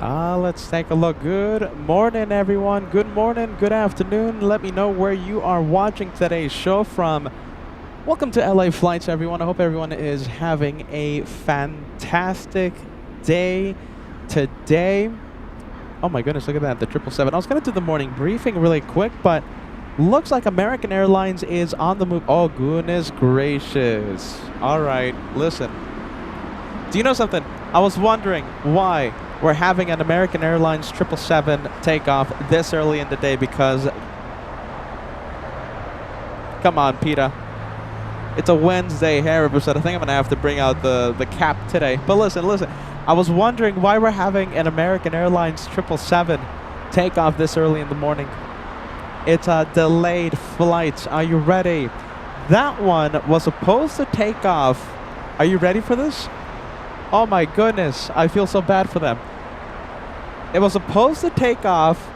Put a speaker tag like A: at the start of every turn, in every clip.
A: Let's take a look. Good morning, everyone. Good morning, good afternoon. Let me know where you are watching today's show from. Welcome to LA Flights, everyone. I hope everyone is having a fantastic day today. Oh my goodness, look at that, the 777. I was going to do the morning briefing really quick, but looks like American Airlines is on the move. Oh, goodness gracious. All right, listen. Do you know something? I was wondering why we're having an American Airlines 777 takeoff this early in the day because... Come on, Peter. It's a Wednesday hair episode. I think I'm going to have to bring out the cap today. But listen. I was wondering why we're having an American Airlines 777 takeoff this early in the morning. It's a delayed flight. Are you ready? That one was supposed to take off. Are you ready for this? Oh my goodness. I feel so bad for them. It was supposed to take off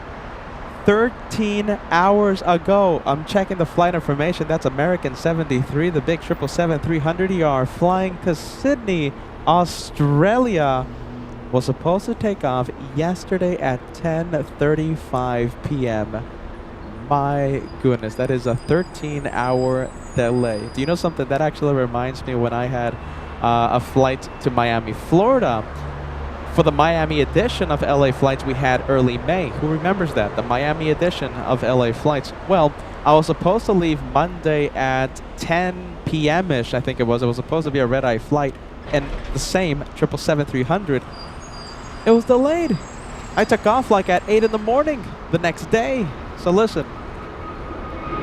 A: 13 hours ago. I'm checking the flight information. That's American 73, the big 777-300ER flying to Sydney, Australia. Was supposed to take off yesterday at 10:35 p.m. My goodness, that is a 13-hour delay. Do you know something? That actually reminds me when I had a flight to Miami, Florida. For the Miami edition of LA Flights, we had early May. Who remembers that? The Miami edition of LA Flights. Well, I was supposed to leave Monday at 10 p.m.-ish, I think it was. It was supposed to be a red-eye flight. And the same 777-300, it was delayed. I took off like at 8 in the morning the next day. So listen,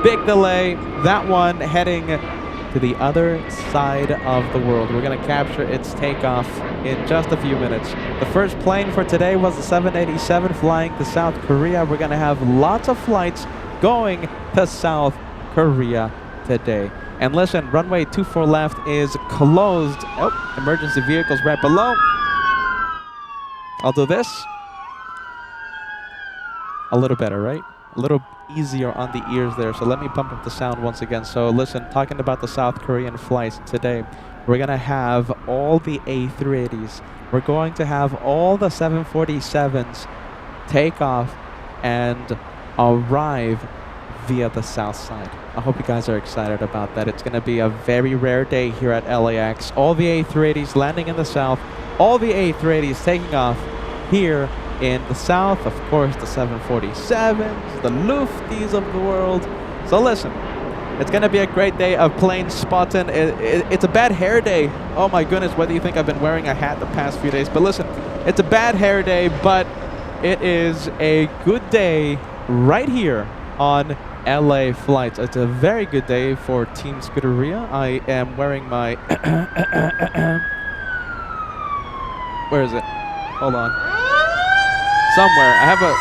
A: big delay. That one heading to the other side of the world. We're going to capture its takeoff in just a few minutes. The first plane for today was the 787 flying to South Korea. We're going to have lots of flights going to South Korea today. And listen, runway 24 left is closed. Oh, emergency vehicles right below. I'll do this. A little better, right? A little easier on the ears there. So let me pump up the sound once again. So listen, talking about the South Korean flights today, we're going to have all the A380s. We're going to have all the 747s take off and arrive via the south side. I hope you guys are excited about that. It's going to be a very rare day here at LAX. All the A380s landing in the south. All the A380s taking off here in the south. Of course, the 747s, the Lufties of the world. So listen, it's going to be a great day of plane spotting. It's a bad hair day. Oh my goodness, what do you think? I've been wearing a hat the past few days. But listen, it's a bad hair day, but it is a good day right here on LA Flights. It's a very good day for Team Scuderia. I am wearing my... Where is it? Hold on. Somewhere. I have a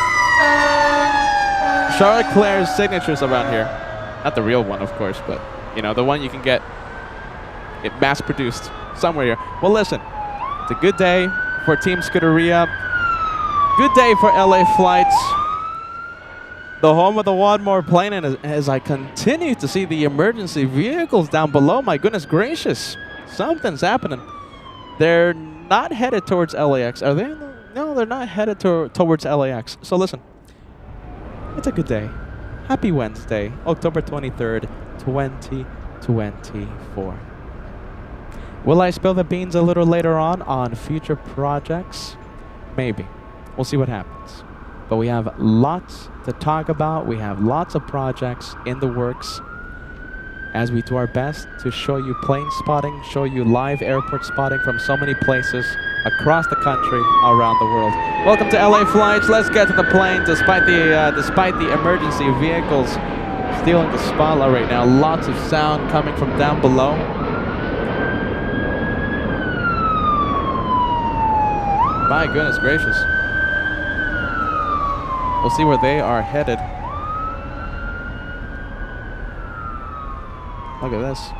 A: Charlotte Claire's signatures around here. Not the real one, of course, but, you know, the one you can get it mass-produced somewhere here. Well, listen, it's a good day for Team Scuderia. Good day for LA Flights. The home of the one more plane, and as I continue to see the emergency vehicles down below, my goodness gracious, something's happening. They're not headed towards LAX, are they? No, they're not headed towards LAX. So listen, it's a good day. Happy Wednesday, October 23rd, 2024. Will I spill the beans a little later on future projects? Maybe. We'll see what happens. But we have lots to talk about. We have lots of projects in the works as we do our best to show you plane spotting, show you live airport spotting from so many places across the country, around the world. Welcome to LA Flights. Let's get to the plane. Despite the emergency vehicles stealing the spotlight right now, lots of sound coming from down below. My goodness gracious. We'll see where they are headed. Look at this.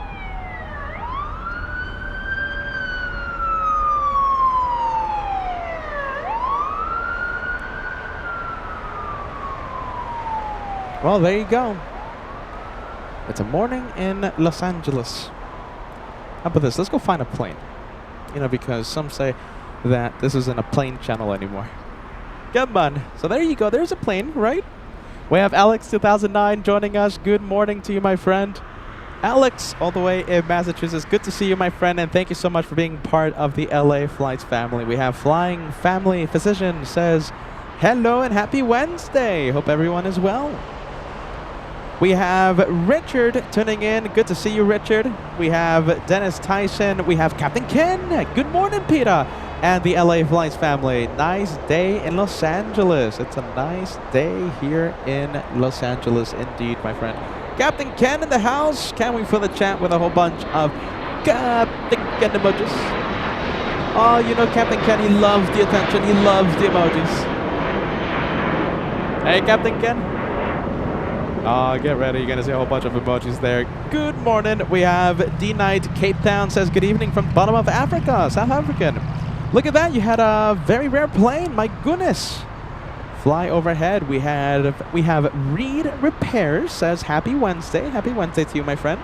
A: Well, there you go. It's a morning in Los Angeles. How about this? Let's go find a plane. You know, because some say that this isn't a plane channel anymore. Come on. So there you go. There's a plane, right? We have Alex 2009 joining us. Good morning to you, my friend. Alex, all the way in Massachusetts. Good to see you, my friend, and thank you so much for being part of the LA Flights family. We have Flying Family Physician says, hello and happy Wednesday. Hope everyone is well. We have Richard tuning in. Good to see you, Richard. We have Dennis Tyson. We have Captain Ken. Good morning, Peter. And the LA Flights family. Nice day in Los Angeles. It's a nice day here in Los Angeles indeed, my friend. Captain Ken in the house. Can't wait for the chat with a whole bunch of Captain Ken emojis. Oh, you know Captain Ken, he loves the attention. He loves the emojis. Hey, Captain Ken. Oh, get ready. You're going to see a whole bunch of emojis there. Good morning. We have D-Night Cape Town says, good evening from bottom of Africa, South African. Look at that. You had a very rare plane. My goodness. Fly overhead. We have Reed Repairs says, happy Wednesday. Happy Wednesday to you, my friend.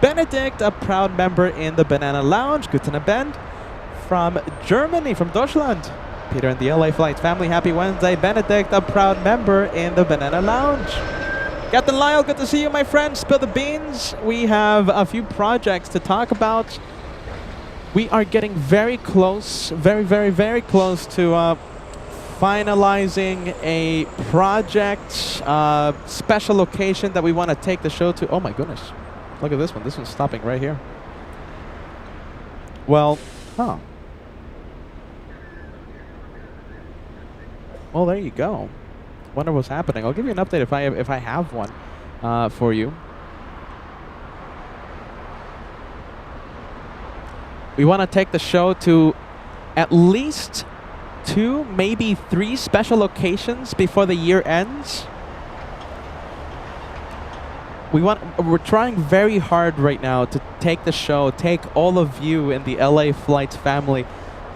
A: Benedict, a proud member in the Banana Lounge. Good to know, Ben. From Germany, from Deutschland. Peter and the LA Flights family. Happy Wednesday. Benedict, a proud member in the Banana Lounge. Captain Lyle, good to see you, my friend. Spill the beans. We have a few projects to talk about. We are getting very close, very close to finalizing a project, special location that we want to take the show to. Oh my goodness. Look at this one. This one's stopping right here. Well, Well, there you go. Wonder what's happening. I'll give you an update if I have one for you. We want to take the show to at least 2, maybe 3 special locations before the year ends. We're trying very hard right now to take the show, take all of you in the LA Flights family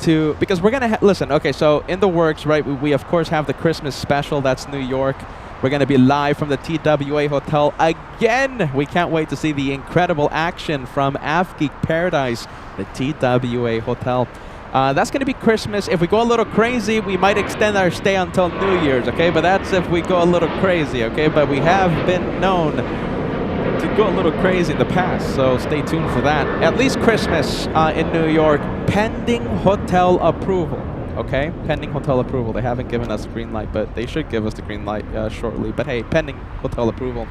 A: to, because we're gonna listen. Okay, so in the works, right? We of course have the Christmas special. That's New York. We're gonna be live from the TWA Hotel again. We can't wait to see the incredible action from AvGeek Paradise, the TWA Hotel. That's gonna be Christmas. If we go a little crazy, we might extend our stay until New Year's. Okay, but that's if we go a little crazy. Okay, but we have been known to go a little crazy in the past, so stay tuned for that. At least Christmas in New York, pending hotel approval. Okay, pending hotel approval. They haven't given us a green light, but they should give us the green light shortly. But hey, pending hotel approval.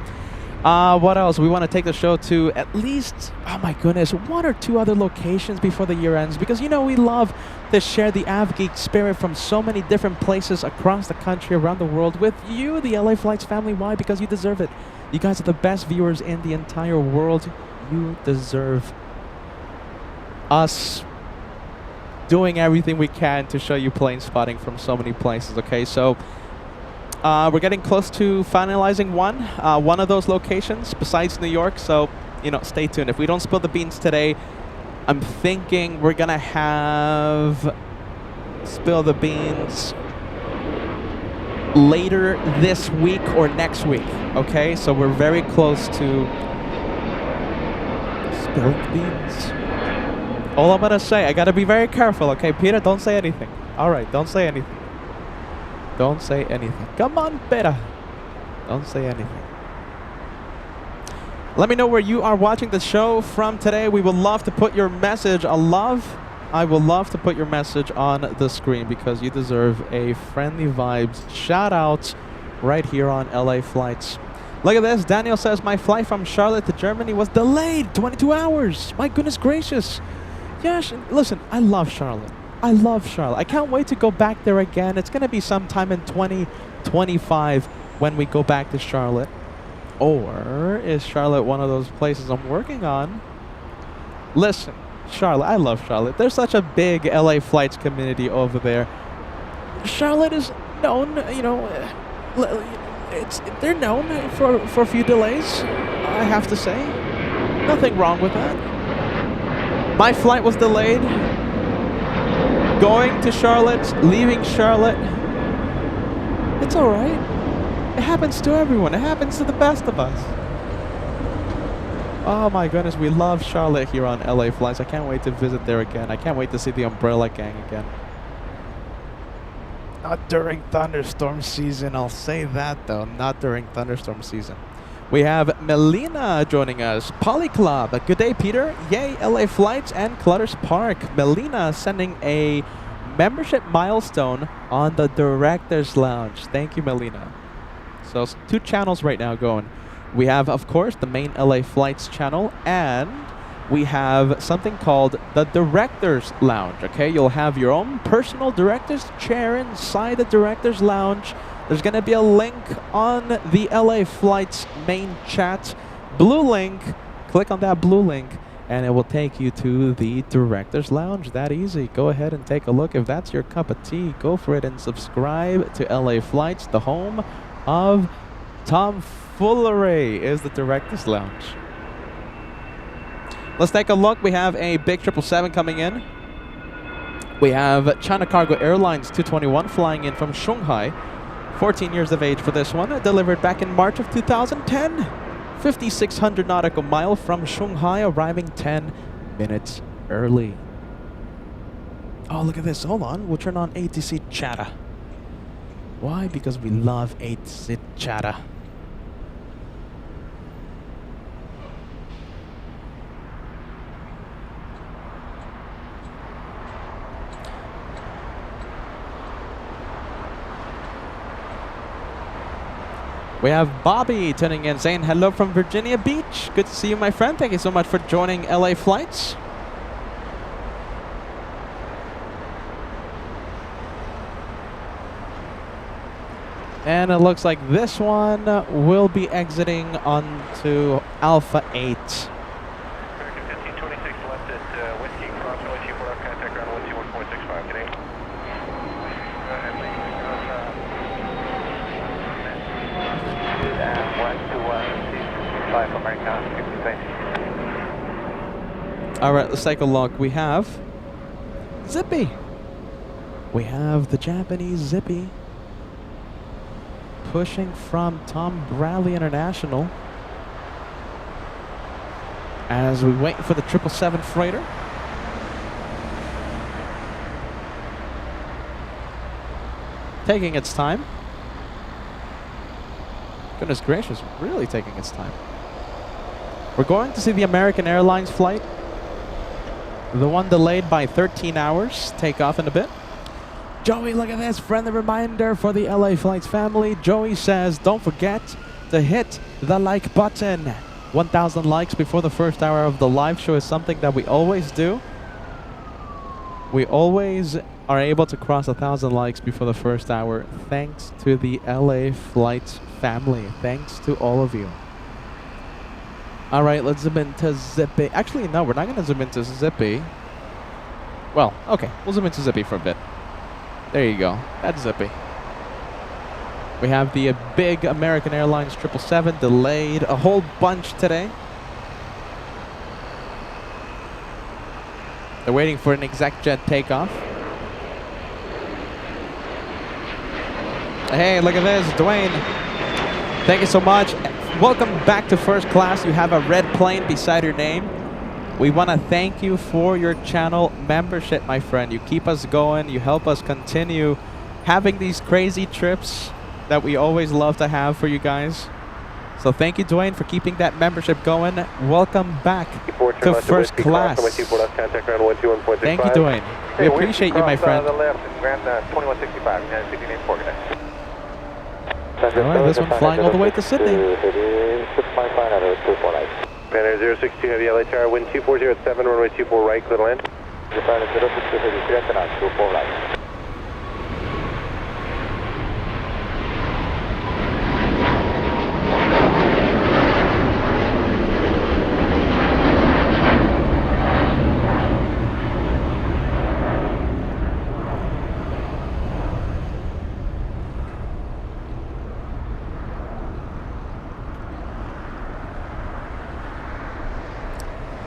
A: What else? We want to take the show to at least, oh my goodness, 1 or 2 other locations before the year ends, because you know we love to share the AvGeek spirit from so many different places across the country, around the world, with you, the LA Flights family. Why? Because you deserve it. You guys are the best viewers in the entire world. You deserve us doing everything we can to show you plane spotting from so many places. Okay, so we're getting close to finalizing one of those locations besides New York. So, you know, stay tuned. If we don't spill the beans today, I'm thinking we're gonna have spill the beans later this week or next week. Okay, so we're very close to spilling the beans. All I'm gonna say, I gotta be very careful. Okay, Peter, don't say anything. All right, don't say anything. Don't say anything. Come on, Peter. Don't say anything. Let me know where you are watching the show from today. We would love to put your message, I will love to put your message on the screen because you deserve a friendly vibes shout out right here on LA Flights. Look at this. Daniel says, my flight from Charlotte to Germany was delayed 22 hours. My goodness gracious. Yeah, listen, I love Charlotte. I love Charlotte. I can't wait to go back there again. It's going to be sometime in 2025 when we go back to Charlotte. Or is Charlotte one of those places I'm working on? Listen, Charlotte, I love Charlotte. There's such a big LA Flights community over there. Charlotte is known, you know, they're known for a few delays, I have to say. Nothing wrong with that. My flight was delayed. Going to Charlotte, leaving Charlotte. It's all right. It happens to everyone. It happens to the best of us. Oh my goodness, we love Charlotte here on LA Flights. I can't wait to visit there again. I can't wait to see the Umbrella Gang again. Not during thunderstorm season, I'll say that though, not during thunderstorm season. We have Melina joining us. Poly Club, good day Peter. Yay, LA Flights and Clutters Park. Melina sending a membership milestone on the Directors Lounge. Thank you, Melina. So 2 channels right now going. We have, of course, the main LA Flights channel, and we have something called the Directors Lounge, okay? You'll have your own personal director's chair inside the Directors Lounge. There's going to be a link on the LA Flights main chat. Blue link. Click on that blue link, and it will take you to the Directors Lounge. That easy. Go ahead and take a look. If that's your cup of tea, go for it and subscribe to LA Flights, the home of Tomfoolery is the Directors Lounge. Let's take a look. We have a big 777 coming in. We have China Cargo Airlines 221 flying in from Shanghai. 14 years of age for this one. Delivered back in March of 2010. 5,600 nautical mile from Shanghai, arriving 10 minutes early. Oh, look at this. Hold on. We'll turn on ATC chatter. Why? Because we love ATC chatter. We have Bobby tuning in, saying hello from Virginia Beach. Good to see you, my friend. Thank you so much for joining LA Flights. And it looks like this one will be exiting onto Alpha 8.
B: American 1526 left at Whiskey, cross runway 24 left, contact ground 121.65 today.
A: Alright, let's take a look. We have Zippy. We have the Japanese Zippy pushing from Tom Bradley International as we wait for the 777 freighter. Taking its time. Goodness gracious, really taking its time. We're going to see the American Airlines flight. The one delayed by 13 hours. Take off in a bit. Joey, look at this. Friendly reminder for the LA Flights family. Joey says, don't forget to hit the like button. 1,000 likes before the first hour of the live show is something that we always do. We always are able to cross 1,000 likes before the first hour, thanks to the LA Flights family. Thanks to all of you. All right, let's zoom into Zippy. Actually, no, we're not going to zoom into Zippy. Well, okay, we'll zoom into Zippy for a bit. There you go. That's Zippy. We have the big American Airlines 777 delayed a whole bunch today. They're waiting for an exec jet takeoff. Hey, look at this, Dwayne. Thank you so much. Welcome back to First Class. You have a red plane beside your name. We want to thank you for your channel membership, my friend. You keep us going. You help us continue having these crazy trips that we always love to have for you guys. So thank you, Dwayne, for keeping that membership going. Welcome back to First Class. Thank you, Dwayne. We appreciate you, my friend. Alright, this one flying all the way to Sydney.
B: Panair 062 Heavy LA Tower, wind 240 at 7, runway 24 right, clear to land.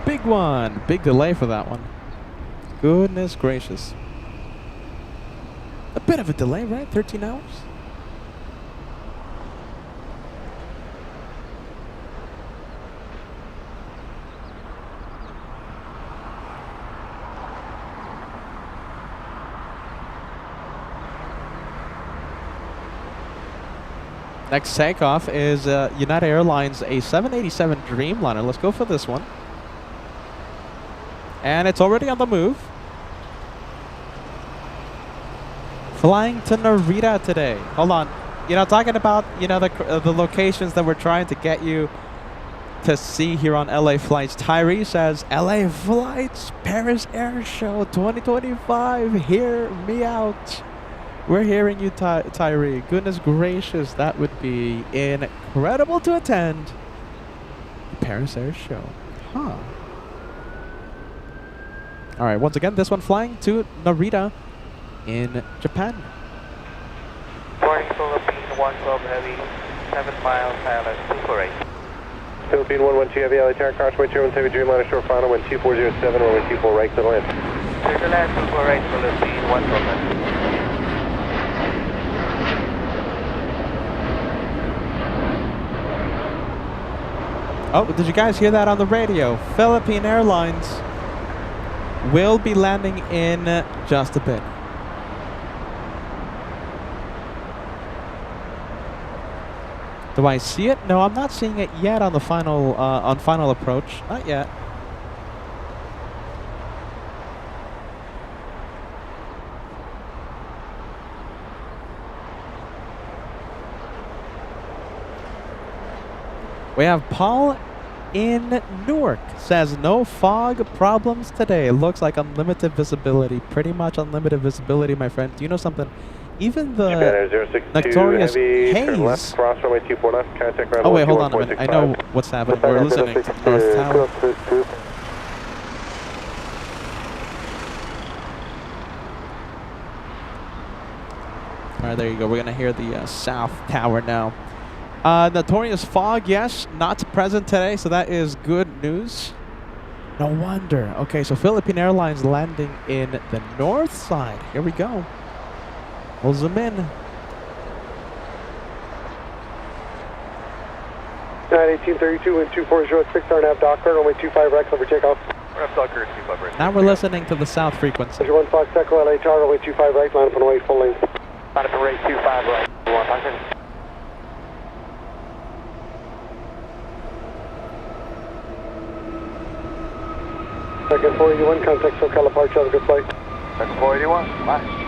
A: Big one. Big delay for that one. Goodness gracious. A bit of a delay, right? 13 hours? Next takeoff is United Airlines A380 Dreamliner. Let's go for this one. And it's already on the move. Flying to Narita today. Hold on. You know, talking about, you know, the locations that we're trying to get you to see here on LA Flights. Tyree says, LA Flights, Paris Air Show 2025. Hear me out. We're hearing you, Tyree. Goodness gracious, that would be incredible to attend the Paris Air Show. Huh. All right, once again, this one flying to Narita in Japan.
C: Morning, Philippine 112 Heavy, 7 miles, ILS 248.
B: Philippine 112 Heavy, LA Tower, crossway 217 Heavy Dreamliner, short final, wind 2407, runway 24 right, clear to land.
C: Clear to land, 24 right, Philippine 112 Heavy.
A: Oh, did you guys hear that on the radio? Philippine Airlines will be landing in just a bit. Do I see it? No, I'm not seeing it yet on the final approach. Not yet. We have Paul in Newark. Says no fog problems today. It looks like unlimited visibility. Pretty much unlimited visibility, my friend. Do you know something? Even the notorious haze. Oh wait, hold on a minute. I know what's happening. We're listening to North Tower. All right, there you go. We're gonna hear the South Tower now. Notorious fog, yes, not present today, so that is good news. No wonder. Okay, so Philippine Airlines landing in the north side. Here we go. We'll zoom in.
D: 1832, wind 2406, RNAV Docker, runway 25 right, cover takeoff.
C: RNAV Docker, 25 right.
A: Now we're listening to the south frequency.
D: 1 Fox Echo, LA Tower, runway 25 right, line up and away, full length.
C: Line up and rate 25 right, 100.
D: Second 481, contact SoCal approach, have a good flight.
C: Second 481, bye.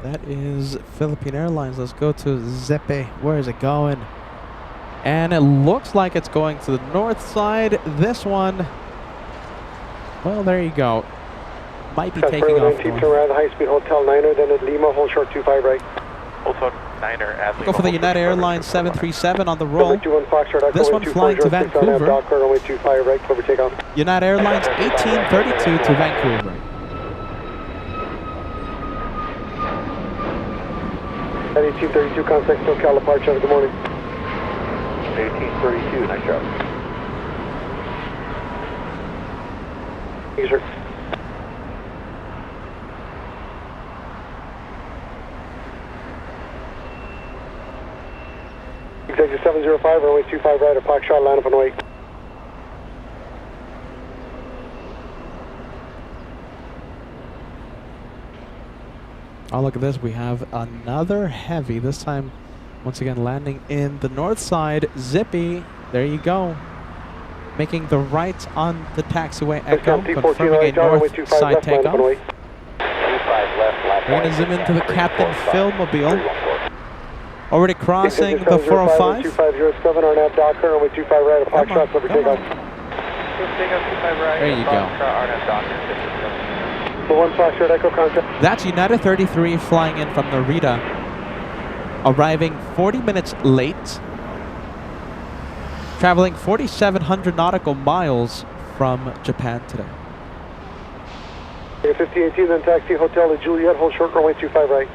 A: That is Philippine Airlines. Let's go to Zepe. Where is it going? And it looks like it's going to the north side. This one, well, there you go. Might be taking off north.
D: Around high-speed Hotel Niner, then at Lima, hold short 25 right.
C: Also Niner at Lima.
A: Go for the United Airlines 737 on the roll. This one flying to Vancouver. United Airlines 1832 to Vancouver.
D: 1832, contact SoCal approach, have a good morning.
C: 1832, nice job.
D: Yes, sir. Executive 705, runway 25 right, approach shot, line up and wait.
A: Oh, look at this. We have another heavy. This time, once again, landing in the north side. Zippy, there you go. Making the right on the taxiway Echo, confirming a north side takeoff. We're going to zoom into the Captain Philmobile. Already crossing the 405.
D: 2507, RNAV Docker, runway 25 right, approach shot, over takeoff.
A: There you go. That's United 33 flying in from Narita, arriving 40 minutes late, traveling 4,700 nautical miles from Japan today.
D: 5018, then taxi Hotel to Juliet, hold short, runway 25 right.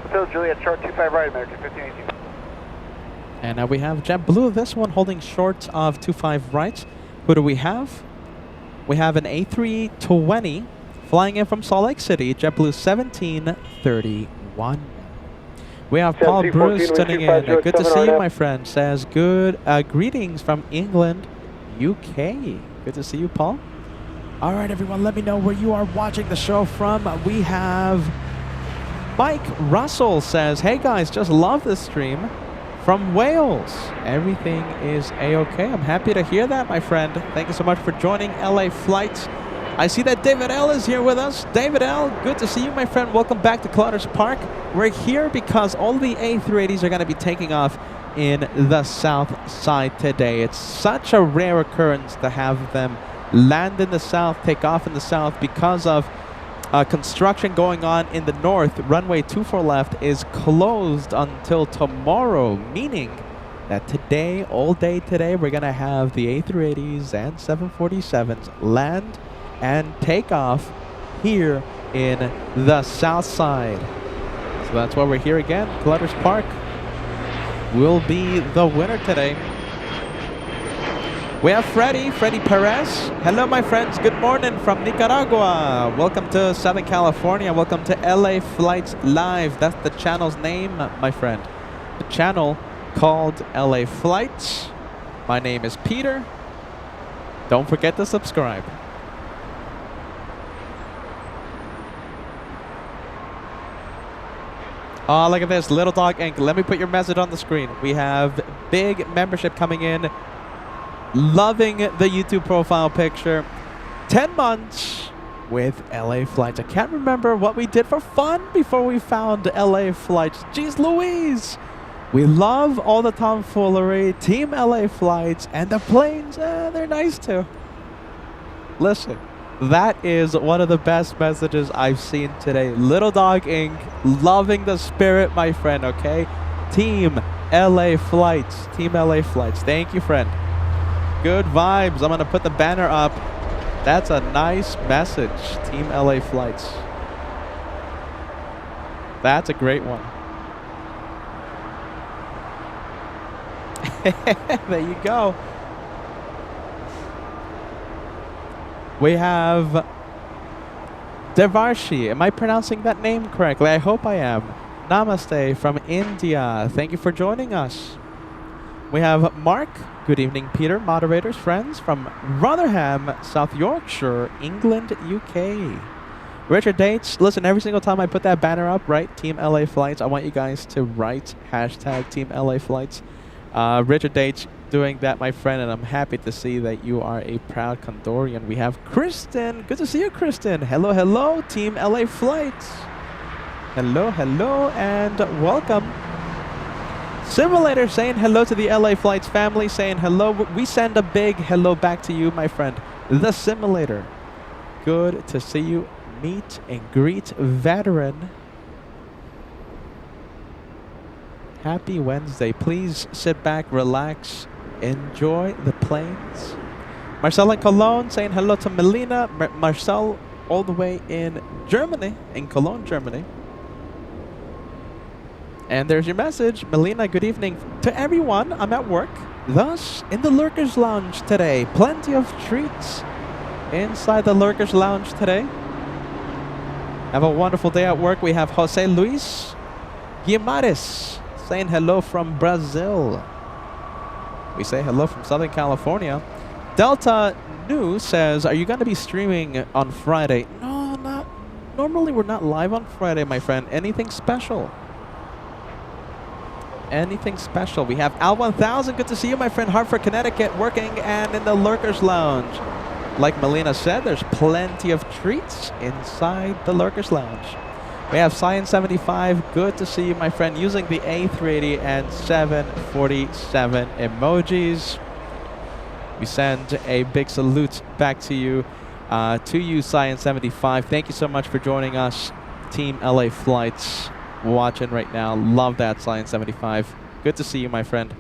C: Hotel Juliet, short 25 right, American 1518.
A: And now we have JetBlue, this one holding short of 25 right. Who do we have? We have an A320 flying in from Salt Lake City, JetBlue 1731. We have Paul
D: 1714,
A: Bruce tuning in.
D: 125,
A: Good to see you,
D: 07
A: my friend. Says greetings from England, UK. Good to see you, Paul. All right, everyone, let me know where you are watching the show from. We have Mike Russell says, hey guys, just love this stream from Wales. Everything is A-okay. I'm happy to hear that, my friend. Thank you so much for joining LA Flights. I see that David L is here with us. David L, good to see you, my friend. Welcome back to Clutters Park. We're here because all the A380s are going to be taking off in the south side today. It's such a rare occurrence to have them land in the south, take off in the south because of construction going on in the north. Runway 24 left is closed until tomorrow, meaning that today, all day today, we're going to have the A380s and 747s land and take off here in the south side. So that's why we're here again. Clutters Park will be the winner today. We have Freddie Perez. Hello, my friends. Good morning from Nicaragua. Welcome to Southern California. Welcome to LA Flights Live. That's the channel's name, my friend. The channel called LA Flights. My name is Peter. Don't forget to subscribe. Oh, look at this. Little Dog Inc. Let me put your message on the screen. We have big membership coming in. Loving the YouTube profile picture. 10 months with LA Flights. I can't remember what we did for fun before we found LA Flights. Jeez Louise. We love all the tomfoolery, Team LA Flights, and the planes. They're nice too. Listen, that is one of the best messages I've seen today. Little Dog Inc. Loving the spirit, my friend, okay? Team LA Flights. Team LA Flights. Thank you, friend. Good vibes. I'm going to put the banner up. That's a nice message. Team LA Flights. That's a great one. There you go. We have Devarshi. Am I pronouncing that name correctly? I hope I am. Namaste from India. Thank you for joining us. We have Mark. Good evening, Peter. Moderators, friends from Rotherham, South Yorkshire, England, UK. Richard Dates. Listen, every single time I put that banner up, right? Team LA Flights. I want you guys to write hashtag Team LA Flights. Richard Dates doing that, my friend, and I'm happy to see that you are a proud Condorian. We have Kristen. Good to see you, Kristen. Hello, hello, Team LA Flights. Hello, hello, and welcome. Simulator saying hello to the LA Flights family, saying hello. We send a big hello back to you, my friend. The Simulator. Good to see you. Meet and greet veteran. Happy Wednesday. Please sit back, relax, enjoy the planes. Marcel in Cologne saying hello to Melina. Marcel all the way in Germany, in Cologne, Germany. And there's your message. Melina, good evening to everyone. I'm at work. Thus, in the Lurkers Lounge today. Plenty of treats inside the Lurkers Lounge today. Have a wonderful day at work. We have Jose Luis Guimares saying hello from Brazil. We say hello from Southern California. Delta New says, are you going to be streaming on Friday? No, not. Normally we're not live on Friday, my friend. Anything special? Anything special? We have Al 1000. Good to see you, my friend. Hartford, Connecticut, working and in the Lurkers Lounge. Like Melina said, there's plenty of treats inside the Lurkers Lounge. We have Science 75. Good to see you, my friend, using the A380 and 747 emojis. We send a big salute back to you, Science 75. Thank you so much for joining us, Team LA Flights. Watching right now. Love that, Science 75. Good to see you, my friend.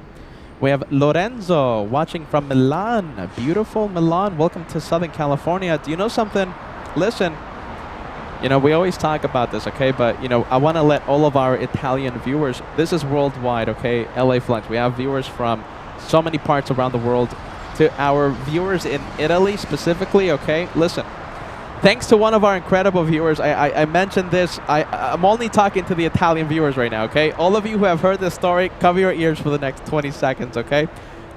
A: We have Lorenzo watching from Milan. Beautiful Milan. Welcome to Southern California. Do you know something? Listen, you know, we always talk about this, okay? But, you know, I want to let all of our Italian viewers, this is worldwide, okay? LA Flights. We have viewers from so many parts around the world. To our viewers in Italy specifically, okay? Listen, Thanks to one of our incredible viewers, I mentioned this. I'm only talking to the Italian viewers right now, okay? All of you who have heard this story, cover your ears for the next 20 seconds, okay?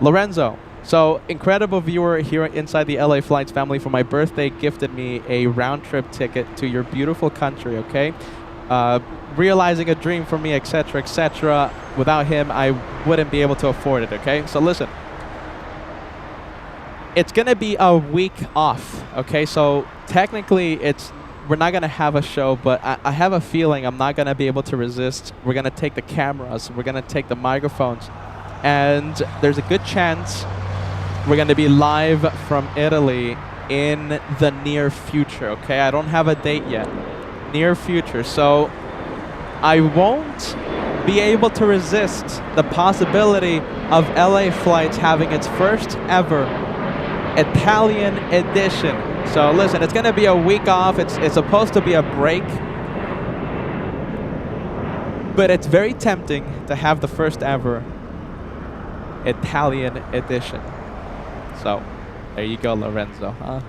A: Lorenzo, so incredible viewer here inside the LA Flights family, for my birthday gifted me a round-trip ticket to your beautiful country, okay? Realizing a dream for me, etc., etc. Without him, I wouldn't be able to afford it, okay? So listen. It's going to be a week off, okay? So technically, we're not going to have a show, but I have a feeling I'm not going to be able to resist. We're going to take the cameras. We're going to take the microphones. And there's a good chance we're going to be live from Italy in the near future, okay? I don't have a date yet. Near future. So I won't be able to resist the possibility of LA Flights having its first ever Italian edition. So listen, it's going to be a week off. It's supposed to be a break. But it's very tempting to have the first ever Italian edition. So there you go, Lorenzo, huh?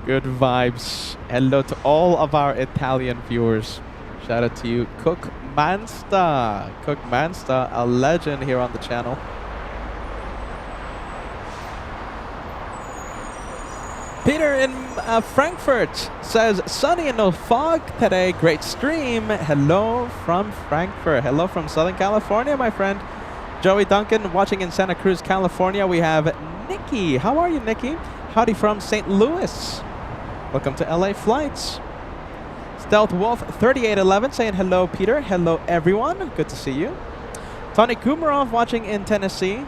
A: Good vibes. Hello to all of our Italian viewers. Shout out to you, Cook Mansta. Cook Mansta, a legend here on the channel. Peter in Frankfurt says, sunny and no fog today. Great stream. Hello from Frankfurt. Hello from Southern California, my friend. Joey Duncan watching in Santa Cruz, California. We have Nikki. How are you, Nikki? Howdy from St. Louis. Welcome to LA Flights. Stealth Wolf 3811 saying hello, Peter. Hello, everyone. Good to see you. Tony Kumarov watching in Tennessee.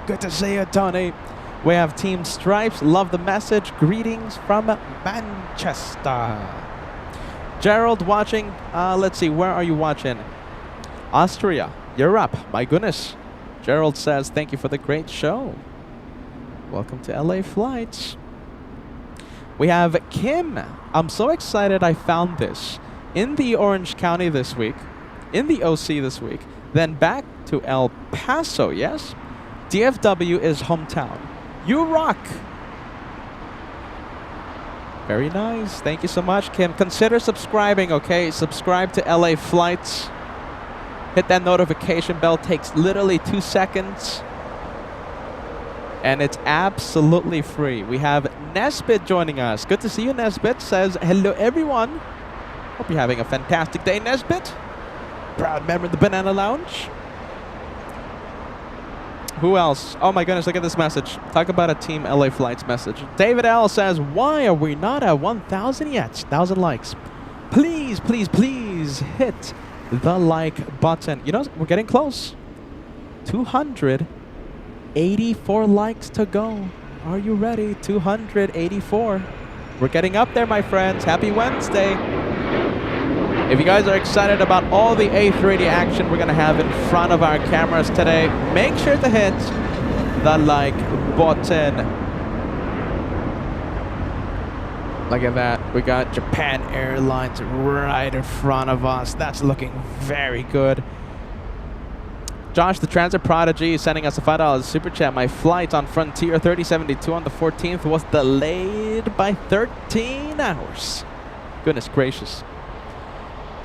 A: Good to see you, Tony. We have Team Stripes. Love the message. Greetings from Manchester. Gerald watching. Let's see. Where are you watching? Austria. Europe. My goodness. Gerald says, thank you for the great show. Welcome to LA Flights. We have Kim. I'm so excited I found this in the Orange County this week, in the OC this week, then back to El Paso, yes? DFW is hometown. You rock. Very nice. Thank you so much, Kim. Consider subscribing, okay? Subscribe to LA Flights. Hit that notification bell. Takes literally 2 seconds. And it's absolutely free. We have Nesbit joining us. Good to see you, Nesbit. Says, hello, everyone. Hope you're having a fantastic day, Nesbit. Proud member of the Banana Lounge. Who else? Oh my goodness, look at this message. Talk about a Team LA Flights message. David L says, why are we not at 1,000 yet? 1,000 likes. Please, please, please hit the like button. You know, we're getting close. 284 likes to go. Are you ready? 284. We're getting up there, my friends. Happy Wednesday. If you guys are excited about all the A380 action we're going to have in front of our cameras today, make sure to hit the like button. Look at that. We got Japan Airlines right in front of us. That's looking very good. Josh, the Transit Prodigy, is sending us a $5 super chat. My flight on Frontier 3072 on the 14th was delayed by 13 hours. Goodness gracious.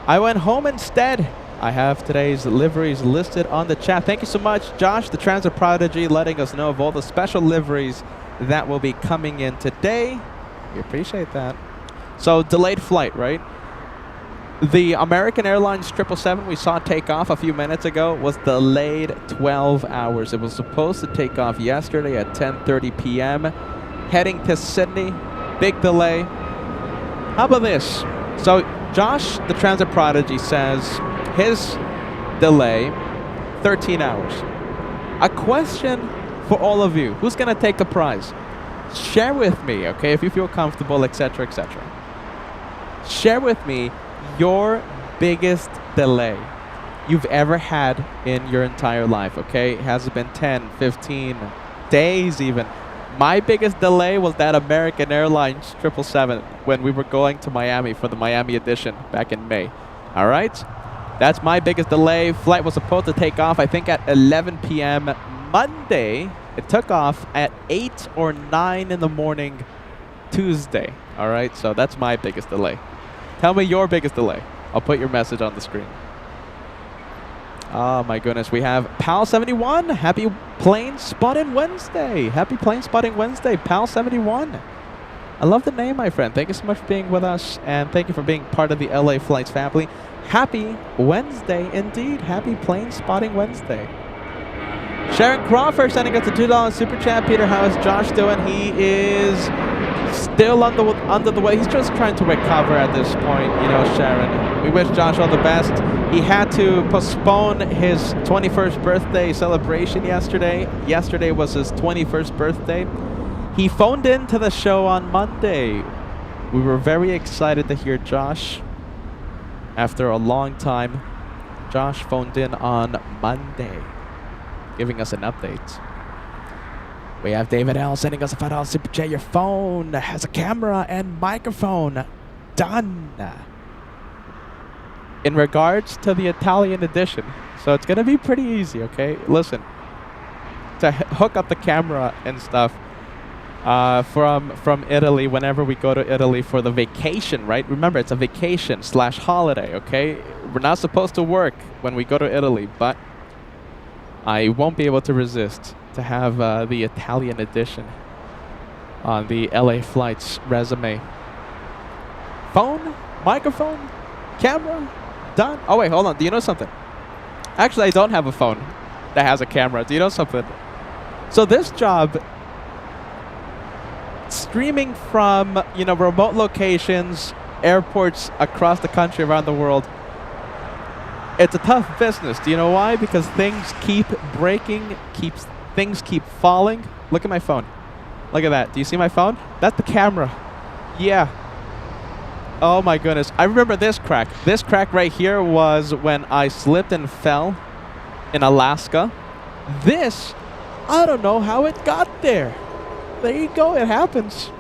A: I went home instead. I have today's liveries listed on the chat. Thank you so much, Josh, the Transit Prodigy, letting us know of all the special liveries that will be coming in today. We appreciate that. So, delayed flight, right? The American Airlines 777 we saw take off a few minutes ago was delayed 12 hours. It was supposed to take off yesterday at 10:30 p.m. Heading to Sydney. Big delay. How about this? So, Josh, the Transit Prodigy, says his delay, 13 hours. A question for all of you. Who's going to take the prize? Share with me, okay, if you feel comfortable, etc., etc. Share with me your biggest delay you've ever had in your entire life, okay? Has it been 10, 15 days even? My biggest delay was that American Airlines 777 when we were going to Miami for the Miami edition back in May. All right? That's my biggest delay. Flight was supposed to take off, I think, at 11 p.m. Monday. It took off at 8 or 9 in the morning Tuesday. All right, so that's my biggest delay. Tell me your biggest delay. I'll put your message on the screen. Oh my goodness, we have Pal71. Happy plane spotting Wednesday. Happy plane spotting Wednesday, Pal71. I love the name, my friend. Thank you so much for being with us, and thank you for being part of the LA Flights family. Happy Wednesday indeed. Happy plane spotting Wednesday. Sharon Crawford sending us a $2 super chat. Peter, how is Josh doing? He is still under the way. He's just trying to recover at this point, you know, Sharon. We wish Josh all the best. He had to postpone his 21st birthday celebration yesterday. Yesterday was his 21st birthday. He phoned in to the show on Monday. We were very excited to hear Josh. After a long time, Josh phoned in on Monday, giving us an update. We have David L sending us a $5 super chat. Your phone has a camera and microphone. Done. In regards to the Italian edition, so it's gonna be pretty easy, okay? Listen, to hook up the camera and stuff from Italy whenever we go to Italy for the vacation, right? Remember, it's a vacation / holiday, okay? We're not supposed to work when we go to Italy, but I won't be able to resist to have the Italian edition on the LA Flights resume. Phone, microphone, camera, done. Oh wait, hold on. Do you know something? Actually, I don't have a phone that has a camera. Do you know something? So this job, streaming from, you know, remote locations, airports across the country, around the world, it's a tough business. Do you know why? Because things keep breaking, things keep falling. Look at my phone. Look at that. Do you see my phone? That's the camera. Yeah. Oh my goodness. I remember this crack. This crack right here was when I slipped and fell in Alaska. This, I don't know how it got there. There you go. It happens.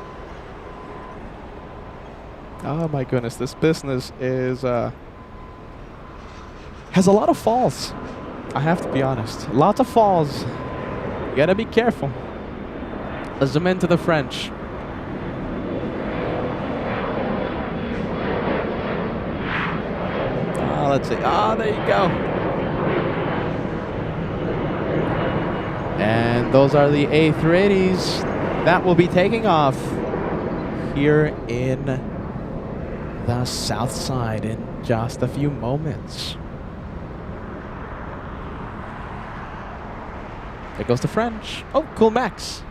A: Oh my goodness. This business is has a lot of falls. I have to be honest. Lots of falls. You gotta be careful. Let's zoom into the French. Let's see. Ah, there you go. And those are the A380s that will be taking off here in the south side in just a few moments. There goes the French. Oh, cool Max.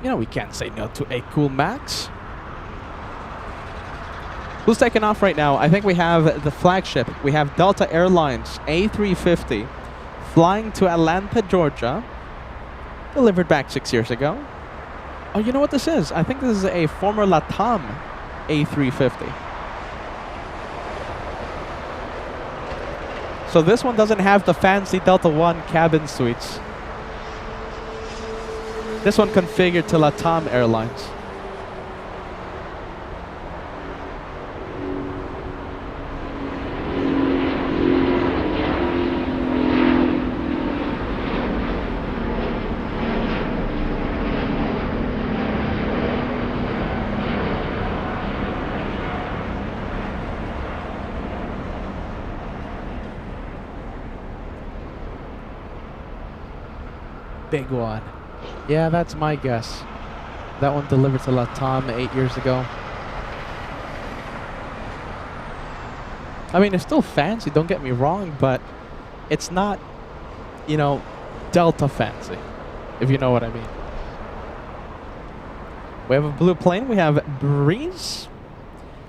A: You know, we can't say no to a cool Max. Who's taking off right now? I think we have the flagship. We have Delta Airlines A350 flying to Atlanta, Georgia. Delivered back 6 years ago. Oh, you know what this is? I think this is a former LATAM A350. So this one doesn't have the fancy Delta One cabin suites. This one configured to LATAM Airlines. Big one. Yeah, that's my guess. That one delivered to LATAM 8 years ago. I mean, it's still fancy, don't get me wrong, but it's not, you know, Delta fancy, if you know what I mean. We have a blue plane. We have Breeze.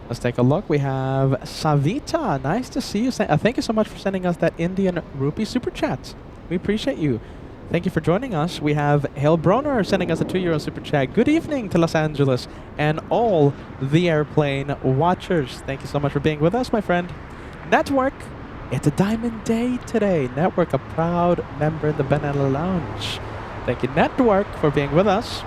A: Let's take a look. We have Savita. Nice to see you. Thank you so much for sending us that Indian rupee super chat. We appreciate you. Thank you for joining us. We have Hale Broner sending us a €2 super chat. Good evening to Los Angeles and all the airplane watchers. Thank you so much for being with us, my friend. Network, it's a diamond day today. Network, a proud member in the Banana Lounge. Thank you, Network, for being with us.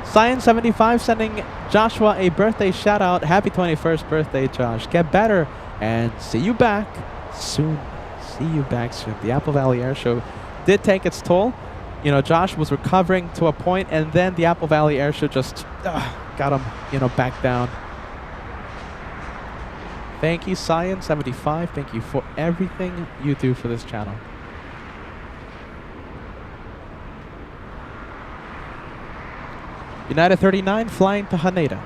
A: Science75 sending Joshua a birthday shout out. Happy 21st birthday, Josh. Get better and see you back soon. See you back soon. The Apple Valley Air Show did take its toll. you know, Josh was recovering to a point, and then the Apple Valley Airshow just got him, you know, back down. Thank you, Cyan75. Thank you for everything you do for this channel. United 39 flying to Haneda.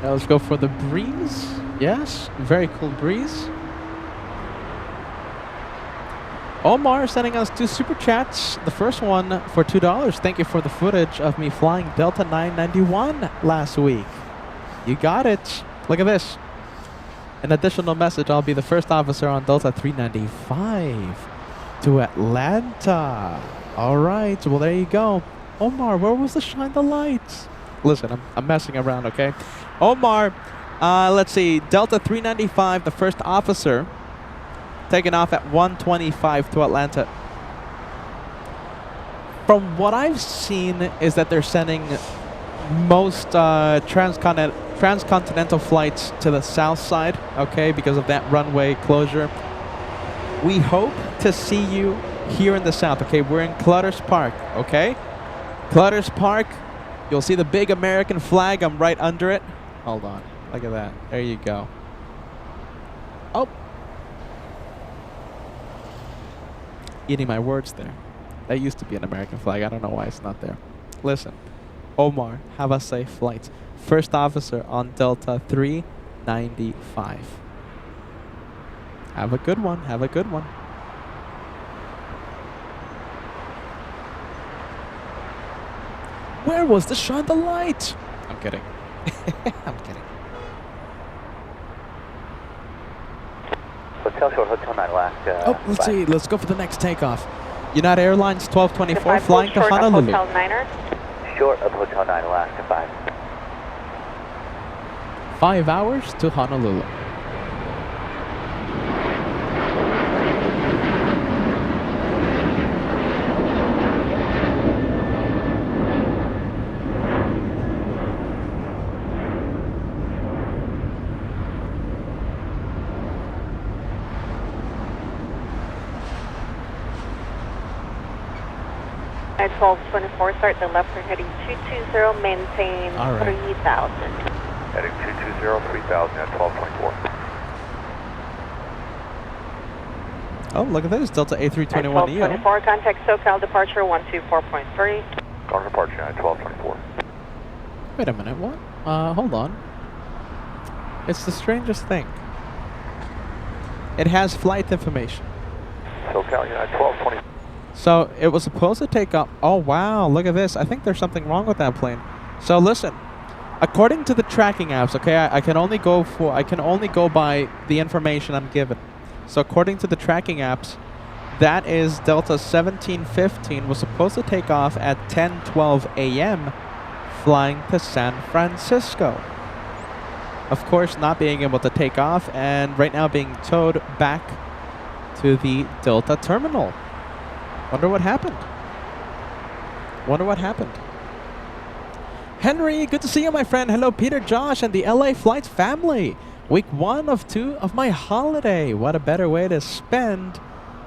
A: Now let's go for the breeze. Yes, very cool breeze. Omar sending us 2 super chats. The first one for $2. Thank you for the footage of me flying Delta 991 last week. You got it. Look at this. An additional message. I'll be the first officer on Delta 395 to Atlanta. All right. Well, there you go. Omar, where was the shine the lights? Listen, I'm messing around, okay? Omar, let's see. Delta 395, the first officer, taking off at 1:25 to Atlanta. From what I've seen is that they're sending most transcontinental flights to the south side, okay, because of that runway closure. We hope to see you here in the south, okay? We're in Clutters Park, okay? Clutters Park, you'll see the big American flag. I'm right under it. Hold on. Look at that. There you go. Oh. Eating my words there. That used to be an American flag. I don't know why it's not there. Listen. Omar, have a safe flight. First officer on Delta 395. Have a good one. Have a good one. Where was the shine the light? I'm kidding. I'm kidding.
C: Hotel Short, Hotel 9 Alaska.
A: Oh, let's see. Let's go for the next takeoff. United Airlines 1224 flying to Honolulu.
C: Hotel 9er. Short of Hotel 9 Alaska 5.
A: 5 hours to Honolulu.
E: At 1224, start the left, we're heading 220, maintain
A: All right.
E: 3000.
C: Heading 220, 3000 at 1224.
A: Oh, look at this. Delta
E: At
A: A321neo.
E: 1224, contact SoCal departure 124.3.
C: Going departure at 1224.
A: Wait a minute. What? Hold on. It's the strangest thing. It has flight information.
C: SoCal United 1224.
A: So it was supposed to take off. Oh wow, look at this. I think there's something wrong with that plane. So listen, according to the tracking apps, okay, I can only go by the information I'm given. So according to the tracking apps, that is Delta 1715 was supposed to take off at 10:12 a.m. flying to San Francisco. Of course, not being able to take off and right now being towed back to the Delta terminal. Wonder what happened. Wonder what happened. Henry, good to see you, my friend. Hello, Peter, Josh, and the LA Flights family. Week 1 of 2 of my holiday. What a better way to spend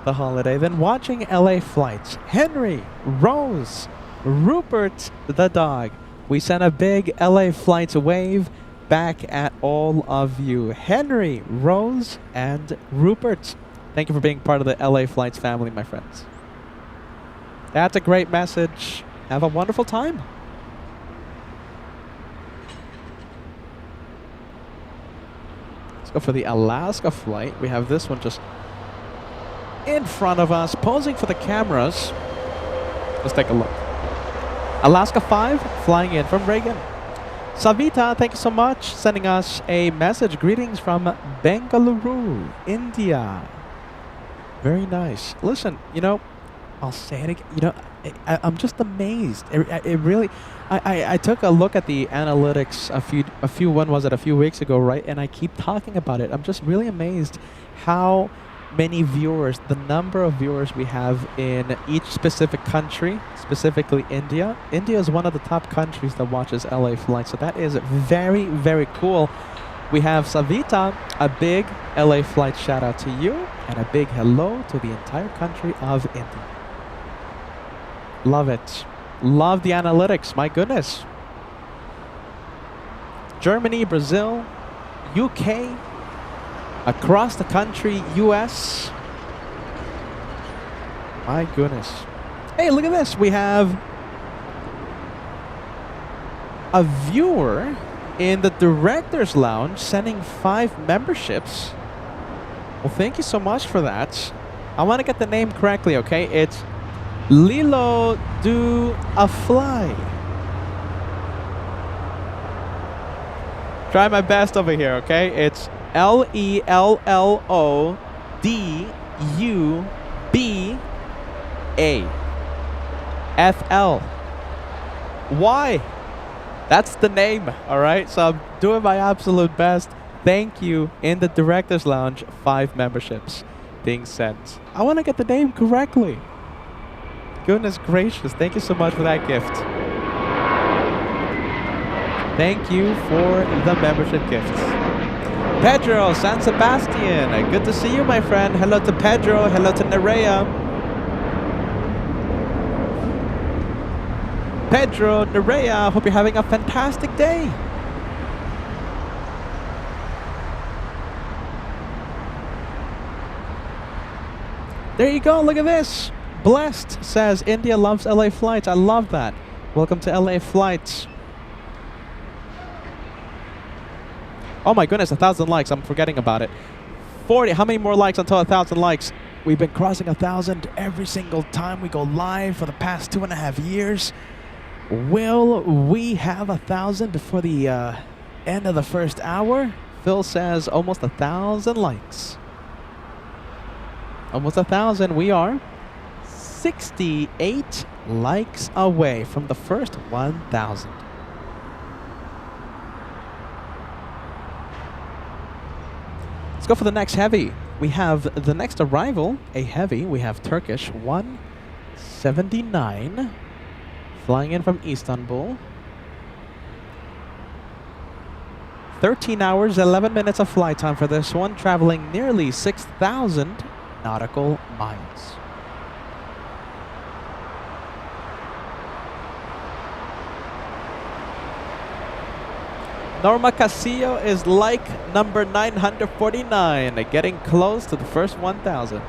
A: the holiday than watching LA Flights. Henry, Rose, Rupert, the dog. We sent a big LA Flights wave back at all of you. Henry, Rose, and Rupert. Thank you for being part of the LA Flights family, my friends. That's a great message. Have a wonderful time. Let's go for the Alaska flight. We have this one just in front of us, posing for the cameras. Let's take a look. Alaska 5, flying in from Reagan. Savita, thank you so much, sending us a message. Greetings from Bengaluru, India. Very nice. Listen, you know, I'll say it again. You know, I'm just amazed. It really. I took a look at the analytics a few weeks ago, right? And I keep talking about it. I'm just really amazed how many viewers, the number of viewers we have in each specific country, specifically India. India is one of the top countries that watches LA flights, so that is very, very cool. We have Savita, a big LA flight shout out to you, and a big hello to the entire country of India. Love it. Love the analytics, my goodness. Germany, Brazil, UK, across the country, US. My goodness. Hey, look at this. We have a viewer in the Director's Lounge sending 5 memberships. Well, thank you so much for that. I want to get the name correctly, okay? It's Lilo Do a Fly. Try my best over here, okay? It's LELLODUBAFL. Why? That's the name, all right? So I'm doing my absolute best. Thank you. In the Director's Lounge, 5 memberships being sent. I want to get the name correctly. Goodness gracious. Thank you so much for that gift. Thank you for the membership gifts. Pedro, San Sebastian. Good to see you, my friend. Hello to Pedro. Hello to Nerea. Pedro, Nerea, hope you're having a fantastic day. There you go, look at this. Blessed says India loves LA flights. I love that. Welcome to LA flights. Oh my goodness, 1,000 likes. I'm forgetting about it. 40. How many more likes until 1,000 likes? We've been crossing 1,000 every single time we go live for the past 2.5 years. Will we have 1,000 before the end of the first hour? Phil says almost 1,000 likes. Almost 1,000. We are 68 likes away from the first 1,000. Let's go for the next heavy. We have the next arrival, a heavy. We have Turkish 179 flying in from Istanbul. 13 hours, 11 minutes of flight time for this one, traveling nearly 6,000 nautical miles. Norma Casillo is like number 949, getting close to the first 1,000.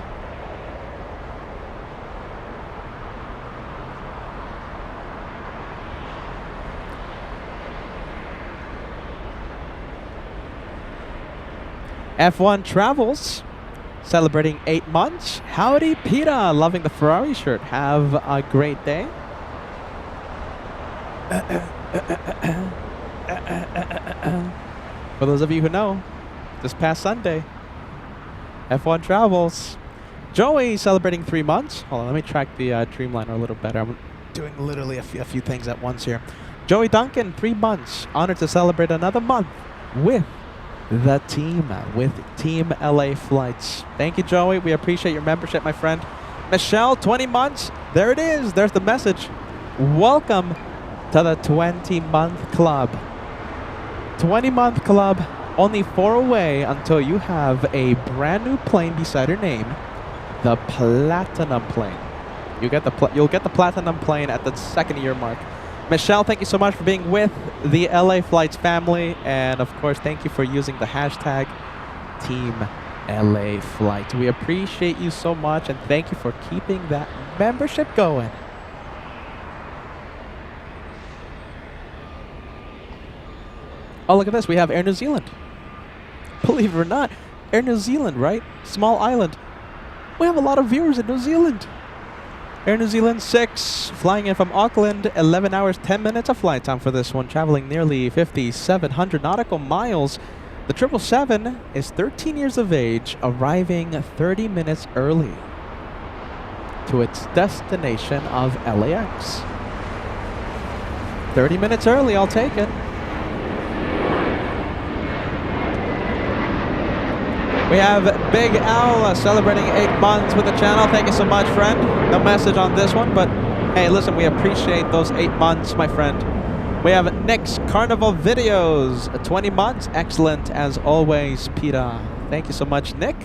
A: F1 Travels, celebrating 8 months. Howdy, Pita, loving the Ferrari shirt. Have a great day. For those of you who know, this past Sunday, F1 Travels. Joey celebrating 3 months. Hold on, let me track the Dreamliner a little better. I'm doing literally a few things at once here. Joey Duncan, 3 months. Honored to celebrate another month with the team, with Team LA Flights. Thank you, Joey. We appreciate your membership, my friend. Michelle, 20 months. There it is. There's the message. Welcome to the 20-month club. 20-month club. Only 4 away until you have a brand new plane beside your name, the Platinum plane. You'll get the Platinum plane at the 2nd year mark. Michelle, thank you so much for being with the LA Flights family. And of course, thank you for using the hashtag Team LA Flight. We appreciate you so much, and thank you for keeping that membership going. Oh, look at this. We have Air New Zealand. Believe it or not, Air New Zealand, right? Small island. We have a lot of viewers in New Zealand. Air New Zealand 6, flying in from Auckland, 11 hours, 10 minutes of flight time for this one, traveling nearly 5,700 nautical miles. The 777 is 13 years of age, arriving 30 minutes early to its destination of LAX. 30 minutes early, I'll take it. We have Big Al celebrating 8 months with the channel. Thank you so much, friend. No message on this one, but hey, listen, we appreciate those 8 months, my friend. We have Nick's Carnival Videos, 20 months. Excellent as always, Peter. Thank you so much, Nick.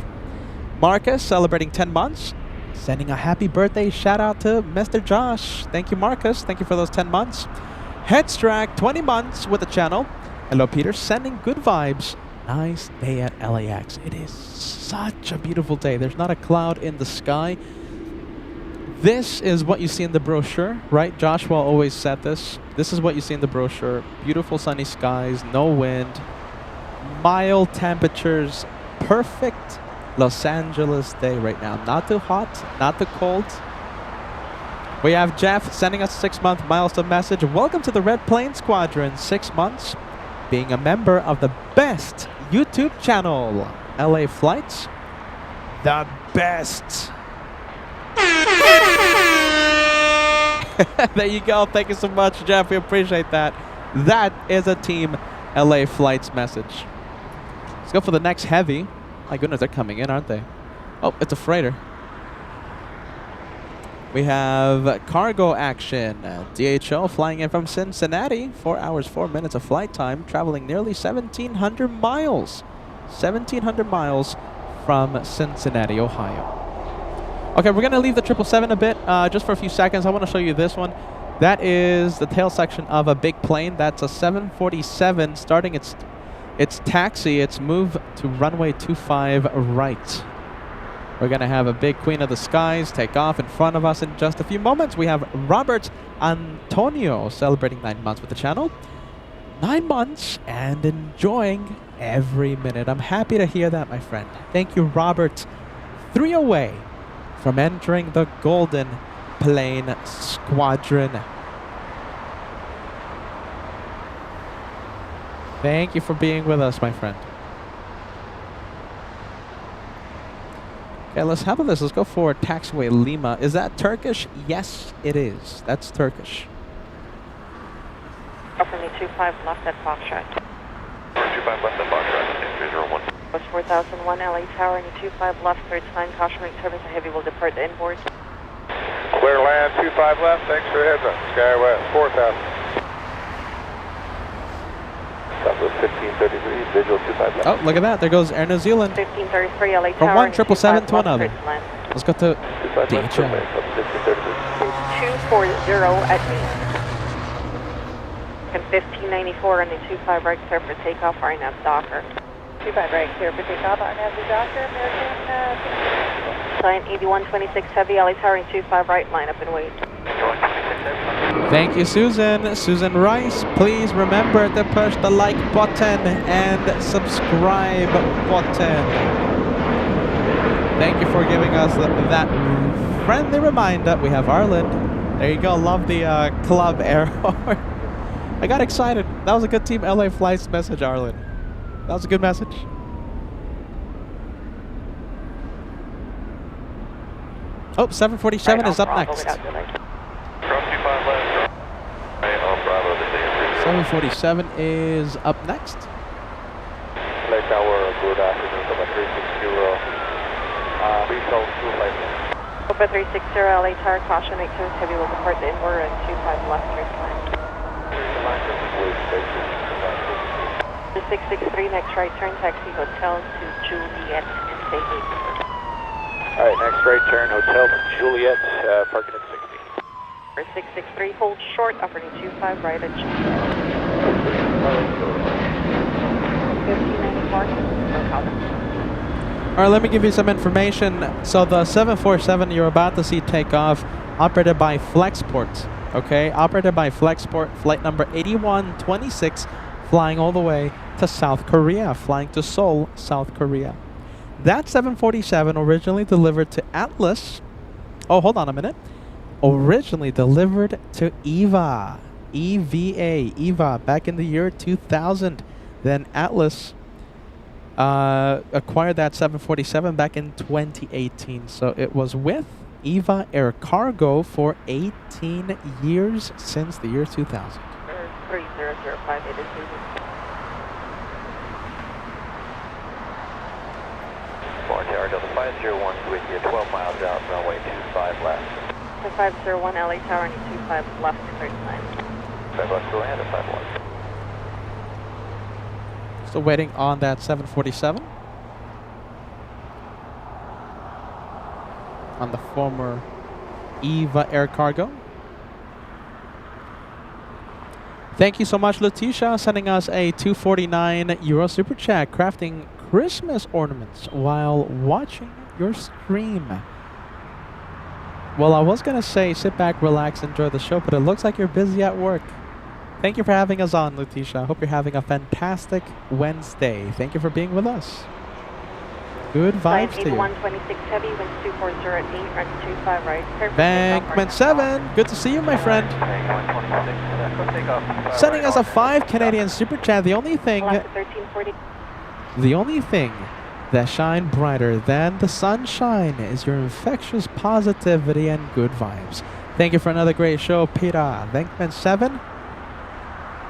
A: Marcus celebrating 10 months. Sending a happy birthday shout out to Mr. Josh. Thank you, Marcus. Thank you for those 10 months. Headstrack, 20 months with the channel. Hello, Peter. Sending good vibes. Nice day at LAX. It is such a beautiful day. There's not a cloud in the sky. This is what you see in the brochure, right? Joshua always said this. This is what you see in the brochure. Beautiful sunny skies, no wind, mild temperatures, perfect Los Angeles day right now. Not too hot, not too cold. We have Jeff sending us a 6-month milestone message. Welcome to the Red Plane Squadron. 6 months being a member of the best YouTube channel, LA Flights. The best. There you go. Thank you so much, Jeff. We appreciate that. That is a Team LA Flights message. Let's go for the next heavy. My goodness, they're coming in, aren't they? Oh, it's a freighter. We have cargo action. DHL flying in from Cincinnati. 4 hours, 4 minutes of flight time. Traveling nearly 1,700 miles. 1,700 miles from Cincinnati, Ohio. Okay, we're going to leave the 777 a bit, just for a few seconds. I want to show you this one. That is the tail section of a big plane. That's a 747 starting its taxi, its move to runway 25 right. We're going to have a big Queen of the Skies take off in front of us in just a few moments. We have Robert Antonio celebrating 9 months with the channel. 9 months and enjoying every minute. I'm happy to hear that, my friend. Thank you, Robert. 3 away from entering the Golden Plane Squadron. Thank you for being with us, my friend. Okay, how about this? Let's go for taxiway Lima. Is that Turkish? Yes, it is. That's Turkish.
E: Offer me 25 left at Foxtrot.
C: 25 left at Foxtrot, 301.
E: Was 4001 LA Tower, and 25 left, third sign, cautionary service, a heavy will depart the inboard.
B: Clear land, 25 left, thanks for the heads up. Skywest, 4,000. Southwest 1533, visual 25 left.
A: Oh, look at that. There goes Air New Zealand.
E: 1533 LA Tower.
A: From one 777 to another. Let's go to
B: 25 left,
A: DHL.
E: 240 at me. And 1594 on the 25 right, clear for takeoff, RNAV Docker. 25 right, clear for takeoff, RNAV Docker, American. Sign 8126 Heavy, LA Tower, and 25 right, line up and wait.
A: Thank you, Susan. Susan Rice, please remember to push the like button and subscribe button. Thank you for giving us that friendly reminder. We have Arlen. There you go. Love the club arrow. I got excited. That was a good Team LA Flights message, Arlen. That was a good message. Oh, 747 is up next. 747 is up next.
B: LA Tower, good afternoon, Opa 360. Please hold 2 flight left.
E: Opa 360, LA Tower, caution, 8 service heavy will depart the inboard and 25 left, third sign. 663, next right turn, taxi hotel to Juliet and stay 8.
B: Alright, next right turn, hotel to Juliet, parking at 60.
E: For 663, hold short, operating 25 right at Juliet. 1594, no problem.
A: Alright, let me give you some information. So the 747 you're about to see take off, operated by Flexport. Okay, operated by Flexport, flight number 8126, flying all the way to South Korea, flying to Seoul, South Korea. That 747 originally delivered to Atlas. Oh, hold on a minute. originally delivered to EVA, EVA, back in the year 2000. Then Atlas acquired that 747 back in 2018. So it was with EVA Air Cargo for 18 years since the year 2000.
E: 3005, it is
C: Foreign Tower Delta 501 with you, 12 miles out, runway 25 left.
E: 501 LA Tower, and 25 left, 39.
C: 5 left, go ahead, 51.
A: Still waiting on that 747. On the former EVA Air Cargo. Thank you so much, Letitia, sending us a €249 super chat, crafting Christmas ornaments while watching your stream. Well, I was going to say sit back, relax, enjoy the show, but it looks like you're busy at work. Thank you for having us on, Letitia. I hope you're having a fantastic Wednesday. Thank you for being with us. Good vibes to you.
E: 126 heavy, winds 240 at 8, run 25 right.
A: Bankman 7, good to see you, my friend. Sending us a 5 Canadian super chat. The only thing that shine brighter than the sunshine is your infectious positivity and good vibes. Thank you for another great show, Peter. Bankman 7.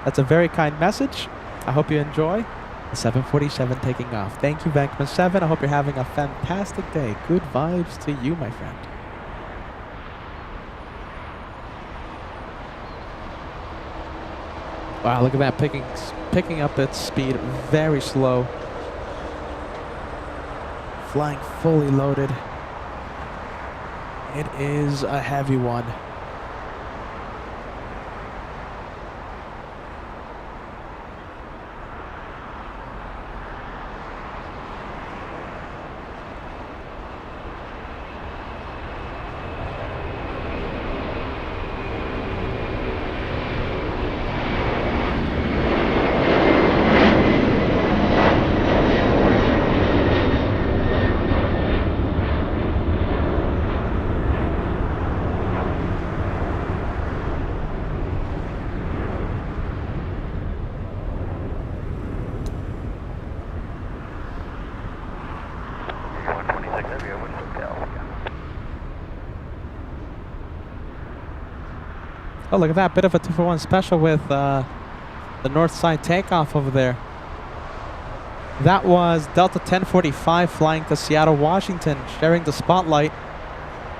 A: That's a very kind message. I hope you enjoy the 747 taking off. Thank you, Bankman 7. I hope you're having a fantastic day. Good vibes to you, my friend. Wow, look at that, picking up its speed very slow. Flying fully loaded. It is a heavy one. Oh, look at that. Bit of a 2-for-1 special with the north side takeoff over there. That was Delta 1045 flying to Seattle, Washington, sharing the spotlight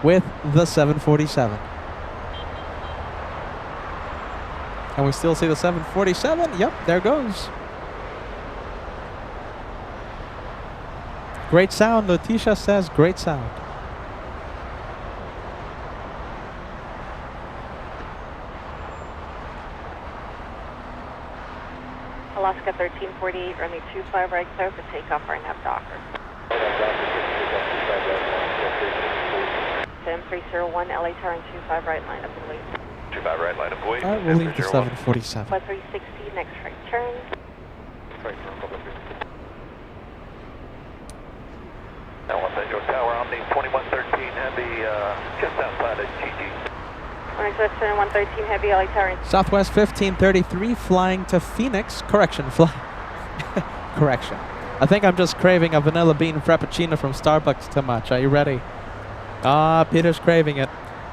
A: with the 747. And we still see the 747. Yep, there goes. Great sound. Letitia says great sound.
E: Alaska 1348, runway 25 right, clear for takeoff, right nav Docker. 7301 LA Tower and 25 right, line up and leave.
C: 25 right, line up, wait.
A: Alright, we'll leave the 747.
E: 360, next right turn.
C: Right turn, Los Angeles Tower, Omni 2113 Heavy, just outside of GG.
E: Northwest 113 Heavy, LA Tower.
A: Southwest 1533 flying to Phoenix. Correction. Correction. I think I'm just craving a vanilla bean frappuccino from Starbucks too much. Are you ready? Peter's craving it.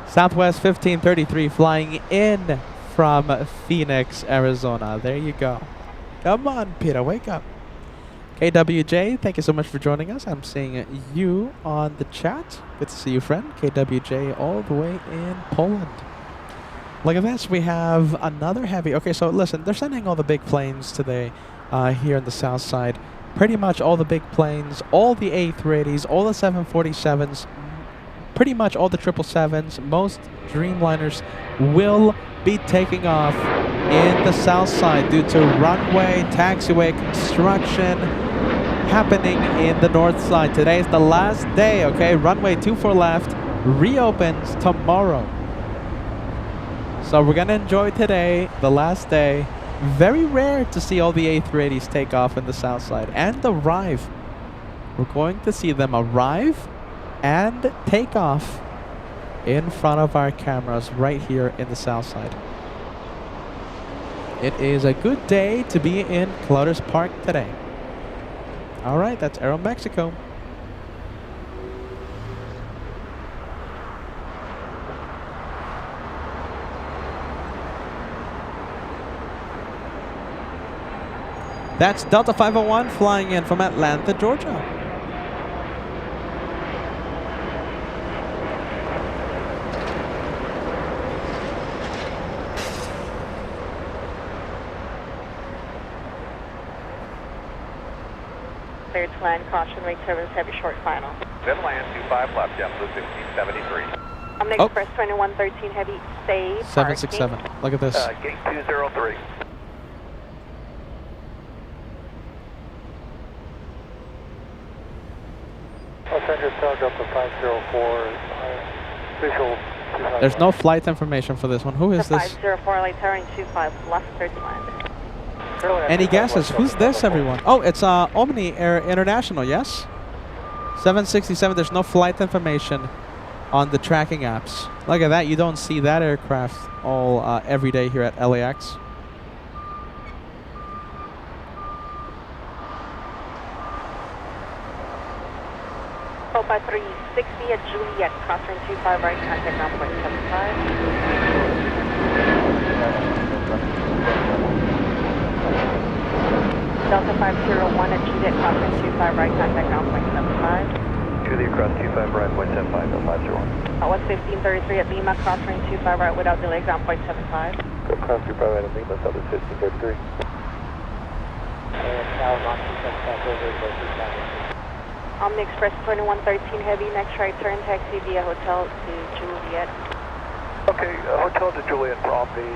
A: Southwest 1533 flying in from Phoenix, Arizona. There you go. Come on, Peter, wake up. KWJ, thank you so much for joining us. I'm seeing you on the chat. Good to see you, friend. KWJ all the way in Poland. Look at this. We have another heavy. Okay, so listen, they're sending all the big planes today here on the south side. Pretty much all the big planes, all the A380s, all the 747s, pretty much all the 777s, most Dreamliners will be taking off in the south side due to runway, taxiway construction happening in the north side. Today is the last day, okay? Runway 24 left reopens tomorrow. So we're gonna enjoy today, the last day. Very rare to see all the A380s take off in the south side and arrive. We're going to see them arrive and take off in front of our cameras right here in the south side. It is a good day to be in Clutters Park today. All right, that's Aero Mexico. That's Delta 501 flying in from Atlanta, Georgia.
E: Clear to land, caution, wake service, heavy short final.
C: Then land 25 left, JetBlue 1573.
E: Omni Express 2113 heavy, stay
A: 767. Look at this.
C: Gate 203.
D: Los Angeles Tower, Delta 504, visual.
A: There's no flight information for this one. Who is this?
E: 504 LA Tower, 25 left, clear to land.
A: Any guesses? Who's this, everyone? Oh, it's Omni Air International, yes? 767, there's no flight information on the tracking apps. Look at that, you don't see that aircraft all every day here at LAX.
E: By 360 at Juliet, crossing 25 right, contact ground point 75. Delta 501 at Juliet, crossing 25 right, contact ground point 75.
C: Juliet cross 25 right, point 75, 501.
E: What's 1533 at Lima, crossing 25 right without delay, ground point 75.
D: Cross 25 right at Lima, Southern 1533. Tower, not 275 over,
E: Omni Express 2113 heavy, next right turn, taxi via hotel to Juliet.
C: Okay, hotel to Juliet for Omni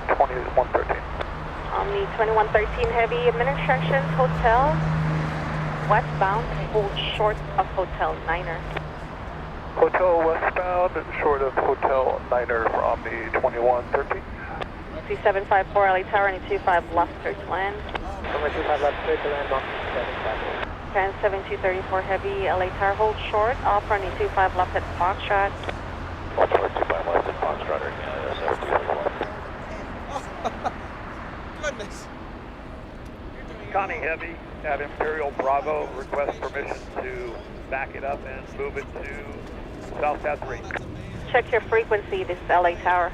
C: 2113.
E: Omni 2113 heavy, administrations hotel, westbound, hold short of hotel Niner.
C: Hotel westbound, short of Hotel Niner for Omni 2113.
E: C754 LA Tower, 25 left, clear to land.
D: 25 left, clear to land, Mach 754.
E: Trans 7234 heavy, LA Tower, hold short, off running 25 left at Foxtrot.
C: Watch for 25 left at Foxtrot,
A: Goodness.
F: Connie Heavy at Imperial Bravo, request permission to back it up and move it to South Path 3.
E: Check your frequency, this is LA Tower.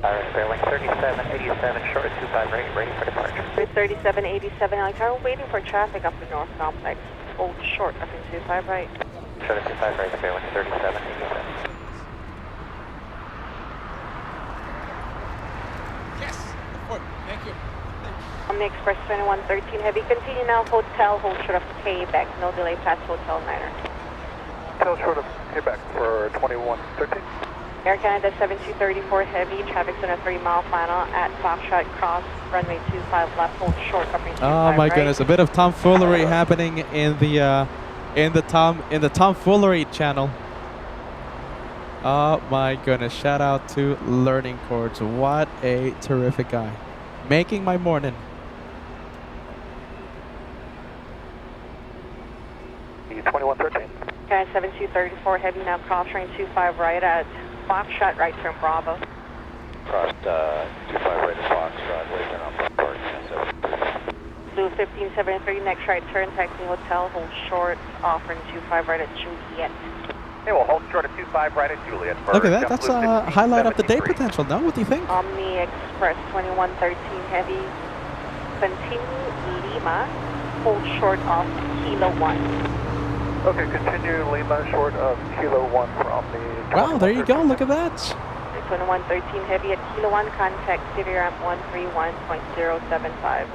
C: Fairlink 3787, short of 25 right, ready for departure.
E: 3787 LA Tower, waiting for traffic up the North Complex. Hold short, up in 25 right.
C: Short of 25 right, Fairlink 3787.
A: Yes, thank you.
E: Omni Express 2113 heavy, continue now, hotel, hold short of Quebec, no delay past Hotel Niner.
C: Hotel short of Quebec for 2113.
E: Air Canada 7234 heavy, traffic's in a 3-mile final at Foxtrot Cross, runway 25 left, hold short, covering 25
A: Oh my
E: right.
A: goodness, a bit of tomfoolery happening in the Tomfoolery channel. Oh my goodness, shout out to Learning Chords. What a terrific guy. Making my morning.
C: E2113.
E: Canada 7234 heavy, now cross range 25 right at Foxtrot, right turn Bravo.
C: Crossed 25 right at Foxtrot, late turn on Front Park, 1073.
E: Blue 1573, next right turn, taxi hotel, hold short, offering 25 right at Juliet.
C: Okay, we'll hold short of 25 right at Juliet.
A: Look at that, that's a highlight of the day potential, no? What do you think?
E: Omni Express 2113 heavy, continue Lima, hold short of Kilo 1.
C: Okay, continue Lima short of Kilo 1 for Omni.
A: Wow, there you go, look at that.
E: 2113 heavy at Kilo 1, contact city ramp 131.075.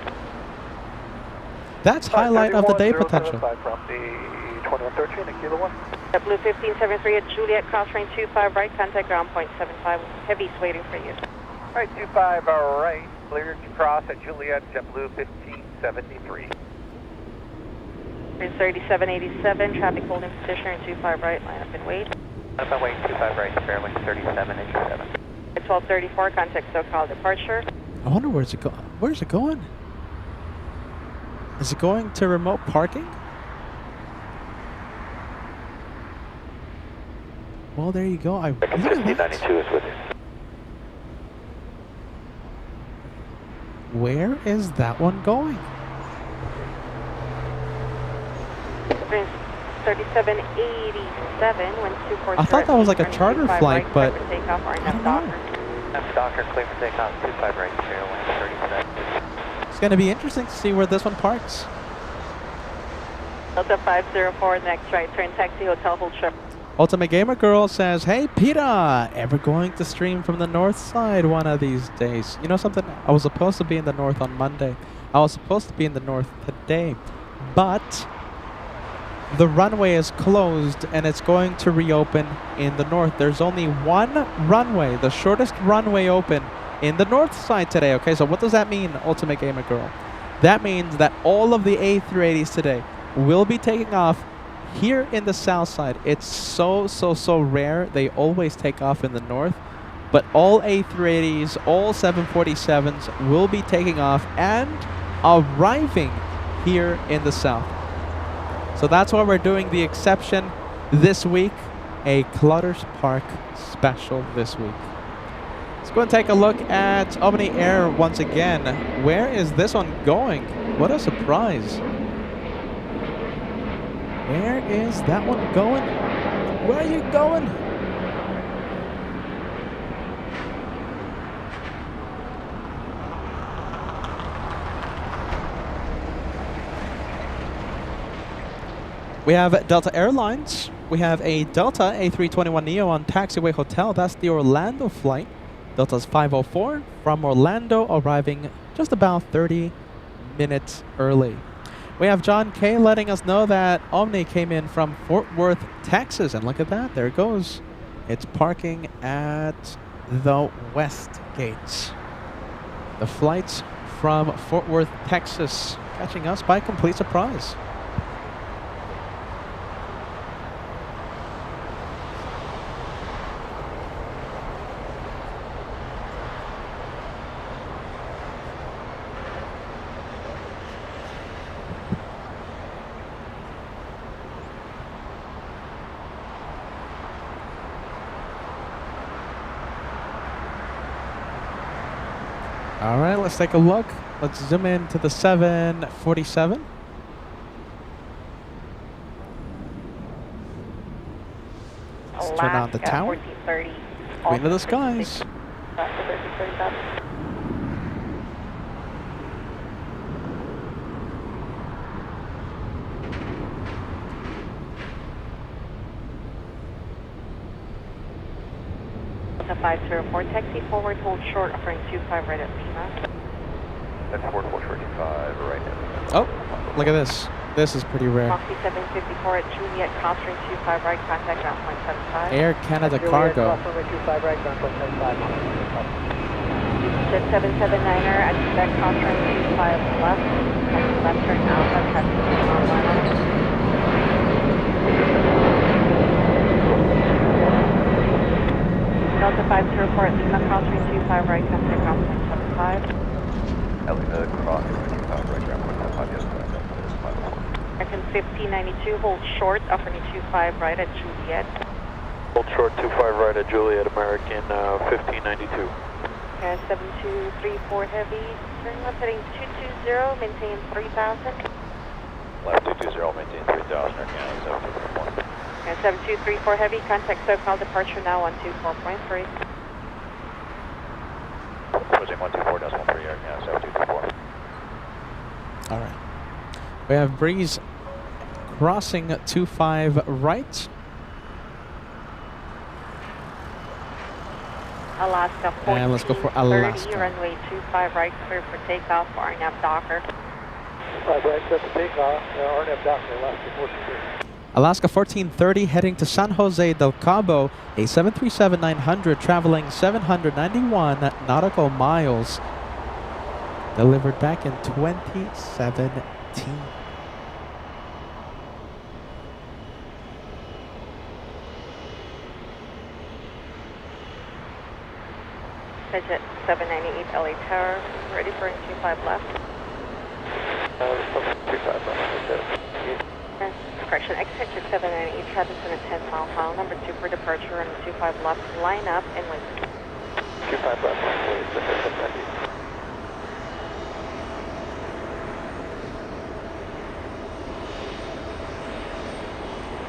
A: That's highlight of the day potential.
C: From the 2113 at Kilo 1.
E: The Blue 1573 at Juliet, cross range 25 right, contact ground point 75. Heavy's waiting for you.
C: Alright, 25 right, cleared to cross at Juliet, JetBlue 1573.
E: 3787, traffic holding position in 25 right, line up and wait.
C: Line up and wait, 25 right, Fairlink 3787.
E: At 1234, contact SoCal departure.
A: I wonder where's it going? Where's it going? Is it going to remote parking? Well, there you go. Look at
C: STE
A: that.
C: 92 is with you.
A: Where is that one going?
E: 3787, wind 24.
A: I thought that was like a charter flight, but I don't know.
C: Docker, clear for takeoff, 25 right, 0, 37.
A: It's going to be interesting to see where this one parks.
E: Delta 504, next right turn, taxi, hotel, hold ship.
A: Ultimate Gamer Girl says, "Hey Peter, ever going to stream from the north side one of these days?" You know something? I was supposed to be in the north on Monday. I was supposed to be in the north today. But the runway is closed and it's going to reopen in the north. There's only one runway, the shortest runway open in the north side today. Okay, so what does that mean, Ultimate Gamer Girl? That means that all of the A380s today will be taking off here in the south side. It's so rare. They always take off in the north. But all A380s, all 747s will be taking off and arriving here in the south. So that's why we're doing the exception this week. A Clutters Park special this week. Let's go and take a look at Omni Air once again. Where is this one going? What a surprise. Where is that one going? Where are you going? We have Delta Airlines. We have a Delta A321neo on TWA Hotel. That's the Orlando flight. Delta's 504 from Orlando, arriving just about 30 minutes early. We have John K letting us know that Omni came in from Fort Worth, Texas. And look at that. There it goes. It's parking at the West Gates. The flights from Fort Worth, Texas, catching us by complete surprise. All right, let's take a look. Let's zoom in to the 747. Let's turn on the tower. Queen of the skies.
E: The 504, taxi forward, hold short, offering 25 right at Lima.
C: That's forward, hold short, 25 right at
A: Oh, look at this. This is pretty rare.
E: Foxy 754 at Juliet, crossing 25 right, contact ground point 75.
A: Air Canada Cargo.
D: 25 right, ground point 75.
E: Jet 779er at Quebec, crossing 25 left, left turn Alpha, taxi online. Delta 504 at Lima, crossing 25 right, contact ground point 75.
C: Lima, crossing 25 right, ground point 75, yes,
E: American 1592, hold short, offering 25 right at Juliet.
B: Hold short, 25 right at Juliet, American 1592.
E: 7234 heavy, turn left heading 220, maintain 3000.
C: Left 220, maintain 3000, Air Canada 724.
E: 7234 heavy, contact SoCal departure now 124.3.
C: Closing 124.3, Air Canada 7234.
A: All right. We have breeze crossing 25 right.
E: Alaska 1430,
A: And let's go for Alaska.
E: runway 25 right, clear for takeoff, RNAV Docker.
D: 5 right, set for takeoff, RNAV Docker, Alaska 1430.
A: Alaska 1430 heading to San Jose del Cabo, a 737-900 traveling 791 nautical miles. Delivered back in 2017.
E: Jet 798 LA Tower, ready for 25 left.
B: 25 left.
E: Correction, exit Jet 798 Hudson at 10 mile final, number 2 for departure, and 25 left, line up and wait.
B: 25 left, wait, Heavy.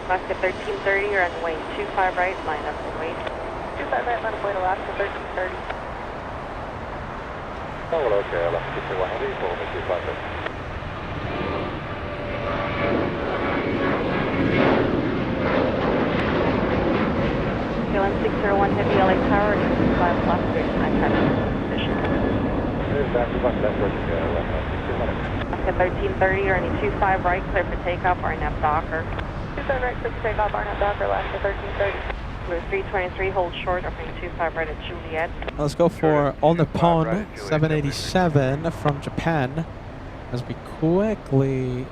E: Alaska 1330, you're on the way, 25 right, line up and wait. 25 right, line up, wait, Alaska 1330.
B: Oh, well, okay, Alaska TWA Heavy, for me 25 left.
E: KLM 601 Heavy LA Tower, 25 left, 39 time position.
B: Back to back left, Roger,
E: Alaska 1330, you're on the 25 right, clear for takeoff, RNAV Docker. 25 right, clear for takeoff, RNAV Docker, Alaska 1330. Blue 323, hold short, offering 25 right at Juliet.
A: Let's go for All Nippon 787 from Japan as we quickly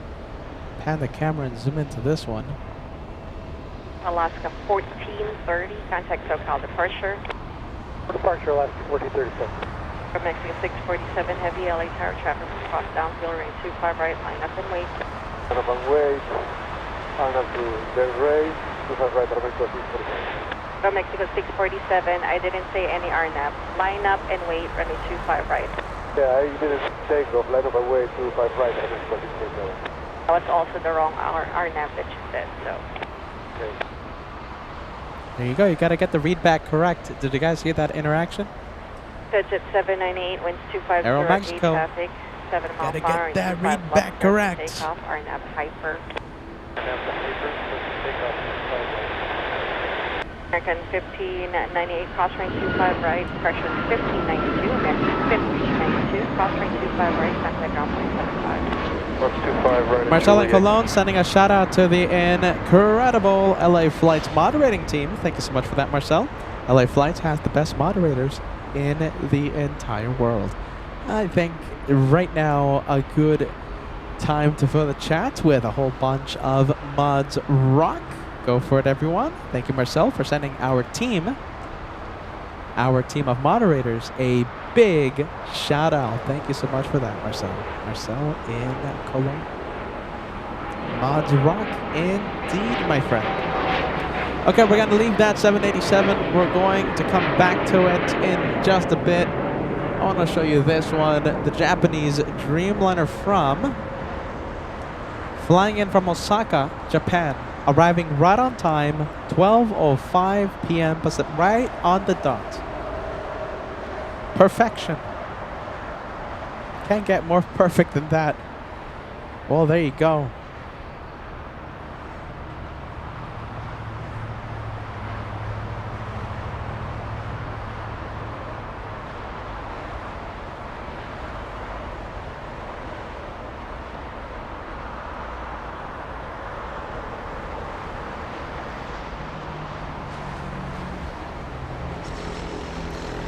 A: pan the camera and zoom into this one.
E: Alaska 1430, contact SoCal departure.
D: Departure, Alaska 1437.
E: From Mexico 647 Heavy LA Tower, traffic cross downfield, range 25 right, line up and wait.
D: Line up and wait. Line up to the race, 25 right, Mexico 647.
E: From Mexico 647, I didn't say any RNAV. Line up and wait, running 25 right.
D: Yeah, I didn't take off, line up and wait, 25 right, Mexico 647.
E: That was also the wrong RNAV that you said, so.
D: Okay.
A: There you go. You got to get the read back correct. Did you guys hear that interaction?
E: Pitch at 798, winds 250,
A: Aero Mexico.
E: traffic, 7 mile
A: Gotta
E: per hour.
A: get that
E: 25
A: read
E: left,
A: back
E: clear for
A: correct.
E: Takeoff, RNAV Hyper. American 1598, cross range 25 right, pressure 1592, American 1592, cross range 25 right, contact ground point 75.
B: Cross 25 right.
A: Marcel and Cologne sending a shout out to the incredible LA Flights moderating team. Thank you so much for that, Marcel. LA Flights has the best moderators in the entire world. I think right now a good time to fill the chat with a whole bunch of mods rock. Go for it, everyone. Thank you, Marcel, for sending our team of moderators a big shout out. Thank you so much for that, Marcel. Marcel in Cologne. Mods rock indeed, my friend. Okay, we're going to leave that 787. We're going to come back to it in just a bit. I want to show you this one, the Japanese Dreamliner flying in from Osaka, Japan. Arriving right on time, 12:05 p.m. Pacific, right on the dot. Perfection. Can't get more perfect than that. Well, there you go.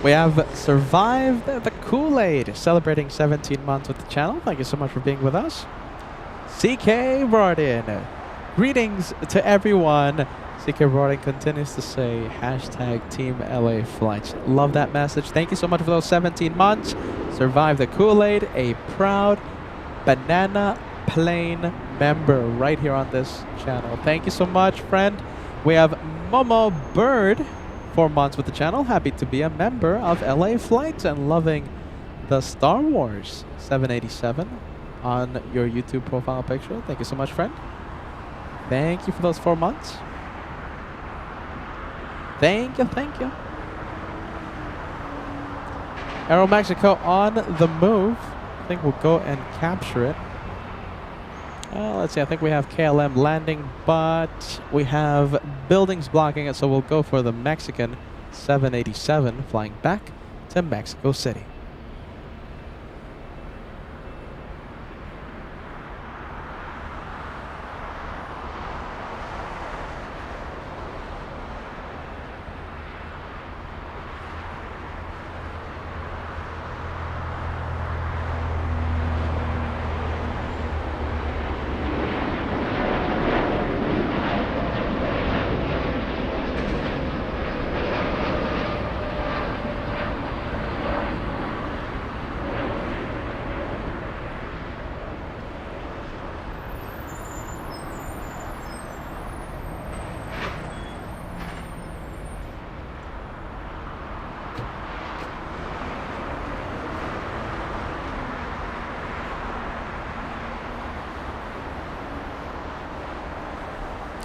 A: We have survived the Kool-Aid, celebrating 17 months with the channel. Thank you so much for being with us. CK Rodin, greetings to everyone. CK Rodin continues to say hashtag Team LA Flights. Love that message. Thank you so much for those 17 months. Survived the Kool-Aid, a proud banana plane member right here on this channel. Thank you so much, friend. We have Momo Bird. 4 months with the channel. Happy to be a member of LA Flights and loving the Star Wars 787 on your YouTube profile picture. Thank you so much, friend. Thank you for those 4 months. Thank you, thank you. Aero Mexico on the move. I think we'll go and capture it. Let's see, I think we have KLM landing, but we have buildings blocking it, so we'll go for the Mexican 787 flying back to Mexico City.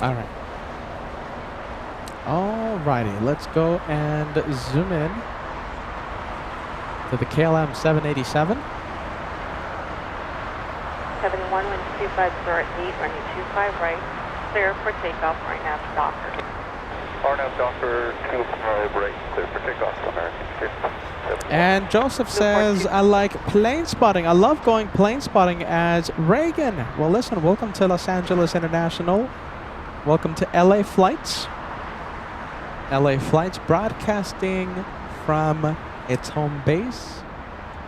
A: All right. Alrighty, let's go and zoom in to the KLM 787.
E: 71, wind 250 at 8, running 25 right, clear for takeoff, right now to Docker.
B: RNAV Docker 25 right, clear for takeoff, American 57.
A: And Joseph says, I like plane spotting. I love going plane spotting as Reagan. Well, listen, welcome to Los Angeles International. Welcome to LA Flights. LA Flights broadcasting from its home base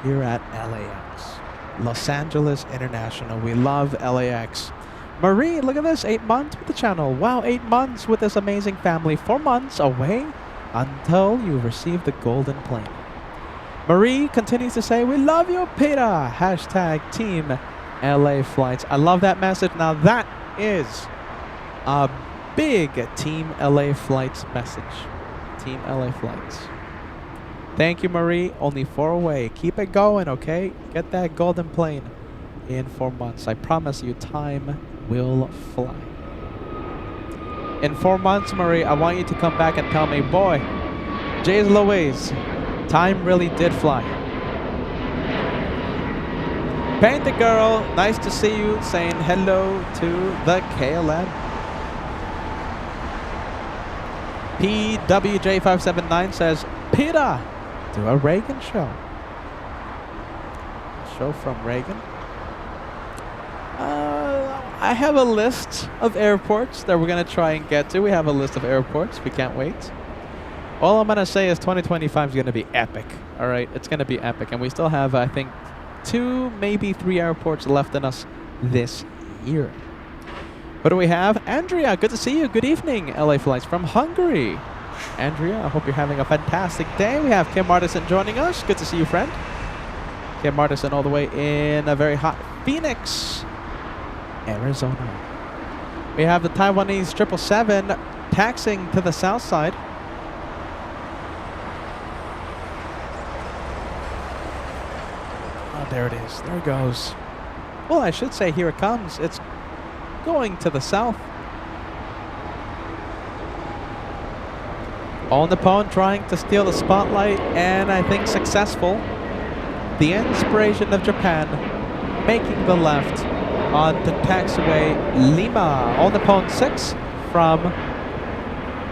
A: here at LAX. Los Angeles International. We love LAX. Marie, look at this. 8 months with the channel. Wow, 8 months with this amazing family. 4 months away until you receive the golden plane. Marie continues to say, we love you, Peter. Hashtag Team LA Flights. I love that message. Now that is a big Team LA Flights message. Team LA Flights. Thank you, Marie. Only 4 away. Keep it going, okay? Get that golden plane in 4 months. I promise you, time will fly. In 4 months, Marie, I want you to come back and tell me, boy, Jay's Louise, time really did fly. Paint the Girl, nice to see you, saying hello to the KLM. PWJ579 says, Peter, do a Reagan show. Show from Reagan. I have a list of airports that we're going to try and get to. We have a list of airports. We can't wait. All I'm going to say is 2025 is going to be epic. All right? It's going to be epic. And we still have, I think, 2, maybe 3 airports left in us this year. What do we have? Andrea, good to see you. Good evening, LA Flights from Hungary. Andrea, I hope you're having a fantastic day. We have Kim Martison joining us. Good to see you, friend. Kim Martison all the way in a very hot Phoenix, Arizona. We have the Taiwanese 777 taxiing to the south side. Oh, there it is. There it goes. Well, I should say here it comes. It's going to the south. All Nippon trying to steal the spotlight, and I think successful. The inspiration of Japan making the left on the taxiway Lima. All Nippon 6 from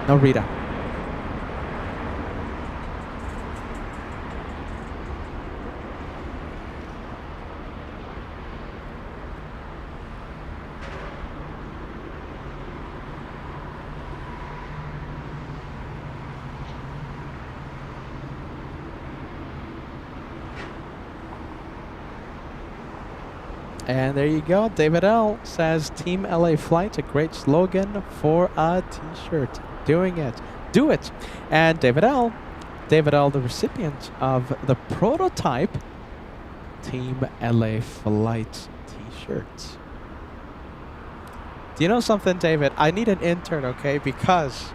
A: Narita. And there you go. David L. says Team LA Flights, a great slogan for a t-shirt. Doing it. Do it. And David L., the recipient of the prototype Team LA Flights t-shirts. Do you know something, David? I need an intern, okay? Because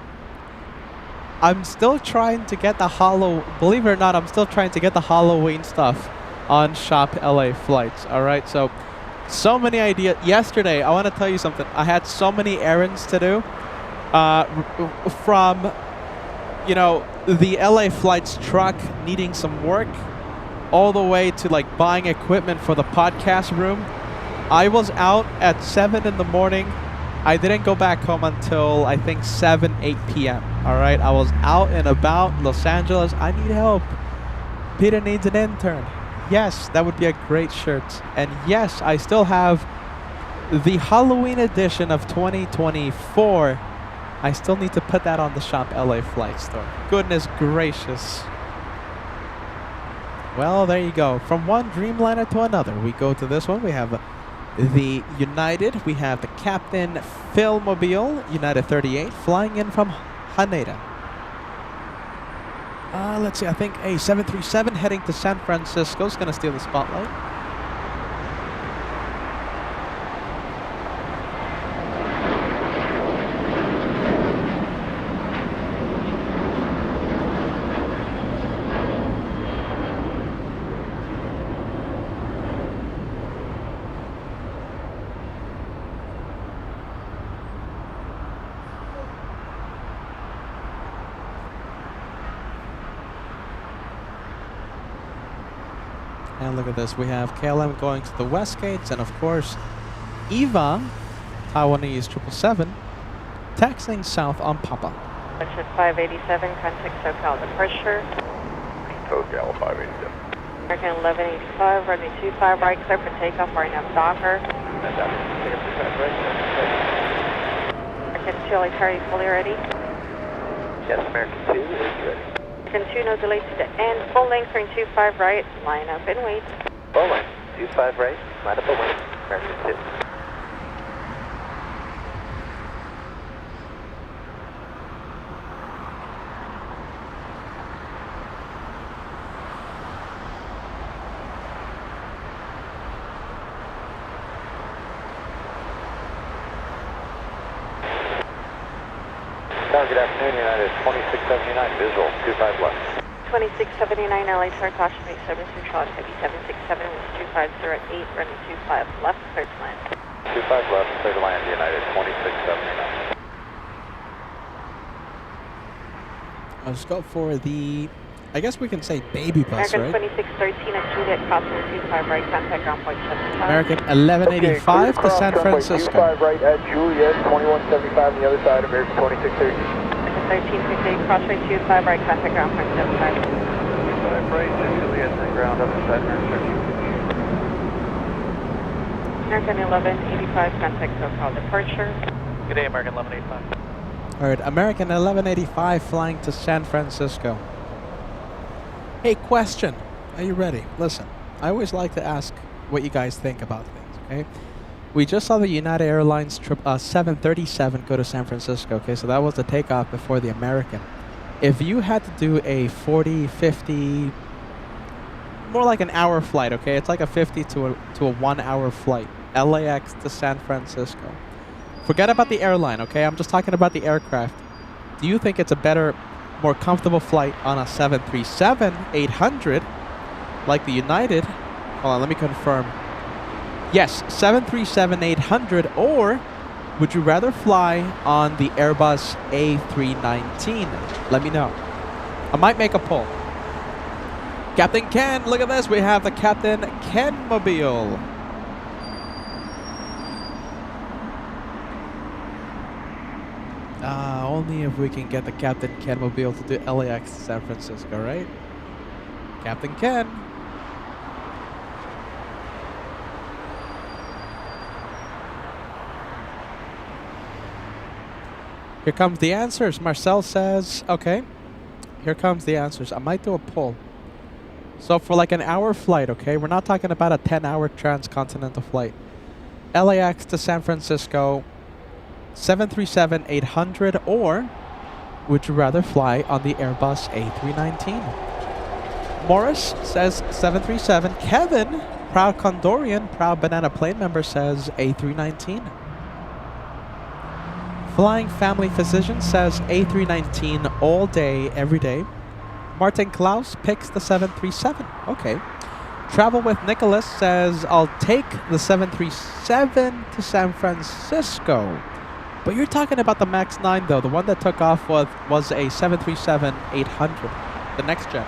A: I'm still trying to get the believe it or not, I'm still trying to get the Halloween stuff on Shop LA Flights. All right, so many ideas. Yesterday, I want to tell you something. I had so many errands to do from, the LA Flights truck needing some work all the way to like buying equipment for the podcast room. I was out at 7 in the morning. I didn't go back home until I think 8 p.m. All right, I was out and about Los Angeles. I need help. Peter needs an intern. Yes, that would be a great shirt. And yes, I still have the Halloween edition of 2024. I still need to put that on the Shop LA Flight store. Goodness gracious. Well, there you go. From one Dreamliner to another. We go to this one. We have the United. We have the Captain Philmobile United 38 flying in from Haneda. Let's see, I think a 737 heading to San Francisco is going to steal the spotlight. And look at this. We have KLM going to the west gates, and of course, Eva, Taiwanese 777, taxiing south on Papa.
E: Budget 587, contact SoCal departure.
B: SoCal 587.
E: American 1185, runway 25 right, clear for takeoff, right now Docker. American 2, LA Tower, fully ready?
B: Yes, American 2 is ready.
E: American 2, no delay to the end, full length, turn 25 right, line up and wait.
B: Full length, 25 right, line up and wait, American 2. Good afternoon, United 2679, visual, 25 left.
E: 2679, LA Tower, caution rate 7 Central, heavy 767, with 250 at 8, running 25 left, clear to land.
B: 25 left, clear to land, United 2679.
A: Let's go for the, I guess we can say baby bus,
E: American
A: right?
E: 2613 at Juliet, crossing 25 right, contact ground point 75.
A: American 1185 to San Francisco.
D: 25 right at Juliet, 2175 on the other side, American 2613.
E: American 1358, cross right 25 right, contact ground point 75.
B: 25 right at Juliet, and ground up inside American 13.
E: American 1185, contact SoCal departure.
B: Good day, American 1185.
A: All right, American 1185 flying to San Francisco. Hey, question. Are you ready? Listen, I always like to ask what you guys think about things, okay? We just saw the United Airlines 737 go to San Francisco, okay? So that was the takeoff before the American. If you had to do a 40, 50, more like an hour flight, okay? It's like a 50 to a 1 hour flight, LAX to San Francisco. Forget about the airline, okay? I'm just talking about the aircraft. Do you think it's a better, more comfortable flight on a 737-800 like the United? Hold on, let me confirm. Yes, 737-800, or would you rather fly on the Airbus A319? Let me know. I might make a poll. Captain Ken, look at this. We have the Captain Ken Mobile. Only if we can get the Captain Ken Mobile to do LAX to San Francisco, right? Captain Ken. Here comes the answers. Marcel says, okay. Here comes the answers. I might do a poll. So for like an hour flight, okay? We're not talking about a 10-hour transcontinental flight. LAX to San Francisco, 737-800, or would you rather fly on the Airbus A319? Morris says 737. Kevin, proud Condorian, proud Banana Plane member, says A319. Flying Family Physician says A319 all day, every day. Martin Klaus picks the 737. Okay. Travel with Nicholas says, I'll take the 737 to San Francisco. But you're talking about the MAX 9 though. The one that took off was a 737-800, the next gen.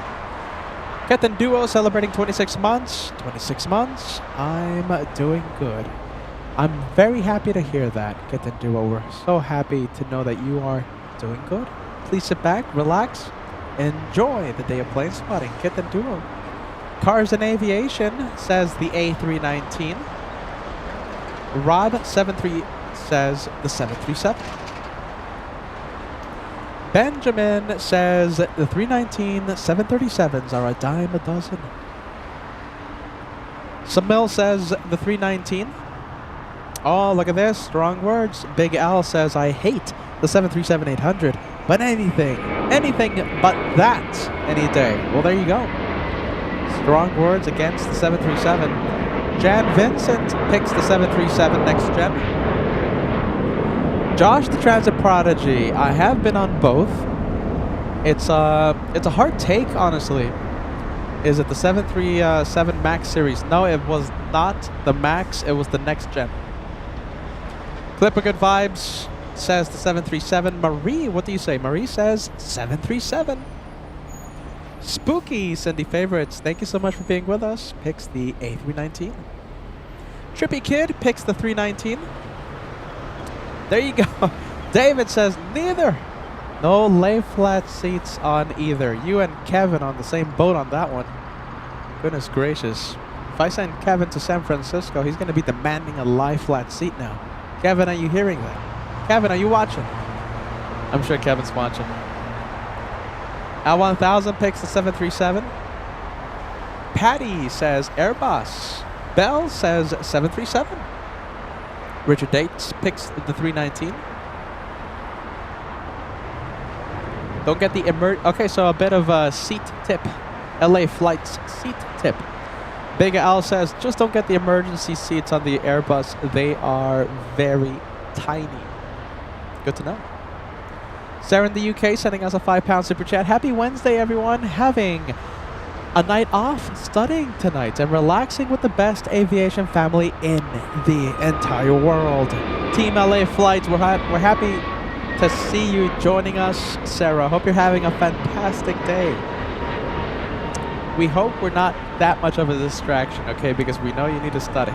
A: Captain Duo celebrating 26 months. 26 months. I'm doing good. I'm very happy to hear that, Captain Duo. We're so happy to know that you are doing good. Please sit back, relax, enjoy the day of plane spotting. Captain Duo. Cars and Aviation says the A319. Rob73 says the 737. Benjamin says the 319 737s are a dime a dozen. Samil says the 319. Oh, look at this. Strong words. Big Al says, I hate the 737-800, but anything but that any day. Well, there you go. Strong words against the 737. Jan Vincent picks the 737 next gen. Josh the Transit Prodigy. I have been on both. It's a hard take, honestly. Is it the 737 MAX series? No, it was not the MAX. It was the next gen. Clipper Good Vibes says the 737. Marie, what do you say? Marie says 737. Spooky Cindy Favorites, thank you so much for being with us. Picks the A319. Trippy Kid picks the 319. There you go. David says neither. No lay flat seats on either. You and Kevin on the same boat on that one. Goodness gracious. If I send Kevin to San Francisco, he's going to be demanding a lie flat seat now. Kevin, are you hearing that? Kevin, are you watching? I'm sure Kevin's watching. Al1000 picks the 737. Patty says Airbus. Bell says 737. Richard Dates picks the 319. Don't get the okay, so a bit of a seat tip. LA flights seat tip. Big Al says, just don't get the emergency seats on the Airbus. They are very tiny. Good to know. Sarah in the UK sending us a £5 super chat. Happy Wednesday, everyone. Having a night off studying tonight and relaxing with the best aviation family in the entire world. Team LA Flights, we're happy to see you joining us, Sarah. Hope you're having a fantastic day. We hope we're not that much of a distraction, okay? Because we know you need to study.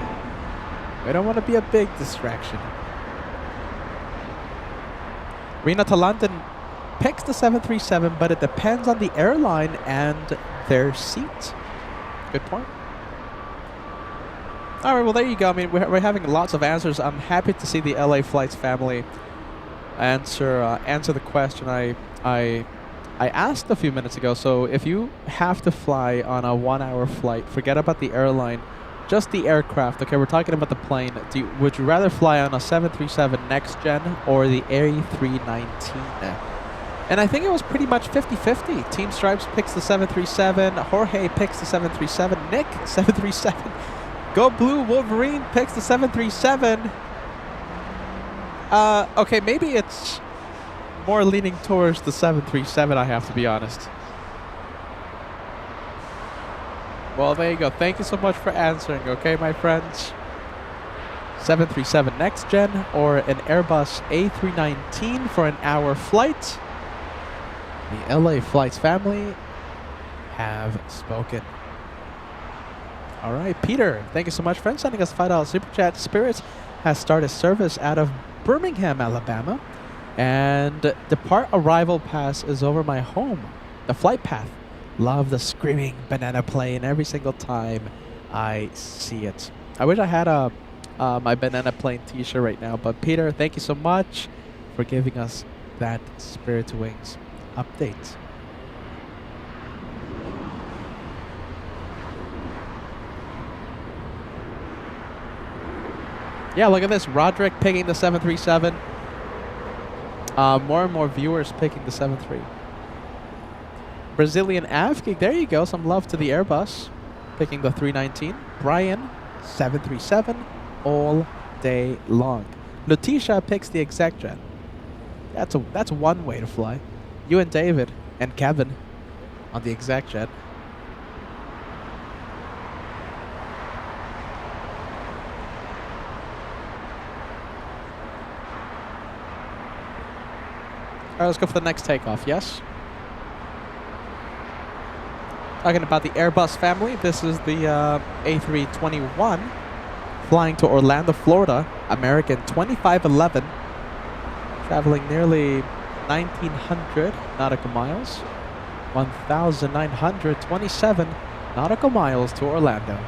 A: We don't want to be a big distraction. Rena to London picks the 737, but it depends on the airline and their seat. Good point. All right, well, there you go. I mean, we're having lots of answers. I'm happy to see the LA Flights family answer the question I asked a few minutes ago. So if you have to fly on a 1-hour flight, forget about the airline, just the aircraft. Okay, we're talking about the plane. Would you rather fly on a 737 next gen or the A319? And I think it was pretty much 50-50. Team Stripes picks the 737. Jorge picks the 737. Nick, 737. Go Blue Wolverine picks the 737. Okay, maybe it's more leaning towards the 737, I have to be honest. Well, there you go. Thank you so much for answering, okay, my friends? 737 next gen or an Airbus A319 for an hour flight? The LA Flights family have spoken. All right, Peter, thank you so much, friend, sending us $5 super chat. Spirits has started service out of Birmingham, Alabama, and depart arrival pass is over my home. The flight path. Love the screaming banana plane every single time I see it. I wish I had my banana plane t-shirt right now, but Peter, thank you so much for giving us that Spirit to Wings update. Yeah, look at this. Roderick picking the 737. More and more viewers picking the 73. Brazilian Avgeek, there you go. Some love to the Airbus. Picking the 319. Brian, 737 all day long. Letitia picks the exec jet. That's one way to fly. You and David and Kevin on the exec jet. All right, let's go for the next takeoff, yes? Talking about the Airbus family, this is the A321 flying to Orlando, Florida, American 2511, traveling nearly 1,900 nautical miles, 1,927 nautical miles to Orlando.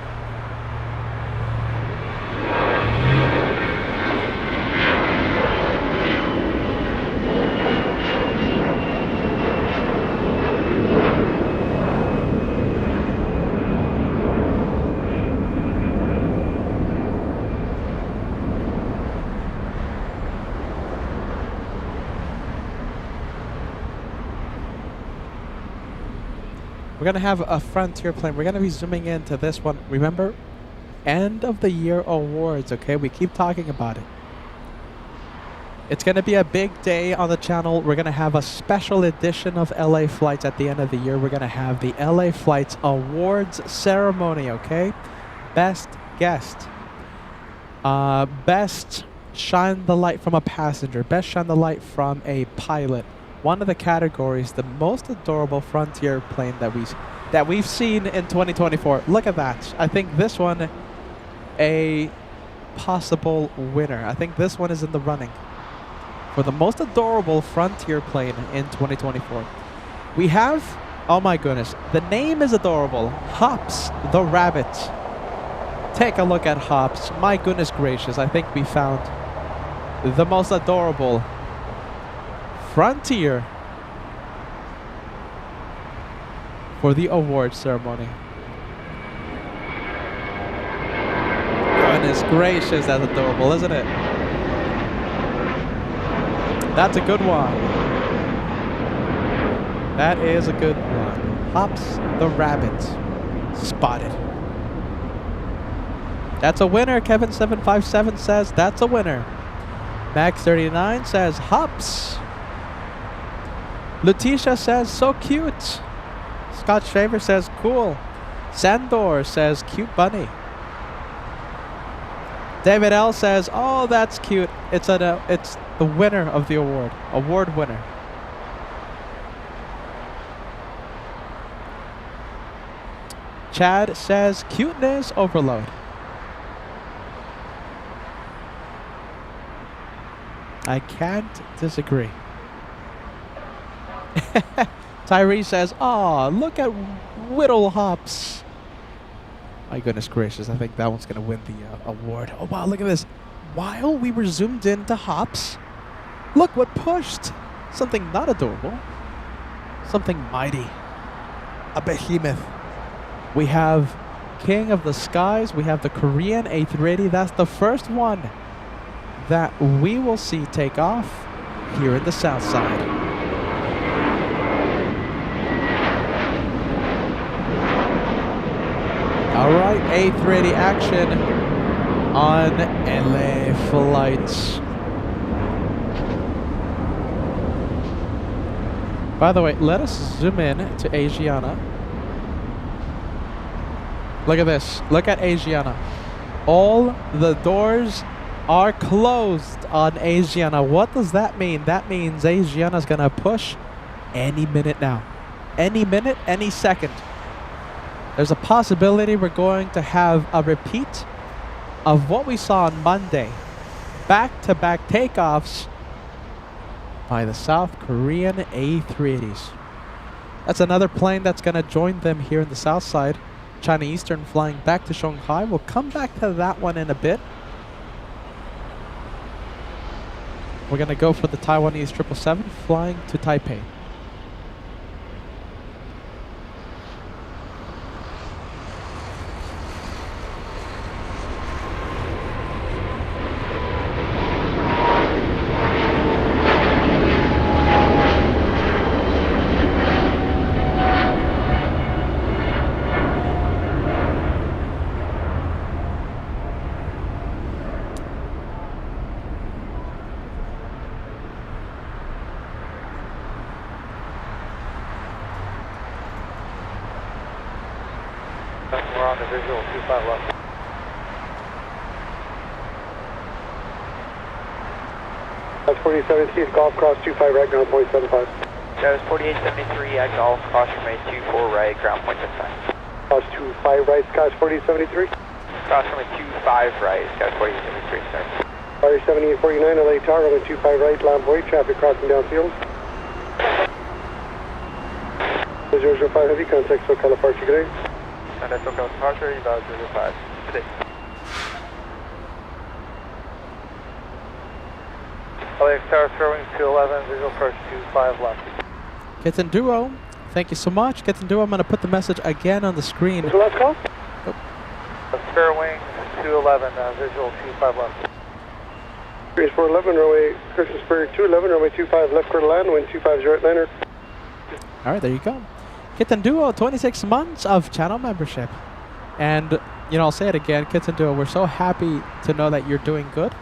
A: We're going to have a Frontier plane. We're going to be zooming into this one. Remember, end of the year awards, okay? We keep talking about it. It's going to be a big day on the channel. We're going to have a special edition of LA Flights at the end of the year. We're going to have the LA Flights Awards ceremony, okay? Best guest. Best shine the light from a passenger. Best shine the light from a pilot. one of the categories, the most adorable Frontier plane that we've seen in 2024. Look at that. I think this one a possible winner. I think this one is in the running for the most adorable Frontier plane in 2024. We have, oh my goodness, the name is adorable. Hops the Rabbit. Take a look at Hops. My goodness gracious, I think we found the most adorable Frontier for the award ceremony. Goodness gracious, that's adorable, isn't it? That's a good one. That is a good one. Hops the Rabbit. Spotted. That's a winner. Kevin757 says that's a winner. Max39 says Hops. Letitia says so cute. Scott Shaver says cool. Sandor says cute bunny. David L says, oh, that's cute. It's the winner of the award. Award winner. Chad says cuteness overload. I can't disagree. Tyree says, "Aw, look at Whittle Hops." My goodness gracious, I think that one's going to win the award. Oh, wow, look at this. While we were zoomed in to Hops, look what pushed. Something not adorable. Something mighty. A behemoth. We have King of the Skies. We have the Korean A380. That's the first one that we will see take off here in the south side. All right, A380 action on LA flights. By the way, let us zoom in to Asiana. Look at this. Look at Asiana. All the doors are closed on Asiana. What does that mean? That means Asiana's going to push any minute now. Any minute, any second. There's a possibility we're going to have a repeat of what we saw on Monday. Back-to-back takeoffs by the South Korean A380s. That's another plane that's going to join them here in the south side. China Eastern flying back to Shanghai. We'll come back to that one in a bit. We're going to go for the Taiwanese 777 flying to Taipei.
D: We're on the visual, 25 left. That's 47, Golf Cross 25 right, ground point 75.
C: That was 4873 at Golf, cross runway 24 right, ground point 75.
D: Cross 25 right, Scotch 4073.
C: Cross runway 25 right, Scotch 4873, sorry.
D: Fire 7849, LA Tower, runway 25 right, Lamboy, traffic crossing downfield. 005 Heavy, contact SoCal departure, good day.
C: And that's SoCal departure, about 05. Today.
D: LAX Tower, throwing 211, visual approach 25 left.
A: Kitten Duo, thank you so much. Kitten Duo, I'm going to put the message again on the screen.
D: Is the last call?
A: Oh.
D: Spare wing 211, visual 25 left. Series 411, runway, Christian Spur 211, runway 25 left quarter line, wind 25 right liner.
A: All right, there you go. Kitten Duo, 26 months of channel membership. And, you know, I'll say it again, Kitten Duo, we're so happy to know that you're doing good.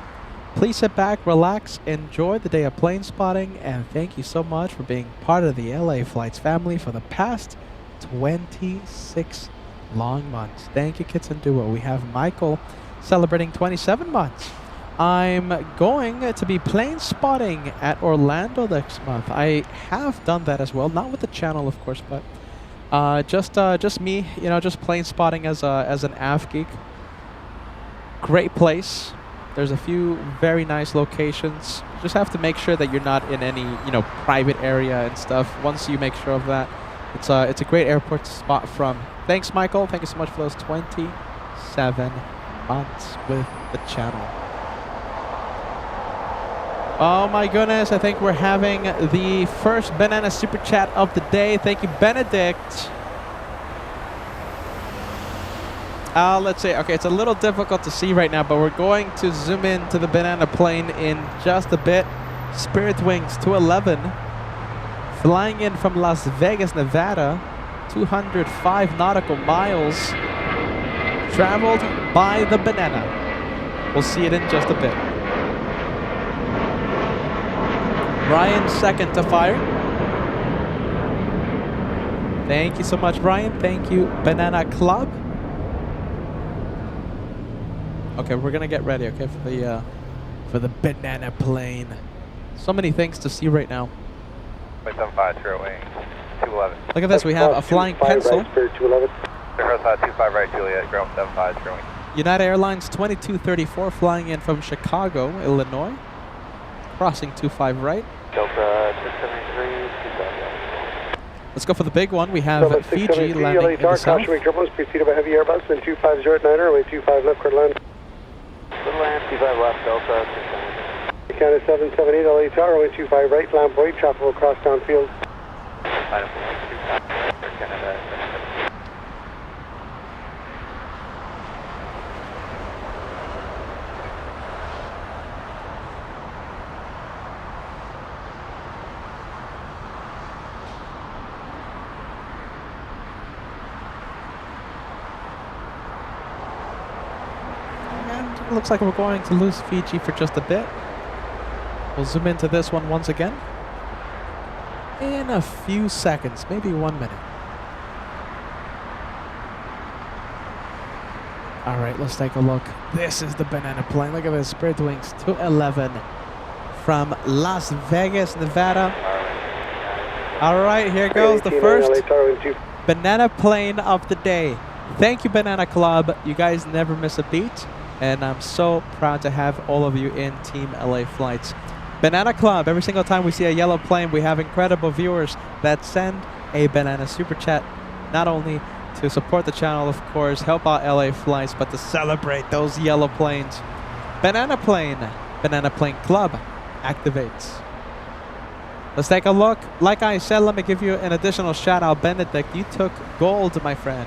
A: Please sit back, relax, enjoy the day of plane spotting, and thank you so much for being part of the LA Flights family for the past 26 long months. Thank you, Kitten Duo. We have Michael celebrating 27 months. I'm going to be plane spotting at Orlando next month. I have done that as well, not with the channel, of course, but just me, you know, just plane spotting as an AV geek. Great place. There's a few very nice locations. Just have to make sure that you're not in any, you know, private area and stuff. Once you make sure of that, it's a great airport to spot from. Thanks, Michael. Thank you so much for those 27 months with the channel. Oh my goodness, I think we're having the first banana super chat of the day. Thank you, Benedict. Let's see. Okay, it's a little difficult to see right now, but we're going to zoom in to the banana plane in just a bit. Spirit Wings 211, flying in from Las Vegas, Nevada, 205 nautical miles, traveled by the banana. We'll see it in just a bit. Ryan, second to fire. Thank you so much, Ryan. Thank you, Banana Club. Okay, we're gonna get ready, okay, for the banana plane. So many things to see right now.
B: 75, true wing, 211.
A: Look at this, we have a flying pencil.
D: Right, Spirit 211.
B: 25 right, Juliet, ground 75, true wing.
A: United Airlines 2234 flying in from Chicago, Illinois. Crossing 25 right.
B: Delta 673,
A: Let's go for the big one. We have
D: Delta
A: Fiji
D: 673,
A: landing
D: LA
A: in the
D: Tower,
A: south.
D: caution turbulence, preceded by heavy Airbus, and 250 at 9, runway 25 left, clear to land.
B: Little land, 25 left, Delta 673.
D: Canada 778, LA Tower, runway 25 right, flamboyant, traffic will cross downfield.
B: Item 25, Canada 778.
A: And it looks like we're going to lose Fiji for just a bit. We'll zoom into this one once again. In a few seconds, maybe 1 minute. All right, let's take a look. This is the banana plane. Look at this, Spirit Wings 211 from Las Vegas, Nevada. All right, here goes the first banana plane of the day. Thank you, Banana Club. You guys never miss a beat, and I'm so proud to have all of you in Team LA Flights. Banana Club, every single time we see a yellow plane, we have incredible viewers that send a banana super chat, not only to support the channel, of course, help out LA Flights, but to celebrate those yellow planes. Banana Plane Club activates. Let's take a look. Like I said, let me give you an additional shout out. Benedict, you took gold, my friend.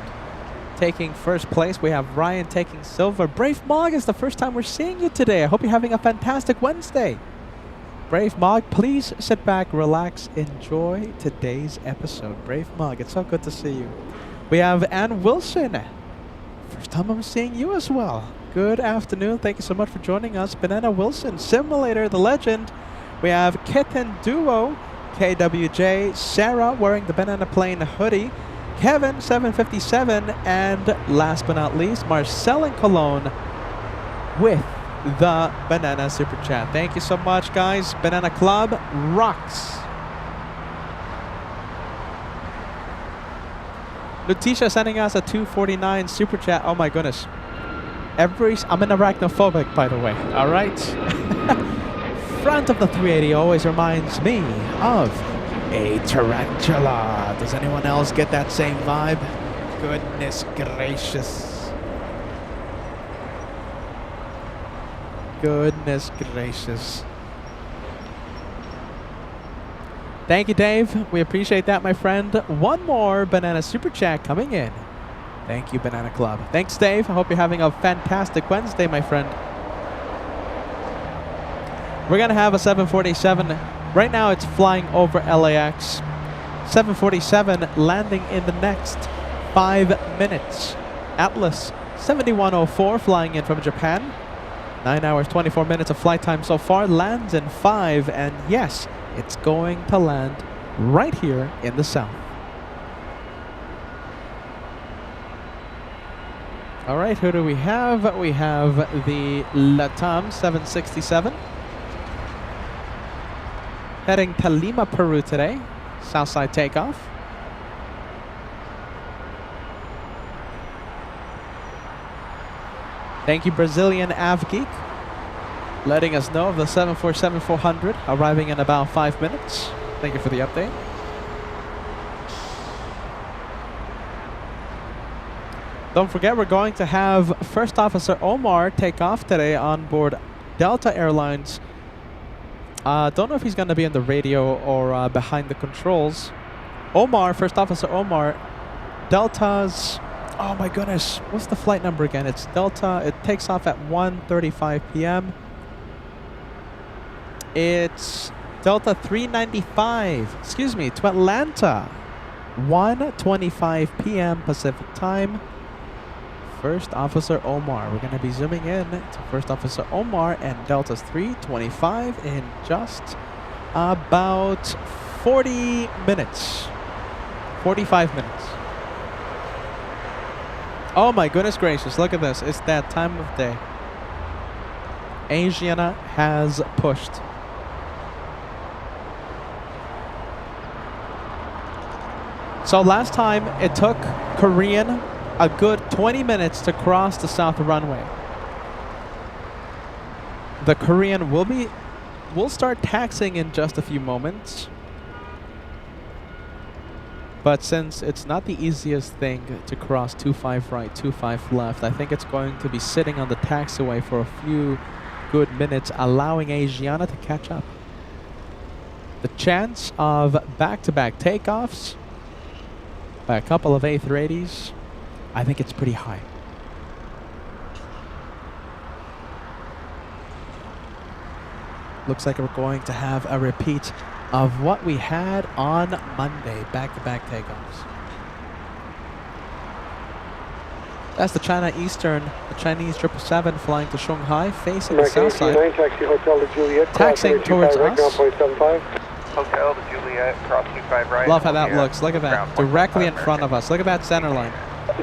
A: Taking first place, we have Ryan taking silver. Brave Mog, is the first time we're seeing you today. I hope you're having a fantastic Wednesday. Brave Mog, please sit back, relax, enjoy today's episode. Brave Mog, it's so good to see you. We have Ann Wilson. First time I'm seeing you as well. Good afternoon. Thank you so much for joining us. Banana Wilson, Simulator, the legend. We have Kitten Duo, KWJ, Sarah wearing the Banana Plane hoodie, Kevin 757, and last but not least, Marcel in Cologne with the Banana Super Chat. Thank you so much, guys. Banana Club rocks. Lutisha sending us a 249 Super Chat. Oh my goodness. I'm an arachnophobic, by the way. All right. Front of the 380 always reminds me of a tarantula. Does anyone else get that same vibe? Goodness gracious. Goodness gracious. Thank you, Dave. We appreciate that, my friend. One more Banana Super Chat coming in. Thank you, Banana Club. Thanks, Dave. I hope you're having a fantastic Wednesday, my friend. We're going to have a 747. Right now, it's flying over LAX. 747 landing in the next 5 minutes. Atlas 7104 flying in from Japan. 9 hours, 24 minutes of flight time so far. Lands in 5, and yes, it's going to land right here in the south. All right, who do we have? We have the LATAM 767. Heading to Lima, Peru today. Southside takeoff. Thank you, Brazilian AvGeek, letting us know of the 747-400 arriving in about 5 minutes. Thank you for the update. Don't forget, we're going to have First Officer Omar take off today on board Delta Airlines. Don't know if he's going to be on the radio or behind the controls. Omar, First Officer Omar, Delta's... Oh my goodness, what's the flight number again? It's Delta. It takes off at 1:35 p.m. It's Delta 395, excuse me, to Atlanta. 1:25 p.m. Pacific time. First Officer Omar. We're going to be zooming in to First Officer Omar and Delta's 325 in just about 40 minutes. 45 minutes. Oh my goodness gracious, look at this. It's that time of day. Asiana has pushed. So last time it took Korean a good 20 minutes to cross the south runway. The Korean will start taxiing in just a few moments. But since it's not the easiest thing to cross 25 right, 25 left, I think it's going to be sitting on the taxiway for a few good minutes, allowing Asiana to catch up. The chance of back-to-back takeoffs by a couple of A380s, I think it's pretty high. Looks like we're going to have a repeat of what we had on Monday, back-to-back takeoffs. That's the China Eastern, the Chinese 777 flying to Shanghai, facing the south side.
D: Taxi Hotel to Juliet,
A: taxiing towards us.
C: Hotel to Juliet, cross 25 right.
A: Love how that looks. Look at that. Directly in front of us. Look at that center line.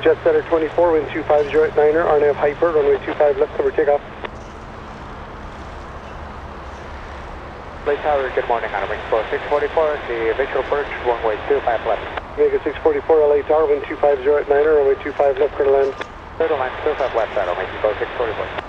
D: Jet Center 24, wind 250 at Niner, RNAV Hyper, runway 25 left, cover takeoff.
B: Lake Tower, good morning, on wing 644, the visual approach, runway 25 left.
D: Omega 644, LA Tower, wind 250 at Niner, runway 25 left, clear to land.
B: Clear to land, 25 left, side, Omega 644.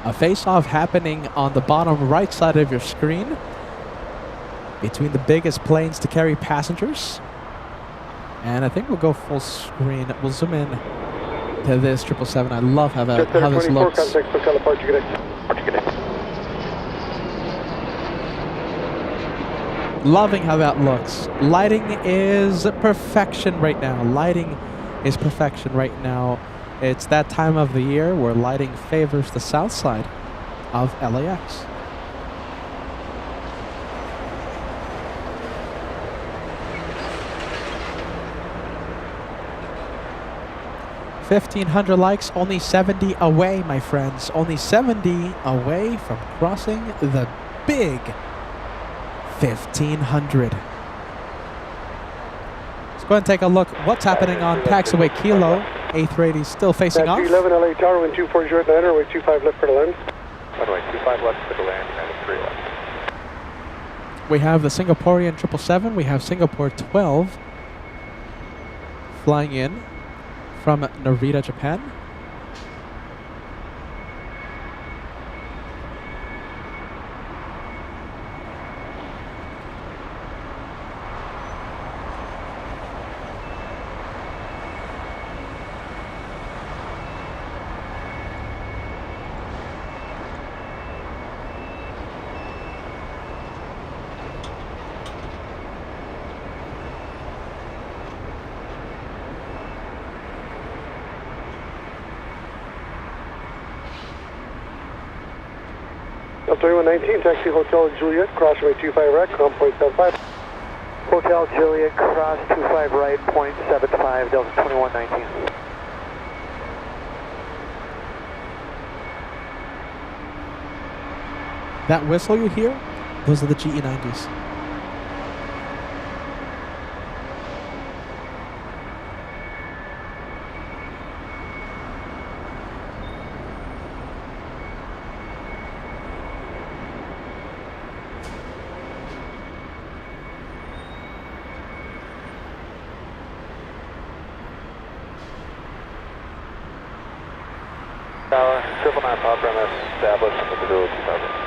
A: A face-off happening on the bottom right side of your screen between the biggest planes to carry passengers. And I think we'll go full screen. We'll zoom in to this 777. I love how this looks. Loving how that looks. Lighting is perfection right now. Lighting is perfection right now. It's that time of the year where lighting favors the south side of LAX. $1,500 likes, only 70 away, my friends. Only 70 away from crossing the big 1,500. Let's go ahead and take a look what's happening on taxiway Kilo. A380 still facing off.
D: 11 LA Tower, wind 240 at Niner, runway 25 left for the land.
B: Runway 25 left for the land, and 3 left.
A: We have the Singaporean 777. We have Singapore 12 flying in from Narita, Japan.
D: Delta 2119, taxi Hotel Juliet, cross runway 25 right, com 0.75.
B: Hotel Juliet, cross 25 right, 0.75, Delta 2119.
A: That whistle you hear, those are the GE90s.
B: Tower, 999 Pop premise established with the dual 2000.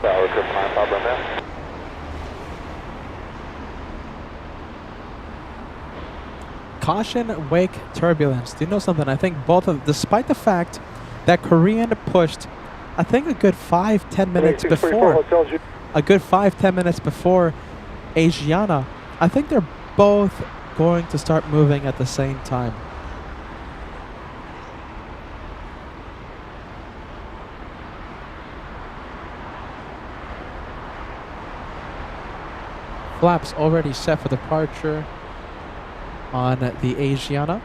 B: Tower, 999 Pop premise.
A: Caution, wake, turbulence. Do you know something? I think both of, despite the fact that Korean pushed, I think a good 5-10 minutes before, Asiana, I think they're both going to start moving at the same time. Flaps already set for departure on the Asiana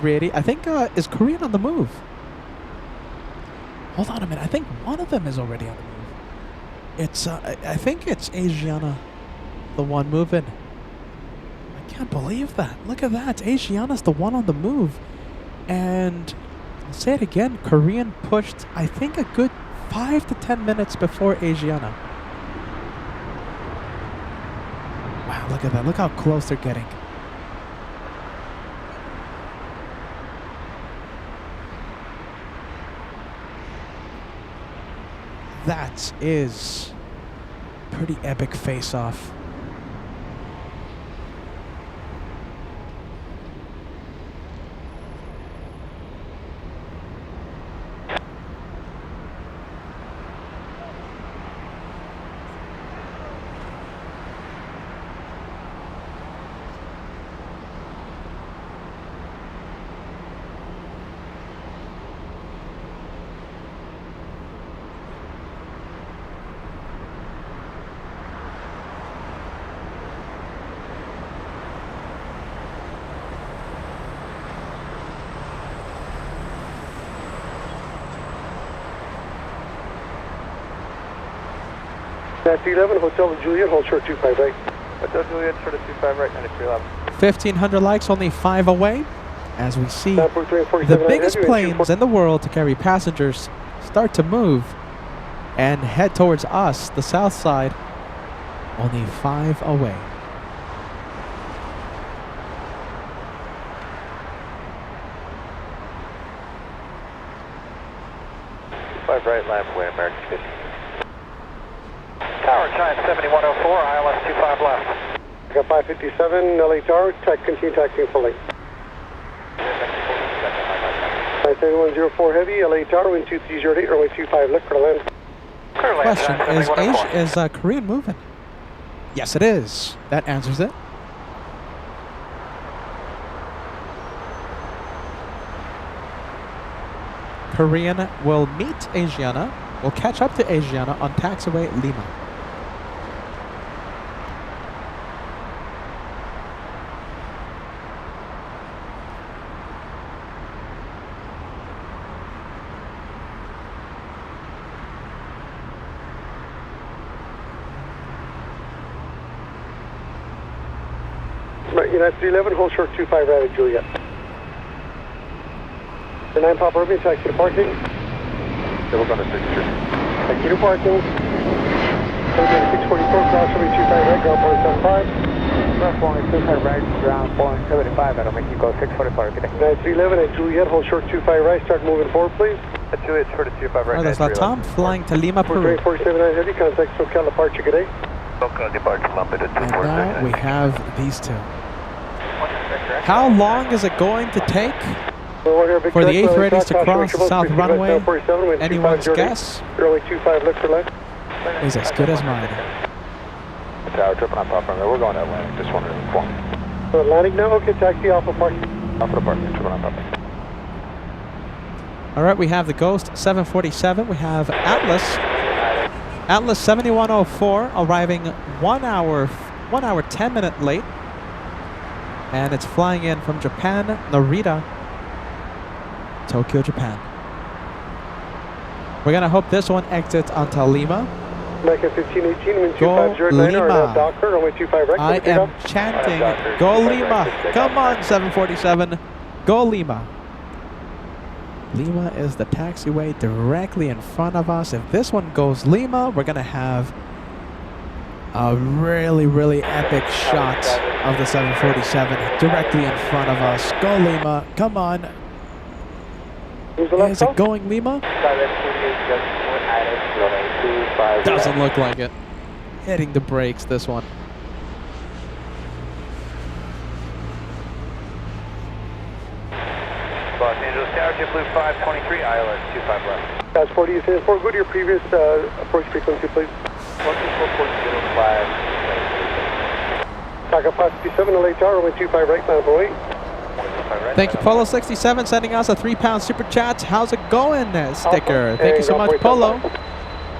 A: 380. I think, is Korean on the move? Hold on a minute. I think one of them is already on the move. It's, I think it's Asiana, the one moving. I can't believe that. Look at that. Asiana's the one on the move. And I'll say it again. Korean pushed, I think, a good 5 to 10 minutes before Asiana. Wow, look at that. Look how close they're getting. That is pretty epic face-off.
D: That's 11, Hotel Juliet, hold short 25 right.
B: Hotel Juliet, short of 25 right, 9311.
A: 1,500 likes, only 5 away. As we see the biggest planes in the world to carry passengers start to move and head towards us, the south side, only 5 away.
B: Five right, left, way, American 50.
C: Tower, Giant 7104, ILS 25 left.
D: I got 557, LA Tower, continue taxiing fully. 7104 Heavy, LA Tower, wind 2308, runway 25 left, for land.
A: Question, is Korean moving? Yes, it is. That answers it. Korean will meet Asiana, will catch up to Asiana on taxiway Lima.
D: Right, United 311, hold short 25 right at Juliet. The 9 Pop Urban, taxi to parking.
B: Yeah, we're going to 63.
D: Taxi to parking. 644, cross runway 25 right, ground point 75.
B: Left one, 25 right, ground point 75, that'll make you go 644, good day.
D: United 311 at Juliet, hold short 25 right, start moving forward please.
B: At Juliet, short of 25 right,
A: Oh, that's Tom flying to Lima, Peru.
D: 479 Heavy, contact SoCal departure, good day.
B: SoCal departure, Lambda
A: And now we have these two. How long is it going to take for the A380s to cross the south runway? Anyone's guess
D: Runway 25 left for left.
A: is as good as mine.
B: Tower tripping on top runway. We're going to Atlantic. Just wanted to inform.
D: So Atlantic now, okay, taxi Alpha Park.
B: Alpha Park, tripping on top.
A: All right, we have the Ghost 747. We have Atlas 7104 arriving 1 hour 10 minute late. And it's flying in from Japan, Narita, Tokyo, Japan. We're gonna hope this one exits onto Lima.
D: American 1518, wind
A: Go
D: 2509,
A: Lima.
D: Docker, runway 25 right.
A: I am chanting, go Lima. Come on, 747, go Lima. Lima is the taxiway directly in front of us. If this one goes Lima, we're gonna have a really epic shot of the 747 directly in front of us. Go Lima, come on. Is it going Lima? Doesn't look like it. Hitting the brakes, this one.
C: Los Angeles Tower, JetBlue 523, ILS 25 left.
D: That's 40, you said 4, go to your previous approach frequency, please.
C: 124.05.
D: Taka 557, LA Tower, runway 25 right, line away.
A: Thank you, Polo 67, sending us a £3 super chat. How's it going, sticker? Thank you so much, Polo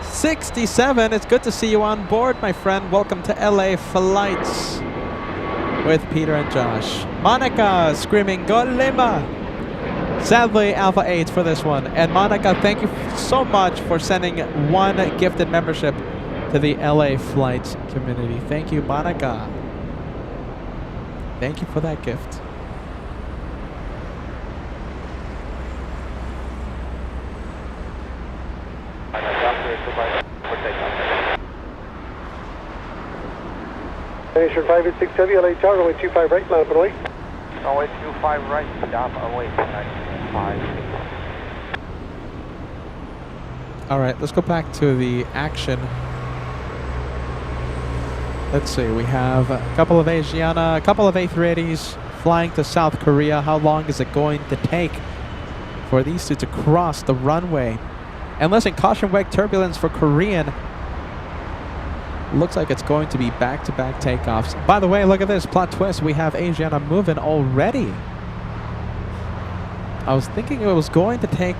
A: 67. It's good to see you on board, my friend. Welcome to LA Flights with Peter and Josh. Monica screaming, go Lima. Sadly, Alpha 8 for this one. And Monica, thank you so much for sending one gifted membership to the LA Flights community. Thank you, Monica. Thank you for that gift.
D: Nation 586 Heavy, LA Tower, runway 25 right, line away.
C: Runway 25 right, stop away, 95.
A: All right, let's go back to the action. Let's see, we have a couple of Asiana, a couple of A380s flying to South Korea. How long is it going to take for these two to cross the runway? And listen, caution wake turbulence for Korean. Looks like it's going to be back-to-back takeoffs. By the way, look at this plot twist. We have Asiana moving already. I was thinking it was going to take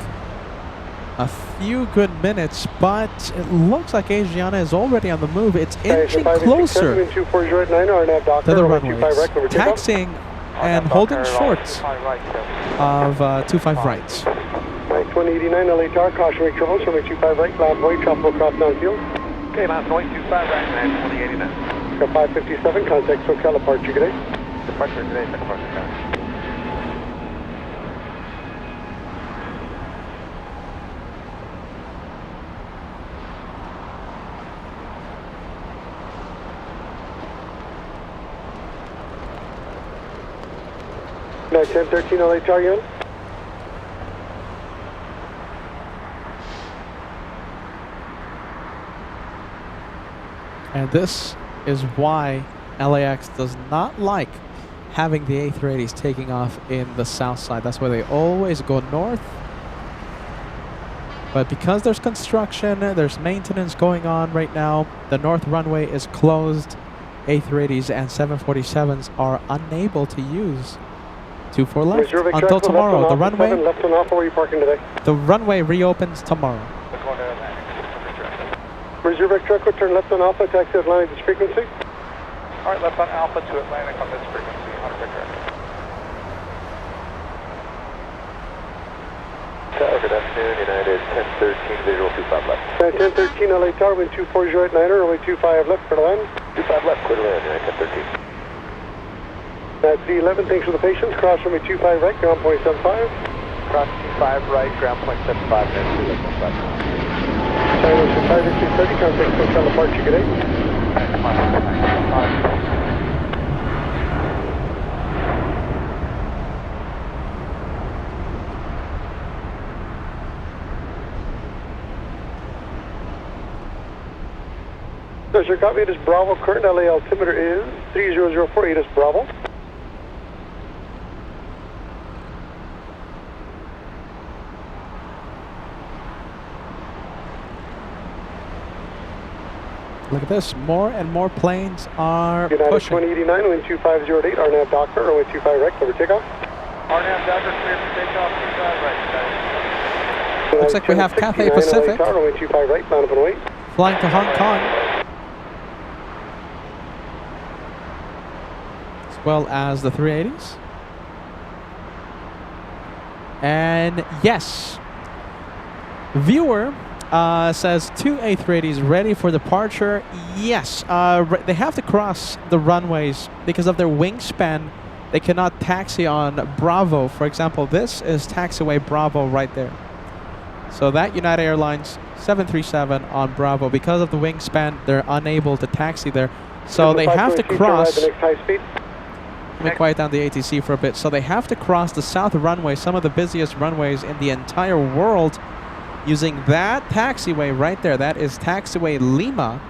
A: a few good minutes, but it looks like Asiana is already on the move. It's inching closer to the runway, taxiing and holding short of 25 rights.
D: 189 LA Tower, caution wake troubles, runway 25 right, land way, tropical cross downfield.
C: Okay, last noise 25 right, 2089.
D: 557, contact SoCal, departure today.
C: Departure today, departure today.
D: No, 1013 LA Tower, you in?
A: And this is why LAX does not like having the A380s taking off in the south side. That's why they always go north. But because there's construction, there's maintenance going on right now, the north runway is closed. A380s and 747s are unable to use 24 left until tomorrow. The runway,
D: left on off, where are you parking today?
A: The runway reopens tomorrow.
D: Reserve truck will turn left on Alpha, taxi Atlantic this frequency.
C: All right, left on Alpha to Atlantic on this frequency, 100 correct.
B: Tower, good afternoon, United 1013, visual 25 left.
D: 1013 LA Tower, wind 240 right, Niner, runway 25 left for the land.
B: 25 left, clear to land, United 1013.
D: That's D11, thanks for the patience. Cross runway 25 right, ground point 75.
C: Cross 25 right, ground point 75, and 2
D: China 58630, contact SoCal, departure today. Sir, copy, it is Bravo. Current LA altimeter is 3004, 8 is Bravo.
A: Look at this. More and more planes are
D: United
A: pushing.
D: 2089, wind 2508, RNAV Docker, runway 25 right, clear for takeoff.
F: RNAV Docker, clear for takeoff, 25 right.
A: Looks like we have Cathay Pacific
D: runway 25 right, line up and wait.
A: flying to Hong Kong, as well as the 380s. And yes, viewer says 2 A380s ready for departure. Yes, they have to cross the runways because of their wingspan. They cannot taxi on Bravo. For example, this is taxiway Bravo right there. So that United Airlines 737 on Bravo, because of the wingspan, they're unable to taxi there. So they have to cross. Let me quiet down the ATC for a bit. So they have to cross the south runway, some of the busiest runways in the entire world, using that taxiway right there. That is taxiway Lima.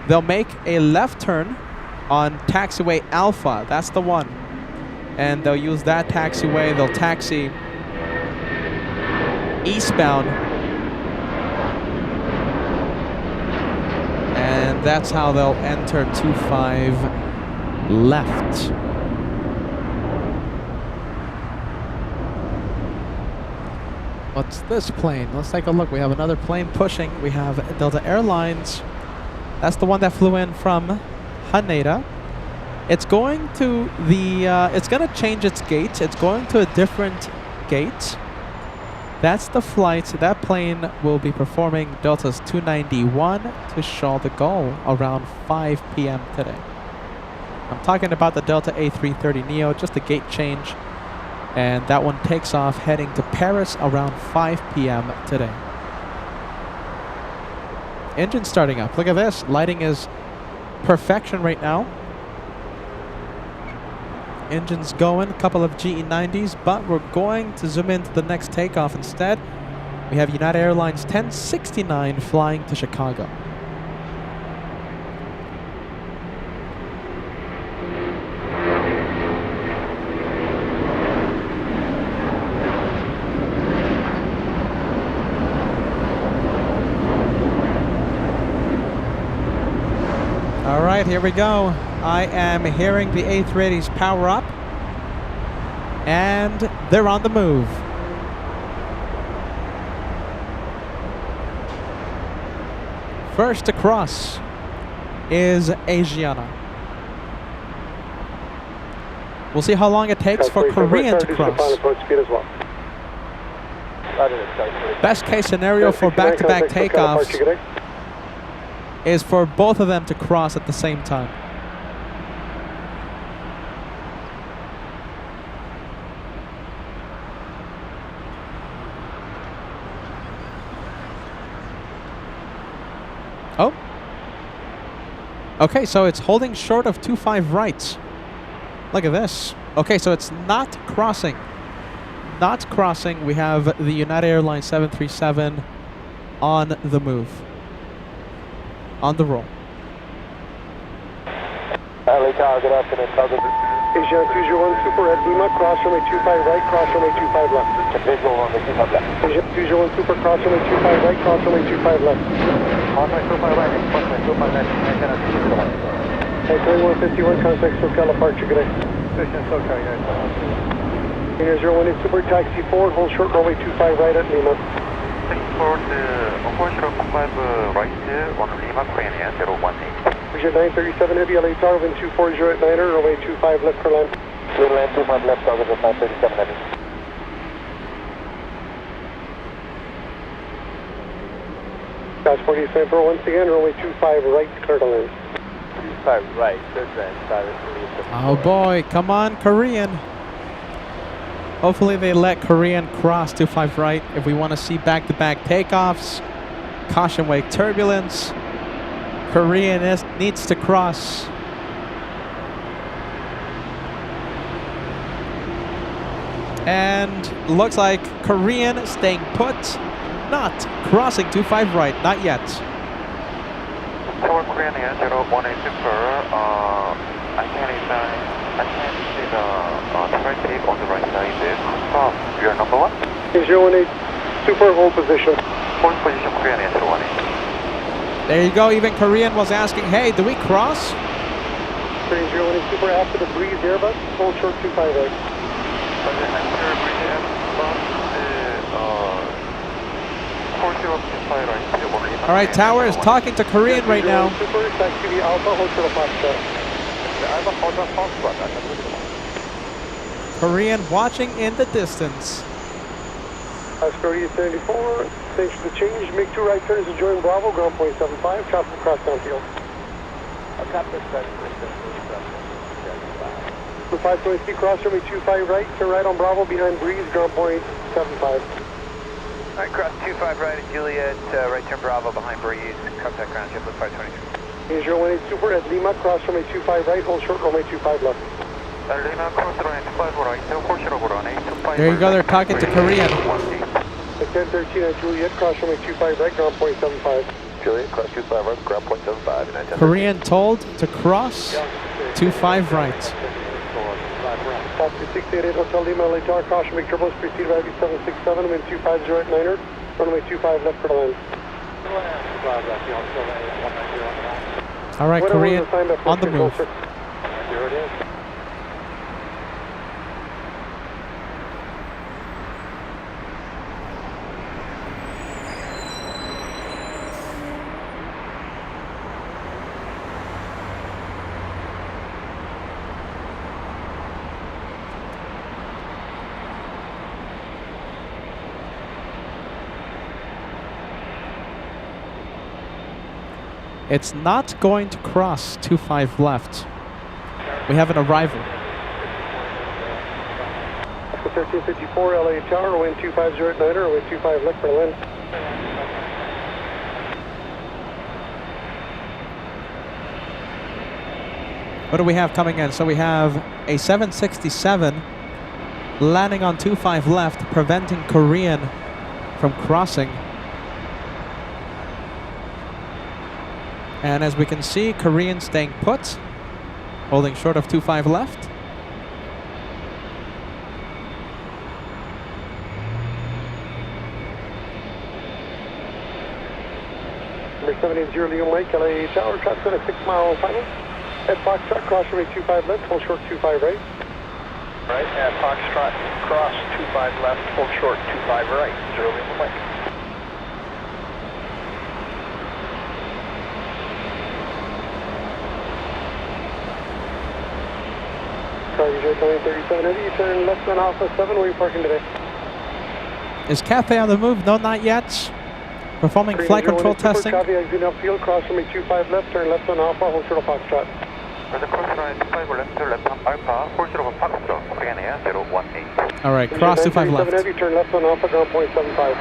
A: They'll make a left turn on taxiway Alpha. That's the one. And they'll use that taxiway. They'll taxi eastbound. And that's how they'll enter 25 left. What's this plane? Let's take a look. We have another plane pushing. We have Delta Airlines. That's the one that flew in from Haneda. It's going to the, it's going to change its gate. It's going to a different gate. That's the flight. That plane will be performing Delta's 291 to Charles de Gaulle around 5 p.m. today. I'm talking about the Delta A330 Neo, just a gate change. And that one takes off heading to Paris around 5 p.m. today. Engine starting up. Look at this. Lighting is perfection right now. Engine's going, a couple of GE90s, but we're going to zoom into the next takeoff instead. We have United Airlines 1069 flying to Chicago. All right, here we go. I am hearing the A380s power up, and they're on the move. First to cross is Asiana. We'll see how long it takes for Korean to cross. Best case scenario for back-to-back takeoffs is for both of them to cross at the same time. Oh. Okay, so it's holding short of 25 right. Look at this. Okay, so it's not crossing. Not crossing. We have the United Airlines 737 on the move. On the roll.
D: LA Tower, good afternoon. Asian 201 Super at Lima, cross runway 25 right, cross runway 25 left. Visual on the 25 left. Asian 201 Super, cross runway 25 right, cross runway 25 left. Cross runway 25 right, cross runway 25 left. Hey, 2151, contact SoCal departure, good day. Station SoCal, guys. Union 018 Super, taxi forward, hold short runway 25 right at Lima.
C: Forward, hold short 25 right on Lima, Korean Air 018.
D: Asian 937 Heavy, LA Tower, wind 2408 niner, runway 25 left, clear line. Clear line 25 left, target of 937 Heavy. Passport East Vapor, once again, runway 25 right, clear to land. 25 right, clear to land.
A: Oh boy, come on, Korean. Hopefully they let Korean cross 25 right if we want to see back-to-back takeoffs. Caution wake turbulence. Korean needs to cross. And looks like Korean staying put, not crossing 25 right, not yet.
C: Tower Korean Air 018 Super, I can't see the traffic on the right side. We are number 1.
D: 018 Super, hold position.
C: Hold position Korean Air 018.
A: There you go. Even Korean was asking, hey, do we cross?
D: 3018 Super after the breeze Airbus, hold short 25 right.
A: All right, Tower is talking to Korean right now.
D: Super, taxi the Alpha, hold short of Foxtrot.
A: Korean watching in the distance.
D: Oscar 74, thanks for the change. Make 2 right turns to join Bravo, ground point 75, traffic cross downfield.
B: I'll tap this side.
D: 523 cross runway 25 right, turn right on Bravo behind Breeze, ground point 75.
C: All right, cross 25 right at Juliet, right turn Bravo behind Breeze, contact ground jet with 523.
D: 018 Super at Lima, cross runway 25 right, hold short runway 25 left.
C: Lima, cross runway 25 right, hold short runway 25.
A: There you go, they're talking to Korean.
D: 1013 at Juliet, cross runway 25 right, ground point 75.
B: Juliet, cross 25 right, ground point 75.
A: Korean told to cross 25 right.
D: Taxi 688 Hotel Lima, LA Tower, caution, make turbos, proceed by 767, wind 250 runway 25 left for the land.
A: All right, Korean on the move.
B: Here it is.
A: It's not going to cross 25 left. We have an arrival.
D: 1354 LA Tower, wind 250 at 9er, wind 25 left for the land.
A: What do we have coming in? So we have a 767 landing on 25 left, preventing Korean from crossing. And as we can see, Korean staying put, holding short of 25 left.
D: Number 780 Leo Mike, LA Tower, traffic on a 6-mile final. At Foxtrot, cross runway 25 left, hold short 25 right.
B: Right, at Foxtrot, cross 25 left, hold short 25 right. 0 Lima Mike.
D: Cargo 37 Heavy, you turn left on Alpha 7, where are you parking today?
A: Is Cafe on the move? No, not yet. Performing flight control testing.
D: Copy, exit outfield, cross runway 25 left, turn left on Alpha, hold short of Foxtrot.
A: All right, cross 25 left.
D: Heavy, turn left on Alpha, ground point 75.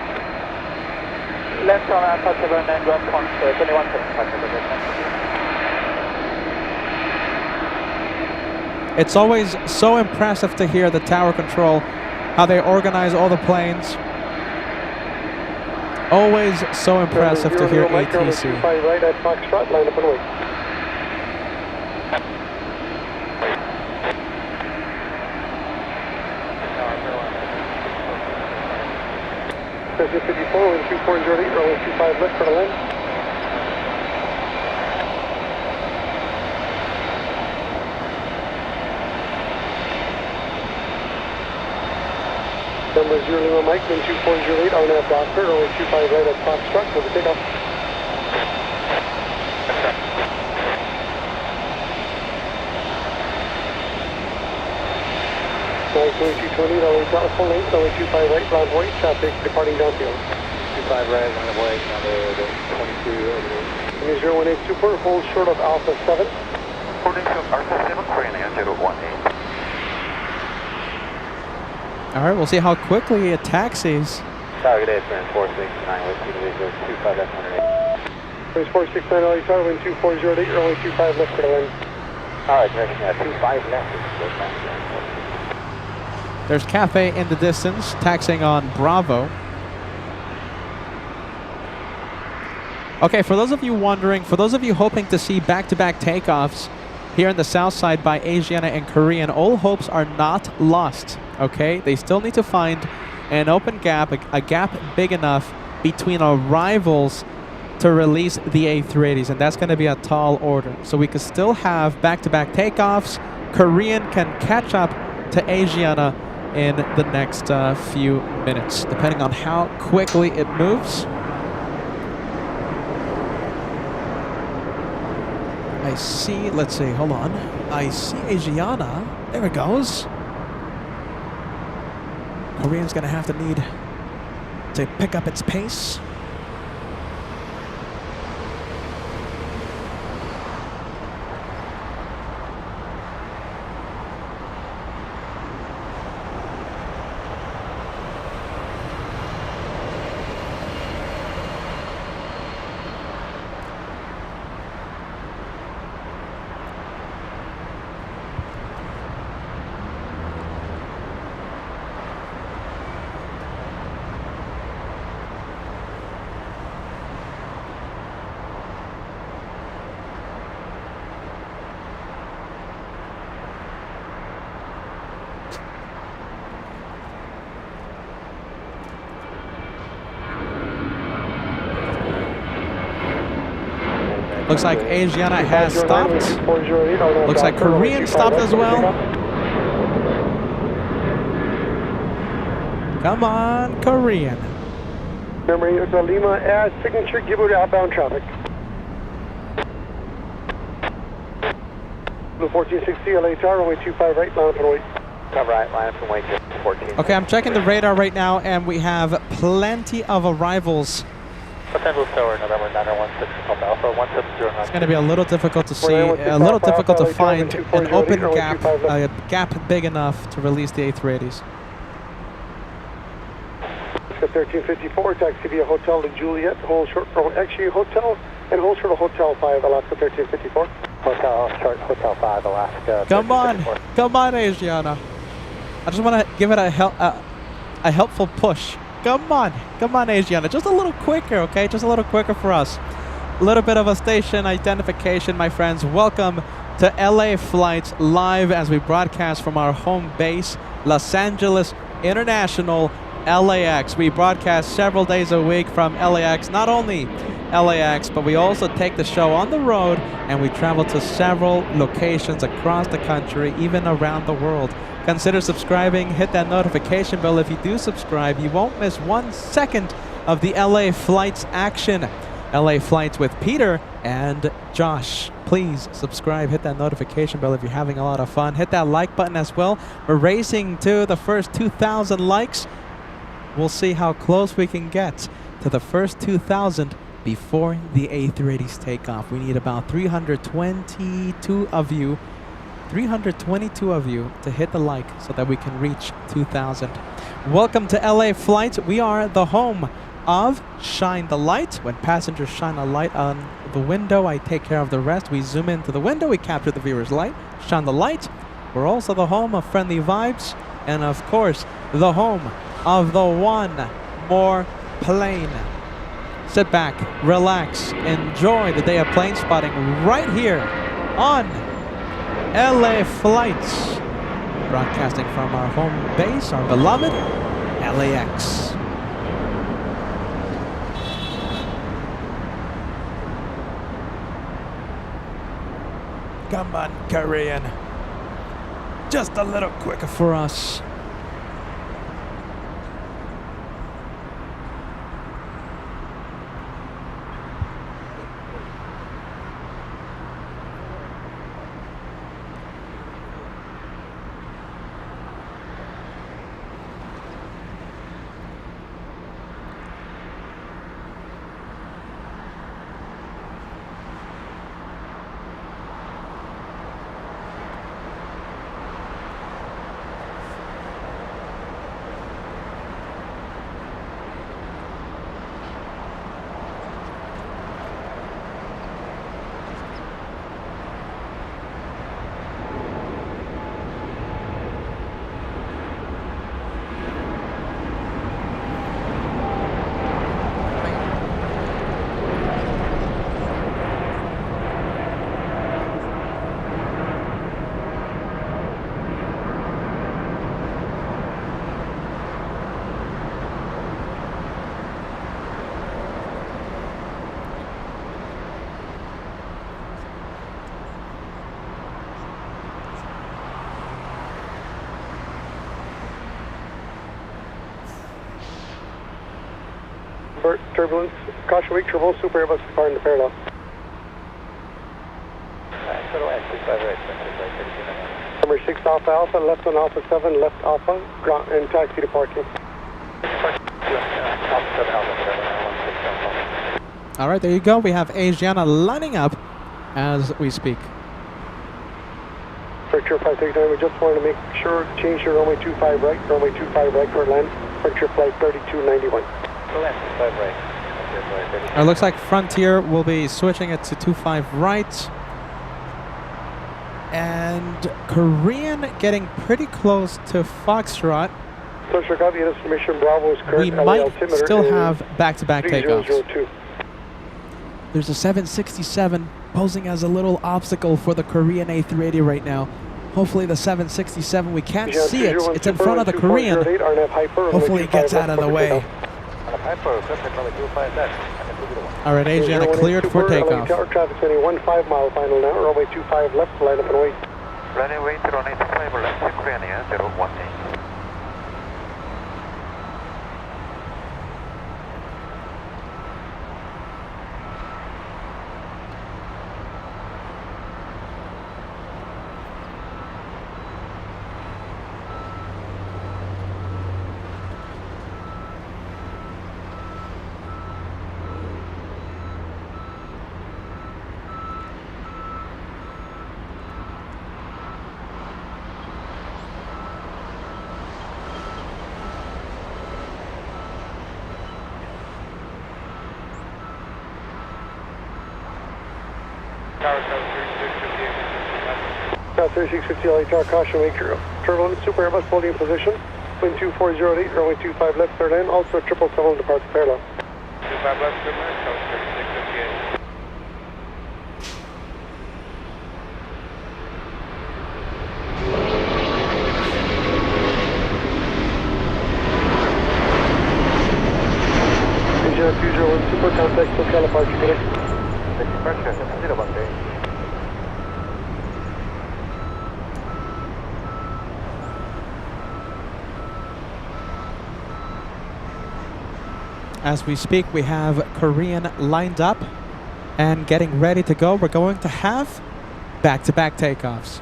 C: Left on Alpha 7 and ground point 2175.
A: It's always so impressive to hear the tower control, how they organize all the planes. Always so impressive to hear ATC.
D: Right at Foxtrot, line up and wait. President 54, wind 2408, runway 25 left for the land. Number 0 Lima Mike, wind 2408, RNAV Doctor, runway 25 right at Foxtrot for the takeoff. Nice, runway 220, runway full length, runway 25 right, round white, traffic departing downfield.
B: 25 right, round white, number 22.
D: Runway 018 Super, hold short of Alpha 7.
C: Holding short Alpha 7, Korean Air 018.
A: All right, we'll see how quickly it taxis.
B: Target Airplane 469 with Individual 25 left 108.
D: Race 469 LA Tower, wind 2408, runway 25 left for the land.
B: Alright, direction 25 left.
A: There's Cafe in the distance, taxiing on Bravo. Okay, for those of you wondering, for those of you hoping to see back-to-back takeoffs here in the south side by Asiana and Korean, all hopes are not lost, okay? They still need to find an open gap, a gap big enough between our rivals to release the A380s, and that's going to be a tall order. So we could still have back-to-back takeoffs. Korean can catch up to Asiana in the next few minutes, depending on how quickly it moves. I see, let's see, hold on. I see Asiana. There it goes. Korean's going to have to need to pick up its pace. Looks like Asiana has stopped. Looks like Korean stopped as well. Come on, Korean.
D: Number 8 Hotel Lima as signature, give it outbound traffic. The 1460 LA Tower, runway 25 right, line up and wait.
B: Cover right, line up and wait, 14.
A: Okay, I'm checking the radar right now, and we have plenty of arrivals.
B: Los Angeles Tower, November 916 Alpha 170.
A: It's going to be a little difficult to see, a little difficult to find an open gap, a gap big enough to release the A380s.
D: 1354, taxi via Hotel to Juliet, hold short for actually Hotel, and hold short to Hotel 5, Alaska 1354.
B: Hotel short, Hotel 5, Alaska.
A: Come on, Asiana. I just want to give it a helpful push. Come on, Asiana. Just a little quicker, okay? Just a little quicker for us. A little bit of a station identification, my friends. Welcome to LA Flights live as we broadcast from our home base, Los Angeles International, LAX. We broadcast several days a week from LAX, not only LAX, but we also take the show on the road and we travel to several locations across the country, even around the world. Consider subscribing, hit that notification bell. If you do subscribe, you won't miss 1 second of the LA Flights action. LA Flights with Peter and Josh. Please subscribe, hit that notification bell if you're having a lot of fun. Hit that like button as well. We're racing to the first 2,000 likes. We'll see how close we can get to the first 2,000 before the A380s take off. We need about 322 of you to hit the like so that we can reach 2,000. Welcome to LA Flights. We are the home of Shine the Light. When passengers shine a light on the window, I take care of the rest. We zoom into the window, we capture the viewer's light, shine the light. We're also the home of friendly vibes, and of course, the home of the one more plane. Sit back, relax, enjoy the day of plane spotting right here on LA Flights, broadcasting from our home base, our beloved LAX. Come on, Korean. Just a little quicker for us.
D: turbulence. Caution weak, triple, Super Airbus departing the parallel. Number 6 Alpha Alpha, left on Alpha 7, left Alpha, ground and taxi to parking.
A: All right, there you go. We have Asiana lining up as we speak.
D: Departure 539, we just wanted to make sure, change your runway 25 right, runway 25 right for land, departure flight 3291.
A: It looks like Frontier will be switching it to 25 right. And Korean getting pretty close to Foxtrot.
D: Social copy, information Bravo's current
A: We
D: LA
A: might
D: altimeter
A: still
D: is
A: have back-to-back takeoffs.
D: 3002.
A: There's a 767 posing as a little obstacle for the Korean A380 right now. Hopefully the 767, we can't see it. It's in front of the Korean. Hopefully it gets out of the way. All right, Asiana cleared for takeoff.
D: Traffic spending 15 mile final now, runway 25 left, line up and wait.
C: Runway 085 left, Korean 018.
D: Tower 3650 LHR, caution wake, turbulence, Super Airbus holding in position, wind 2408, runway 25 left, third end, also 777 departs parallel.
C: 25 left, Goodman, Tower 3658.
D: Asiana 201, Super contact, SoCal departure, good day.
C: Departure, 018.
A: As we speak, we have Korean lined up and getting ready to go. We're going to have back-to-back takeoffs.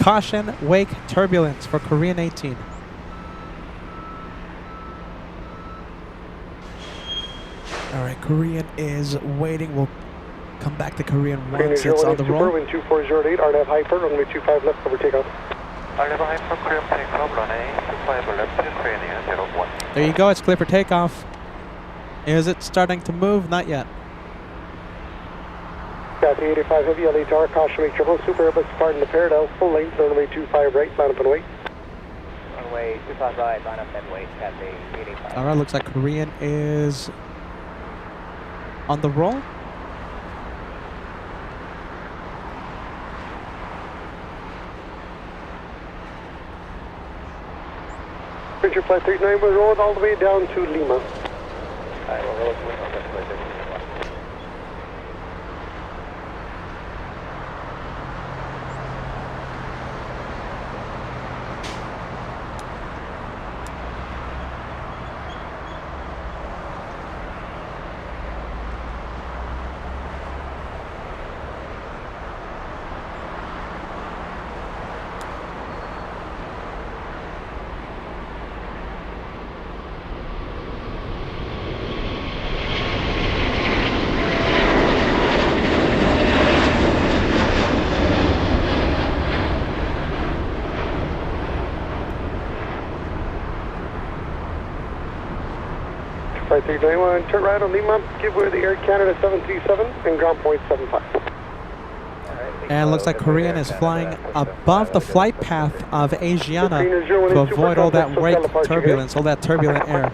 A: Caution, wake, turbulence for Korean 18. All right, Korean is waiting. We'll come back to Korean once it's on the roll.
D: Wind 2408, RNAV hyper, runway 25 left, over takeoff.
C: RNAV hyper, Korean takeoff, runway 25 left, Korean 01.
A: There you go, it's clear for takeoff. Is it starting to move? Not yet.
D: Got the 85 heavy LHR, caution wake, triple, Super Airbus departing the parallel, full length, runway 25 right, line up and wait.
G: Runway 25 right, line up and wait at the 85.
A: All right, looks like Korean is on the roll.
D: Picture flight 39 was rolled all the way down to Lima.
C: Alright, we'll roll it on this way.
D: Flight 391, turn right on Lima, give way to the Air Canada 737 and ground point 75.
A: And it looks like Korean is flying above the flight path of Asiana to avoid all that wake turbulence, all that turbulent air.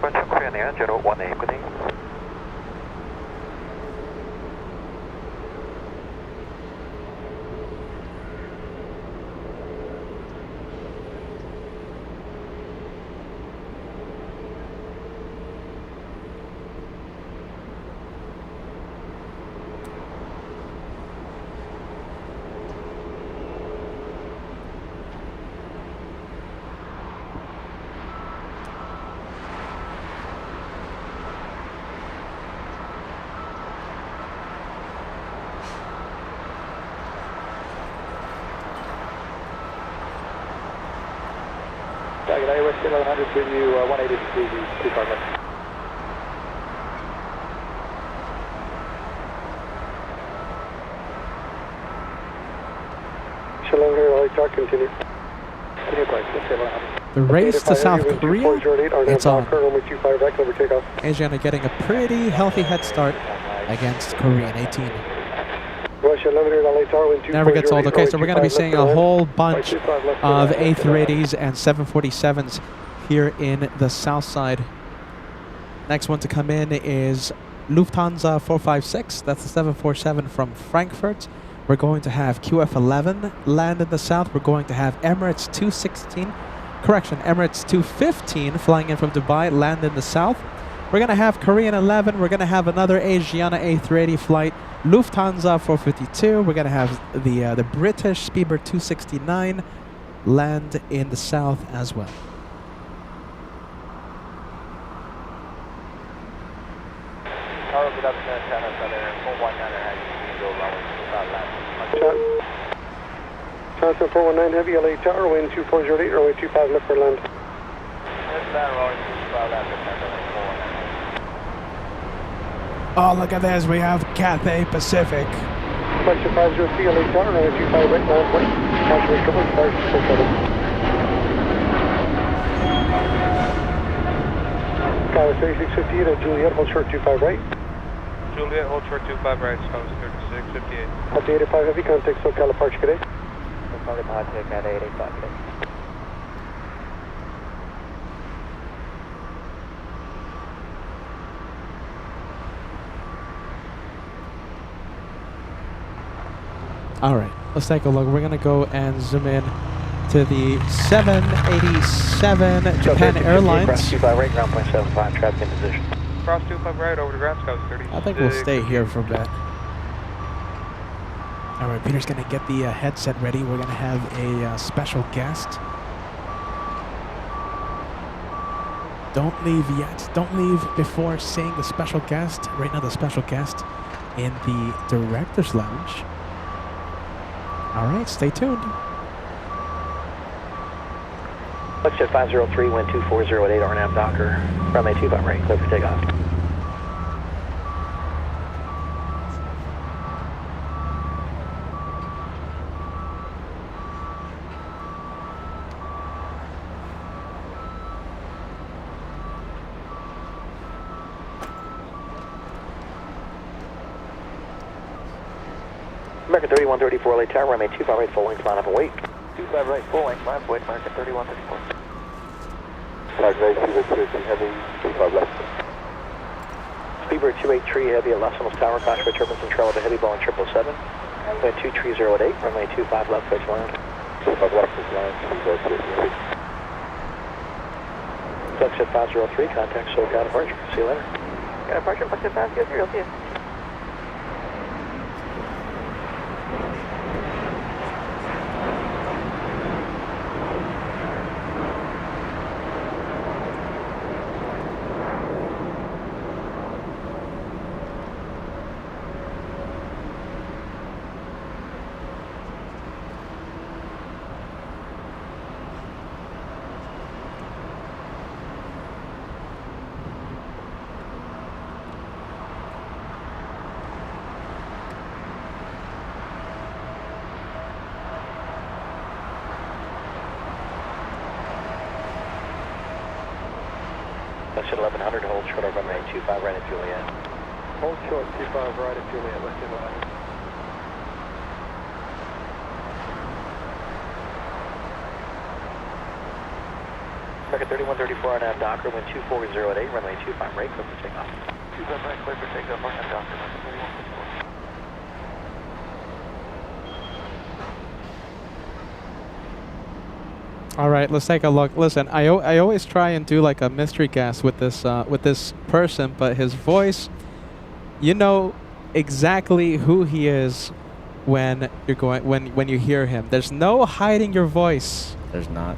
C: Back at AWS 1100 with you, 180 to 25 left.
D: Continue.
A: The race to South Korea, it's on.
D: Asiana
A: getting a pretty healthy head start against Korean 18. Never gets old. Okay, so we're going to be seeing a whole bunch of A380s and 747s here in the south side. Next one to come in is Lufthansa 456. That's the 747 from Frankfurt. We're going to have QF11 land in the south. We're going to have Emirates 216, Emirates 215 flying in from Dubai, land in the south. We're going to have Korean 11. We're going to have another Asiana A380 flight, Lufthansa 452. We're going to have the British Speedbird 269 land in the south as well.
D: Johnson 419 Heavy, LA Tower, wind 2408, runway 25 left for land.
A: Oh, look at this. We have Cathay Pacific.
D: Question 503, LA Tower, runway 25 right, land point. Caution recovery, fire 647. Skyler 3658 at Juliet, hold short 25 right.
C: Juliet, hold short 25 right, Skyler 3658.
D: At the 85 Heavy, contact SoCal approach today.
G: At 885 today.
A: All right, let's take a look. We're going to go and zoom in to the 787 Japan Airlines.
G: Cross 25 right, ground point 75, traffic in position.
C: Cross 25 right, over to ground, Scout 36.
A: I think we'll stay here for a bit. All right, Peter's going to get the headset ready. We're going to have a special guest. Don't leave yet. Don't leave before seeing the special guest. Right now, the special guest in the Director's Lounge. All right, stay tuned.
G: Jet 503, wind 240 at 8, RNAV Docker. Runway 25 right, clear for takeoff. American 3134 LA Tower, runway 25 right, full length, line up and wait. 25 right, full length, line up and wait, American 3134.
B: Flag right, Speedbird 283 Heavy, 25 left.
G: Speedbird 283 Heavy at Los Angeles Tower, caution for turbulence and trail of a heavy Boeing 777. Wind 230 at 8, runway 25 left, switch line.
B: 25 left, switch line, Speedbird 283 Heavy.
G: Flight 503, contact SoCal departure. See you later.
E: Got departure, Flight 503, see you.
G: Question 1100, hold short of runway 25 right at Juliet.
C: Hold short 25 right at Juliet, left 1100.
G: American 3134 RNAV Docker, wind 240 at 8, runway 25 right, clear for takeoff.
C: 25 right, clear for takeoff, RNAV Docker, American 3134.
A: All right, let's take a look. Listen, I always try and do like a mystery guest with this person, but his voice, you know exactly who he is when you're when you hear him. There's no hiding your voice.
H: There's not.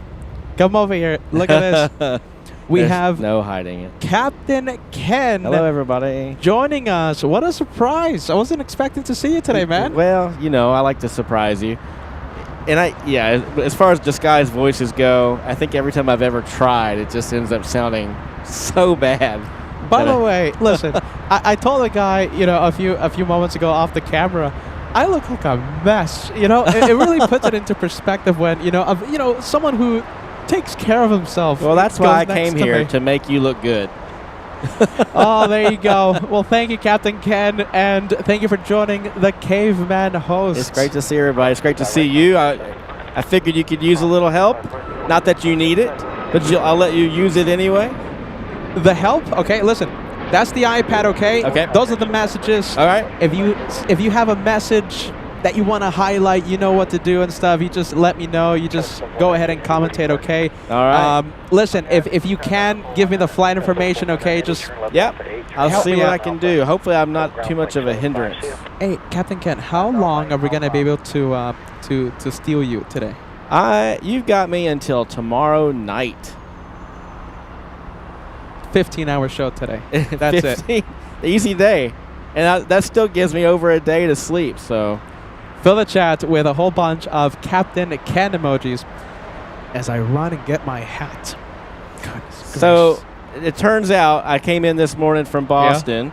A: Come over here. Look at this. We have
H: no hiding it.
A: Captain Ken.
H: Hello, everybody.
A: Joining us. What a surprise! I wasn't expecting to see you today, man.
H: Well, you know, I like to surprise you. as far as disguised voices go, I think every time I've ever tried, it just ends up sounding so bad.
A: By the way, listen, I told a guy, a few moments ago off the camera, I look like a mess. It really puts it into perspective when, someone who takes care of himself.
H: Well, that's why I
A: goes
H: came
A: next to
H: here,
A: me.
H: to make you look good.
A: Oh, there you go. Well, thank you, Captain Ken, and thank you for joining the Caveman host.
H: It's great to see everybody. It's great to see you. I figured you could use a little help. Not that you need it, but I'll let you use it anyway.
A: The help? Okay, listen. That's the iPad, okay?
H: Okay.
A: Those are the messages.
H: All right.
A: If you have a message that you want to highlight, you know what to do and stuff, you just let me know. You just go ahead and commentate, okay?
H: All right.
A: Listen, if you can, give me the flight information, okay? Just
H: Yep. I'll
A: help
H: see
A: me
H: what
A: out.
H: I can do. Hopefully I'm not too much of a hindrance.
A: Hey, Captain Ken, how long are we going to be able to steal you today?
H: You've got me until tomorrow night.
A: 15-hour show today. That's
H: 15, easy day. And that still gives me over a day to sleep, so.
A: Fill the chat with a whole bunch of Captain Ken emojis as I run and get my hat. Goodness
H: So it turns out I came in this morning from Boston.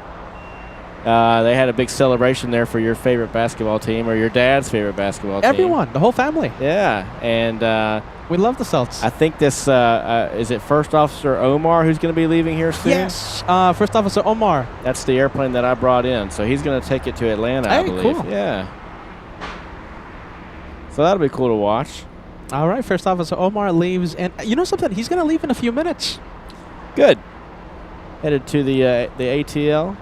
H: They had a big celebration there for your favorite basketball team, or your dad's favorite basketball team.
A: Everyone, the whole family.
H: Yeah, and
A: we love the Celts.
H: I think this is it First Officer Omar who's going to be leaving here soon?
A: Yes, First Officer Omar.
H: That's the airplane that I brought in, so he's going to take it to Atlanta, I believe.
A: Cool.
H: Yeah. So that'll be cool to watch.
A: All right, First Officer Omar leaves, and you know something? He's going to leave in a few minutes.
H: Good. Headed to the ATL.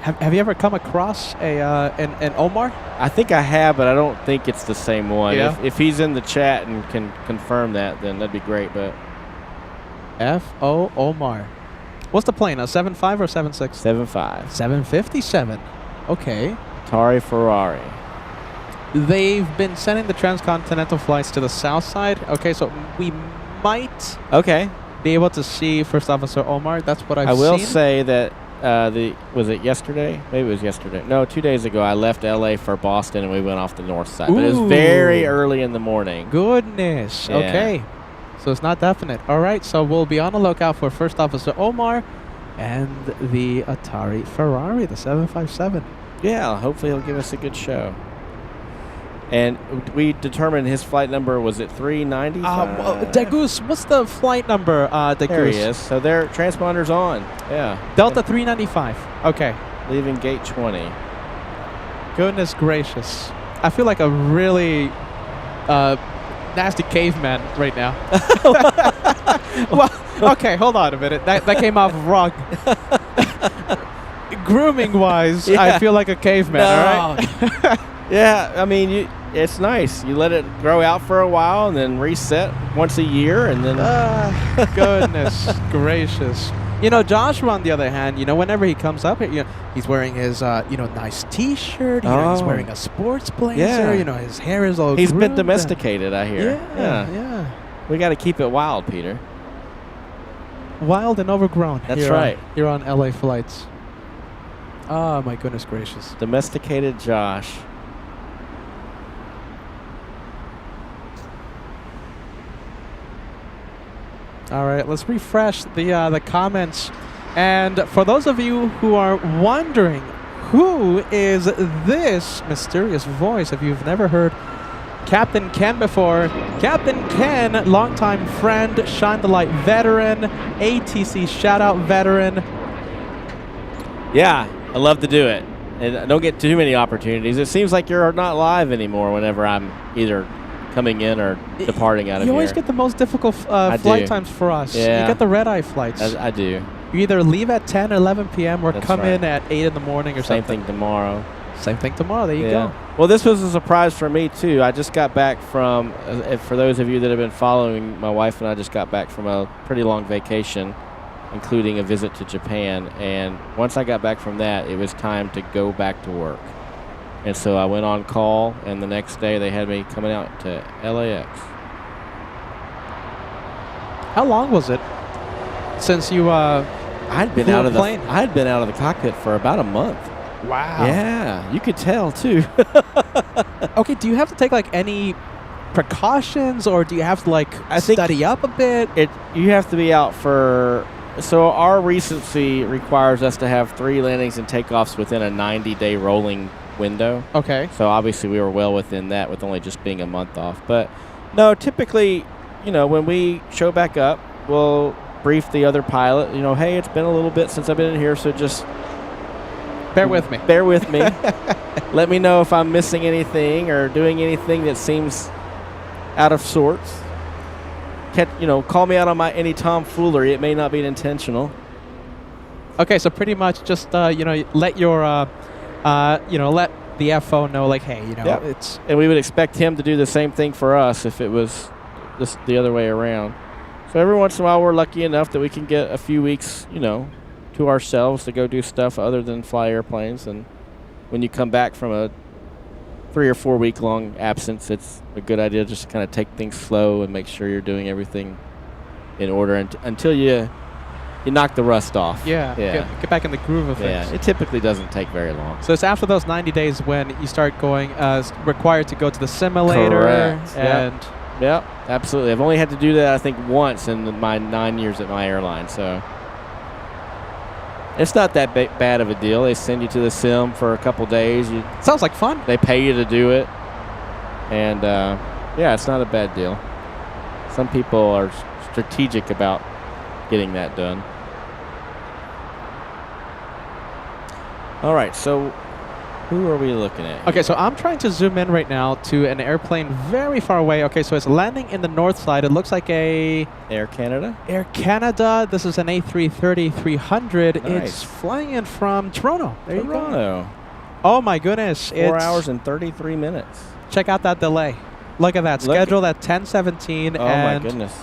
A: Have you ever come across an Omar?
H: I think I have, but I don't think it's the same one.
A: Yeah.
H: If he's in the chat and can confirm that, then that'd be great. But
A: F.O. Omar. What's the plane, a 7.5 or 7.6?
H: 7.5.
A: 757. Okay.
H: Atari Ferrari.
A: They've been sending the transcontinental flights to the south side. Okay, so we might be able to see First Officer Omar. That's what I've seen.
H: I will say that was it yesterday? Maybe it was yesterday. No, 2 days ago I left LA for Boston and we went off the north side. But it was very early in the morning.
A: Goodness.
H: Yeah.
A: Okay. So it's not definite. All right, so we'll be on the lookout for First Officer Omar and the Atari Ferrari, the 757.
H: Yeah, hopefully he'll give us a good show. And we determined his flight number was at 395.
A: Degoose, what's the flight number, Degoose?
H: There he is. So their transponder's on. Yeah.
A: Delta 395. Okay.
H: Leaving gate 20.
A: Goodness gracious. I feel like a really nasty caveman right now. Well, okay, hold on a minute. That came off wrong. Grooming-wise, I feel like a caveman, all right?
H: Yeah, I mean, it's nice. You let it grow out for a while and then reset once a year and then...
A: Goodness gracious. Joshua, on the other hand, whenever he comes up here, he's wearing his, nice T-shirt. He's wearing a sports blazer.
H: Yeah.
A: His hair is all
H: He's been
A: groomed
H: domesticated, I hear.
A: Yeah.
H: We got to keep it wild, Peter.
A: Wild and overgrown.
H: That's right.
A: You're on LA flights. Oh, my goodness gracious.
H: Domesticated Josh.
A: All right, let's refresh the comments. And for those of you who are wondering, who is this mysterious voice? If you've never heard Captain Ken before, Captain Ken, longtime friend, Shine the Light veteran, ATC shout-out veteran.
H: Yeah, I love to do it. And I don't get too many opportunities. It seems like you're not live anymore whenever I'm either coming in or departing out of here.
A: You always get the most difficult flight times for us.
H: Yeah.
A: You get the red-eye flights.
H: I do.
A: You either leave at 10 or 11 p.m. or
H: That's
A: come
H: right.
A: in at 8 in the morning or
H: Same
A: something.
H: thing tomorrow.
A: Same thing tomorrow. There you go.
H: Well, this was a surprise for me, too. I just got back from, for those of you that have been following, my wife and I just got back from a pretty long vacation, including a visit to Japan. And once I got back from that, it was time to go back to work. And so I went on call, and the next day they had me coming out to LAX.
A: How long was it since you
H: I'd been
A: flew
H: out
A: a
H: of the
A: plane?
H: I'd been out of the cockpit for about a month.
A: Wow.
H: Yeah, you could tell too.
A: Okay, do you have to take like any precautions, or do you have to like
H: I think
A: study up a bit?
H: You have to be out for. So our recency requires us to have 3 landings and takeoffs within a 90-day rolling window.
A: Okay.
H: So obviously we were well within that with only just being a month off. But no, typically, when we show back up, we'll brief the other pilot, hey, it's been a little bit since I've been in here, so just
A: bear with me.
H: Bear with me. Let me know if I'm missing anything or doing anything that seems out of sorts. Call me out on any tomfoolery. It may not be intentional.
A: Okay, so pretty much just let your let the FO know, like, hey,
H: Yep.
A: it's.
H: And we would expect him to do the same thing for us if it was the other way around. So every once in a while, we're lucky enough that we can get a few weeks, to ourselves to go do stuff other than fly airplanes. And when you come back from a 3 or 4 week long absence, it's a good idea just to kind of take things slow and make sure you're doing everything in order until you knock the rust off.
A: Yeah. Get back in the groove of things.
H: Yeah, it typically doesn't take very long.
A: So it's after those 90 days when you start going, required to go to the simulator.
H: Correct.
A: And
H: yeah, absolutely. I've only had to do that, I think, once in my 9 years at my airline. So it's not that bad of a deal. They send you to the sim for a couple days.
A: Sounds like fun.
H: They pay you to do it. And, it's not a bad deal. Some people are strategic about getting that done. All right, so who are we looking at?
A: Okay, so I'm trying to zoom in right now to an airplane very far away. Okay, so it's landing in the north side. It looks like a
H: Air Canada.
A: Air Canada. This is an A330-300.
H: Nice.
A: It's flying in from Toronto. There you go.
H: Toronto.
A: Oh my goodness!
H: 4 hours and 33 minutes.
A: Check out that delay. Look at that. Scheduled at 10:17.
H: Oh
A: and
H: my goodness.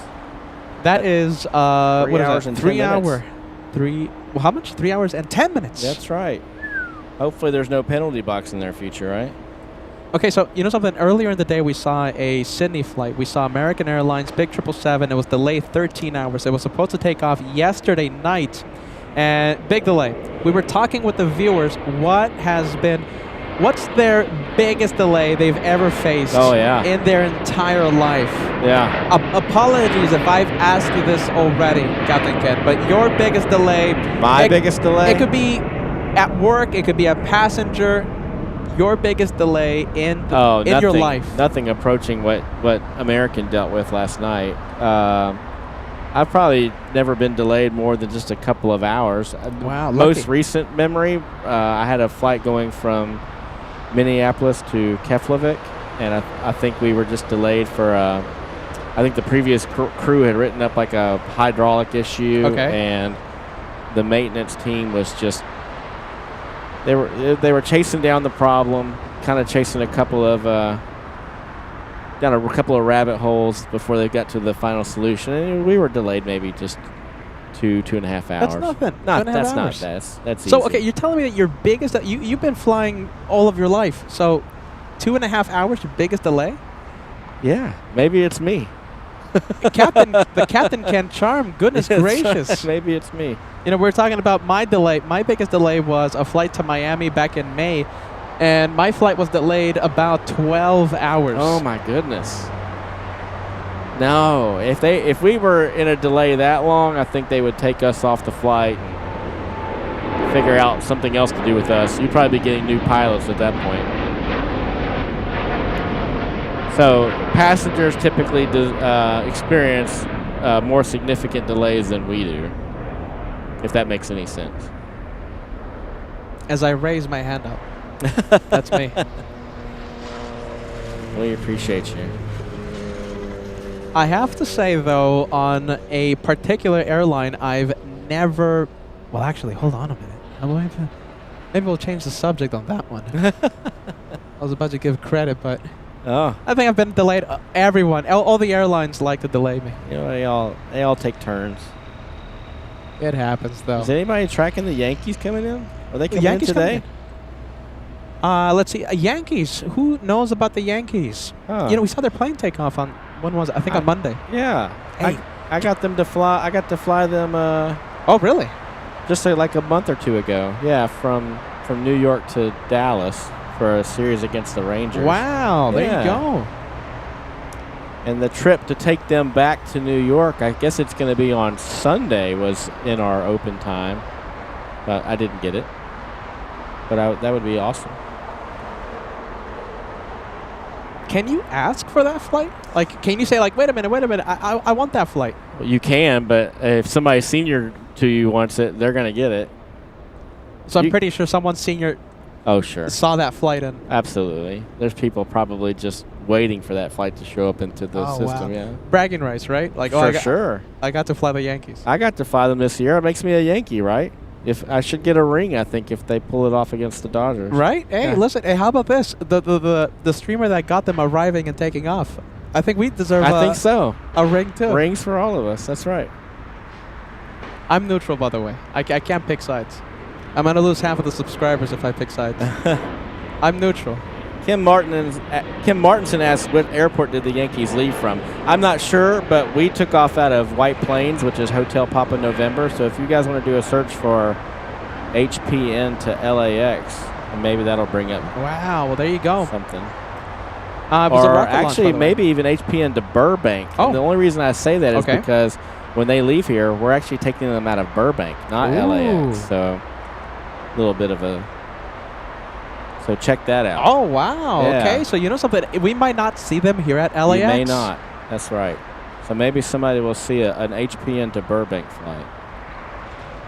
A: That is
H: 3
A: what
H: hours
A: is
H: and
A: that?
H: 10
A: 3 hour.
H: minutes.
A: Well, how much? 3 hours and 10 minutes.
H: That's right. Hopefully there's no penalty box in their future, right?
A: Okay, so you know something? Earlier in the day, we saw a Sydney flight. We saw American Airlines Big 777. It was delayed 13 hours. It was supposed to take off yesterday night, and big delay. We were talking with the viewers. What's their biggest delay they've ever faced in their entire life?
H: Yeah.
A: Apologies if I've asked you this already, Captain Ken, but your biggest delay.
H: My biggest delay?
A: It could be at work. It could be a passenger. Your biggest delay in your life.
H: Nothing approaching what American dealt with last night. I've probably never been delayed more than just a couple of hours.
A: Wow.
H: Most recent memory, I had a flight going from Minneapolis to Keflavik, and I think we were just delayed for I think the previous crew had written up like a hydraulic issue, and the maintenance team was just they were chasing down the problem, kind of chasing a couple of rabbit holes before they got to the final solution, and we were delayed maybe just 2.5 hours.
A: That's nothing.
H: That's easy.
A: So okay, you're telling me that your biggest you've been flying all of your life, so 2.5 hours your biggest delay?
H: Yeah, maybe it's me.
A: The captain can charm. Goodness gracious.
H: Maybe it's me.
A: We're talking about my delay. My biggest delay was a flight to Miami back in May, and my flight was delayed about 12 hours.
H: Oh my goodness. No, if we were in a delay that long, I think they would take us off the flight and figure out something else to do with us. You'd probably be getting new pilots at that point. So passengers typically experience more significant delays than we do, if that makes any sense.
A: As I raise my hand up, that's me.
H: We appreciate you.
A: I have to say, though, on a particular airline, I've never... Well, actually, hold on a minute. Maybe we'll change the subject on that one. I was about to give credit, but...
H: Oh.
A: I think I've been delayed. Everyone, all the airlines like to delay me.
H: They all take turns.
A: It happens, though.
H: Is anybody tracking the Yankees coming in? Are they coming in today?
A: Let's see. Yankees. Who knows about the Yankees?
H: Huh.
A: We saw their plane take off on... When was it? I think on Monday.
H: Yeah.
A: Hey.
H: I got them to fly. I got to fly them.
A: Oh, really?
H: Just like a month or two ago. Yeah, from New York to Dallas for a series against the Rangers.
A: Wow, there you go.
H: And the trip to take them back to New York, I guess it's going to be on Sunday, was in our open time. But I didn't get it. But that would be awesome.
A: Can you ask for that flight? Like, can you say, like, wait a minute, I want that flight?
H: Well, you can, but if somebody senior to you wants it, they're going to get it.
A: So I'm pretty sure someone senior saw that flight and...
H: Absolutely. There's people probably just waiting for that flight to show up into the system.
A: Wow.
H: Yeah.
A: Bragging rights, right? Like,
H: sure.
A: I got to fly the Yankees.
H: I got to fly them this year. It makes me a Yankee, right? If I should get a ring, I think, if they pull it off against the Dodgers.
A: Right? Hey, listen. Hey, how about this? The streamer that got them arriving and taking off. I think we deserve.
H: I think so.
A: A ring too.
H: Rings for all of us. That's right.
A: I'm neutral, by the way. I can't pick sides. I'm gonna lose half of the subscribers if I pick sides. I'm neutral.
H: Kim Martinson asked, what airport did the Yankees leave from? I'm not sure, but we took off out of White Plains, which is Hotel Papa November. So if you guys want to do a search for HPN to LAX, maybe that'll bring up.
A: Wow. Well, there you go.
H: Something.
A: Or
H: actually, maybe even HPN to Burbank.
A: Oh.
H: And the only reason I say that is because when they leave here, we're actually taking them out of Burbank, not LAX. So a little bit of a... So check that out.
A: Oh, wow.
H: Yeah.
A: Okay, so you know something? We might not see them here at LAX.
H: You may not. That's right. So maybe somebody will see an HPN to Burbank flight.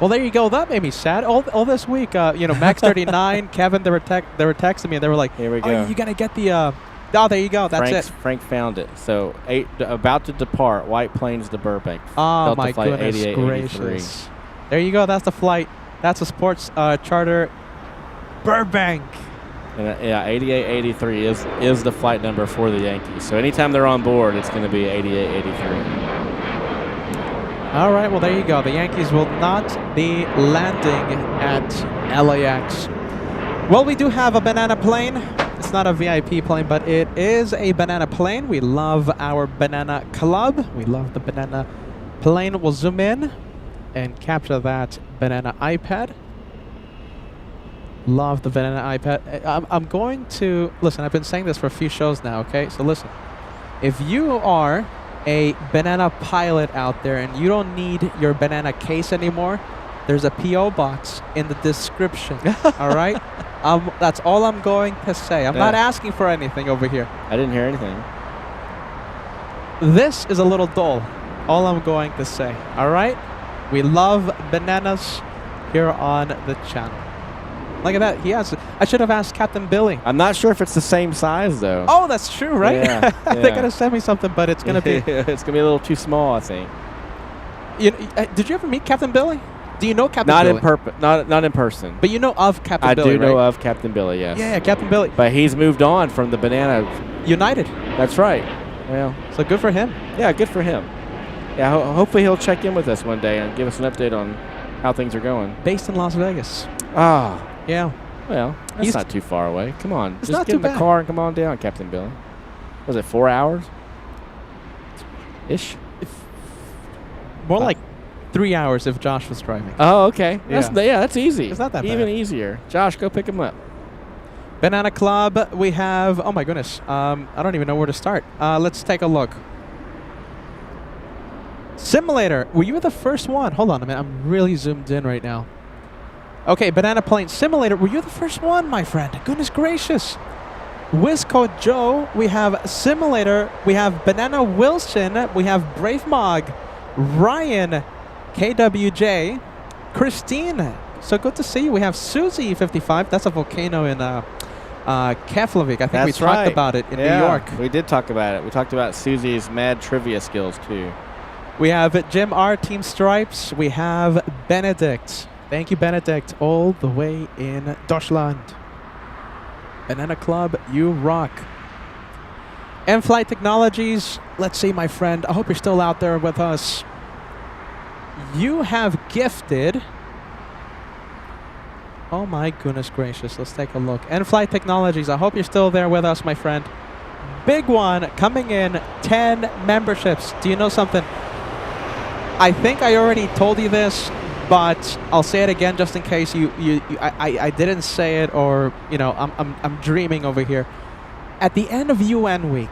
A: Well, there you go. That made me sad. All this week, Max 39, Kevin, they were texting me and they were like,
H: here we go.
A: Oh, you got to get the... oh, there you go. That's it.
H: Frank found it. So about to depart, White Plains to Burbank.
A: Oh,
H: Delta
A: my
H: flight
A: goodness
H: 8883.
A: gracious. There you go. That's the flight. That's a sports charter Burbank.
H: And 8883 is the flight number for the Yankees. So anytime they're on board, it's going to be 8883.
A: All right, well, there you go. The Yankees will not be landing at LAX. Well, we do have a banana plane. It's not a VIP plane, but it is a banana plane. We love our banana club. We love the banana plane. We'll zoom in and capture that banana iPad. Love the banana iPad. I'm going to... Listen, I've been saying this for a few shows now, okay? So listen. If you are a banana pilot out there and you don't need your banana case anymore, there's a P.O. box in the description, all right? That's all I'm going to say. I'm not asking for anything over here.
H: I didn't hear anything.
A: This is a little dull. All I'm going to say, all right? We love bananas here on the channel. Look at that. I should have asked Captain Billy.
H: I'm not sure if it's the same size, though.
A: Oh, that's true, right?
H: Yeah,
A: They're going to send me something, but it's going to be...
H: It's going to be a little too small, I think.
A: Did you ever meet Captain Billy? Do you know Captain Billy?
H: Not in person.
A: But you know of Captain Billy,
H: I do know of Captain Billy, yes.
A: Yeah, Captain Billy.
H: But he's moved on from the Banana...
A: United.
H: That's right. Well,
A: so good for him.
H: Yeah, good for him. Yeah, hopefully he'll check in with us one day and give us an update on how things are going.
A: Based in Las Vegas.
H: Ah.
A: Yeah.
H: Well, that's not too far away. Come on.
A: It's
H: just
A: not
H: get
A: too
H: in the
A: bad.
H: car and come on down, Captain Billy. Was it 4 hours? Ish?
A: More like 3 hours if Josh was driving.
H: Oh, okay. That's easy.
A: It's not that bad.
H: Even easier. Josh, go pick him up.
A: Banana Club, we have... Oh, my goodness. I don't even know where to start. Let's take a look. Simulator. Were you the first one? Hold on a minute. I'm really zoomed in right now. Okay, Banana Plane Simulator. Were you the first one, my friend? Goodness gracious. Wisco Joe. We have Simulator. We have Banana Wilson. We have Brave Mog. Ryan. KWJ. Christine. So good to see you. We have Susie 55. That's a volcano in Keflavik. I think we talked about it in New York.
H: We did talk about it. We talked about Susie's mad trivia skills, too.
A: We have Jim R. Team Stripes. We have Benedict. Thank you, Benedict, all the way in Deutschland. Banana Club, you rock. M-Flight Technologies. Let's see, my friend. I hope you're still out there with us. You have gifted... Oh, my goodness gracious. Let's take a look. M-Flight Technologies. I hope you're still there with us, my friend. Big one coming in. 10 memberships. Do you know something? I think I already told you this, but I'll say it again just in case I didn't say it, or I'm dreaming over here. At the end of UN week,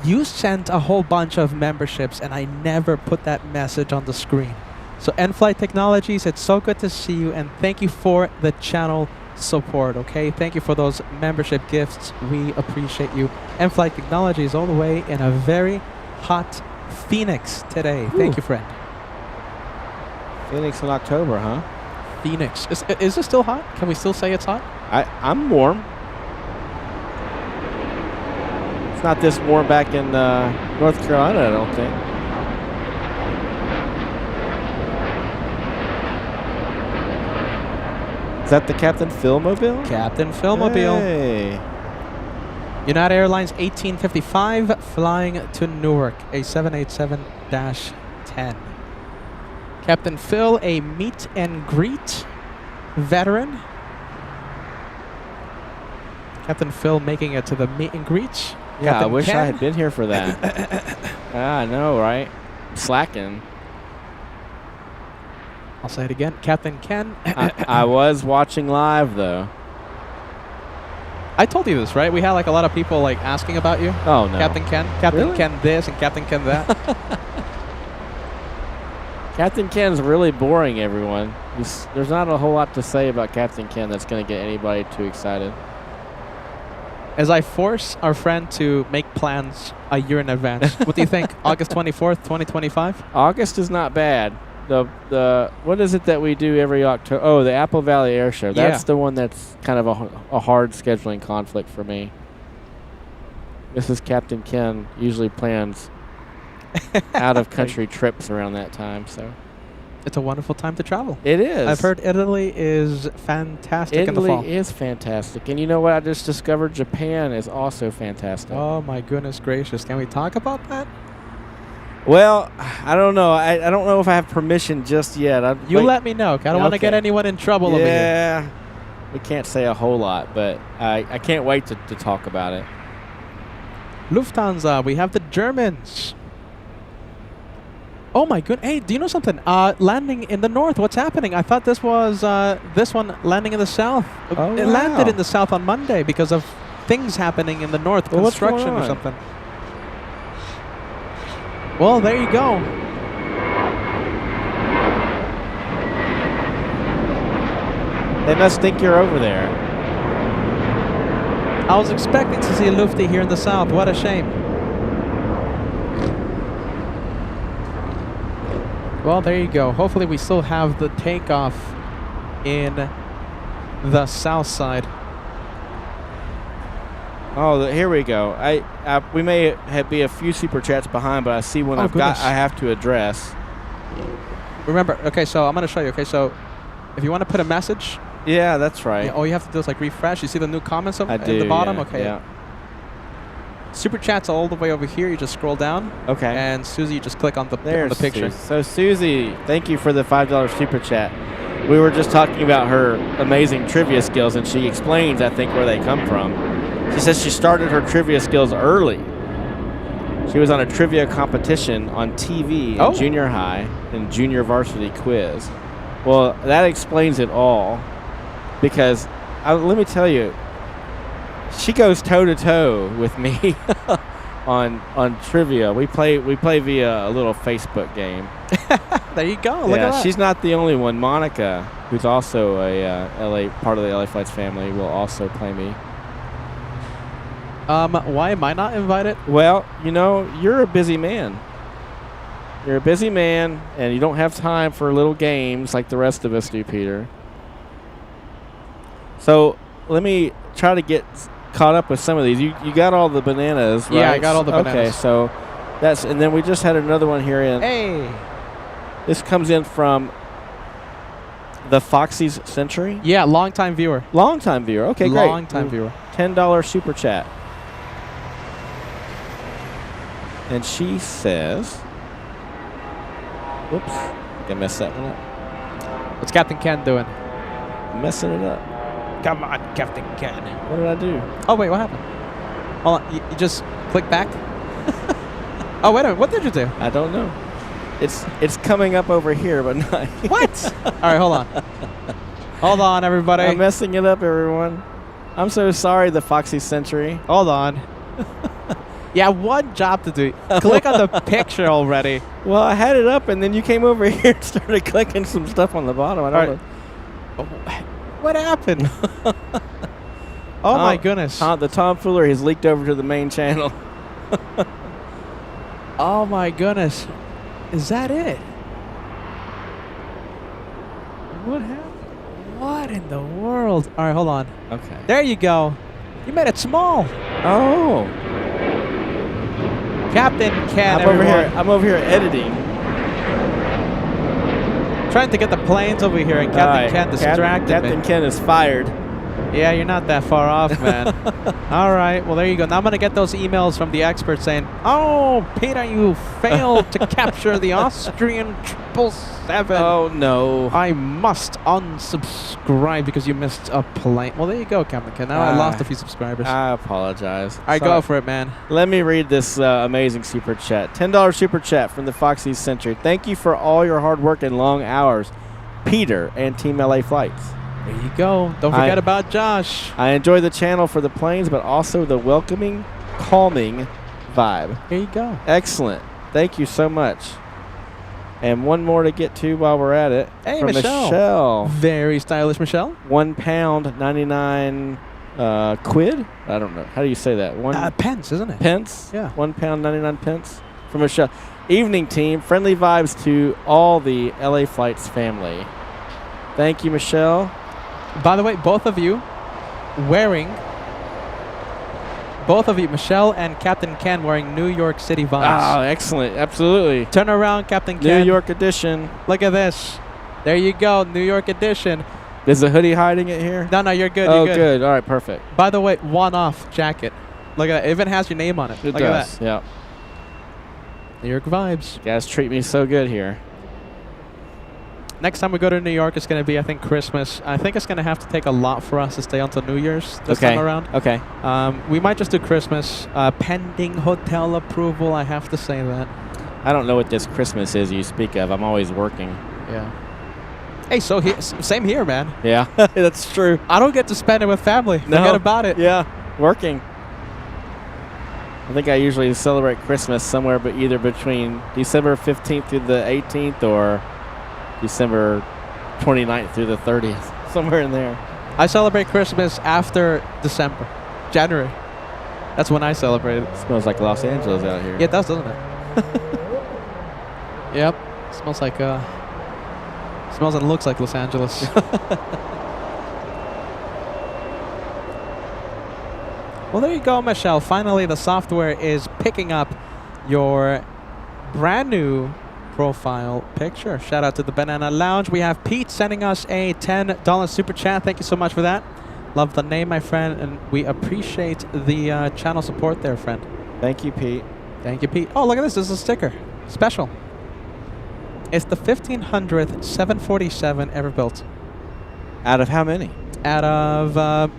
A: You sent a whole bunch of memberships, and I never put that message on the screen. So N-Flight Technologies, it's so good to see you, and thank you for the channel support, okay? Thank you for those membership gifts. We appreciate you. N-Flight Technologies all the way in a very hot Phoenix today.
H: Ooh.
A: Thank you, friend.
H: Phoenix in October, huh?
A: Phoenix. Is it still hot? Can we still say it's hot?
H: I'm warm. It's not this warm back in North Carolina, I don't think. Is that the Captain Philmobile?
A: Captain Philmobile.
H: Hey.
A: United Airlines 1855 flying to Newark, a 787-10. Captain Phil, a meet and greet veteran. Captain Phil making it to the meet and greet.
H: Yeah,
A: Captain
H: I wish
A: Ken.
H: I had been here for that. I know, right? Slacking.
A: I'll say it again. Captain Ken.
H: I was watching live, though.
A: I told you this, right? We had like a lot of people like asking about you.
H: Oh, no.
A: Captain Ken. Captain
H: Really?
A: Ken this and Captain Ken that.
H: Captain Ken's really boring, everyone. There's not a whole lot to say about Captain Ken that's going to get anybody too excited.
A: As I force our friend to make plans a year in advance. What do you think? August 24th, 2025?
H: August is not bad. The what is it that we do every October? Oh, the Apple Valley Air Show. That's
A: Yeah.
H: the one that's kind of a hard scheduling conflict for me. Mrs. Captain Ken usually plans out-of-country trips around that time, so
A: It's a wonderful time to travel.
H: it is.
A: I've heard Italy is fantastic in the fall.
H: Italy is fantastic, and you know what? I just discovered Japan is also fantastic.
A: Oh my goodness gracious. Can we talk about that?
H: Well, I don't know. I don't know if I have permission just yet.
A: You let me know. 'Cause I don't want to get anyone in trouble over here.
H: Yeah, we can't say a whole lot, but I can't wait to talk about it.
A: Lufthansa, we have the Germans. Oh my goodness. Hey, do you know something? Landing in the north. What's happening? I thought this was this one landing in the south.
H: Oh,
A: It
H: wow.
A: landed in the south on Monday because of things happening in the north,
H: Well, what's
A: construction
H: going
A: or
H: on?
A: something. Well, there you go.
H: They must think you're over there.
A: I was expecting to see a Lufty here in the south. What a shame. Well, there you go. Hopefully we still have the takeoff in the south side.
H: Oh, here we go. We may be a few super chats behind, but I see one
A: Oh,
H: I
A: goodness.
H: have to address.
A: Remember, okay, so I'm going to show you. Okay, so if you want to put a message,
H: Yeah, that's right.
A: yeah, all you have to do is like refresh. You see the new comments
H: I
A: at
H: do.
A: the bottom?
H: Yeah,
A: Okay.
H: Yeah.
A: Super chats all the way over here. You just scroll down.
H: Okay.
A: And Susie, you just click on the
H: There's
A: picture.
H: Susie. So Susie, thank you for the $5 super chat. We were just talking about her amazing trivia skills, and she explains, I think, where they come from. She says she started her trivia skills early. She was on a trivia competition on TV in junior high and junior varsity quiz. Well, that explains it all, because let me tell you, she goes toe-to-toe with me on trivia. We play via a little Facebook game.
A: There you go. Look at that.
H: She's not the only one. Monica, who's also a part of the LA Flights family, will also play me.
A: Why am I not invited?
H: Well, you know, you're a busy man. You're a busy man, and you don't have time for little games like the rest of us do, Peter. So let me try to get caught up with some of these. You got all the bananas, right?
A: Yeah, I got all the bananas.
H: Okay, so and then we just had another one here in.
A: Hey.
H: This comes in from the Foxy's Century.
A: Yeah, long-time viewer.
H: Long-time viewer. Okay, great.
A: Long-time viewer.
H: $10 super chat. And she says, whoops, I messed that one up.
A: What's Captain Ken doing?
H: Messing it up.
A: Come on, Captain Ken.
H: What did I do?
A: Oh, wait, what happened? Hold on, you just click back? Oh, wait a minute, what did you do?
H: I don't know. It's coming up over here, but not.
A: What? All right, hold on. Hold on, everybody.
H: I'm messing it up, everyone. I'm so sorry, the Foxy Century.
A: Hold on. You have one job to do. Click on the picture already.
H: Well, I had it up, and then you came over here and started clicking some stuff on the bottom. I don't know.
A: What happened? Oh, my goodness.
H: The tomfoolery has leaked over to the main channel.
A: Oh, my goodness. Is that it? What happened? What in the world? All right, hold on.
H: Okay.
A: There you go. You made it small.
H: Oh.
A: Captain Ken.
H: I'm over here editing.
A: Trying to get the planes over here, and Captain Ken distracted me.
H: Captain Ken is fired.
A: Yeah, you're not that far off, man. All right, well, there you go. Now I'm going to get those emails from the experts saying, oh, Peter, you failed to capture the Austrian 777.
H: Oh, no.
A: I must unsubscribe because you missed a plane. Well, there you go, Captain Ken. Now I lost a few subscribers.
H: I apologize.
A: All right, go for it, man.
H: Let me read this amazing super chat. $10 super chat from the Foxy Century. Thank you for all your hard work and long hours, Peter and Team LA Flights.
A: There you go. Don't forget about Josh.
H: I enjoy the channel for the planes, but also the welcoming, calming vibe.
A: Here you go.
H: Excellent. Thank you so much. And one more to get to while we're at it.
A: Hey,
H: from Michelle.
A: Very stylish Michelle.
H: £1, 99 quid? I don't know. How do you say that?
A: Pence, isn't it?
H: Pence?
A: Yeah.
H: £1, 99 pence from Michelle. Evening team. Friendly vibes to all the LA Flights family. Thank you, Michelle.
A: By the way, both of you, Michelle and Captain Ken, wearing New York City vibes.
H: Oh, excellent. Absolutely.
A: Turn around, Captain Ken.
H: New York edition.
A: Look at this. There you go, New York edition.
H: Is the hoodie hiding it here?
A: No, you're good.
H: Oh,
A: you're
H: good. All right, perfect.
A: By the way, one-off jacket. Look at that. It even has your name on it.
H: It
A: Look
H: does.
A: at that.
H: Yeah.
A: New York vibes.
H: You guys treat me so good here.
A: Next time we go to New York, it's going to be, I think, Christmas. I think it's going to have to take a lot for us to stay until New Year's this time around.
H: Okay.
A: We might just do Christmas, pending hotel approval. I have to say that.
H: I don't know what this Christmas is you speak of. I'm always working.
A: Yeah. Hey, so same here, man.
H: Yeah, that's true.
A: I don't get to spend it with family.
H: No.
A: Forget about it.
H: Yeah, working. I think I usually celebrate Christmas somewhere, but either between December 15th through the 18th or December 29th through the 30th, somewhere in there.
A: I celebrate Christmas after December, January. That's when I celebrate it.
H: Smells like Los Angeles out here.
A: Yeah, it does, doesn't it? Yep. Smells like smells and looks like Los Angeles. Well, there you go, Michelle. Finally, the software is picking up your brand new profile picture. Shout out to the Banana Lounge. We have Pete sending us a $10 super chat. Thank you so much for that. Love the name, my friend, and we appreciate the channel support there, friend.
H: Thank you, Pete.
A: Thank you, Pete. Oh, look at this. This is a sticker. Special. It's the 1500th 747 ever built.
H: Out of how many?
A: Out of the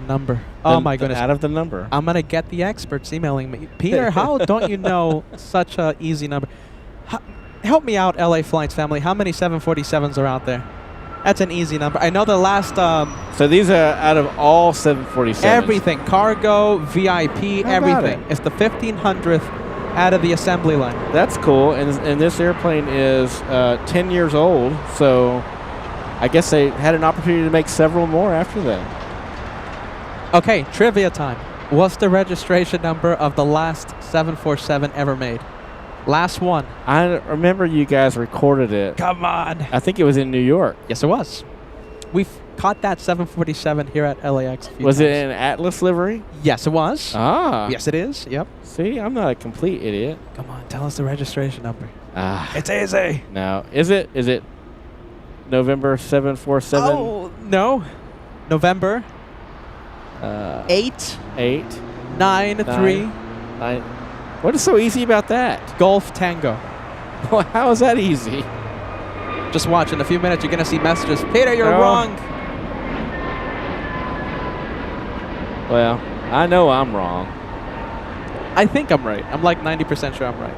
A: number. Oh, my goodness.
H: Out of the number.
A: I'm going to get the experts emailing me. Peter, how don't you know such an easy number? Help me out, LA Flights family. How many 747s are out there? That's an easy number. I know the last...
H: so these are out of all 747s?
A: Everything. Cargo, VIP, everything. It's the 1500th out of the assembly line.
H: That's cool. And this airplane is 10 years old, so I guess they had an opportunity to make several more after that.
A: Okay, trivia time. What's the registration number of the last 747 ever made? Last one.
H: I remember you guys recorded it.
A: Come on.
H: I think it was in New York.
A: Yes, it was. We've caught that 747 here at LAX a few
H: Was
A: times.
H: it in Atlas livery?
A: Yes, it was.
H: Ah.
A: Yes, it is. Yep.
H: See, I'm not a complete idiot.
A: Come on, tell us the registration number.
H: Ah.
A: It's easy.
H: No. Is it November 747?
A: Oh, no. November
H: 8
A: 9 3
H: 9. What is so easy about that?
A: Golf Tango.
H: Well, how is that easy?
A: Just watch. In a few minutes, you're going to see messages. Peter, you're wrong.
H: Well, I know I'm wrong.
A: I think I'm right. I'm like 90% sure I'm right.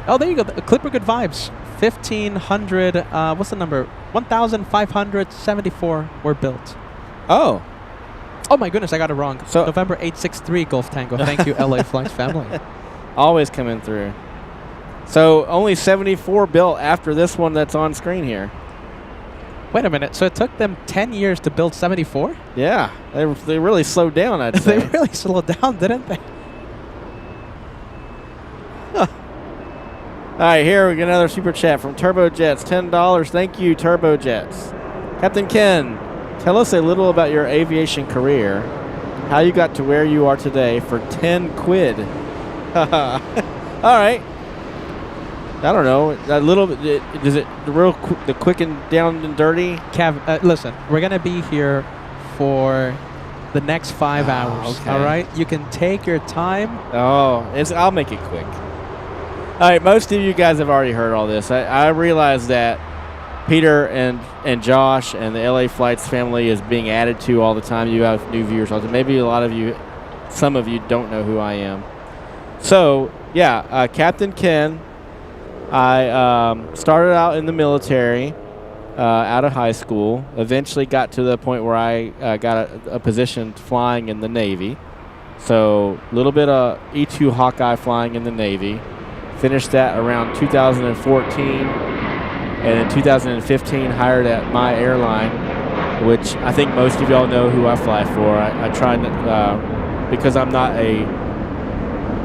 A: Oh, there you go. Clipper Good Vibes. 1,500. What's the number? 1,574 were built.
H: Oh.
A: Oh my goodness, I got it wrong.
H: So
A: November 863 Golf Tango. Thank you, LA Flights family.
H: Always coming through. So only 74 built after this one that's on screen here.
A: Wait a minute. So it took them 10 years to build 74?
H: Yeah, they really slowed down, I'd say.
A: They really slowed down, didn't they?
H: Huh. All right, here we get another super chat from Turbojets, $10. Thank you, Turbojets. Captain Ken, tell us a little about your aviation career, how you got to where you are today for 10 quid. All right. I don't know. A little bit. Is it the quick and down and dirty?
A: Kev, listen, we're going to be here for the next 5 hours.
H: Okay.
A: All right? You can take your time.
H: I'll make it quick. All right, most of you guys have already heard all this. I realize that Peter and Josh and the LA Flights family is being added to all the time. You have new viewers all the time. Maybe some of you don't know who I am. So, yeah, Captain Ken. I started out in the military out of high school. Eventually got to the point where I got a position flying in the Navy. So a little bit of E-2 Hawkeye flying in the Navy. Finished that around 2014. And in 2015 hired at my airline, which I think most of y'all know who I fly for. I try because I'm not a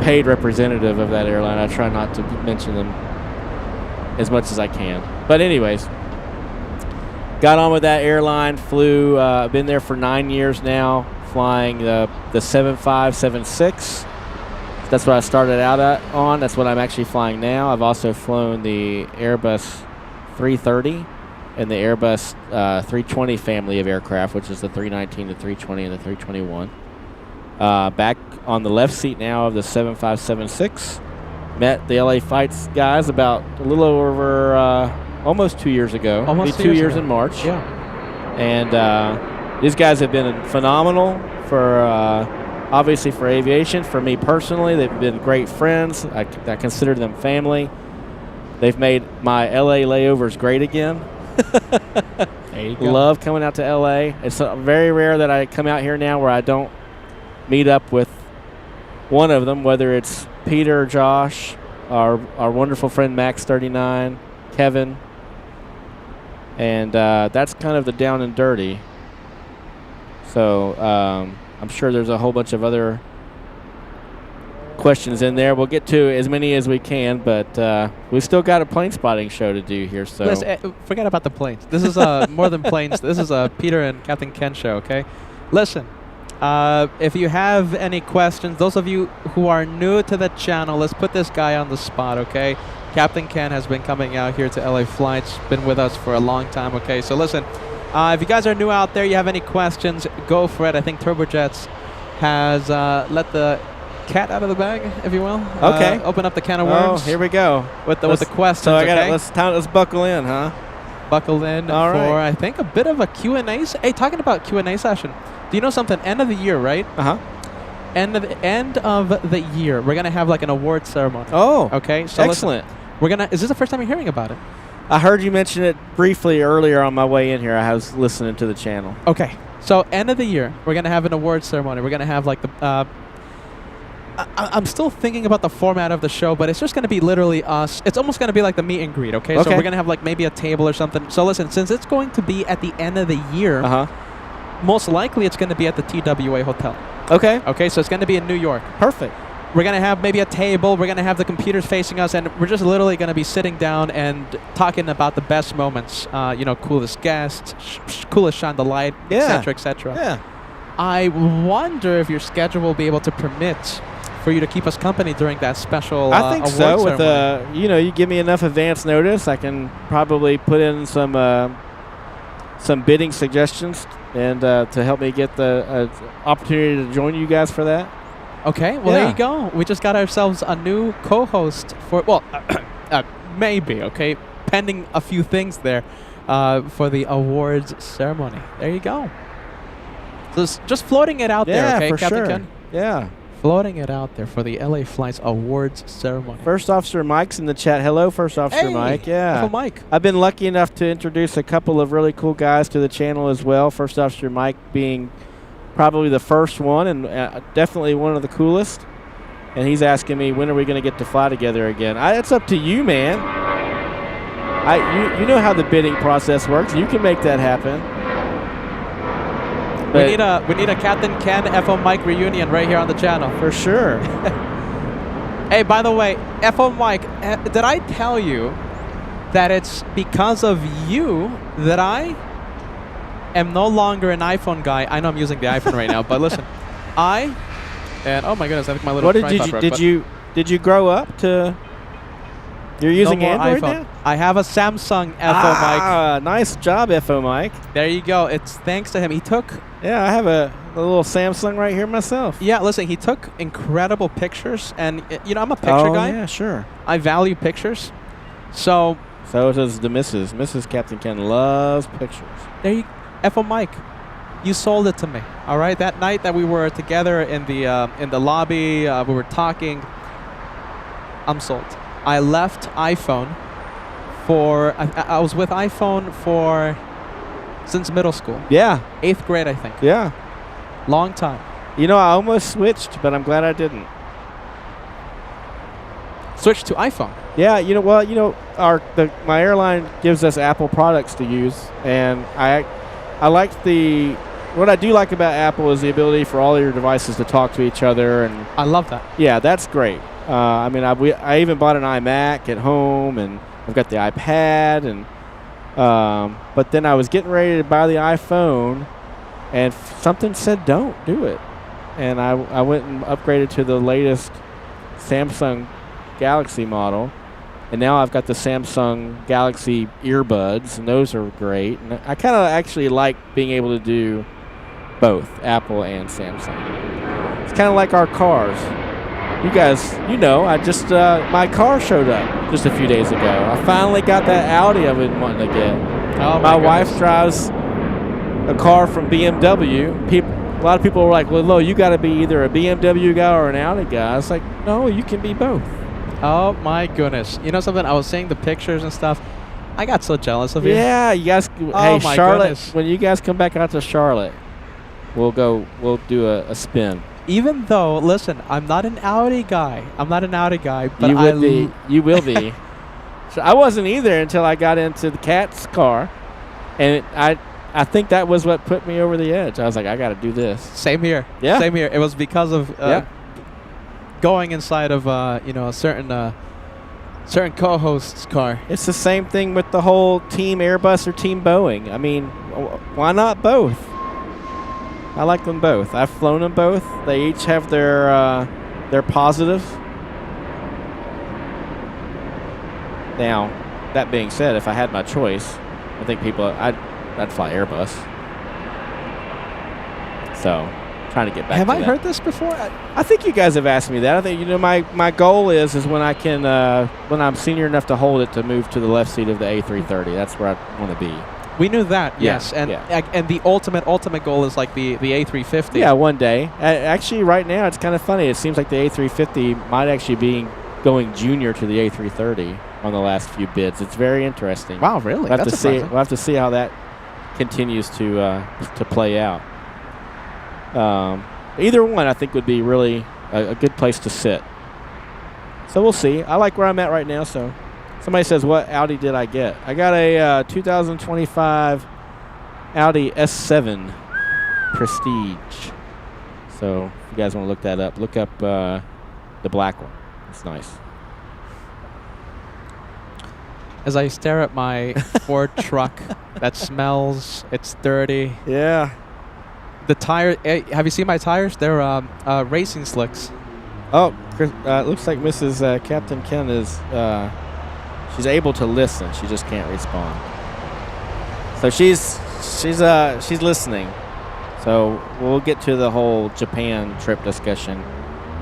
H: paid representative of that airline, I try not to mention them as much as I can. But anyways, got on with that airline, flew, been there for 9 years now, flying the 7576. That's what I started out on. That's what I'm actually flying now. I've also flown the Airbus 330 and the Airbus 320 family of aircraft, which is the 319, the 320, and the 321. Back on the left seat now of the 7576. Met the LA Flights guys about a little over almost 2 years ago.
A: Almost
H: 2 years in March.
A: Yeah.
H: And these guys have been phenomenal for obviously for aviation. For me personally, they've been great friends. I consider them family. They've made my LA layovers great again.
A: There you go.
H: Love coming out to LA. It's very rare that I come out here now where I don't meet up with one of them, whether it's Peter or Josh, our wonderful friend Max 39, Kevin, and that's kind of the down and dirty. So I'm sure there's a whole bunch of other questions in there. We'll get to as many as we can, but we still got a plane spotting show to do here. So
A: Listen, forget about the planes. This is more than planes. This is a Peter and Captain Ken show, okay? Listen. If you have any questions, those of you who are new to the channel, let's put this guy on the spot, okay? Captain Ken has been coming out here to LA Flights, been with us for a long time, okay? So listen, if you guys are new out there, you have any questions, go for it. I think Turbojets has let the cat out of the bag, if you will.
H: Okay.
A: Open up the can of worms.
H: Oh, here we go.
A: With the questions,
H: so
A: okay?
H: Let's buckle in, huh?
A: Buckle in
H: All
A: for,
H: right.
A: I think, a bit of a Q&A. Hey, talking about Q&A session. Do you know something? End of the year, right?
H: Uh-huh.
A: End of the year, we're gonna have like an award ceremony.
H: Oh,
A: okay. So
H: excellent.
A: Listen, is this the first time you're hearing about it?
H: I heard you mention it briefly earlier on my way in here. I was listening to the channel.
A: Okay. So end of the year, we're gonna have an award ceremony. We're gonna have like the. I'm still thinking about the format of the show, but it's just gonna be literally us. It's almost gonna be like the meet and greet. Okay. So we're gonna have like maybe a table or something. So listen, since it's going to be at the end of the year. Most likely it's going to be at the TWA Hotel.
H: Okay.
A: Okay, so it's going to be in New York.
H: Perfect.
A: We're going to have maybe a table. We're going to have the computers facing us, and we're just literally going to be sitting down and talking about the best moments. Coolest guests, coolest shine the light, etc., etc.
H: Yeah.
A: I wonder if your schedule will be able to permit for you to keep us company during that special
H: I think
A: award
H: so. With
A: ceremony.
H: you give me enough advance notice, I can probably put in some bidding suggestions and to help me get the opportunity to join you guys for that.
A: Okay, well, there you go. We just got ourselves a new co-host for, maybe, okay, pending a few things there for the awards ceremony. There you go. So just floating it out there, okay,
H: for
A: Captain
H: sure.
A: Ken?
H: Yeah.
A: Floating it out there for the LA Flights awards ceremony.
H: First Officer Mike's in the chat. Hello, First Officer Mike. Yeah.
A: Hello, Mike.
H: I've been lucky enough to introduce a couple of really cool guys to the channel as well. First Officer Mike being probably the first one and definitely one of the coolest. And he's asking me, when are we going to get to fly together again? It's up to you, man. You know how the bidding process works. You can make that happen.
A: We need a Captain Ken FO Mike reunion right here on the channel.
H: For sure.
A: Hey, by the way, FO Mike, did I tell you that it's because of you that I am no longer an iPhone guy? I know I'm using the iPhone right now, but listen, and oh my goodness, I think my little
H: did you grow up to? You're using Android
A: iPhone
H: now?
A: I have a Samsung FO Mike.
H: Nice job, FO Mike.
A: There you go. It's thanks to him. He took.
H: Yeah, I have a little Samsung right here myself.
A: Yeah, listen, he took incredible pictures, and I'm a picture guy.
H: Yeah, sure.
A: I value pictures, so
H: does the Mrs. Mrs. Captain Ken loves pictures.
A: There you, FO Mike, you sold it to me. All right, that night that we were together in the lobby, we were talking. I'm sold. I left iPhone for I was with iPhone since middle school.
H: Yeah.
A: 8th grade, I think.
H: Yeah.
A: Long time.
H: I almost switched, but I'm glad I didn't.
A: Switched to iPhone.
H: Yeah, my airline gives us Apple products to use, and I like what I do like about Apple is the ability for all of your devices to talk to each other, and
A: I love that.
H: Yeah, that's great. I even bought an iMac at home, and I've got the iPad, and but then I was getting ready to buy the iPhone, and something said don't do it, and I went and upgraded to the latest Samsung Galaxy model, and now I've got the Samsung Galaxy earbuds, and those are great, and I kind of actually like being able to do both Apple and Samsung. It's kind of like our cars. You guys, I just, my car showed up just a few days ago. I finally got that Audi I've been wanting to get.
A: Oh
H: my wife drives a car from BMW. A lot of people were like, well, Lo, you got to be either a BMW guy or an Audi guy. I was like, no, you can be both.
A: Oh, my goodness. You know something? I was seeing the pictures and stuff. I got so jealous of you.
H: Yeah, you guys.
A: Oh,
H: hey,
A: my
H: Charlotte,
A: goodness.
H: When you guys come back out to Charlotte, we'll do a spin.
A: Even though, listen, I'm not an Audi guy. But
H: You will be. So I wasn't either until I got into the Cat's car, and I think that was what put me over the edge. I was like, I got to do this.
A: Same here.
H: Yeah.
A: Same here. It was because of going inside of a certain co-host's car.
H: It's the same thing with the whole Team Airbus or Team Boeing. I mean, why not both? I like them both. I've flown them both. They each have their positives. Now, that being said, if I had my choice, I think I'd fly Airbus. So, trying to get back.
A: Have
H: to
A: I
H: that.
A: heard this before?
H: I think you guys have asked me that. I think my goal is when I can when I'm senior enough to hold it to move to the left seat of the A330. That's where I want to be.
A: We knew that,
H: Yeah,
A: yes, and
H: yeah.
A: and the ultimate goal is like the A350.
H: Yeah, one day. Actually, right now it's kind of funny. It seems like the A350 might actually be going junior to the A330 on the last few bids. It's very interesting.
A: Wow, really?
H: We'll have
A: That's
H: to see.
A: surprising.
H: We'll have to see how that continues to play out. Either one, I think, would be really a good place to sit. So we'll see. I like where I'm at right now. So somebody says, what Audi did I get? I got a 2025 Audi S7 Prestige. So if you guys want to look that up, look up the black one. It's nice.
A: As I stare at my Ford truck that smells, it's dirty.
H: Yeah.
A: The tire. Have you seen my tires? They're racing slicks.
H: Oh, Chris, it looks like Mrs. Captain Ken is. She's able to listen. She just can't respond. So she's listening. So we'll get to the whole Japan trip discussion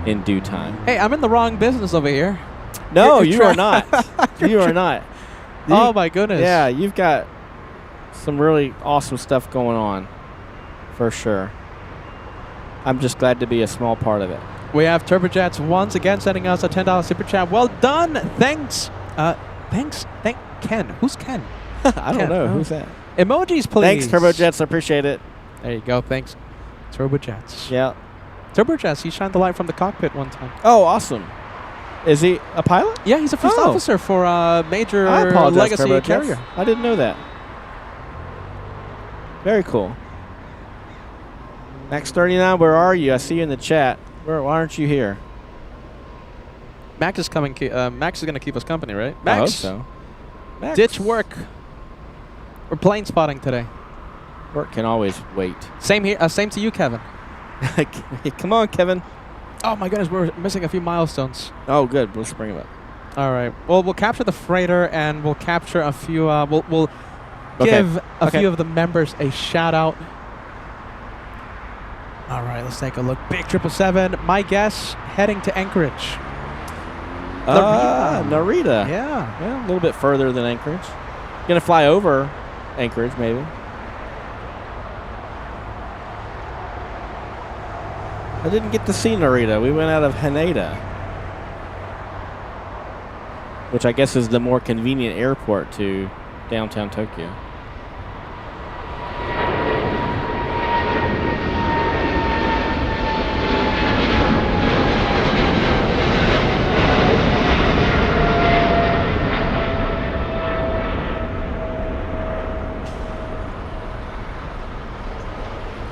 H: in due time.
A: Hey, I'm in the wrong business over here.
H: No, you are not. You are not.
A: Oh my goodness.
H: Yeah, you've got some really awesome stuff going on, for sure. I'm just glad to be a small part of it.
A: We have Turbojets once again sending us a $10 super chat. Well done. Thanks. Thanks. Thank Ken. Who's Ken?
H: I don't know. Who's that?
A: Emojis, please.
H: Thanks, Turbojets. I appreciate it.
A: There you go. Thanks. turbojets.
H: Yeah.
A: Turbojets. He shined the light from the cockpit one time.
H: Oh, awesome. Is he a pilot?
A: Yeah, he's a first officer for a major
H: I apologize,
A: legacy
H: Turbojets.
A: carrier.
H: I didn't know that. Very cool. Max 39, where are you? I see you in the chat. Why aren't you here?
A: Max is coming. Max is going to keep us company, right? Max.
H: I hope so. Max.
A: Ditch work. We're plane spotting today.
H: Work can always wait.
A: Same here. Same to you, Kevin.
H: Come on, Kevin.
A: Oh my goodness, we're missing a few milestones.
H: Oh, good. Let's bring him up.
A: All right. Well, we'll capture the freighter and we'll capture a few. We'll give a few of the members a shout out. All right, let's take a look. Big 777. My guess, heading to Anchorage.
H: Narita.
A: Yeah.
H: Yeah, a little bit further than Anchorage. Gonna fly over Anchorage, maybe. I didn't get to see Narita. We went out of Haneda, which I guess is the more convenient airport to downtown Tokyo.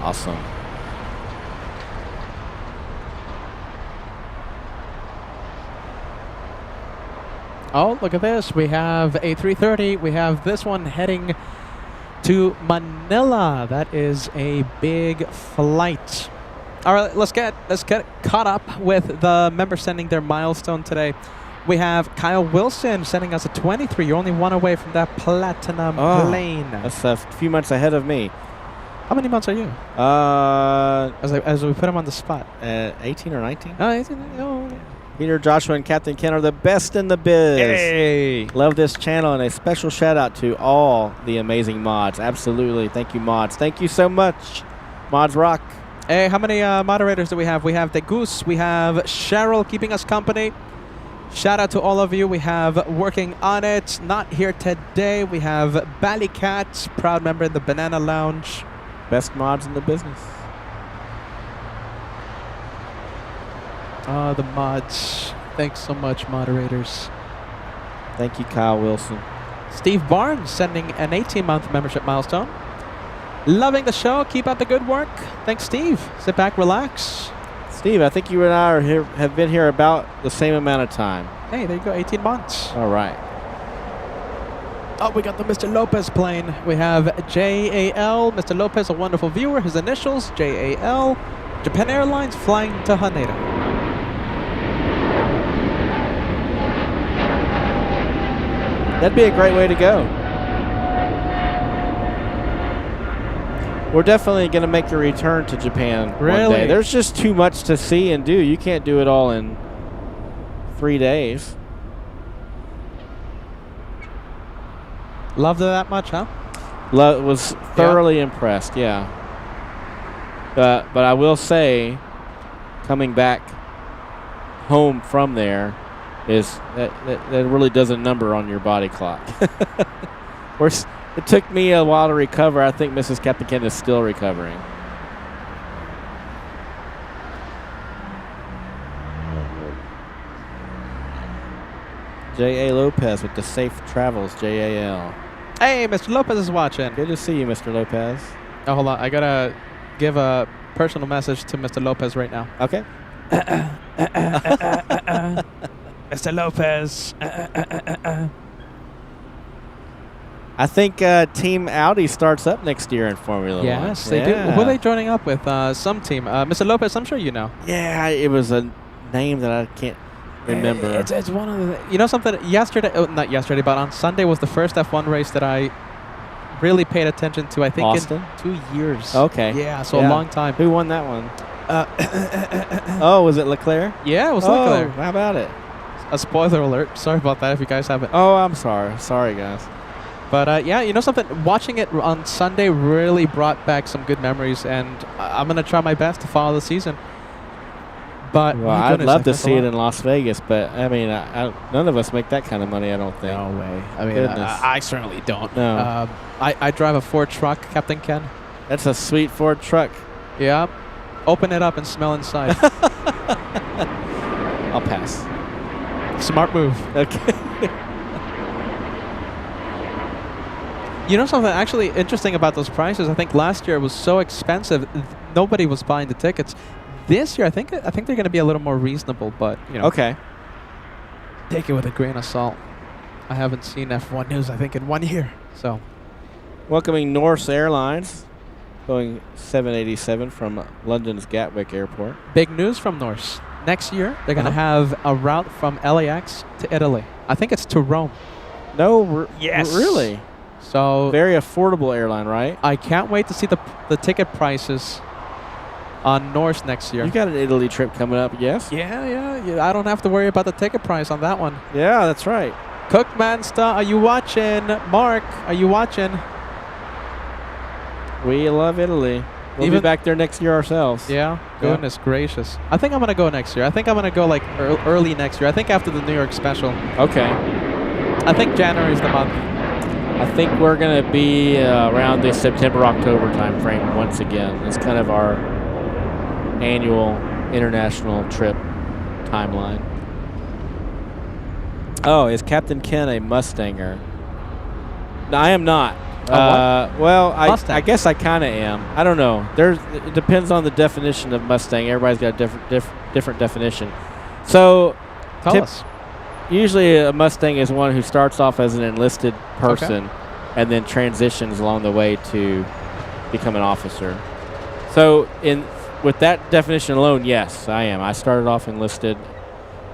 H: Awesome.
A: Oh, look at this. We have A330. We have this one heading to Manila. That is a big flight. All right, let's get caught up with the members sending their milestone today. We have Kyle Wilson sending us a 23. You're only one away from that platinum plane.
H: That's a few months ahead of me.
A: How many months are you? As we put him on the spot.
H: 18 or 19.
A: Oh, 18. Oh.
H: Peter, Joshua, and Captain Ken are the best in the biz.
A: Hey.
H: Love this channel, and a special shout out to all the amazing mods. Absolutely. Thank you, mods. Thank you so much. Mods rock.
A: Hey, how many moderators do we have? We have the Goose. We have Cheryl keeping us company. Shout out to all of you. We have Working on It, not here today. We have Ballycat, proud member in the Banana Lounge.
H: Best mods in the business.
A: The mods. Thanks so much, moderators.
H: Thank you, Kyle Wilson.
A: Steve Barnes sending an 18-month membership milestone. Loving the show. Keep up the good work. Thanks, Steve. Sit back, relax.
H: Steve, I think you and I have been here about the same amount of time.
A: Hey, there you go, 18 months.
H: All right.
A: Oh, we got the Mr. Lopez plane. We have JAL. Mr. Lopez, a wonderful viewer. His initials, JAL. Japan Airlines flying to Haneda.
H: That'd be a great way to go. We're definitely going to make a return to Japan one day. There's just too much to see and do. You can't do it all in 3 days.
A: Loved it that much, huh?
H: Was thoroughly impressed, yeah. But I will say, coming back home from there is that really does a number on your body clock. It took me a while to recover. I think Mrs. Captain Ken is still recovering. J.A. Lopez with the safe travels, JAL.
A: Hey, Mr. Lopez is watching.
H: Good to see you, Mr. Lopez.
A: Oh, hold on. I got to give a personal message to Mr. Lopez right now.
H: Okay.
A: Mr. Lopez.
H: I think Team Audi starts up next year in Formula 1.
A: Yes, they do. Who are they joining up with? Some team. Mr. Lopez, I'm sure you know.
H: Yeah, it was a name that I can't remember.
A: It's one of the... You know something? Yesterday... Oh, not yesterday, but on Sunday was the first F1 race that I really paid attention to, I think,
H: Austin?
A: in 2 years.
H: Okay.
A: Yeah, so a long time.
H: Who won that one? Oh, was it Leclerc?
A: Yeah, it was Leclerc.
H: How about it?
A: A spoiler alert. Sorry about that if you guys haven't.
H: Oh, I'm sorry. Sorry, guys.
A: But, yeah, you know something? Watching it on Sunday really brought back some good memories, and I'm going to try my best to follow the season. But
H: well, I'd love to see it in Las Vegas, but, I mean, none of us make that kind of money, I don't think.
A: No way. I mean, I certainly don't.
H: No.
A: I drive a Ford truck, Captain Ken.
H: That's a sweet Ford truck.
A: Yeah. Open it up and smell inside.
H: I'll pass.
A: Smart move.
H: Okay.
A: You know something actually interesting about those prices? I think last year it was so expensive, nobody was buying the tickets. This year, I think they're going to be a little more reasonable, but you know.
H: Okay.
A: Take it with a grain of salt. I haven't seen F1 news, I think, in 1 year. So,
H: Welcoming Norse Airlines, going 787 from London's Gatwick Airport.
A: big news from Norse. Next year, they're going to have a route from LAX to Italy. I think it's to Rome.
H: No,
A: Yes.
H: really?
A: So,
H: Very affordable airline, right?
A: I can't wait to see the ticket prices on Norse next year.
H: You got an Italy trip coming up, yes?
A: Yeah. I don't have to worry about the ticket price on that one.
H: Yeah, that's right.
A: Cookmansta, are you watching? Mark, are you watching?
H: We love Italy. We'll be
A: Even-
H: back there next year ourselves.
A: Yeah. Goodness gracious. I think I'm going to go next year. I think I'm going to go like early next year. I think after the New York special.
H: Okay.
A: I think January is the month.
H: I think we're going to be around the September-October time frame once again. It's kind of our annual international trip timeline. Oh, is Captain Ken a Mustanger? No, I am not. Well, I guess I kind of am. I don't know. It depends on the definition of Mustang. Everybody's got a different definition. So,
A: Tell us.
H: usually a Mustang is one who starts off as an enlisted person and then transitions along the way to become an officer. So, with that definition alone, yes, I am. I started off enlisted.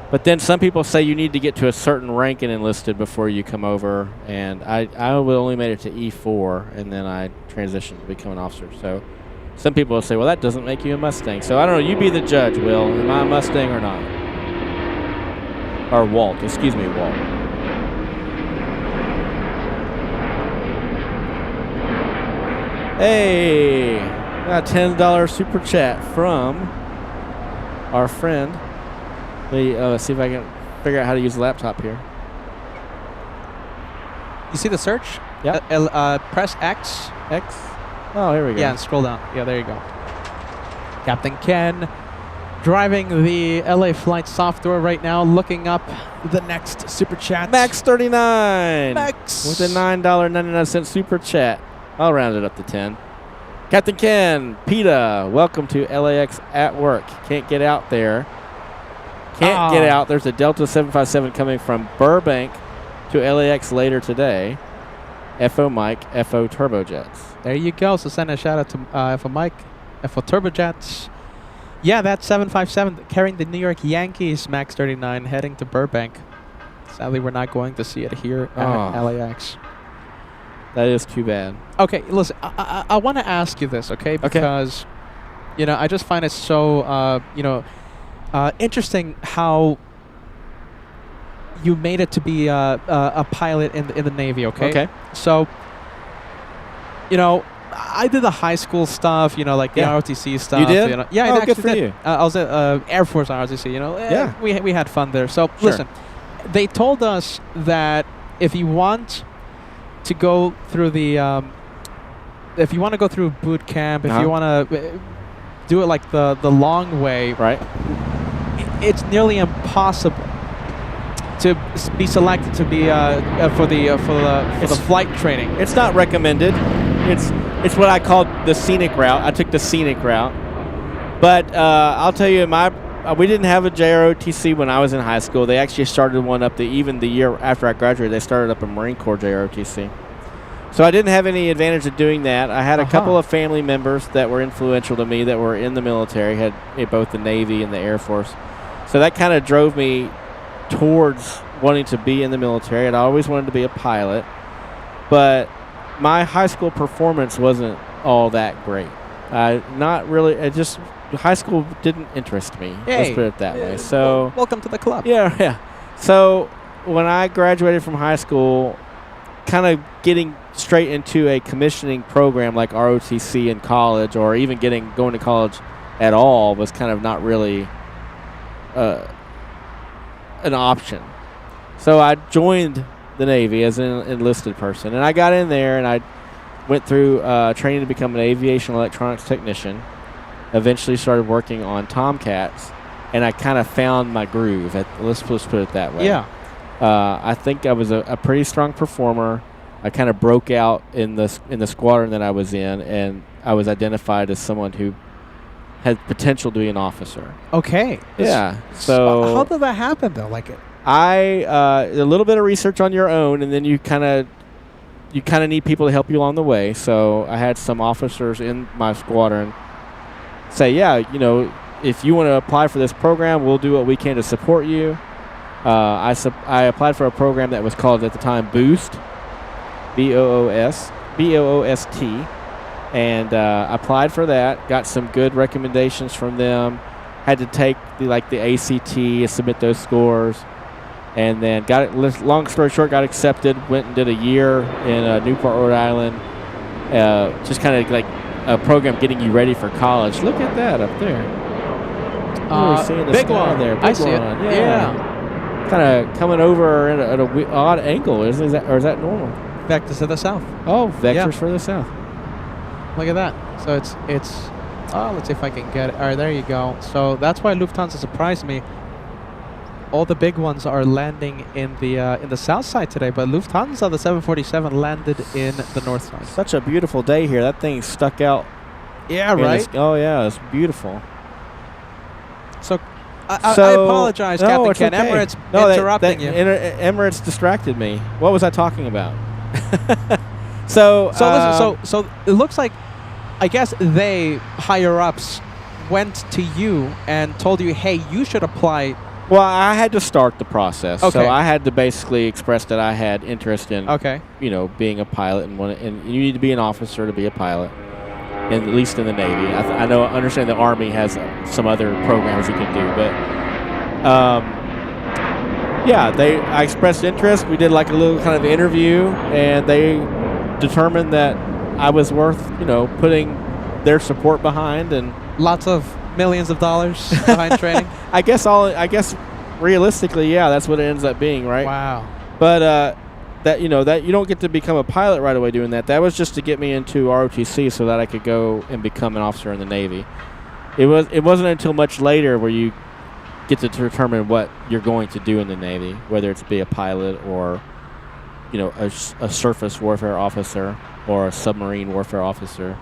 H: But then some people say you need to get to a certain rank in enlisted before you come over, and I only made it to E4, and then I transitioned to become an officer. So some people will say, well, that doesn't make you a Mustang. So I don't know. You be the judge, Will. Am I a Mustang or not? Or Walt. Excuse me, Walt. Hey, got a $10 super chat from our friend. Let me see if I can figure out how to use the laptop here.
A: You see the search?
H: Yeah.
A: Press X.
H: X. Oh, here we go.
A: Yeah, and scroll down. Yeah, there you go. Captain Ken driving the LA flight software right now, looking up the next super chat.
H: Max 39.
A: Max.
H: With a $9.99 super chat. I'll round it up to 10. Captain Ken, PETA, welcome to LAX at work. Can't get out there. Can't get out. There's a Delta 757 coming from Burbank to LAX later today. FO Mike, FO Turbojets.
A: There you go. So send a shout out to FO Mike, FO Turbojets. Yeah, that 757 carrying the New York Yankees Max 39 heading to Burbank. Sadly, we're not going to see it here at LAX.
H: That is too bad.
A: Okay, listen, I want to ask you this, okay? Because, you know, I just find it so, interesting how you made it to be a pilot in the Navy, okay?
H: Okay.
A: So, you know, I did the high school stuff, you know, like the ROTC stuff.
H: You did?
A: You know? Yeah, I
H: good
A: actually
H: for
A: did.
H: you.
A: I was at Air Force on ROTC, you know.
H: Yeah.
A: We had fun there. So, listen, they told us that if you want to go through the, if you want to go through boot camp, if you want to do it like the long way,
H: right?
A: It's nearly impossible to be selected to be for the flight training.
H: It's not recommended. It's what I call the scenic route. I took the scenic route, but I'll tell you, we didn't have a JROTC when I was in high school. They actually started one up even the year after I graduated. They started up a Marine Corps JROTC. So I didn't have any advantage of doing that. I had a couple of family members that were influential to me that were in the military, had both the Navy and the Air Force. So that kind of drove me towards wanting to be in the military. I'd always wanted to be a pilot, but my high school performance wasn't all that great. Not really. High school didn't interest me. Let's put it that way. So
A: welcome to the club.
H: Yeah. So when I graduated from high school, kind of getting straight into a commissioning program like ROTC in college, or even going to college at all, was kind of not really an option. So I joined the Navy as an enlisted person, and I got in there and I went through training to become an aviation electronics technician. eventually started working on Tomcats, and I kind of found my groove. Let's put it that way.
A: Yeah.
H: I think I was a pretty strong performer. I kind of broke out in the squadron that I was in, and I was identified as someone who had potential to be an officer.
A: Okay.
H: Yeah. So
A: how did that happen though? Like,
H: a little bit of research on your own, and then you kind of need people to help you along the way. So I had some officers in my squadron say, yeah, you know, if you want to apply for this program, we'll do what we can to support you. I applied for a program that was called at the time Boost, BOOST, and applied for that. Got some good recommendations from them. Had to take the ACT and submit those scores, and then got it. Long story short, got accepted. Went and did a year in Newport, Rhode Island. Just kind of like a program getting you ready for college. Look at that up there. We're seeing the
A: big
H: sky
A: one
H: there.
A: I see it.
H: Yeah. Kind of coming over at a odd angle. Is that normal?
A: Vectors to the south.
H: Oh, vectors for the south.
A: Look at that. So it's. Let's see if I can get it. All right, there you go. So that's why Lufthansa surprised me. All the big ones are landing in the south side today, but Lufthansa, the 747, landed in the north side.
H: Such a beautiful day here. That thing stuck out.
A: Yeah, right.
H: Oh yeah, it's beautiful.
A: So I apologize, Captain Ken.
H: Okay.
A: Emirates interrupting you.
H: Emirates distracted me. What was I talking about? So
A: listen. So it looks like, I guess they higher ups went to you and told you, hey, you should apply.
H: Well, I had to start the process.
A: Okay.
H: So I had to basically express that I had interest in,
A: okay,
H: being a pilot, and you need to be an officer to be a pilot, and at least in the Navy. I understand the Army has some other programs you can do, but I expressed interest. We did like a little kind of interview, and they determined that I was worth, putting their support behind, and
A: lots of millions of dollars behind training.
H: I guess realistically, yeah, that's what it ends up being, right?
A: Wow.
H: But that you don't get to become a pilot right away doing that. That was just to get me into ROTC so that I could go and become an officer in the Navy. It wasn't until much later where you get to determine what you're going to do in the Navy, whether it's be a pilot or a surface warfare officer or a submarine warfare officer.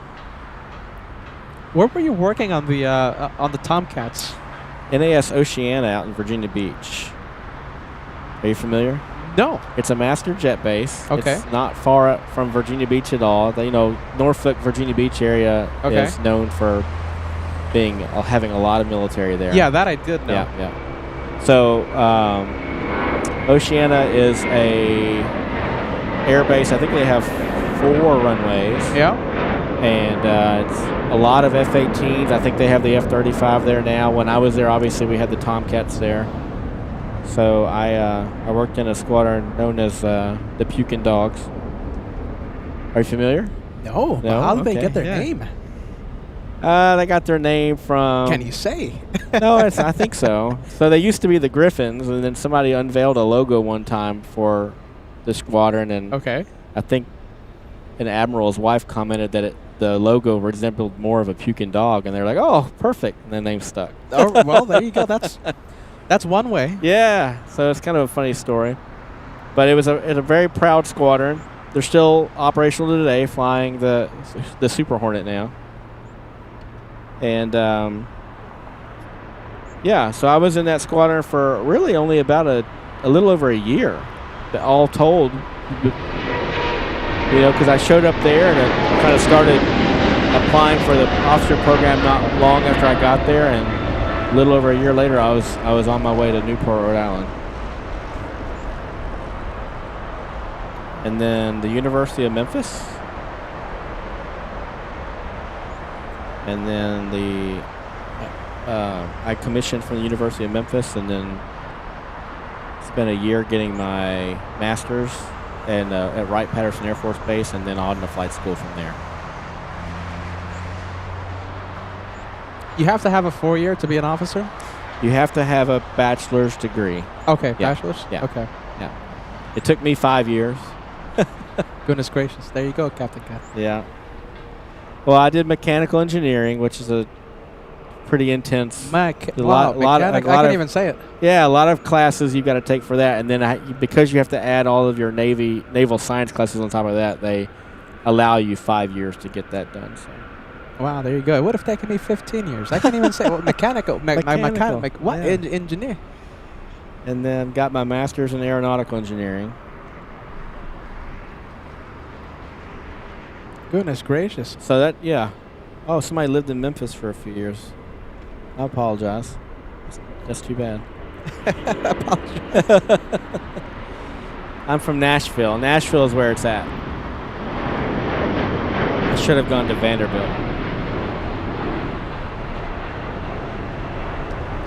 A: Where were you working on the Tomcats?
H: NAS Oceana out in Virginia Beach. Are you familiar?
A: No.
H: It's a master jet base.
A: Okay.
H: It's not far from Virginia Beach at all. Norfolk, Virginia Beach area is known for having a lot of military there.
A: Yeah, that I did know.
H: Yeah. So Oceana is a air base. I think they have 4 runways.
A: Yeah.
H: And it's a lot of F-18s. I think they have the F-35 there now. When I was there, obviously, we had the Tomcats there. So I worked in a squadron known as the Pukin Dogs. Are you familiar?
A: No. How did they get their name?
H: They got their name from...
A: Can you say?
H: No, I think so. So they used to be the Griffins, and then somebody unveiled a logo one time for the squadron. And I think an admiral's wife commented that the logo resembled more of a puking dog, and they're like, "Oh, perfect!" And the name stuck.
A: Oh, well, there you go. That's one way.
H: Yeah. So it's kind of a funny story, but it's a very proud squadron. They're still operational today, flying the Super Hornet now. And so I was in that squadron for really only about a little over a year, all told. Because I showed up there and I kind of started applying for the officer program not long after I got there, and a little over a year later, I was on my way to Newport, Rhode Island. And then the University of Memphis. And then I commissioned from the University of Memphis, and then spent a year getting my master's at Wright-Patterson Air Force Base, and then on to flight school from there.
A: You have to have a 4-year to be an officer?
H: You have to have a bachelor's degree.
A: Okay,
H: yeah.
A: Bachelor's?
H: Yeah.
A: Okay.
H: Yeah. It took me 5 years.
A: Goodness gracious. There you go, Captain Cat.
H: Yeah. Well, I did mechanical engineering, which is a pretty intense.
A: I can't even say it.
H: Yeah, a lot of classes you've got to take for that, and then because you have to add all of your naval science classes on top of that, they allow you 5 years to get that done. So.
A: Wow, there you go. It would have taken me 15 years. I can't even say mechanical. What?
H: Yeah.
A: Engineer.
H: And then got my master's in aeronautical engineering.
A: Goodness gracious.
H: So that, yeah. Oh, somebody lived in Memphis for a few years. I apologize. That's too bad.
A: I apologize.
H: I'm from Nashville. Nashville is where it's at. I should have gone to Vanderbilt.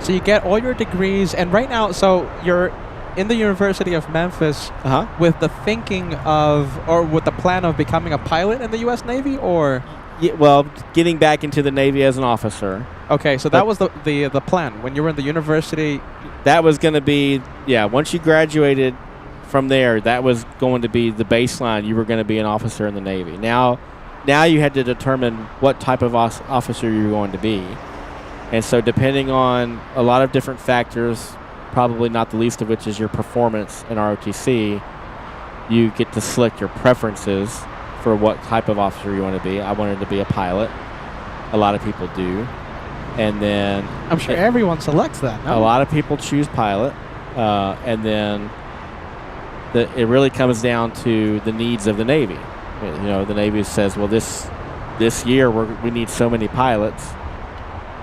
A: So you get all your degrees, and right now, so you're in the University of Memphis with the thinking of, or with the plan of becoming a pilot in the U.S. Navy, or?
H: Yeah, well, getting back into the Navy as an officer.
A: Okay, so that was the plan when you were in the university.
H: That was going to be, once you graduated from there, that was going to be the baseline. You were going to be an officer in the Navy. Now you had to determine what type of officer you were going to be. And so depending on a lot of different factors, probably not the least of which is your performance in ROTC, you get to select your preferences for what type of officer you want to be. I wanted to be a pilot. A lot of people do. And then
A: I'm sure everyone selects that.
H: No? A lot of people choose pilot. And then it really comes down to the needs of the Navy. You know, the Navy says, well, this year we need so many pilots.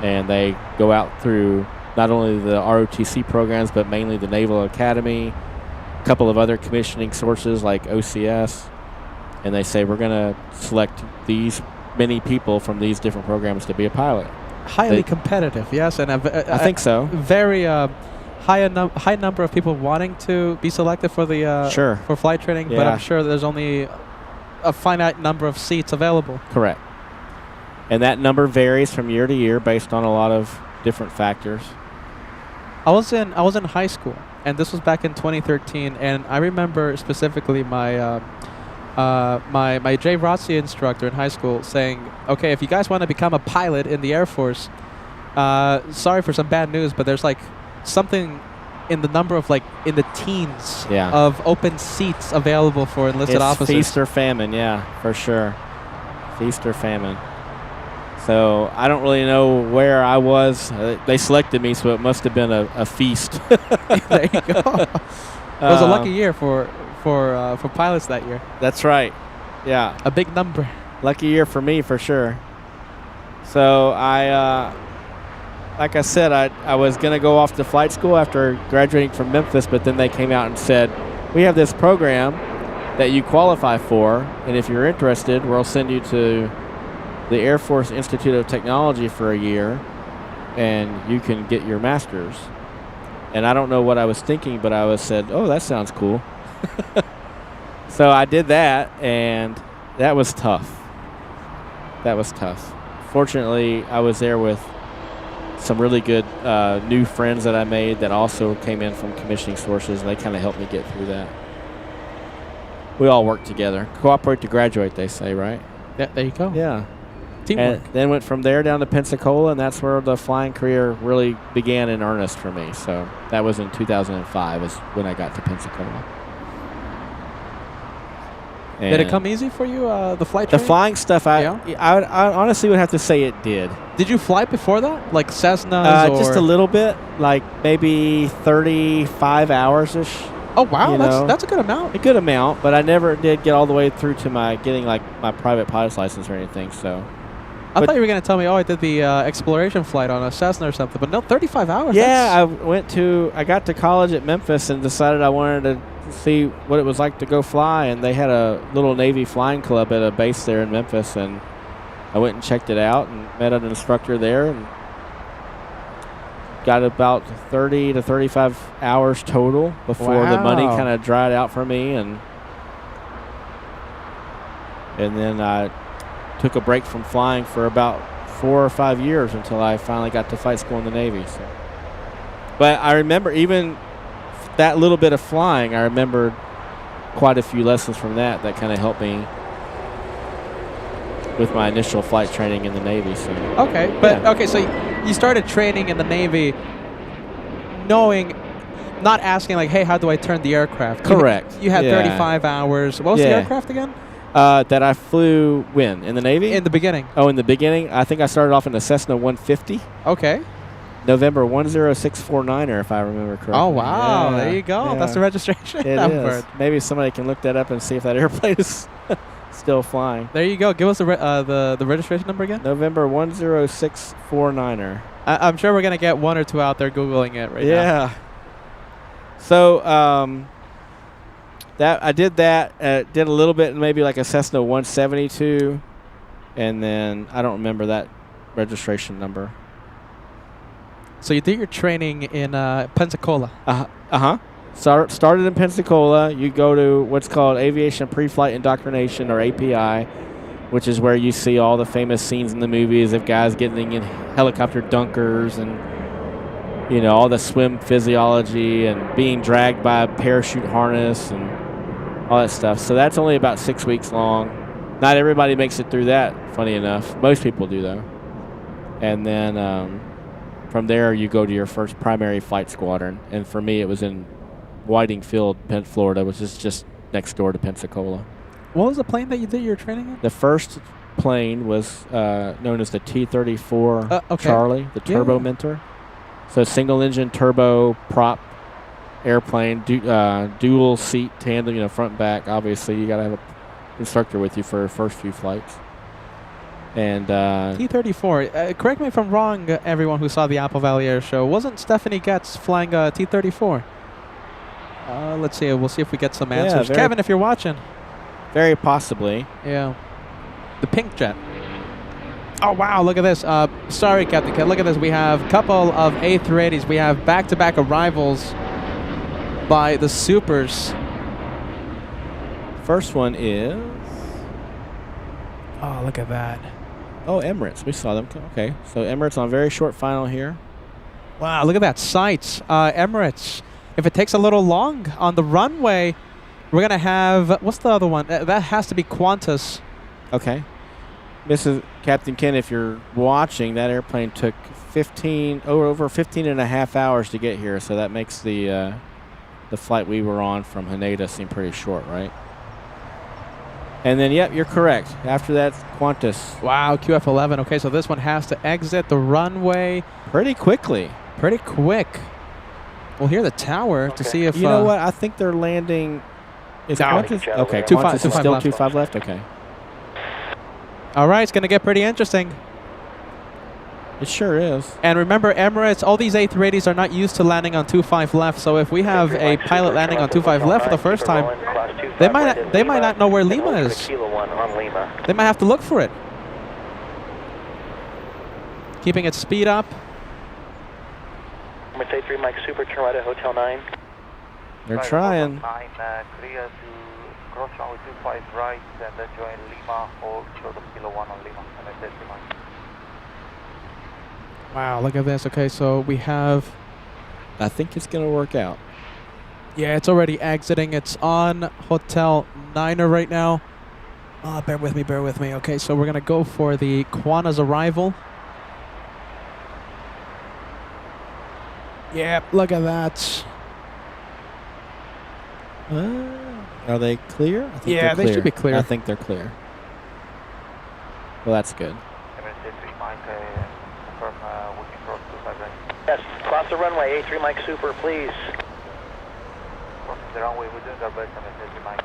H: And they go out through not only the ROTC programs, but mainly the Naval Academy, a couple of other commissioning sources like OCS. And they say, we're going to select these many people from these different programs to be a pilot.
A: Highly competitive, yes. And
H: I think so.
A: Very high number of people wanting to be selected for the for flight training, but I'm sure there's only a finite number of seats available.
H: Correct. And that number varies from year to year based on a lot of different factors.
A: I was in high school, and this was back in 2013, and I remember specifically my my J. Rossi instructor in high school saying, okay, if you guys want to become a pilot in the Air Force, sorry for some bad news, but there's like something in the number of like in the teens of open seats available for enlisted officers.
H: Feast or famine, for sure. Feast or famine. So I don't really know where I was. They selected me, so it must have been a feast.
A: There you go. It was a lucky year for pilots that year.
H: That's right. Yeah.
A: A big number.
H: Lucky year for me, for sure. So I, like I said, I was going to go off to flight school after graduating from Memphis, but then they came out and said, we have this program that you qualify for, and if you're interested, we'll send you to the Air Force Institute of Technology for a year, and you can get your master's. And I don't know what I was thinking, but I said, oh, that sounds cool. So I did that, and that was tough. Fortunately, I was there with some really good new friends that I made that also came in from commissioning sources, and they kind of helped me get through that. We all worked together. Cooperate to graduate, they say, right?
A: Yeah, there you go.
H: Yeah.
A: Teamwork.
H: And then went from there down to Pensacola, and that's where the flying career really began in earnest for me. So that was in 2005 is when I got to Pensacola. And
A: did it come easy for you, the flight training?
H: The flying stuff, I honestly would have to say it did.
A: Did you fly before that? Like Cessnas or?
H: Just a little bit, like maybe 35 hours-ish.
A: Oh, wow. That's a good amount.
H: A good amount, but I never did get all the way through to getting like my private pilot's license or anything, so.
A: I thought you were going to tell me, I did the exploration flight on a Cessna or something, but no, 35 hours.
H: Yeah, I got to college at Memphis and decided I wanted to see what it was like to go fly, and they had a little Navy flying club at a base there in Memphis, and I went and checked it out and met an instructor there and got about 30 to 35 hours total before the money kind of dried out for me, and then I took a break from flying for about 4 or 5 years until I finally got to flight school in the Navy. So, but I remember even that little bit of flying, I remembered quite a few lessons from that kind of helped me with my initial flight training in the Navy. So
A: okay, but okay, so you started training in the Navy knowing, not asking like, hey, how do I turn the aircraft?
H: Correct.
A: You had
H: Yeah.
A: 35 hours. What was the aircraft again?
H: That I flew when? In the Navy?
A: In the beginning.
H: Oh, in the beginning? I think I started off in the Cessna 150.
A: Okay.
H: November 10649er, if I remember correctly.
A: Oh, wow.
H: Yeah,
A: There you go.
H: yeah.
A: That's the registration
H: It
A: number.
H: is. Maybe somebody can look that up and see if that airplane is still flying.
A: There you go. Give us the registration number again.
H: November 10649er.
A: I'm sure we're going to get one or two out there Googling it right now.
H: Yeah. So, that I did that. Did a little bit, maybe like a Cessna 172. And then I don't remember that registration number.
A: So you did your training in Pensacola.
H: Started in Pensacola. You go to what's called Aviation Pre-Flight Indoctrination, or API, which is where you see all the famous scenes in the movies of guys getting in helicopter dunkers and, you know, all the swim physiology and being dragged by a parachute harness and all that stuff. So that's only about 6 weeks long. Not everybody makes it through that, funny enough. Most people do, though. And then from there, you go to your first primary flight squadron. And for me, it was in Whiting Field, Florida, which is just next door to Pensacola.
A: What was the plane that you did your training in?
H: The first plane was known as the T-34
A: okay.
H: Charlie, the Turbo Mentor. So single-engine turbo prop airplane, dual seat tandem, you know, front and back. Obviously, you got to have an instructor with you for your first few flights. And
A: T-34. Correct me if I'm wrong, everyone who saw the Apple Valley Air Show. Wasn't Stephanie Getz flying a T-34? Let's see. We'll see if we get some answers. Kevin, if you're watching.
H: Very possibly.
A: Yeah. The pink jet. Oh, wow. Look at this. Sorry, Captain Ken. Look at this. We have a couple of A380s. We have back-to-back arrivals by the Supers.
H: First one is...
A: Oh, look at that.
H: Oh, Emirates. We saw them. Okay. So Emirates on very short final here.
A: Wow, look at that. Sights. Emirates. If it takes a little long on the runway, we're going to have... What's the other one? That has to be Qantas.
H: Okay. Mrs. Captain Ken, if you're watching, that airplane took over 15 and a half hours to get here, so that makes the flight we were on from Haneda seem pretty short, right? And then, yep, you're correct. After that, Qantas.
A: Wow, QF-11. Okay, so this one has to exit the runway
H: pretty quickly.
A: Pretty quick. We'll hear the tower to see if...
H: You know what? I think they're landing... Is Qantas? Okay, Qantas is still 2-5 left? Okay.
A: All right, it's going to get pretty interesting.
H: It sure is.
A: And remember, Emirates, all these A380s are not used to landing on 2-5 left, so if we have a pilot landing on 2-5 left for the first time, they might not know where Lima is. They might have to look for it. Keeping its speed up.
G: A3 Mike Super, turn right at Hotel 9.
H: They're trying.
C: 9, clear to cross runway 25 right and then join Lima, hold short of Kilo 1 on Lima, MSA Mike.
A: Wow, look at this. Okay, so we have...
H: I think it's going to work out.
A: Yeah, it's already exiting. It's on Hotel 9 right now. Oh, bear with me. Okay, so we're going to go for the Qantas arrival. Yep, look at that.
H: Are they clear? I think
A: yeah, they should be clear.
H: I think they're clear. Well, that's good.
C: MSA Mike, confirm we can cross 25 right.
G: Yes, cross the runway, A3 Mike Super, please.
C: Crossing the runway, we're doing our best, MSA Mike.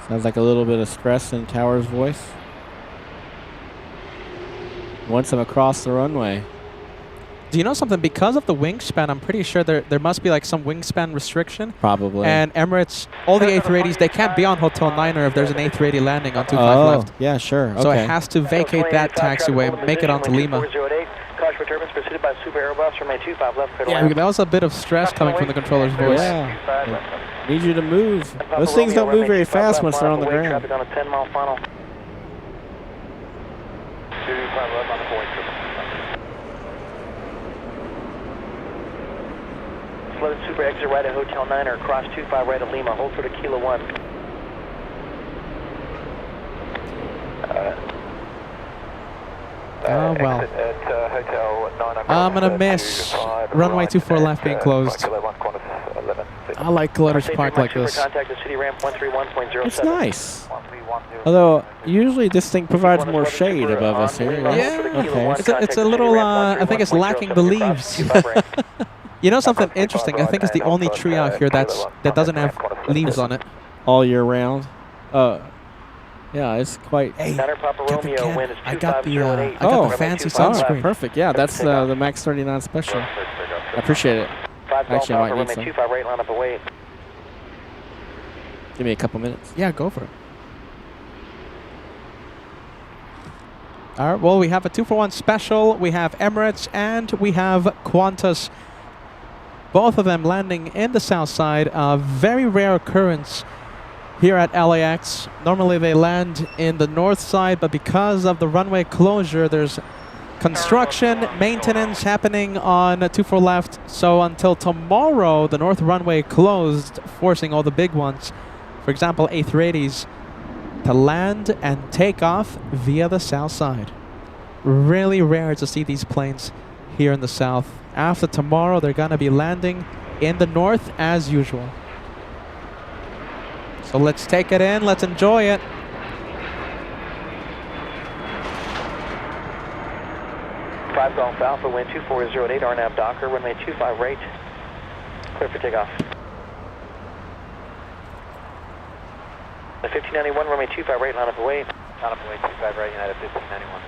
H: Sounds like a little bit of stress in Tower's voice. Once I'm across the runway.
A: Do you know something? Because of the wingspan, I'm pretty sure there must be like some wingspan restriction.
H: Probably.
A: And Emirates, all the A380s, they can't be on Hotel 9 if there's an A380 landing on 25 left.
H: Yeah, sure.
A: So
H: okay.
A: it has to vacate that taxiway and make it onto Lima. Yeah, that was a bit of stress coming from the controller's voice.
H: Yeah. Need you to move. Those things don't move very fast once they're on the ground.
G: On a 10-mile final.
C: 25 left on the point.
G: Slow Super exit right at Hotel 9 or cross 25 right at Lima. Hold for the Kilo 1.
A: Oh, well.
C: Exit at
A: I'm going to miss runway 24 left being closed. I like Letters Park like this.
H: It's nice. Although, usually this thing provides more shade above us here.
A: Yeah.
H: Okay.
A: It's a little, I think it's lacking the leaves. You know something interesting? I think it's the only tree out here that doesn't have leaves on it.
H: All year round. Yeah, it's quite.
A: Hey, Captain Ken, I got the fancy sunscreen.
H: Right, perfect. Yeah, that's the Max 39 special. I appreciate it. Actually, I might need some. Give me a couple minutes.
A: Yeah, go for it. All right, well, we have a 2-for-1 special. We have Emirates and we have Qantas. Both of them landing in the south side. A very rare occurrence here at LAX. Normally they land in the north side, but because of the runway closure, there's construction, maintenance happening on 24 left. So until tomorrow, the north runway closed, forcing all the big ones, for example, A380s, to land and take off via the south side. Really rare to see these planes here in the south. After tomorrow, they're going to be landing in the north as usual. So let's take it in. Let's enjoy it.
G: Five Golf Alpha, wind 24008, RNAV Docker, runway 25 right, clear for takeoff. The 1591, runway 25 right, line up away. Line up away, 25 right, United 1591.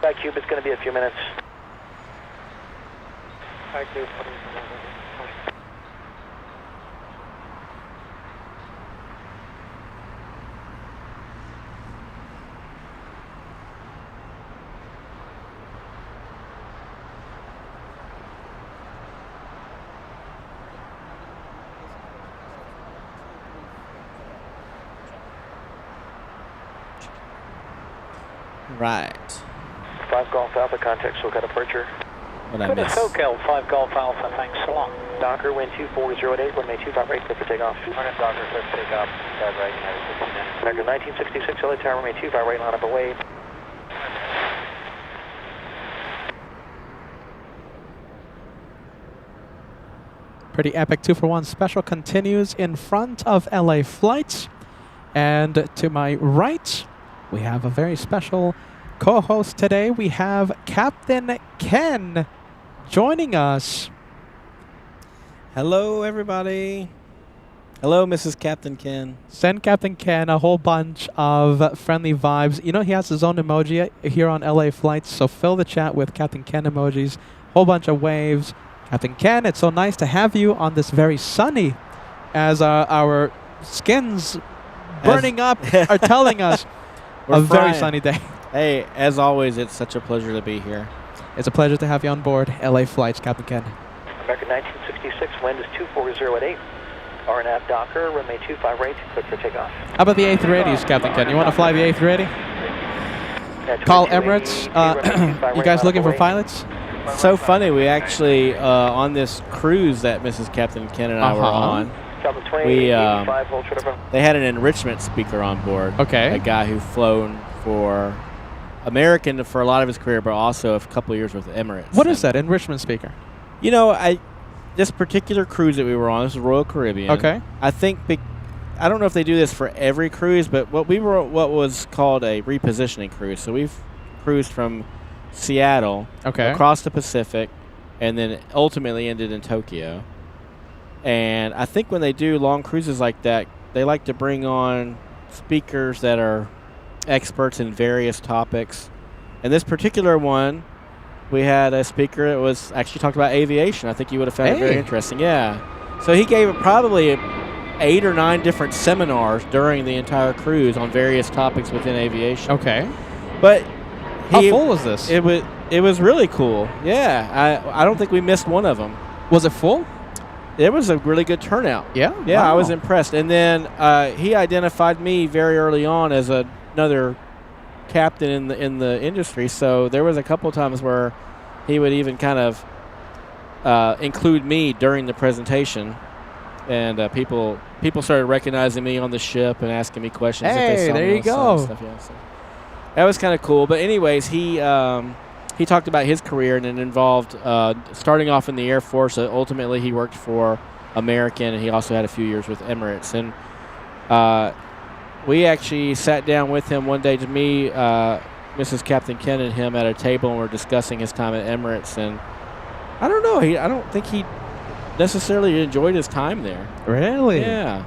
G: Back Cube, it's going to be a few minutes. Back Cube.
H: Right.
G: 5 Golf Alpha, contact SoCal departure.
H: What I miss?
G: SoCal, 5 Golf Alpha, thanks so long. Docker, wind 24008, runway 25 right, clear for takeoff. Runway Docker, clear for takeoff, 5 right, United 15. American 1966, LA Tower, runway 25 right, line up away.
A: Pretty epic 2-for-1 special continues in front of LA flights. And to my right, we have a very special co-host today. We have Captain Ken joining us.
H: Hello, everybody. Hello, Mrs. Captain Ken.
A: Send Captain Ken a whole bunch of friendly vibes. You know, he has his own emoji here on LA flights, so fill the chat with Captain Ken emojis. Whole bunch of waves. Captain Ken, it's so nice to have you on this very sunny, as our skins burning up are telling us a very sunny day.
H: Hey, as always, it's such a pleasure to be here.
A: It's a pleasure to have you on board LA flights, Captain Ken.
G: American 1966, wind is 24008. RNAV Docker, runway 25 right, clear for takeoff.
A: How about the A380s, Captain Ken? You want to fly the A380? Call Emirates. You guys looking for pilots?
H: So funny, we actually, on this cruise that Mrs. Captain Ken and I were on, they had an enrichment speaker on board.
A: Okay.
H: A guy who flown for American for a lot of his career, but also a couple of years with Emirates.
A: What is that, enrichment speaker?
H: You know, this particular cruise that we were on, this was Royal Caribbean.
A: Okay.
H: I think, I don't know if they do this for every cruise, but what was called a repositioning cruise. So we've cruised from Seattle across the Pacific, and then ultimately ended in Tokyo. And I think when they do long cruises like that, they like to bring on speakers that are experts in various topics. And this particular one, we had a speaker that was actually talked about aviation. I think you would have found it very interesting. Yeah. So he gave probably 8 or 9 different seminars during the entire cruise on various topics within aviation.
A: Okay.
H: But
A: how full was this?
H: It was really cool. Yeah. I don't think we missed one of them.
A: Was it full?
H: It was a really good turnout.
A: Yeah?
H: Yeah,
A: wow.
H: I was impressed. And then he identified me very early on as another captain in the industry. So there was a couple of times where he would even kind of include me during the presentation. and people started recognizing me on the ship and asking me questions. If they
A: Hey,
H: saw
A: there
H: me
A: you
H: on set and
A: go.
H: stuff, yeah, so that was kind of cool. But anyways, he talked about his career, and it involved starting off in the Air Force. Ultimately, he worked for American, and he also had a few years with Emirates. And we actually sat down with him one day, to me, Mrs. Captain Ken and him at a table, and we're discussing his time at Emirates. And I don't know, I don't think he necessarily enjoyed his time there.
A: Really?
H: Yeah.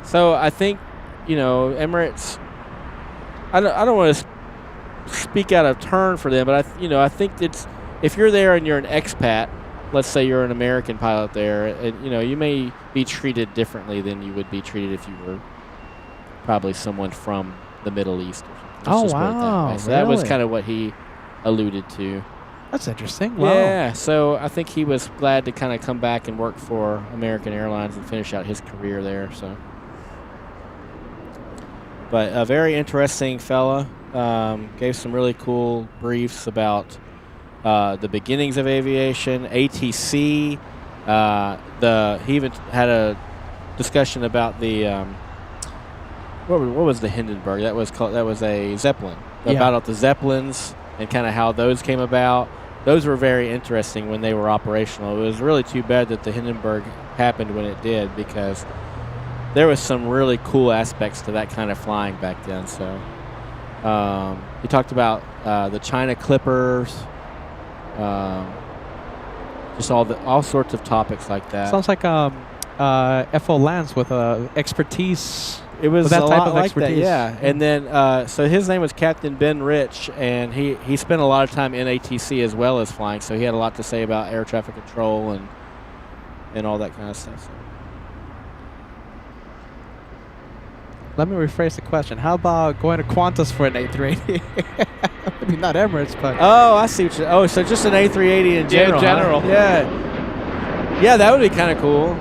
H: So I think, Emirates, I don't want to speak out of turn for them, but I think it's, if you're there and you're an expat, let's say you're an American pilot there, and you may be treated differently than you would be treated if you were probably someone from the Middle East or something. Let's just put it that way. So that was kind of what he alluded to.
A: That's interesting. Wow.
H: Yeah, so I think he was glad to kind of come back and work for American Airlines and finish out his career there. So, but a very interesting fella. Gave some really cool briefs about the beginnings of aviation, ATC. He even had a discussion about the what was the Hindenburg? That was a Zeppelin. About the Zeppelins and kind of how those came about. Those were very interesting when they were operational. It was really too bad that the Hindenburg happened when it did, because there was some really cool aspects to that kind of flying back then. So he talked about the China Clippers, just all sorts of topics like that.
A: Sounds like FO Lance with expertise.
H: It was
A: that
H: a
A: type
H: lot
A: of
H: like
A: expertise.
H: that, yeah. And then, so his name was Captain Ben Rich, and he spent a lot of time in ATC as well as flying, so he had a lot to say about air traffic control and all that kind of stuff. So.
A: Let me rephrase the question. How about going to Qantas for an A380? I mean, not Emirates, but...
H: Oh, I see what you... Oh, so just an A380 in general.
A: Yeah, in general.
H: Huh? Yeah. Yeah, that would be kind of cool.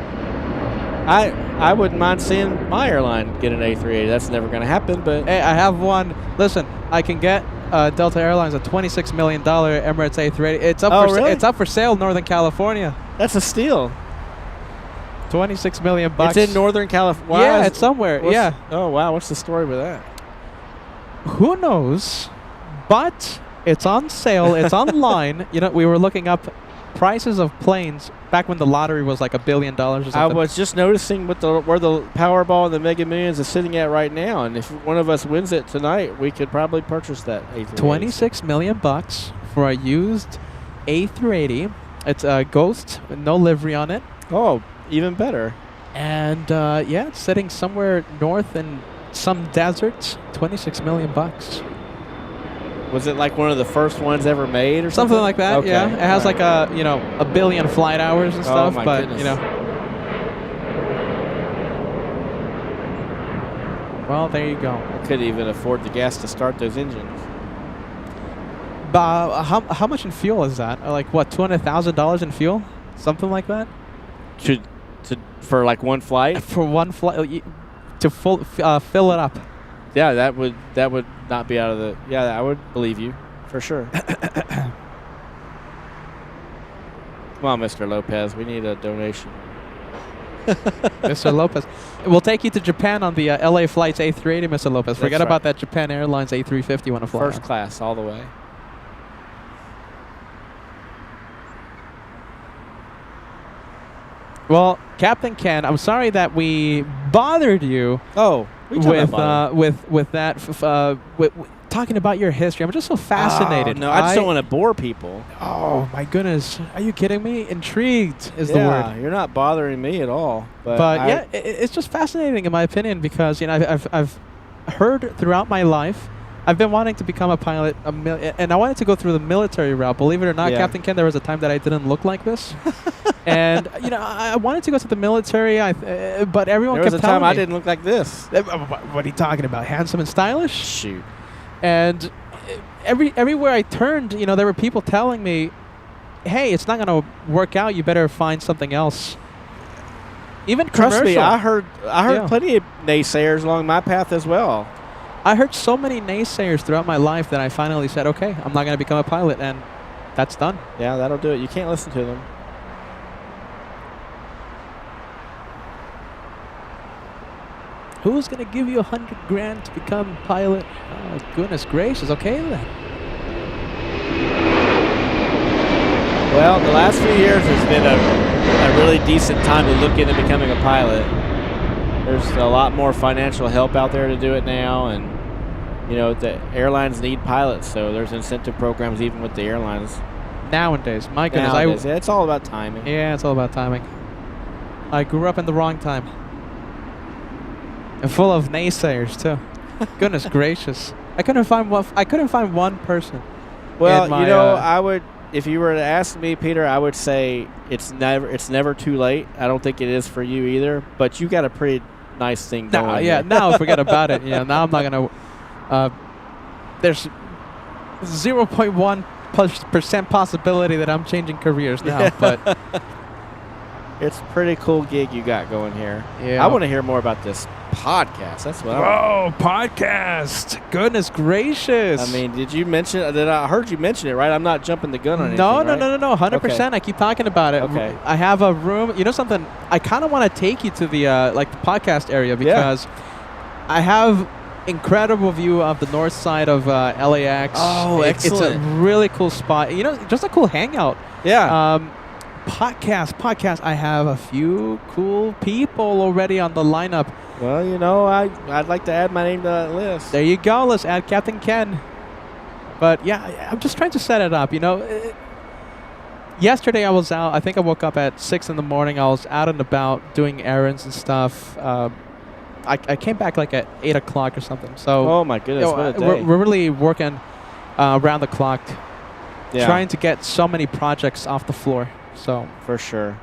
H: I wouldn't mind seeing my airline get an A380. That's never going to happen, but...
A: Hey, I have one. Listen, I can get Delta Airlines a $26 million Emirates A380. It's up
H: really?
A: It's up for sale in Northern California.
H: That's a steal.
A: $26 million.
H: It's in Northern California.
A: Yeah, it's somewhere. Yeah.
H: Oh, wow. What's the story with that?
A: Who knows? But it's on sale. It's online. We were looking up prices of planes back when the lottery was like $1 billion or something.
H: I was just noticing where the Powerball and the Mega Millions is sitting at right now, and if one of us wins it tonight, we could probably purchase that A380.
A: $26 million for a used A380. It's a Ghost, with no livery on it.
H: Oh, even better.
A: And it's sitting somewhere north in some desert. $26 million.
H: Was it like one of the first ones ever made or something?
A: Something like that,
H: okay.
A: yeah. It has like a billion flight hours and stuff,
H: my
A: but
H: goodness.
A: Well, there you go.
H: I couldn't even afford the gas to start those engines.
A: But how much in fuel is that? Like what, $200,000 in fuel? Something like that?
H: For like one flight?
A: For one flight to fill it up.
H: Yeah, that would not be out of the... Yeah, I would believe you, for sure. Come on, Mr. Lopez. We need a donation.
A: Mr. Lopez. We'll take you to Japan on the LA Flights A380, Mr. Lopez. Forget about that Japan Airlines A350 you want to fly.
H: First class, all the way.
A: Well, Captain Ken, I'm sorry that we bothered you.
H: Oh,
A: with that talking about your history. I'm just so fascinated.
H: Oh, no, I just don't want to bore people.
A: Oh my goodness, are you kidding me? Intrigued is the word.
H: Yeah, you're not bothering me at all.
A: But it's just fascinating in my opinion, because I've heard throughout my life. I've been wanting to become a pilot, and I wanted to go through the military route. Believe it or not, Captain Ken, there was a time that I didn't look like this. And, I wanted to go to the military, but everyone kept telling me. There was a time
H: I didn't look like this.
A: What are you talking about? Handsome and stylish?
H: Shoot.
A: And everywhere I turned, there were people telling me, hey, it's not going to work out. You better find something else. Even
H: Trust me, I heard
A: Yeah.
H: plenty of naysayers along my path as well.
A: I heard so many naysayers throughout my life that I finally said, okay, I'm not going to become a pilot, and that's done.
H: Yeah, that'll do it. You can't listen to them.
A: Who's gonna give you 100 grand to become pilot? Oh, goodness gracious. Okay then.
H: Well, the last few years has been a really decent time to look into becoming a pilot. There's a lot more financial help out there to do it now, and you know the airlines need pilots, so there's incentive programs even with the airlines.
A: Nowadays, my goodness.
H: Nowadays, yeah, it's all about timing.
A: Yeah, it's all about timing. I grew up in the wrong time. And full of naysayers too. Goodness gracious. I couldn't find one person.
H: Well,
A: in my,
H: you know, I would, if you were to ask me, Peter, I would say it's never too late. I don't think it is for you either, but you got a pretty nice thing going.
A: Yeah, now forget about it. Yeah, now I'm not gonna. There's 0.1% possibility that I'm changing careers now, but
H: it's a pretty cool gig you got going here.
A: Yeah,
H: I want to hear more about this podcast. That's what I want.
A: Podcast! Goodness gracious!
H: I mean, did you mention? I heard you mention it, right? I'm not jumping the gun on anything.
A: No,
H: right?
A: 100%.
H: Okay.
A: I keep talking about it.
H: Okay.
A: I have a room. You know something? I kind of want to take you to the the podcast area because I have incredible view of the north side of LAX.
H: Oh, excellent!
A: It's a really cool spot. You know, just a cool hangout.
H: Yeah.
A: Podcast. I have a few cool people already on the lineup.
H: Well, you know, I'd like to add my name to that list.
A: There you go. Let's add Captain Ken. But yeah, I'm just trying to set it up. You know, yesterday I was out. I think I woke up at 6 in the morning. I was out and about doing errands and stuff. I came back like at 8 o'clock or something. So
H: oh my goodness, what a day.
A: We're really working around the clock,
H: Yeah.
A: trying to get so many projects off the floor. So
H: For sure.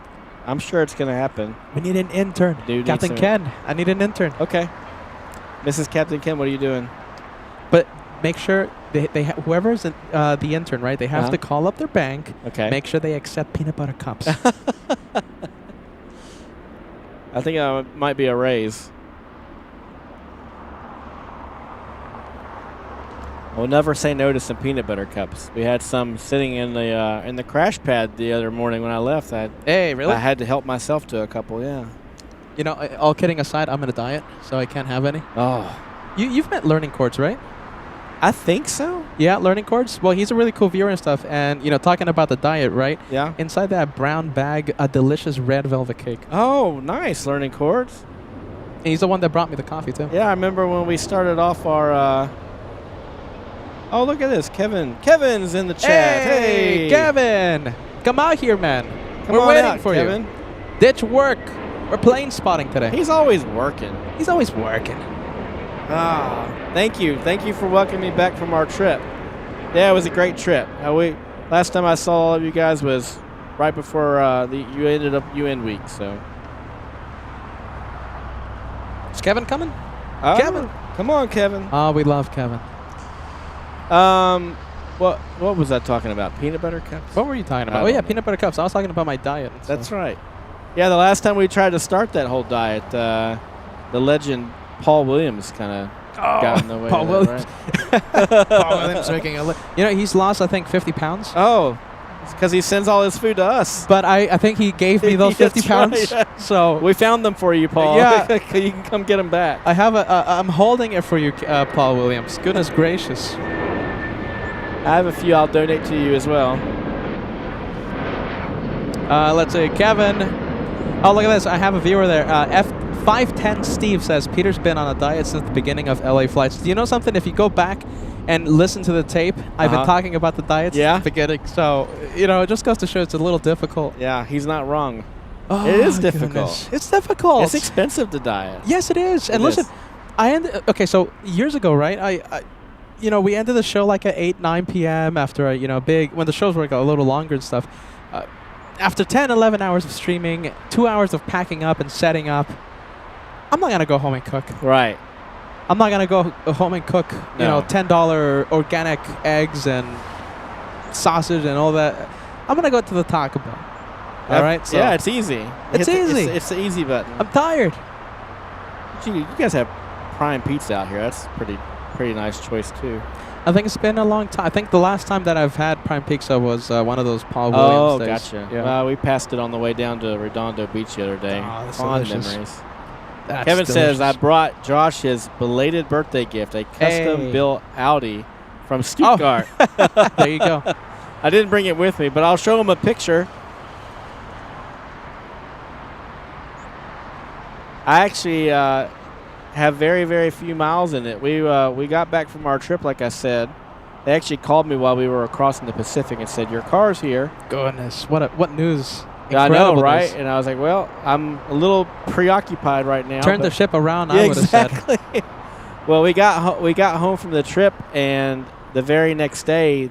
H: I'm sure it's going to happen.
A: we need an intern.
H: Dude,
A: Captain Ken, I need an intern.
H: Okay. Mrs. Captain Ken, what are you doing?
A: But make sure whoever's the intern, right? They have to call up their bank.
H: Okay.
A: Make sure they accept peanut butter cups.
H: I think it might be a raise. We'll never say no to some peanut butter cups. We had some sitting in the crash pad the other morning when I left.
A: Hey, really?
H: I had to help myself to a couple, yeah.
A: You know, all kidding aside, I'm on a diet, so I can't have any.
H: Oh.
A: You've met Learning Chords, right?
H: I think so.
A: Yeah, Learning Chords. Well, he's a really cool viewer and stuff. And, you know, talking about the diet, right?
H: Yeah.
A: Inside that brown bag, a delicious red velvet cake.
H: Oh, nice. Learning Chords.
A: And he's the one that brought me the coffee, too.
H: Yeah, I remember when we started off our... Oh, look at this. Kevin's in the chat. Hey,
A: Kevin! Come out here, man.
H: Come
A: We're
H: on
A: waiting
H: out,
A: for
H: Kevin.
A: you. Ditch work. We're plane spotting today.
H: He's always working.
A: He's always working.
H: Ah, thank you. Thank you for welcoming me back from our trip. Yeah, it was a great trip. Last time I saw all of you guys was right before you ended up UN week, so.
A: Is Kevin coming?
H: Oh,
A: Kevin.
H: Come on, Kevin.
A: Oh, we love Kevin.
H: What was I talking about? Peanut butter cups?
A: What were you talking about? Oh, yeah, peanut butter cups. I was talking about my diet.
H: That's right. Yeah, the last time we tried to start that whole diet, the legend Paul Williams kind of got in the way.
A: Paul
H: of
A: Williams.
H: That, right?
A: Paul Williams making you know, he's lost, I think, 50 pounds.
H: Oh, it's because he sends all his food to us.
A: But I think he gave me those 50 pounds.
H: Right.
A: So
H: we found them for you, Paul.
A: Yeah.
H: You can come get them back.
A: I have I'm holding it for you, Paul Williams. Goodness gracious.
H: I have a few I'll donate to you as well.
A: Let's see, Kevin. Oh, look at this. I have a viewer there. F510 Steve says, Peter's been on a diet since the beginning of LA flights. Do you know something? If you go back and listen to the tape, I've been talking about the diets since the beginning. So, you know, it just goes to show it's a little difficult.
H: Yeah, he's not wrong.
A: Oh,
H: it is difficult.
A: Goodness. It's difficult.
H: It's expensive to diet.
A: Yes, it is. And listen, okay, so years ago, right, I you know, we ended the show like at 8, 9 p.m. after, you know, when the shows were like a little longer and stuff. After 10, 11 hours of streaming, 2 hours of packing up and setting up, I'm not going to go home and cook.
H: Right.
A: I'm not going to go home and cook, you know, $10 organic eggs and sausage and all that. I'm going to go to the Taco Bell. All right? So
H: yeah, it's easy.
A: It's easy.
H: It's the easy button.
A: I'm tired.
H: You guys have prime pizza out here. That's pretty nice choice, too.
A: I think it's been a long time. I think the last time that I've had prime pizza was one of those Paul Williams days.
H: Gotcha.
A: Yeah.
H: Well, we passed it on the way down to Redondo Beach the other day.
A: Oh, that's
H: Fond
A: delicious.
H: memories.
A: That's
H: Kevin says, I
A: delicious.
H: brought Josh his belated birthday gift, a custom-built Audi from Stuttgart.
A: There you go.
H: I didn't bring it with me, but I'll show him a picture. I actually have very, very few miles in it. We got back from our trip, like I said. They actually called me while we were crossing the Pacific and said, your car's here.
A: Goodness, what news.
H: Yeah, I know,
A: Incredible
H: right?
A: news.
H: And I was like, well, I'm a little preoccupied right now.
A: Turn the ship around,
H: Yeah,
A: I would have said.
H: exactly. Well, we got home from the trip, and the very next day,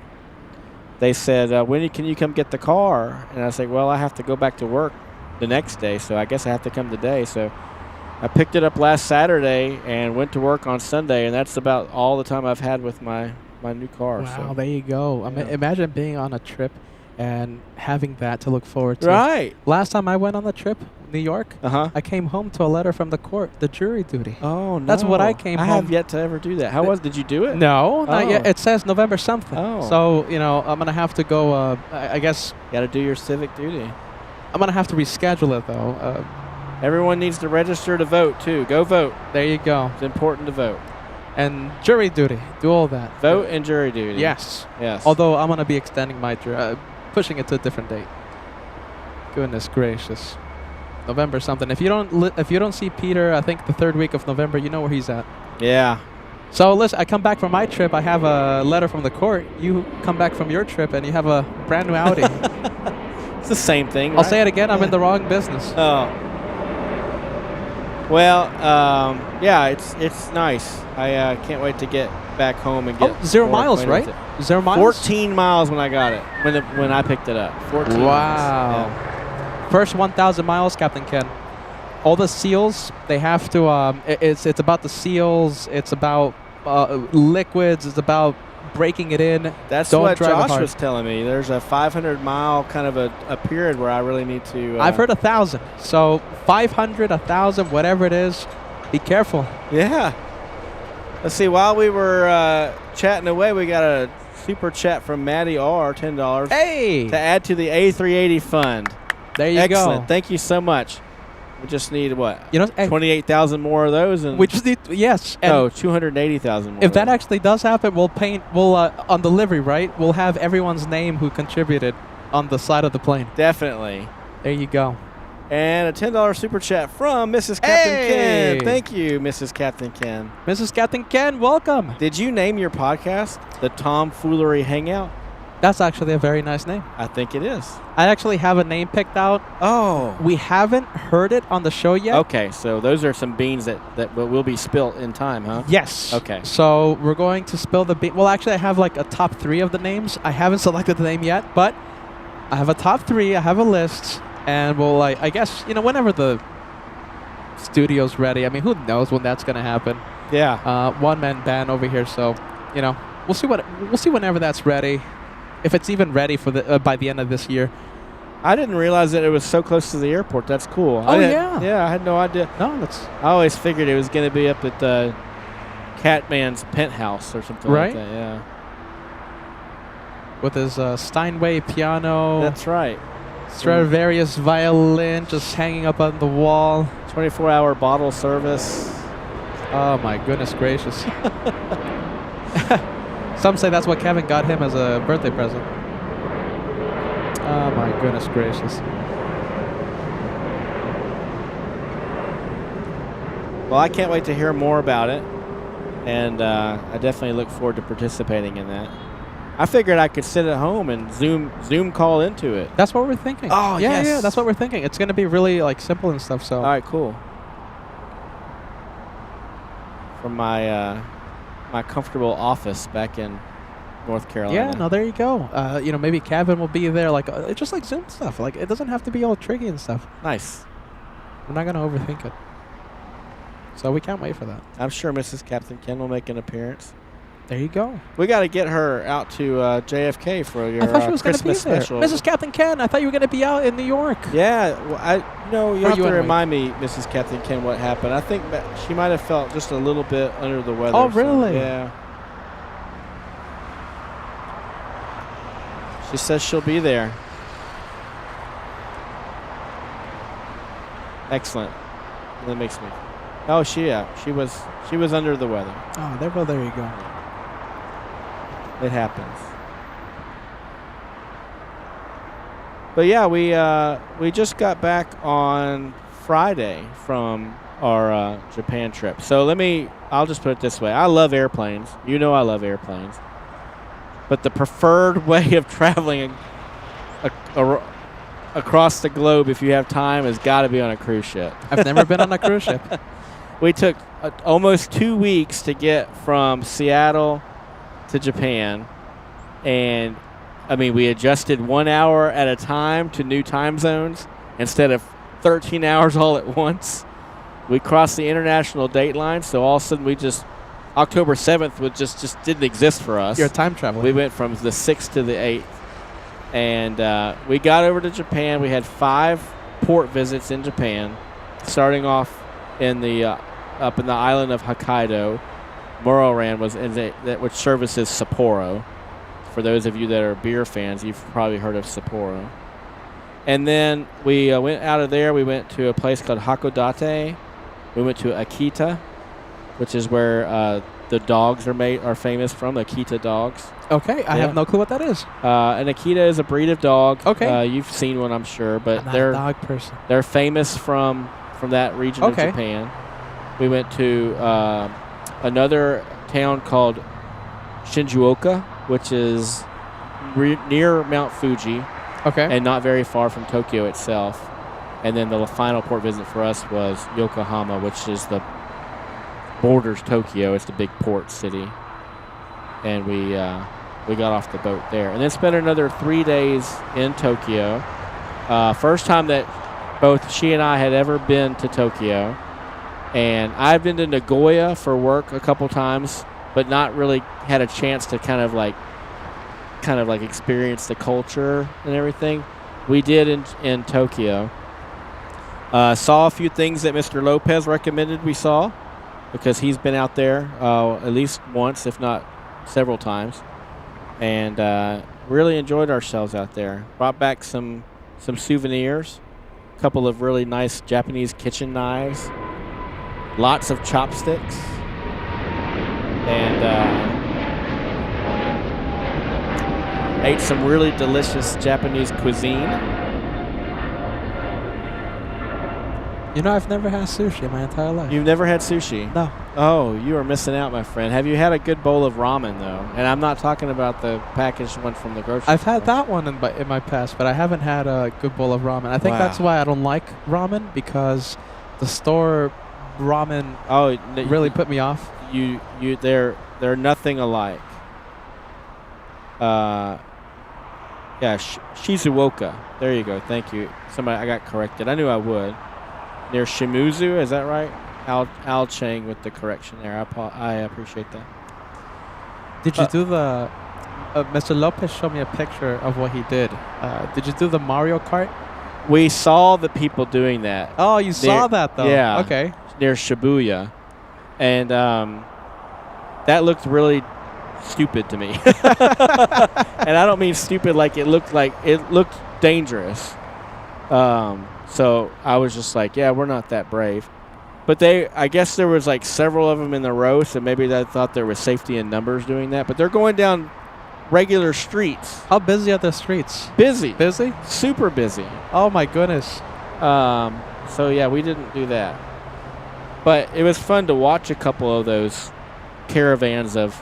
H: they said, when can you come get the car? And I was like, well, I have to go back to work the next day, so I guess I have to come today. So I picked it up last Saturday and went to work on Sunday, and that's about all the time I've had with my new car.
A: Wow,
H: So.
A: there you go. I mean, imagine being on a trip and having that to look forward to.
H: Right.
A: Last time I went on the trip, New York,
H: Uh-huh.
A: I came home to a letter from the court, the jury duty.
H: Oh, no.
A: That's what I came
H: I
A: home.
H: have yet to ever do that. Did you do it?
A: No, not yet.
H: Oh.
A: It says November something.
H: Oh.
A: So, I'm going to have to go, I guess,
H: Got to do your civic duty.
A: I'm going to have to reschedule it, though.
H: Everyone needs to register to vote, too. Go vote.
A: There you go.
H: It's important to vote.
A: And jury duty, do all that.
H: Vote and jury duty.
A: Yes.
H: Yes.
A: Although I'm going to be extending my pushing it to a different date. Goodness gracious. November something. If you don't see Peter, I think the 3rd week of November, you know where he's at.
H: Yeah.
A: So listen, I come back from my trip, I have a letter from the court. You come back from your trip and you have a brand new Audi.
H: It's the same thing,
A: I'll say it again, I'm in the wrong business.
H: Oh. Well, yeah, it's nice. I can't wait to get back home and get
A: 0
H: more
A: miles,
H: acquainted
A: right?
H: with it.
A: 0 miles?
H: 14 miles when I got it, when I picked it up. 14
A: Wow.
H: miles.
A: First 1,000 miles, Captain Ken. All the seals, they have to, it's about the seals, it's about liquids, it's about breaking it in.
H: That's
A: Don't
H: what
A: drive it
H: Josh
A: hard.
H: was telling me. There's a 500-mile kind of a period where I really need to...
A: I've heard 1,000. So 500, 1,000, whatever it is, be careful.
H: Yeah. Let's see. While we were chatting away, we got a super chat from Maddie R, $10.
A: Hey!
H: To add to the A380 fund.
A: There you
H: Excellent.
A: go.
H: Thank you so much. We just need, what,
A: hey,
H: 28,000 more of those? And
A: we just need, yes. And
H: 280,000 more.
A: if that actually does happen, we'll on the livery, right? We'll have everyone's name who contributed on the side of the plane.
H: Definitely.
A: There you go.
H: And a $10 super chat from Mrs. Captain
A: Hey!
H: Ken. Thank you, Mrs. Captain Ken.
A: Mrs. Captain Ken, welcome.
H: Did you name your podcast the Tomfoolery Hangout?
A: That's actually a very nice name.
H: I think it is.
A: I actually have a name picked out.
H: Oh.
A: We haven't heard it on the show yet.
H: Okay, so those are some beans that will be spilt in time, huh?
A: Yes.
H: Okay.
A: So we're going to spill the bean. Well, actually, I have like a top 3 of the names. I haven't selected the name yet, but I have a top 3. I have a list, and we'll, I guess, whenever the studio's ready. I mean, who knows when that's gonna happen?
H: Yeah.
A: One-man band over here, so we'll see whenever that's ready. If it's even ready for by the end of this year.
H: I didn't realize that it was so close to the airport. That's cool.
A: Oh, yeah.
H: Yeah, I had no idea.
A: No, that's
H: I always figured it was going to be up at Catman's penthouse or something
A: Right?
H: like that. Yeah.
A: with his Steinway piano.
H: That's right.
A: Stradivarius violin just hanging up on the wall.
H: 24-hour bottle service.
A: Oh my goodness gracious. Some say that's what Kevin got him as a birthday present. Oh my goodness gracious.
H: Well, I can't wait to hear more about it, and I definitely look forward to participating in that. I figured I could sit at home and Zoom call into it.
A: That's what we're thinking.
H: Oh,
A: yeah,
H: yes.
A: yeah, that's what we're thinking. It's going to be really simple and stuff. So
H: All right, cool. From my my comfortable office back in North Carolina.
A: yeah, no, there you go. Maybe Kevin will be there, just like Zoom stuff. Like, it doesn't have to be all tricky and stuff.
H: Nice.
A: We're not going to overthink it. So we can't wait for that.
H: I'm sure Mrs. Captain Ken will make an appearance.
A: There you go.
H: We got to get her out to JFK for your
A: I thought she was going to be
H: Christmas
A: there.
H: special.
A: Mrs. Captain Ken, I thought you were going to be out in New York.
H: Yeah, well, you have
A: you
H: to
A: anyway?
H: remind me, Mrs. Captain Ken, what happened. I think that she might have felt just a little bit under the weather.
A: Oh,
H: so,
A: really?
H: yeah. She says she'll be there. Excellent. That makes me Oh, she was under the weather.
A: Oh, there you go.
H: It happens. But yeah, we just got back on Friday from our Japan trip. So I'll just put it this way. I love airplanes. You know I love airplanes. But the preferred way of traveling across the globe, if you have time, has got to be on a cruise ship.
A: I've never been on a cruise ship.
H: We took almost 2 weeks to get from Seattle to Japan. And, I mean, we adjusted 1 hour at a time to new time zones instead of 13 hours all at once. We crossed the international date line, so all of a sudden October 7th was just didn't exist for us.
A: You're time traveling.
H: We went from the 6th to the 8th. And we got over to Japan. We had 5 port visits in Japan, starting off in the up in the island of Hokkaido. Mororan was which services Sapporo. For those of you that are beer fans, you've probably heard of Sapporo. And then we went out of there. We went to a place called Hakodate. We went to Akita, which is where the dogs are famous from, Akita dogs.
A: Okay, I have no clue what that is.
H: An Akita is a breed of dog.
A: Okay.
H: You've seen one, I'm sure, but
A: I'm not
H: they're
A: a dog person.
H: They're famous from that region of Japan. We went to another town called Shinjuoka, which is near Mount Fuji.
A: Okay.
H: And not very far from Tokyo itself. And then the final port visit for us was Yokohama, which is borders Tokyo. It's the big port city. And we got off the boat there. And then spent another 3 days in Tokyo. First time that both she and I had ever been to Tokyo. And I've been to Nagoya for work a couple times, but not really had a chance to kind of like experience the culture and everything. We did in Tokyo. Saw a few things that Mr. Lopez recommended we saw, because he's been out there at least once, if not several times, and really enjoyed ourselves out there. Brought back some souvenirs, a couple of really nice Japanese kitchen knives, lots of chopsticks, and ate some really delicious Japanese cuisine.
A: You know, I've never had sushi in my entire life.
H: You've never had sushi?
A: No.
H: Oh, you are missing out, my friend. Have you had a good bowl of ramen, though? And I'm not talking about the packaged one from the grocery store.
A: I've had that one in my past, but I haven't had a good bowl of ramen. I think that's why I don't like ramen, because the store ramen really put me off.
H: They're nothing alike. Shizuoka. There you go. Thank you. I got corrected. I knew I would. Near Shimuzu, is that right? Al Chang with the correction there. I appreciate that.
A: Did you do the... Mr. Lopez showed me a picture of what he did. Did you do the Mario Kart?
H: We saw the people doing that.
A: Oh, you saw that, though?
H: Yeah.
A: Okay.
H: Near Shibuya. And that looked really stupid to me. And I don't mean stupid like it looked dangerous. So I was just like, yeah, we're not that brave. But I guess there was like several of them in the row, so maybe they thought there was safety in numbers doing that. But they're going down regular streets.
A: How busy are the streets?
H: Busy.
A: Busy?
H: Super busy.
A: Oh, my goodness.
H: So, yeah, we didn't do that. But it was fun to watch a couple of those caravans of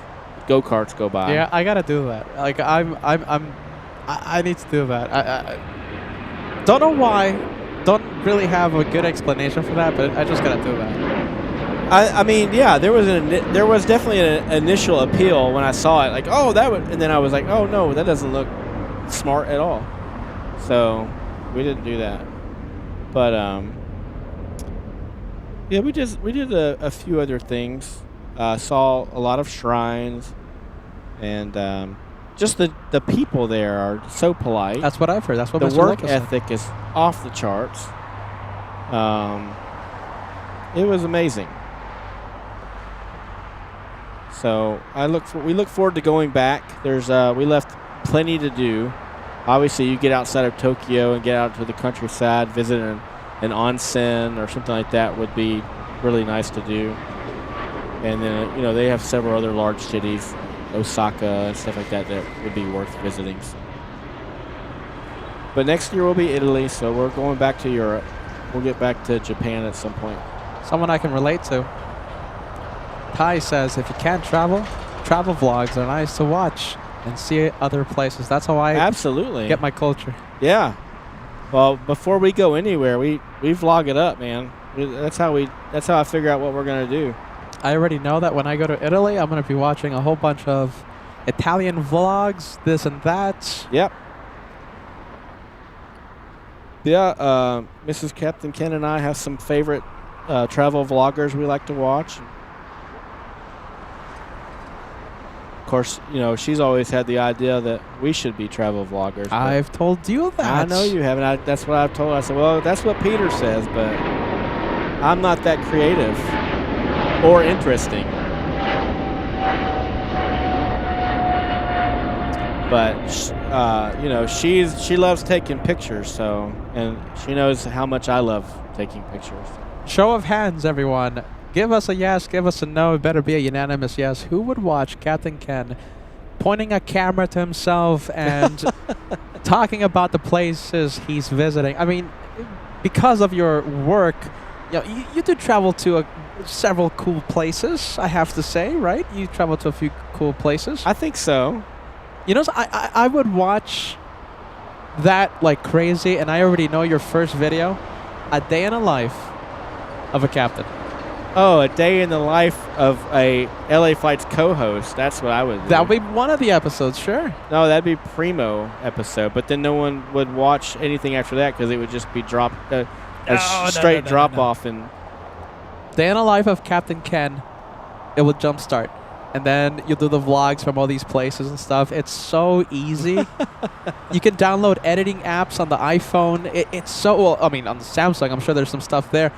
H: go-karts go by.
A: Yeah, I got to do that. Like, I need to do that. I don't know why. Don't really have a good explanation for that, but I just got to do that.
H: I mean, yeah, there was definitely an initial appeal when I saw it. Like, oh, that would... And then I was like, oh, no, that doesn't look smart at all. So, we didn't do that. But, yeah, we did a few other things. Saw a lot of shrines, and just the people there are so polite.
A: That's what I've heard. That's what
H: the
A: Mr.
H: work
A: Lopez
H: ethic
A: said.
H: is off the charts. It was amazing. So we look forward to going back. We left plenty to do. Obviously, you get outside of Tokyo and get out to the countryside, visit an onsen or something like that would be really nice to do. And then, you know, they have several other large cities, Osaka and stuff like that, that would be worth visiting. So. But next year will be Italy, so we're going back to Europe. We'll get back to Japan at some point.
A: Someone I can relate to. Kai says, if you can't travel, travel vlogs are nice to watch and see other places. That's how I
H: absolutely
A: get my culture.
H: Yeah. Well, before we go anywhere, we vlog it up, man. That's how I figure out what we're gonna do.
A: I already know that when I go to Italy, I'm gonna be watching a whole bunch of Italian vlogs, this and that.
H: Yep. Yeah, Mrs. Captain Ken and I have some favorite travel vloggers we like to watch. Of course, you know, she's always had the idea that we should be travel vloggers.
A: I've told you that.
H: I know you haven't. That's what I've told her. I said, well, that's what Peter says, but I'm not that creative or interesting. But you know, she loves taking pictures, so, and she knows how much I love taking pictures.
A: Show of hands, everyone. Give us a yes, give us a no. It better be a unanimous yes. Who would watch Captain Ken pointing a camera to himself and talking about the places he's visiting? I mean, because of your work, you know, you do travel to several cool places, I have to say, right? You travel to a few cool places.
H: I think so.
A: You know, I would watch that like crazy, and I already know your first video, a day in the life of a captain.
H: Oh, a day in the life of a LA Flights co-host. That's what I would do.
A: That would be one of the episodes, sure.
H: No, that'd be primo episode, but then no one would watch anything after that because it would just be straight drop off. And
A: day in the life of Captain Ken, it would jumpstart. And then you'll do the vlogs from all these places and stuff. It's so easy. You can download editing apps on the iPhone. It's so, well, I mean, on the Samsung, I'm sure there's some stuff there.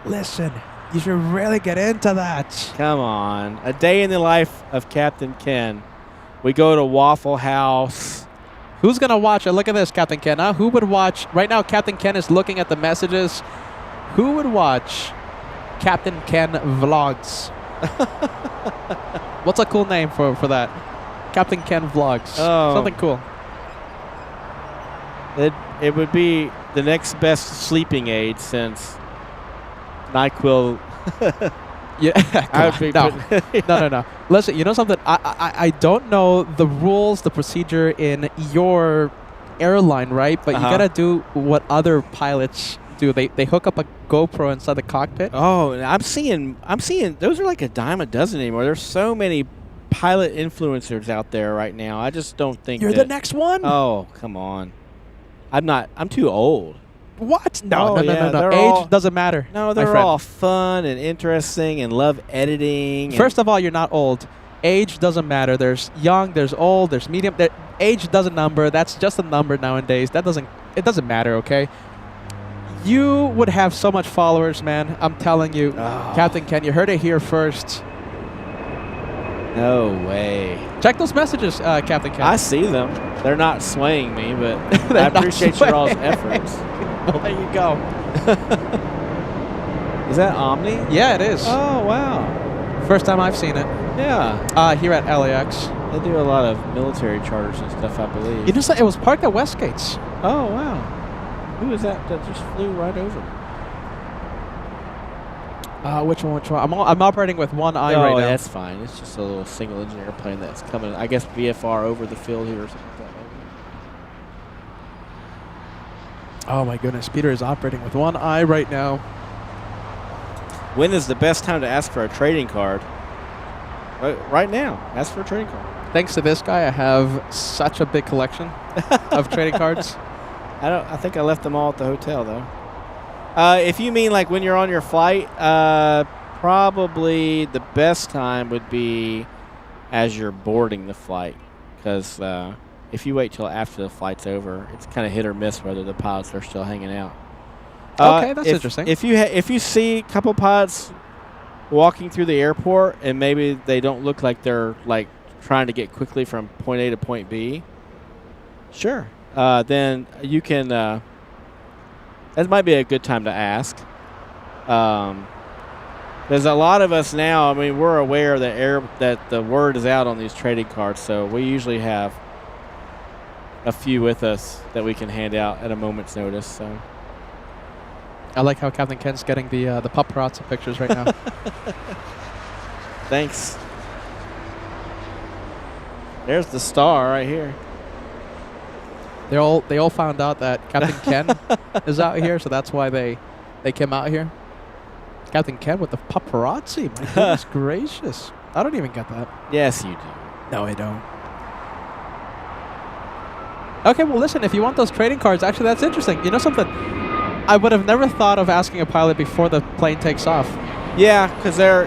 A: Listen, you should really get into that.
H: Come on. A day in the life of Captain Ken. We go to Waffle House.
A: Who's going to watch it? Look at this, Captain Ken. Huh? Who would watch? Right now, Captain Ken is looking at the messages. Who would watch Captain Ken vlogs? What's a cool name for that? Captain Ken vlogs.
H: Oh.
A: Something cool.
H: It would be the next best sleeping aid since NyQuil.
A: Yeah, no. Listen, you know something? I don't know the rules, the procedure in your airline, right? But you gotta do what other pilots do. They hook up a GoPro inside the cockpit.
H: Oh, I'm seeing those are like a dime a dozen anymore. There's so many pilot influencers out there right now. I just don't think
A: you're the next one.
H: Oh, come on. I'm too old.
A: What? No.
H: Age
A: all, doesn't matter.
H: No, they're all fun and interesting and love editing.
A: First of all, you're not old. Age doesn't matter. There's young, there's old, there's medium. Age doesn't number. That's just a number nowadays. It doesn't matter, okay? You would have so much followers, man. I'm telling you. Oh. Captain Ken, you heard it here first.
H: No way.
A: Check those messages, Captain Ken.
H: I see them. They're not swaying me, but I appreciate your all's efforts.
A: Well, there you go.
H: Is that Omni?
A: Yeah, it is.
H: Oh, wow.
A: First time I've seen it.
H: Yeah.
A: Here at LAX.
H: They do a lot of military charters and stuff, I believe.
A: You just it was parked at Westgate's.
H: Oh, wow. Who was that just flew right over?
A: Which one? I'm operating with one eye right now.
H: Oh, that's fine. It's just a little single engine airplane that's coming, I guess, VFR over the field here or something like that.
A: Oh my goodness, Peter is operating with one eye right now.
H: When is the best time to ask for a trading card? Right now. Ask for a trading card.
A: Thanks to this guy, I have such a big collection of trading cards.
H: I think I left them all at the hotel, though. If you mean like when you're on your flight, probably the best time would be as you're boarding the flight, because if you wait till after the flight's over, it's kind of hit or miss whether the pilots are still hanging out.
A: Okay, that's interesting.
H: If you see a couple pilots walking through the airport and maybe they don't look like they're like trying to get quickly from point A to point B, sure, then you can. That might be a good time to ask. There's a lot of us now. I mean, we're aware that the word is out on these trading cards, so we usually have a few with us that we can hand out at a moment's notice. So
A: I like how Captain Ken's getting the paparazzi pictures right now.
H: Thanks. There's the star right here.
A: They all found out that Captain Ken is out here, so that's why they came out here. Captain Ken with the paparazzi. My goodness gracious. I don't even get that.
H: Yes, you do.
A: No, I don't. Okay, well, listen, if you want those trading cards, actually, that's interesting. You know something? I would have never thought of asking a pilot before the plane takes off.
H: Yeah, because they're,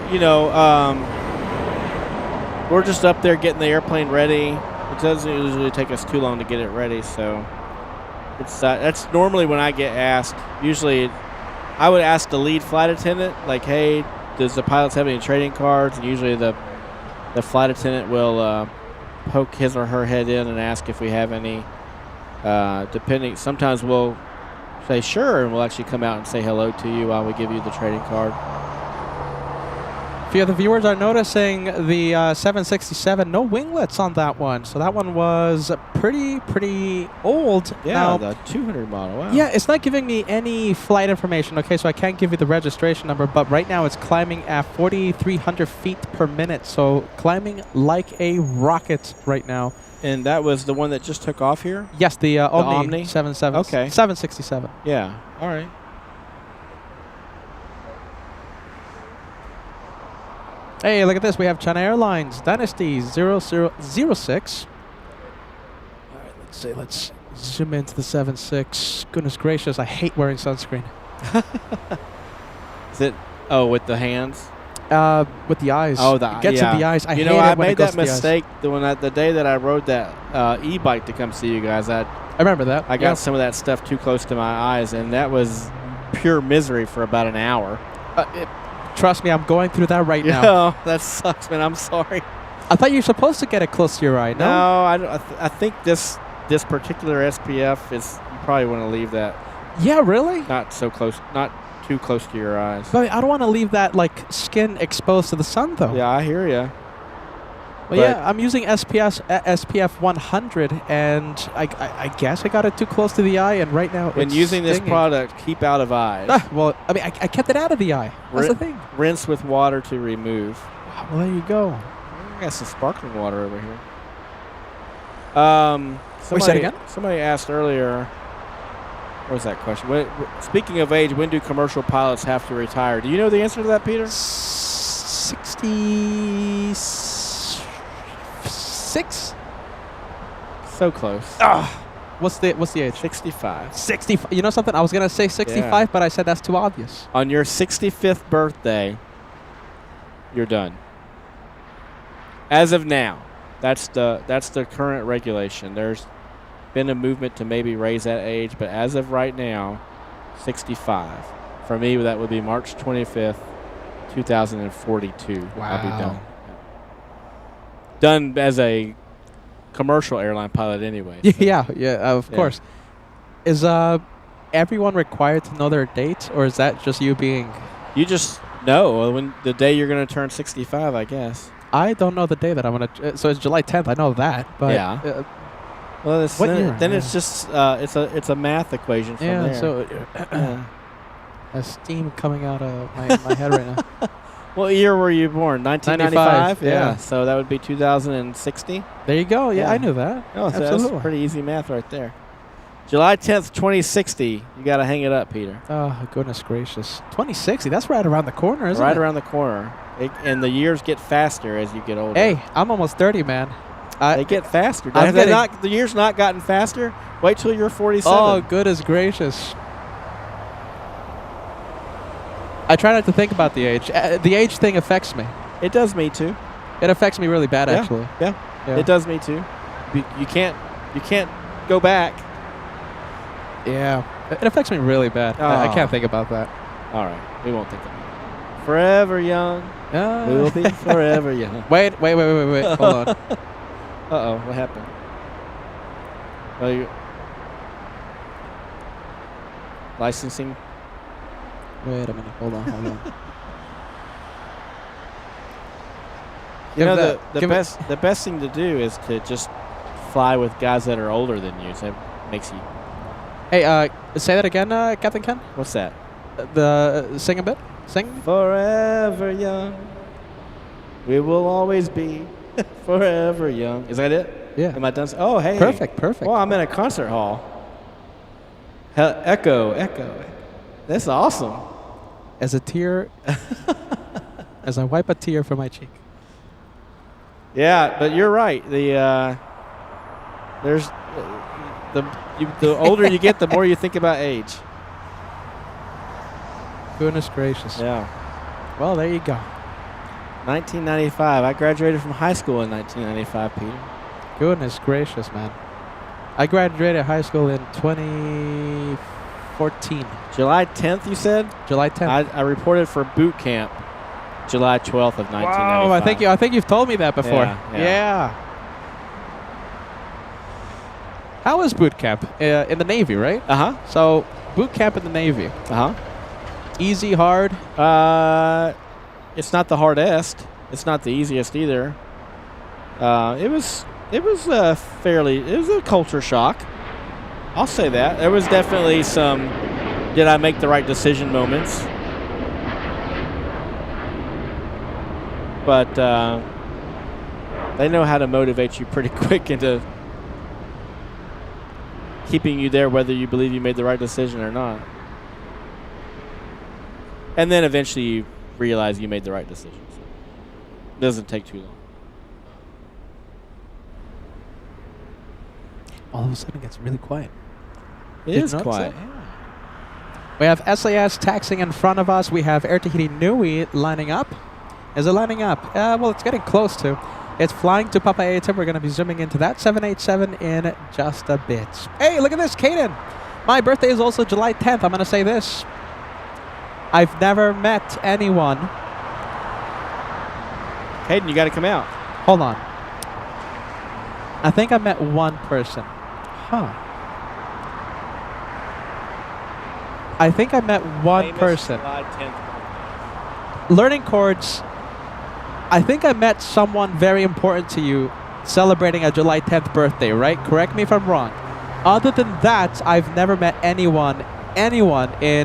H: we're just up there getting the airplane ready. It doesn't usually take us too long to get it ready, so it's that's normally when I get asked. Usually, I would ask the lead flight attendant, like, hey, does the pilots have any trading cards? And usually the flight attendant will poke his or her head in and ask if we have any. Sometimes we'll say sure, and we'll actually come out and say hello to you while we give you the trading card.
A: A few of the viewers are noticing the 767, no winglets on that one. So that one was pretty old.
H: Yeah,
A: now,
H: the 200 model. Wow.
A: Yeah, it's not giving me any flight information. Okay, so I can't give you the registration number, but right now it's climbing at 4,300 feet per minute. So climbing like a rocket right now.
H: And that was the one that just took off here?
A: Yes, the Omni
H: 767. Yeah. All right.
A: Hey, look at this. We have China Airlines Dynasty 0006. All right, let's zoom into the 76. Goodness gracious, I hate wearing sunscreen.
H: Is it? Oh, with the hands?
A: With the eyes.
H: Oh,
A: it gets in the eyes. I hate it
H: I
A: when it
H: made
A: goes
H: that
A: to the eyes.
H: mistake the day that I rode that e-bike to come see you guys. I
A: remember that.
H: I got some of that stuff too close to my eyes, and that was pure misery for about an hour.
A: Trust me, I'm going through that right now.
H: Oh, that sucks, man. I'm sorry.
A: I thought you were supposed to get it close to your eye. No,
H: I think this particular SPF is. You probably want to leave that.
A: Yeah, really?
H: Not so close. Not too close to your eyes.
A: But I don't want to leave that like skin exposed to the sun, though.
H: Yeah, I hear you.
A: But yeah, I'm using SPF 100, and I guess I got it too close to the eye, and right now
H: when
A: it's
H: using
A: stinging.
H: this product, keep out of eyes.
A: Well, I mean, I kept it out of the eye. That's the thing.
H: Rinse with water to remove.
A: Well, there you go.
H: I got some sparkling water over here.
A: Wait, say it again?
H: Somebody asked earlier. What was that question? Speaking of age, when do commercial pilots have to retire? Do you know the answer to that, Peter?
A: 66.
H: So close.
A: What's the age?
H: 65.
A: 65. You know something? I was gonna say 65, but I said that's too obvious.
H: On your 65th birthday, you're done. As of now, that's the current regulation. There's been a movement to maybe raise that age, but as of right now, 65. For me, that would be March 25th, 2042.
A: Wow.
H: I'll be done. Done as a commercial airline pilot anyway. So.
A: Yeah, of course. Is everyone required to know their date, or is that just you being?
H: You just know when the day you're going to turn 65, I guess.
A: I don't know the day that I'm gonna. So it's July 10th. I know that, but
H: yeah. Well, it's just it's a math equation from there.
A: So a steam coming out of my head right now.
H: What year were you born? 1995?
A: Yeah.
H: So that would be 2060.
A: There you go. Yeah, I knew that.
H: Oh, so
A: absolutely.
H: that's pretty easy math right there. July 10th, 2060. You got to hang it up, Peter.
A: Oh, goodness gracious. 2060. That's right around the corner, isn't it?
H: Right around the corner. And the years get faster as you get older.
A: Hey, I'm almost 30, man.
H: They get faster. The years not gotten faster? Wait till you're 47.
A: Oh, goodness gracious. I try not to think about the age. The age thing affects me.
H: It does me too.
A: It affects me really bad, actually.
H: Yeah, it does me too. You can't go back.
A: Yeah, it affects me really bad. I can't think about that.
H: All right, we won't think about it. Forever young. We'll be forever young.
A: Wait. Hold on.
H: Uh-oh, what happened? Well, licensing.
A: Wait a minute. Hold on.
H: You know, the best thing to do is to just fly with guys that are older than you. So it makes you.
A: Hey, say that again, Captain Ken.
H: What's that?
A: Sing a bit. Sing.
H: Forever young, we will always be forever young. Is that it?
A: Yeah.
H: Am I done? Oh, hey.
A: Perfect.
H: Well, I'm in a concert hall. Echo. That's awesome.
A: As a tear, as I wipe a tear from my cheek.
H: Yeah, but you're right. The older you get, the more you think about age.
A: Goodness gracious.
H: Yeah.
A: Well, there you go.
H: 1995. I graduated from high school in 1995, Peter.
A: Goodness gracious, man. I graduated high school in 2014.
H: July 10th, you said?
A: July 10th.
H: I reported for boot camp July 12th of 1995.
A: Wow, I think you've told me that before. Yeah. How was boot camp? In the Navy, right?
H: Uh-huh.
A: So, boot camp in the Navy.
H: Uh-huh.
A: Easy, hard?
H: It's not the hardest. It's not the easiest either. It was a culture shock. I'll say that. There was definitely some did I make the right decision moments. But they know how to motivate you pretty quick into keeping you there whether you believe you made the right decision or not. And then eventually you realize you made the right decision. So it doesn't take too long.
A: All of a sudden it gets really quiet.
H: It is quiet.
A: We have SAS taxiing in front of us. We have Air Tahiti Nui lining up. Is it lining up? Well, it's getting close to. It's flying to Papa Eta. We're going to be zooming into that 787 in just a bit. Hey, look at this, Caden. My birthday is also July 10th. I'm going to say this. I've never met anyone.
H: Caden, you got to come out.
A: Hold on. I think I met one person. Huh. I think I met one person.
H: July 10th.
A: Learning chords. I think I met someone very important to you celebrating a July 10th birthday, right? Correct me if I'm wrong. Other than that, I've never met anyone in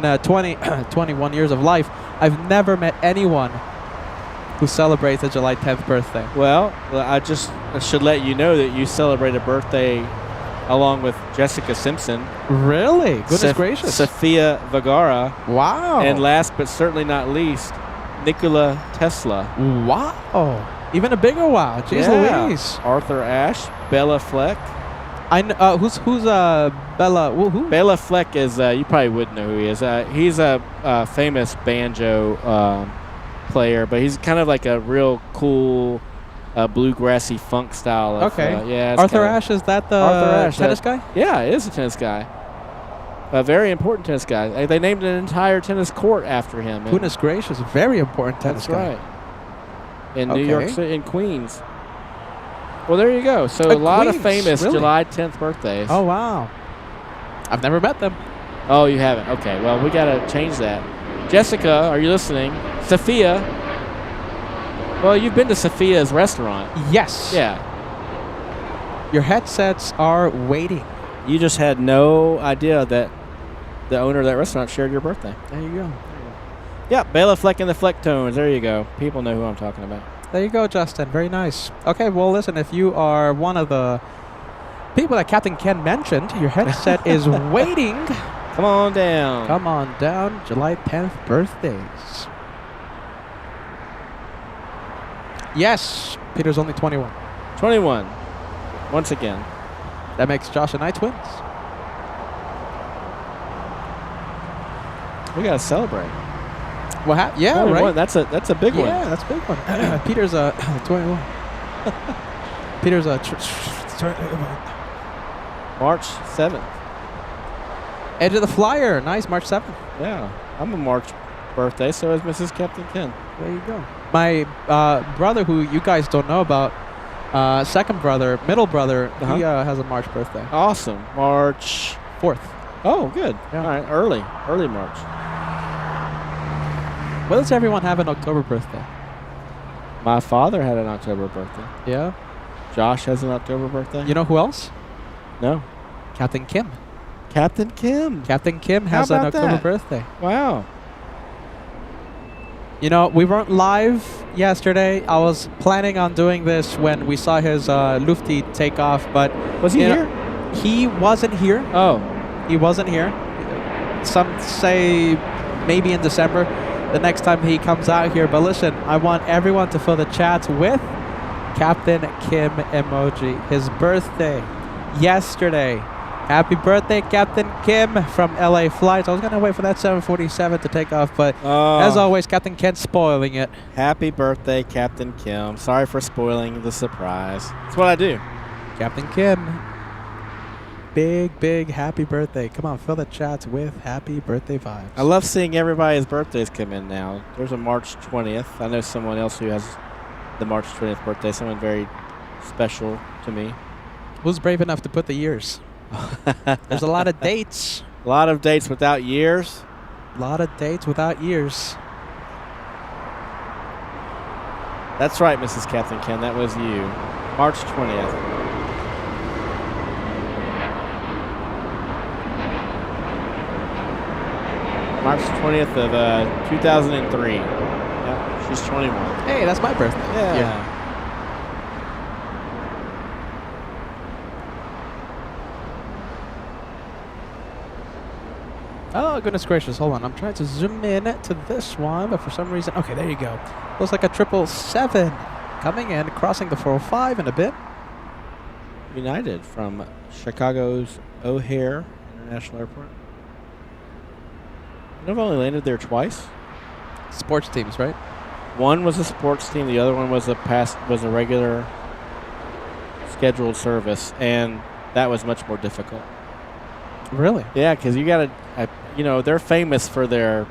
A: 21 years of life. I've never met anyone who celebrates a July 10th birthday.
H: Well, I should let you know that you celebrate a birthday along with Jessica Simpson.
A: Really? Goodness gracious.
H: Sofia Vergara.
A: Wow.
H: And last but certainly not least, Nikola Tesla.
A: Wow. Even a bigger wow. Jeez Louise.
H: Arthur Ashe, Bella Fleck.
A: Who's Bella? Who?
H: Bella Fleck is, you probably wouldn't know who he is. He's a famous banjo player, but he's kind of like a real cool bluegrassy funk style of,
A: Arthur Ashe, is that the tennis guy?
H: Yeah, it is a tennis guy. A very important tennis guy. They named an entire tennis court after him.
A: Goodness gracious, very important tennis guy.
H: That's right. In New York City, in Queens. Well, there you go. So a lot of famous July 10th birthdays.
A: Oh, wow. I've never met them.
H: Oh, you haven't? Okay, well, we got to change that. Jessica, are you listening? Sophia. Well, you've been to Sophia's restaurant.
A: Yes.
H: Yeah.
A: Your headsets are waiting.
H: You just had no idea that the owner of that restaurant shared your birthday.
A: There you go.
H: Yeah, Bela Fleck and the Flecktones. There you go. People know who I'm talking about.
A: There you go, Justin. Very nice. Okay, well, listen, if you are one of the people that Captain Ken mentioned, your headset is waiting.
H: Come on down.
A: Come on down. July 10th birthdays. Yes, Peter's only 21.
H: 21. Once again.
A: That makes Josh and I twins.
H: We got to celebrate.
A: What happened? Yeah,
H: 21.
A: right.
H: That's a big one.
A: Yeah, that's a big one. Peter's 21. Peter's
H: March 7th.
A: Edge of the Flyer. Nice, March 7th.
H: Yeah, I'm a March birthday, so is Mrs. Captain Ken.
A: There you go. My brother, who you guys don't know about, second brother, middle brother, he has a March birthday.
H: Awesome. March
A: 4th.
H: Oh, good.
A: Yeah.
H: All right, early March.
A: What does everyone have an October birthday?
H: My father had an October birthday.
A: Yeah.
H: Josh has an October birthday.
A: You know who else?
H: No.
A: Captain Kim.
H: Captain Kim.
A: Captain Kim has
H: How
A: an
H: about
A: October
H: that?
A: birthday.
H: Wow.
A: You know, we weren't live yesterday. I was planning on doing this when we saw his Lufty take off, but
H: Was he
A: you know,
H: here?
A: he wasn't here.
H: Oh.
A: He wasn't here. Some say maybe in December, the next time he comes out here. But listen, I want everyone to fill the chats with Captain Kim emoji. His birthday yesterday. Happy birthday, Captain Kim from LA Flights. I was going to wait for that 747 to take off, but as always, Captain Ken's spoiling it.
H: Happy birthday, Captain Kim. Sorry for spoiling the surprise. That's what I do.
A: Captain Kim, big happy birthday. Come on, fill the chats with happy birthday vibes.
H: I love seeing everybody's birthdays come in now. There's a March 20th. I know someone else who has the March 20th birthday, someone very special to me.
A: Who's brave enough to put the years? There's a lot of dates.
H: A lot of dates without years.
A: A lot of dates without years.
H: That's right, Mrs. Captain Ken. That was you. March 20th. March 20th of 2003. Yep, she's 21.
A: Hey, that's my birthday.
H: Yeah.
A: Oh, goodness gracious. Hold on. I'm trying to zoom in to this one, but for some reason... Okay, there you go. Looks like a 777 coming in, crossing the 405 in a bit.
H: United from Chicago's O'Hare International Airport. I've only landed there twice.
A: Sports teams, right?
H: One was a sports team. The other one was a regular scheduled service, and that was much more difficult.
A: Really?
H: Yeah, because you got to, they're famous for their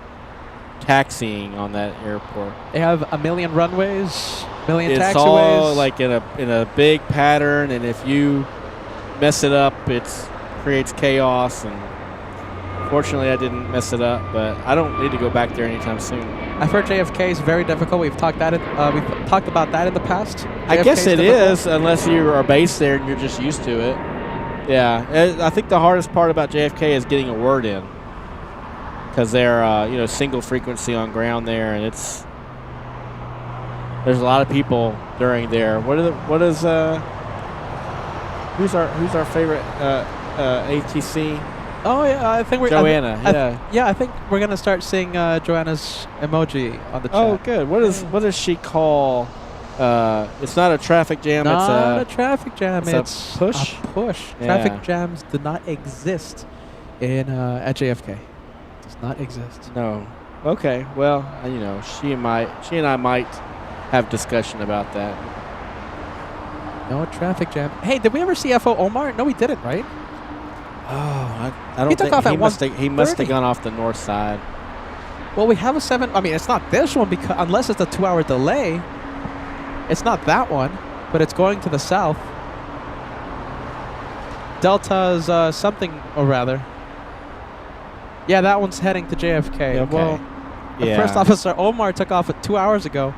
H: taxiing on that airport.
A: They have a million runways, million taxiways.
H: It's all like in a big pattern, and if you mess it up, it creates chaos. And fortunately, I didn't mess it up, but I don't need to go back there anytime soon.
A: I've heard JFK is very difficult. We've talked about that in the past.
H: I guess it
A: difficult.
H: is, unless you are based there and you're just used to it. Yeah, I think the hardest part about JFK is getting a word in, because they're single frequency on ground there, and there's a lot of people during there. Who's our favorite ATC?
A: Oh yeah, I think we're
H: Joanna.
A: I think we're gonna start seeing Joanna's emoji on the chat.
H: Oh, good. What does she call? It's not a traffic jam.
A: Not a traffic jam.
H: It's a push.
A: A push.
H: Yeah.
A: Traffic jams do not exist at JFK. Does not exist.
H: No. Okay. Well, she and I might have discussion about that.
A: No traffic jam. Hey, did we ever see FO Omar? No, we didn't, right?
H: Oh, I don't
A: He took
H: think
A: off at
H: he must have gone off the north side.
A: Well, we have a 7. I mean, it's not this one because unless it's a 2-hour delay. It's not that one, but it's going to the south. Delta's something or rather. Yeah, that one's heading to JFK.
H: Okay.
A: Well, the first officer Omar took off 2 hours ago.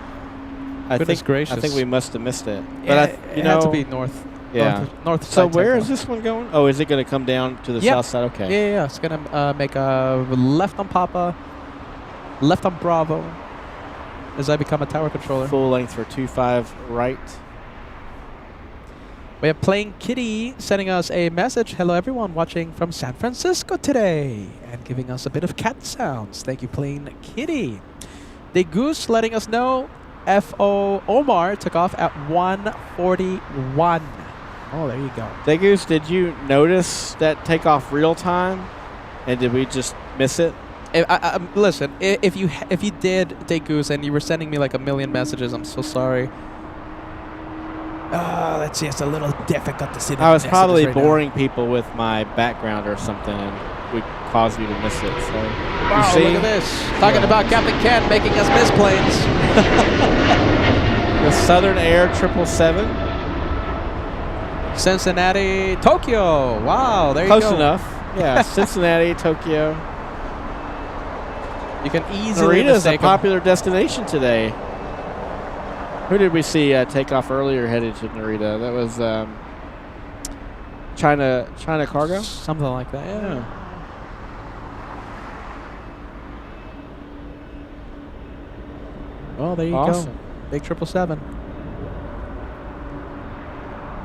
A: Goodness gracious.
H: I think we must have missed it.
A: Yeah,
H: But
A: it had to be north.
H: Yeah.
A: North
H: So
A: side
H: where
A: takeoff.
H: is this one going? Oh, is it going to come down to the south side? Okay.
A: Yeah. It's going to make a left on Papa, left on Bravo, as I become a tower controller.
H: Full length for 25 right.
A: We have Playing Kitty sending us a message. Hello, everyone watching from San Francisco today and giving us a bit of cat sounds. Thank you, Playing Kitty. The Goose letting us know FO Omar took off at 1:41. Oh, there you go.
H: Degus, did you notice that takeoff real time? And did we just miss it?
A: Listen, if you did, Degus, and you were sending me like a million messages, I'm so sorry. Let's see, it's a little difficult to see the
H: I was probably
A: right
H: boring people with my background or something, and we caused you to miss it. So
A: wow,
H: you see,
A: look at this. Talking about Captain Ken making us miss planes.
H: the Southern Air 777.
A: Cincinnati, Tokyo. Wow, there you go.
H: Close enough. Yeah, Cincinnati, Tokyo.
A: You can easily
H: Narita is a
A: mistake 'em.
H: popular destination today. Who did we see take off earlier headed to Narita? That was China Cargo?
A: Something like that, yeah. Well, there you go. Big 777.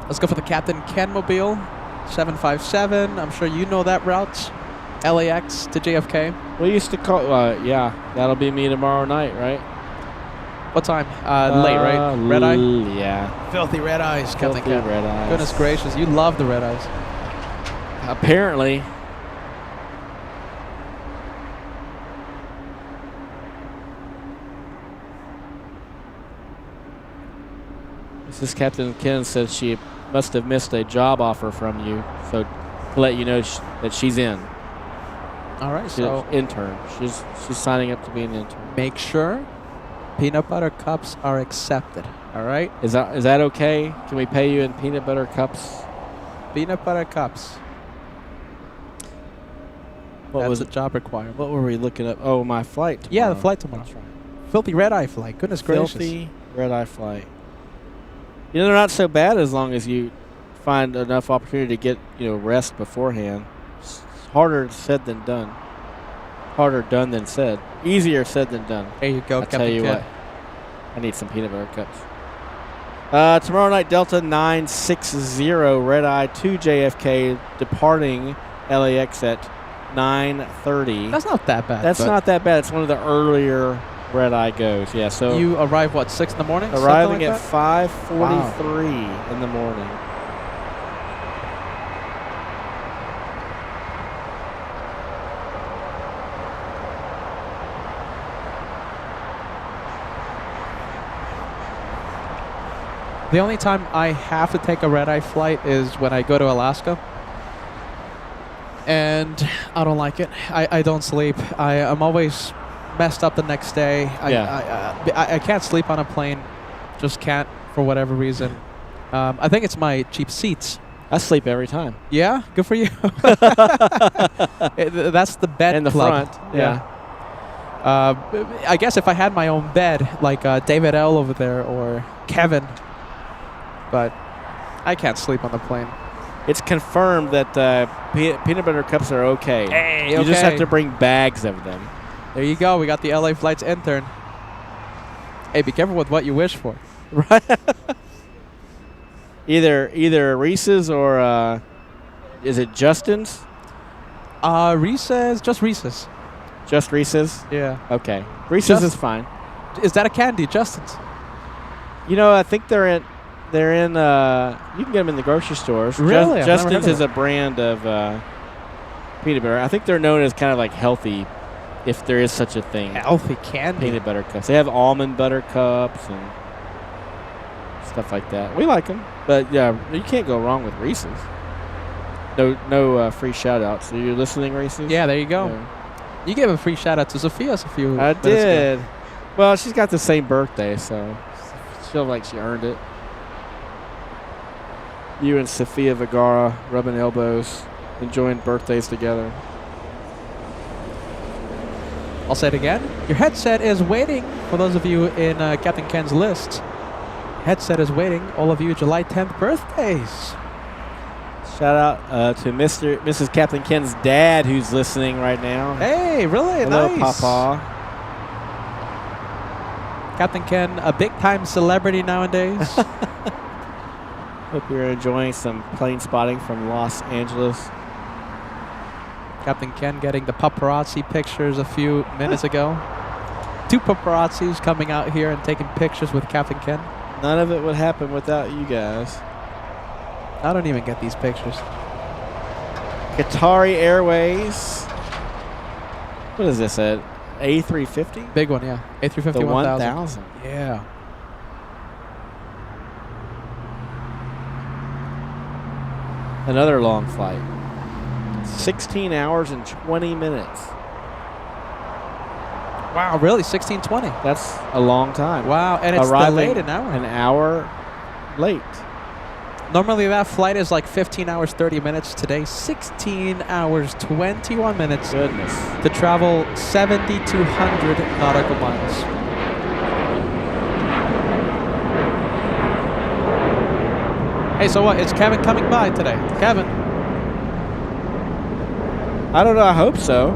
A: Let's go for the Captain Ken Mobile, 757. I'm sure you know that route. LAX to JFK.
H: We used to call, yeah, that'll be me tomorrow night, right?
A: What time? Late, right? Red eye?
H: Yeah.
A: Filthy red eyes, Captain Ken.
H: Red eyes.
A: Goodness gracious, you love the red eyes.
H: Apparently. Mrs. Captain Ken says she must have missed a job offer from you, so to let you know that she's in.
A: All right,
H: She's
A: so
H: intern. She's signing up to be an intern.
A: make sure peanut butter cups are accepted. All right?
H: Is that okay? Can we pay you in peanut butter cups?
A: Peanut butter cups.
H: What was
A: a job requirement.
H: What were we looking up? Oh, my flight tomorrow.
A: Yeah, the flight tomorrow.
H: That's right.
A: Filthy red eye flight. Goodness gracious.
H: Filthy red eye flight. You know, they're not so bad as long as you find enough opportunity to get, rest beforehand. It's harder said than done. Harder done than said. Easier said than done.
A: There you go,
H: I'll
A: Captain
H: tell you
A: Ken.
H: what. I need some peanut butter cups. Tomorrow night, Delta 960 red eye to JFK, departing LAX at 9:30.
A: That's not that bad.
H: That's not that bad. It's one of the earlier red eye goes. Yeah, so
A: you arrive, what, 6 in the morning?
H: arriving
A: like
H: at 5:43 in the morning.
A: The only time I have to take a red-eye flight is when I go to Alaska. And I don't like it. I don't sleep. I'm always messed up the next day. I can't sleep on a plane. Just can't for whatever reason. I think it's my cheap seats.
H: I sleep every time.
A: Yeah? Good for you. That's the bed
H: in the
A: club.
H: front. Yeah.
A: I guess if I had my own bed, like David L. over there or Kevin, but I can't sleep on the plane.
H: It's confirmed that peanut butter cups are okay.
A: Hey,
H: you just have to bring bags of them.
A: There you go. We got the LA Flights intern. Hey, be careful with what you wish for.
H: Right. Either Reese's or is it Justin's?
A: Reese's, just Reese's.
H: Just Reese's?
A: Yeah.
H: Okay. Reese's is fine.
A: Is that a candy, Justin's?
H: I think they're in. You can get them in the grocery stores.
A: Really?
H: Justin's is a brand of peanut butter. I think they're known as kind of like healthy, if there is such a thing.
A: Healthy candy.
H: Peanut butter cups. They have almond butter cups and stuff like that. We like them, but yeah, you can't go wrong with Reese's. No free shout outs. Are you listening, Reese's?
A: Yeah, there you go.
H: Yeah.
A: You gave a free shout out to Sophia's a few
H: I
A: minutes
H: did.
A: ago.
H: Well, she's got the same birthday, so she feels like she earned it. You and Sophia Vergara rubbing elbows, enjoying birthdays together.
A: I'll say it again. Your headset is waiting. For those of you in Captain Ken's list, headset is waiting. All of you July 10th birthdays.
H: Shout out to Mrs. Captain Ken's dad, who's listening right now.
A: Hey, really?
H: Hello,
A: nice.
H: Papa.
A: Captain Ken, a big-time celebrity nowadays.
H: Hope you're enjoying some plane spotting from Los Angeles.
A: Captain Ken getting the paparazzi pictures a few minutes ago. 2 paparazzis coming out here and taking pictures with Captain Ken.
H: None of it would happen without you guys.
A: I don't even get these pictures.
H: Qatari Airways. What is this, a A350?
A: Big one, yeah. A350
H: The
A: 1000.
H: 1000.
A: Yeah.
H: Another long flight. 16 hours and 20 minutes.
A: Wow, really? 16:20.
H: That's a long time.
A: Wow, and it's
H: Arriving
A: delayed an hour.
H: An hour late.
A: Normally that flight is like 15 hours, 30 minutes. Today, 16 hours, 21 minutes.
H: Goodness.
A: To travel 7,200 nautical miles. Hey, so what? Is Kevin coming by today? Kevin.
H: I don't know. I hope so.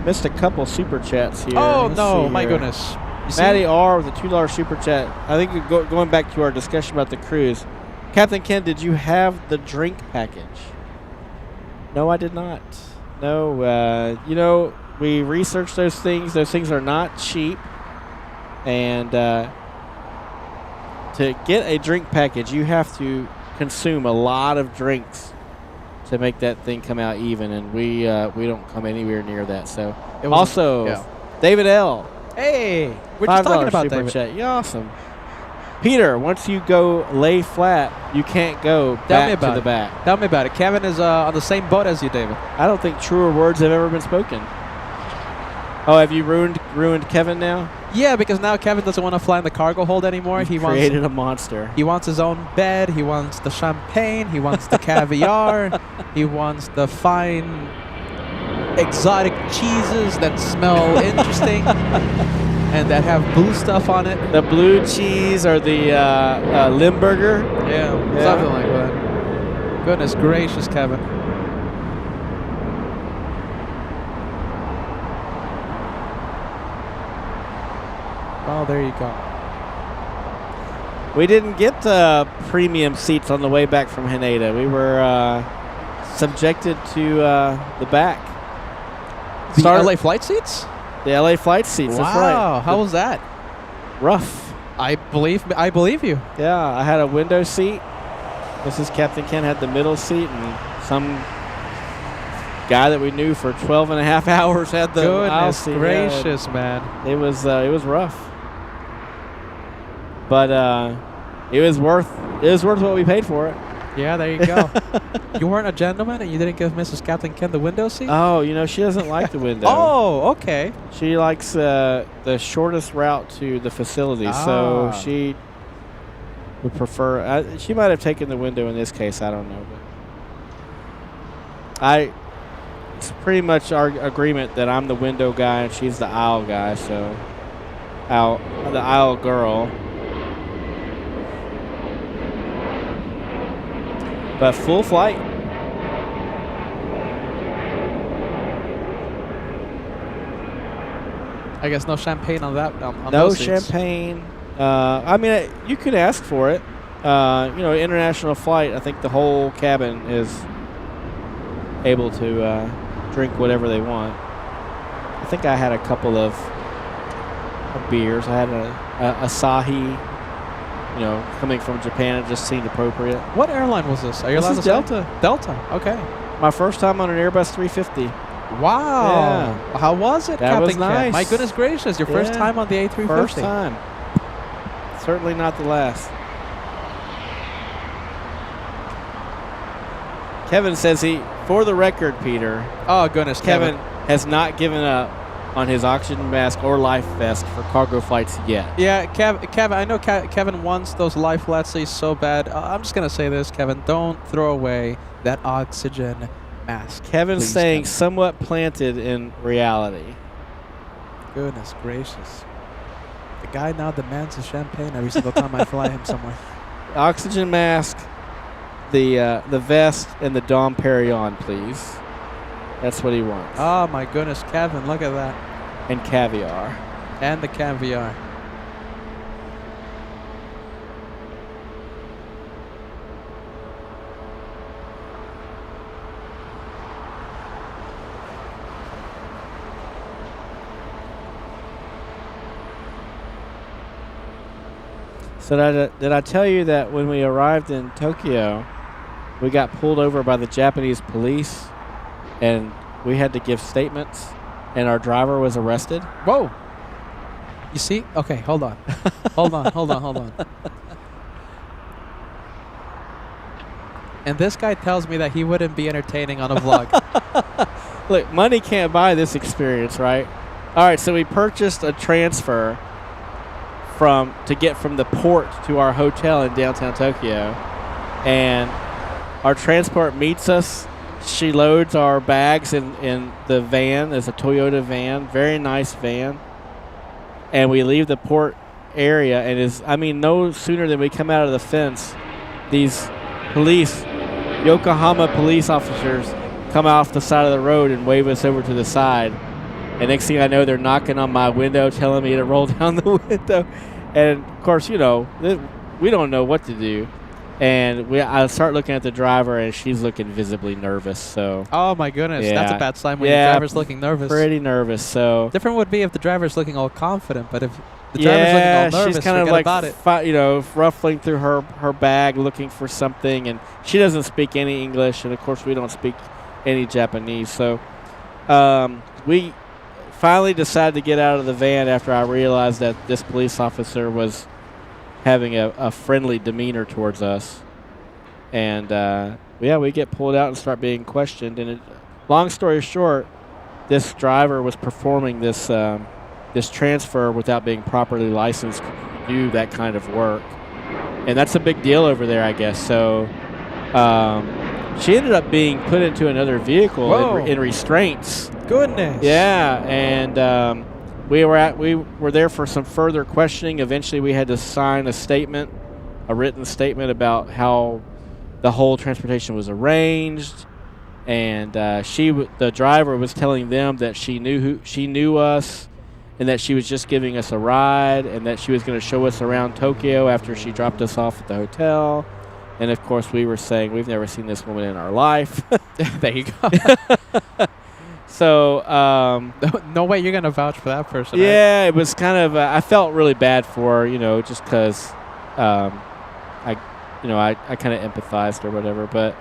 H: Missed a couple super chats here.
A: Oh,
H: Let's
A: no.
H: see
A: My
H: here.
A: goodness.
H: Matty R with a $2 super chat. I think going back to our discussion about the cruise. Captain Ken, did you have the drink package? No, I did not. No. You know, we researched those things. Those things are not cheap. And to get a drink package, you have to consume a lot of drinks to make that thing come out even. And we don't come anywhere near that. So also, David L.
A: Hey, we're just talking about
H: super
A: David.
H: chat. Yeah, awesome. Peter, once you go lay flat, you can't go back to the back.
A: Tell me about it. Kevin is on the same boat as you, David.
H: I don't think truer words have ever been spoken. Oh, have you ruined Kevin now?
A: Yeah, because now Kevin doesn't want to fly in the cargo hold anymore.
H: He created a monster.
A: He wants his own bed. He wants the champagne. He wants the caviar. He wants the fine exotic cheeses that smell interesting and that have blue stuff on it.
H: The blue cheese or the Limburger?
A: Yeah, something like that. Goodness gracious, Kevin. Oh, there you go.
H: We didn't get premium seats on the way back from Haneda. We were subjected to the back.
A: The LA flight seats?
H: The LA flight seats, that's right.
A: Wow, how was that?
H: Rough.
A: I believe you.
H: Yeah, I had a window seat. Mrs. Captain Ken had the middle seat, and some guy that we knew for 12 and a half hours had the aisle seat.
A: Goodness gracious, man.
H: It was rough. But it was worth what we paid for it.
A: Yeah, there you go. You weren't a gentleman and you didn't give Mrs. Captain Ken the window seat?
H: Oh, you know, she doesn't like the window.
A: Oh, okay.
H: She likes the shortest route to the facility, so she would prefer. She might have taken the window in this case. I don't know, but it's pretty much our agreement that I'm the window guy and she's the aisle guy. So, the aisle girl. But full flight.
A: I guess no champagne on that. On
H: no
A: those seats.
H: champagne. I mean, you could ask for it. You know, international flight. I think the whole cabin is able to drink whatever they want. I think I had a couple of beers. I had a Asahi. You know, coming from Japan, it just seemed appropriate.
A: What airline was this? Are you allowed to say?
H: Delta.
A: Delta. Okay.
H: My first time on an Airbus 350.
A: Wow.
H: Yeah.
A: How was it,
H: That
A: Captain
H: was nice.
A: Ken? My goodness gracious, your first
H: Yeah.
A: time on the A350.
H: First time. Certainly not the last. Kevin says for the record, Peter.
A: Oh, goodness,
H: Kevin has not given up on his oxygen mask or life vest for cargo flights yet.
A: Yeah, Kevin, I know Kevin wants those life vests so bad. I'm just going to say this, Kevin. Don't throw away that oxygen mask.
H: Kevin's
A: please,
H: saying
A: Kevin.
H: somewhat planted in reality.
A: Goodness gracious. The guy now demands a champagne every single time I fly him somewhere.
H: Oxygen mask, the vest, and the Dom Perignon, please. That's what he wants.
A: Oh, my goodness, Kevin, look at that.
H: And caviar.
A: And the caviar.
H: So did I tell you that when we arrived in Tokyo, we got pulled over by the Japanese police and we had to give statements and our driver was arrested?
A: Whoa. You see? Okay, hold on. hold on. And this guy tells me that he wouldn't be entertaining on a vlog.
H: Look, money can't buy this experience, right? All right, so we purchased a transfer to get from the port to our hotel in downtown Tokyo, and our transport meets us. She loads our bags in the van. It's a Toyota van, very nice van, and we leave the port area, and no sooner than we come out of the fence, these police, Yokohama police officers, come off the side of the road and wave us over to the side. And next thing I know, they're knocking on my window, telling me to roll down the window. And of course, you know, we don't know what to do. And I start looking at the driver, and she's looking visibly nervous. So.
A: Oh my goodness,
H: Yeah.
A: that's a bad sign when the driver's looking nervous.
H: Pretty nervous. So.
A: Different would be if the driver's looking all confident, but if the driver's looking all nervous,
H: she's kind of like
A: about it.
H: Ruffling through her bag, looking for something, and she doesn't speak any English, and of course we don't speak any Japanese. So, we finally decided to get out of the van after I realized that this police officer was having a friendly demeanor towards us. And, we get pulled out and start being questioned. And long story short, this driver was performing this transfer without being properly licensed to do that kind of work. And that's a big deal over there, I guess. So she ended up being put into another vehicle in restraints.
A: Goodness.
H: Yeah, and we were there for some further questioning. Eventually, we had to sign a written statement about how the whole transportation was arranged, and the driver was telling them that she knew us, and that she was just giving us a ride, and that she was going to show us around Tokyo after she dropped us off at the hotel. And of course, we were saying we've never seen this woman in our life.
A: There you go.
H: So
A: no way you're gonna vouch for that person.
H: Yeah, it was kind of. I felt really bad for her, just because I kind of empathized or whatever. But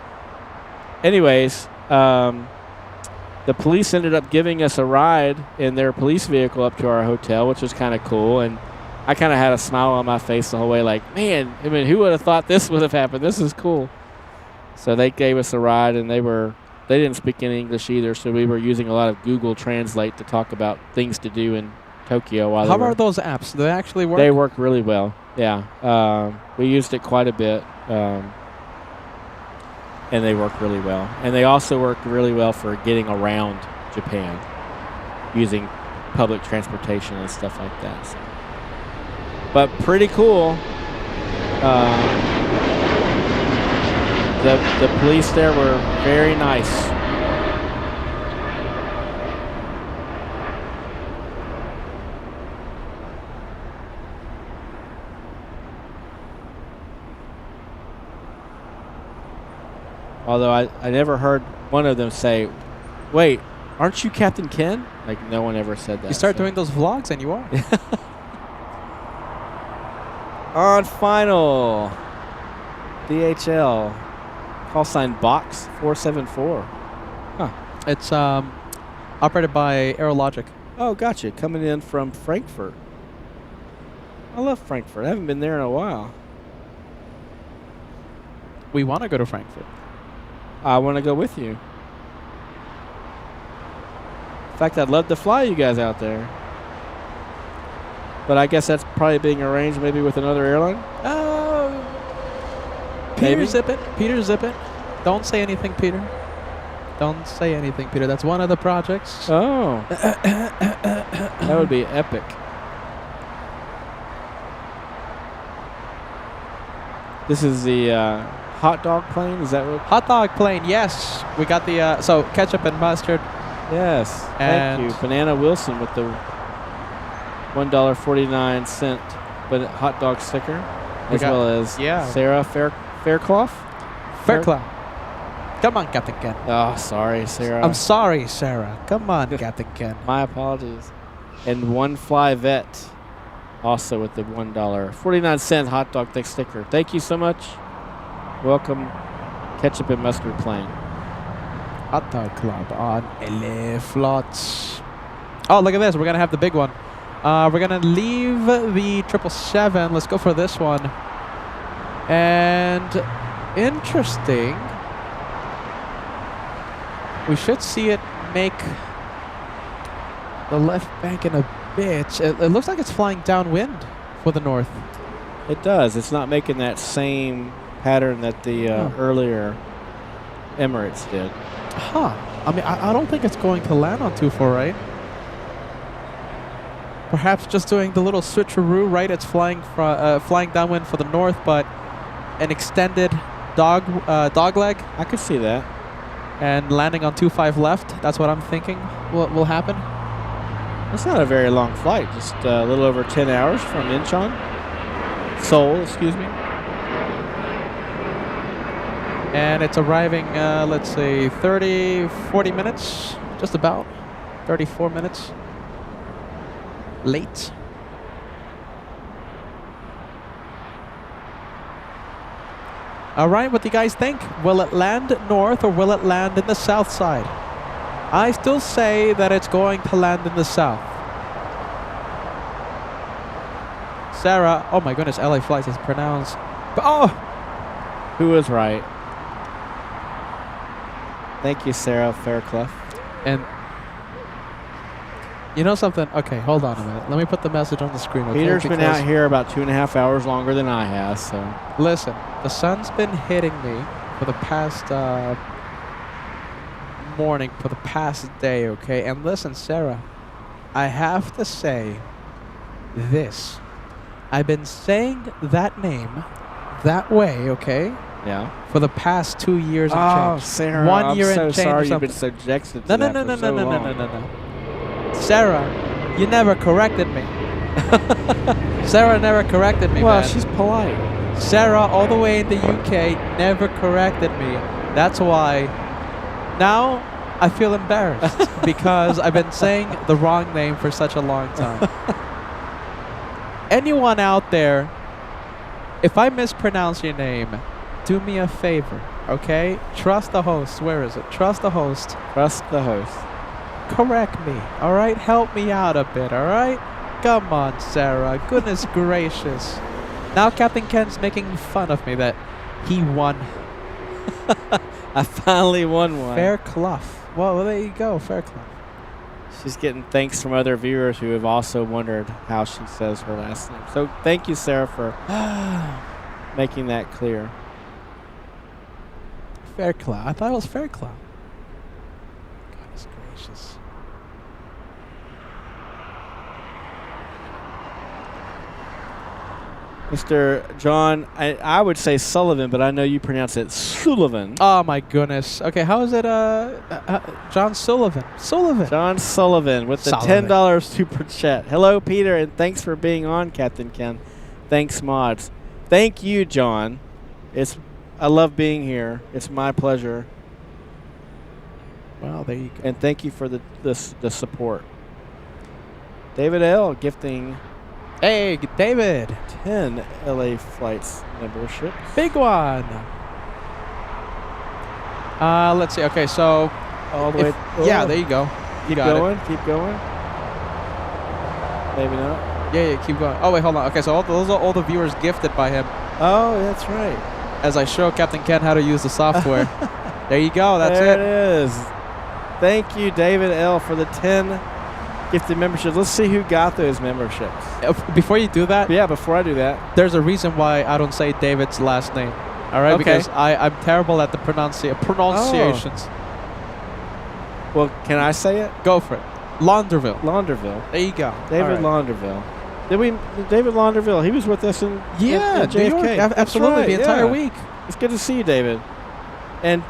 H: anyways, the police ended up giving us a ride in their police vehicle up to our hotel, which was kind of cool. And I kind of had a smile on my face the whole way, like, man, I mean, who would have thought this would have happened? This is cool. So they gave us a ride, and they didn't speak any English either, so we were using a lot of Google Translate to talk about things to do in Tokyo.
A: How are those apps? Do they actually work?
H: They work really well, yeah. We used it quite a bit, and they work really well. And they also work really well for getting around Japan, using public transportation and stuff like that. So. But pretty cool. The police there were very nice. Although I never heard one of them say, "Wait, aren't you Captain Ken?" Like, no one ever said that.
A: You start doing those vlogs and you are.
H: On final, DHL, call sign box 474. Huh.
A: It's operated by Aerologic.
H: Oh, gotcha. Coming in from Frankfurt. I love Frankfurt. I haven't been there in a while.
A: We want to go to Frankfurt.
H: I want to go with you. In fact, I'd love to fly you guys out there. But I guess that's probably being arranged maybe with another airline?
A: Peter Zip it. Don't say anything, Peter. Don't say anything, Peter. That's one of the projects.
H: Oh. That would be epic. This is the hot dog plane? Is that what?
A: Hot dog plane, yes. We got the, so ketchup and mustard.
H: Yes.
A: And
H: thank you. Banana Wilson with the $1.49 but hot dog sticker, as well as Sarah Fairclough.
A: Fairclough. Come on, Captain Ken.
H: Oh, sorry, Sarah.
A: I'm sorry, Sarah. Come on, Captain Ken.
H: My apologies. And One Fly Vet, also with the $1.49 hot dog sticker. Thank you so much. Welcome, Ketchup and Mustard Plane.
A: Hot dog club on LA Flots. Oh, look at this. We're going to have the big one. We're going to leave the 777. Let's go for this one. And interesting. We should see it make the left bank in a bit. It looks like it's flying downwind for the north.
H: It does. It's not making that same pattern that the earlier Emirates did.
A: Huh. I mean, I don't think it's going to land on 24, right? Perhaps just doing the little switcheroo, right? It's flying downwind for the north, but an extended dog leg
H: I could see that.
A: and landing on 25 left. That's what I'm thinking will happen.
H: That's not a very long flight. Just a little over 10 hours from Incheon. Seoul, excuse me.
A: And it's arriving, let's say, 30, 40 minutes, just about. 34 minutes late. All right, what do you guys think? Will it land north or will it land in the south side? I still say that it's going to land in the south. Sarah, oh my goodness, LA Flights is pronounced. Oh!
H: Who was right? Thank you, Sarah Fairclough.
A: And you know something? Okay, hold on a minute. Let me put the message on the screen. Okay?
H: Peter's been out here about 2.5 hours longer than I have, so.
A: Listen, the sun's been hitting me for the past morning, for the past day, okay? And listen, Sarah, I have to say this. I've been saying that name that way, okay?
H: Yeah.
A: For the past 2 years and change.
H: Sarah,
A: 1 year
H: I'm so
A: and change.
H: sorry
A: or
H: you've been
A: something.
H: subjected to that for so long.
A: No. Sarah, you never corrected me. Sarah never corrected me,
H: Well,
A: man.
H: she's polite.
A: Sarah, all the way in the UK, never corrected me. That's why now I feel embarrassed because I've been saying the wrong name for such a long time. Anyone out there, if I mispronounce your name, do me a favor, okay? Trust the host. Where is it? Trust the host.
H: Trust the host.
A: Correct me, all right? Help me out a bit, all right? Come on, Sarah. Goodness gracious. Now Captain Ken's making fun of me that he won.
H: I finally won one.
A: Fairclough. Well, there you go, Fairclough.
H: She's getting thanks from other viewers who have also wondered how she says her last name. So thank you, Sarah, for making that clear.
A: Fairclough. I thought it was Fairclough. Goodness gracious.
H: Mr. John, I would say Sullivan, but I know you pronounce it Sullivan.
A: Oh my goodness. Okay, how is it John Sullivan?
H: John Sullivan with the $10 super chat. Hello, Peter, and thanks for being on, Captain Ken. Thanks, mods. Thank you, John. I love being here. It's my pleasure.
A: Well, there you go.
H: And thank you for the support. David L. gifting
A: Hey, David.
H: 10 LA Flights memberships.
A: Big one. Let's see. Okay, so
H: All the way.
A: yeah, there you go.
H: Keep
A: got
H: going. Keep going. Maybe not.
A: Yeah, keep going. Oh, wait, hold on. Okay, so those are all the viewers gifted by him
H: Oh, that's right.
A: as I show Captain Ken how to use the software. There you go. That's
H: there
A: it.
H: it is. Thank you, David L., for the 10 gifted memberships. Let's see who got those memberships.
A: Before you do that,
H: Yeah, before I do that.
A: there's a reason why I don't say David's last name. All right,
H: Okay.
A: because I'm terrible at the pronunciations.
H: Well, can I say it?
A: Go for it. Launderville.
H: Launderville.
A: There you go.
H: David
A: All right.
H: Launderville. David Launderville, he was with us in
A: Yeah,
H: at
A: New York.
H: JFK. That's
A: Absolutely,
H: right,
A: the entire
H: yeah.
A: week.
H: It's good to see you, David. And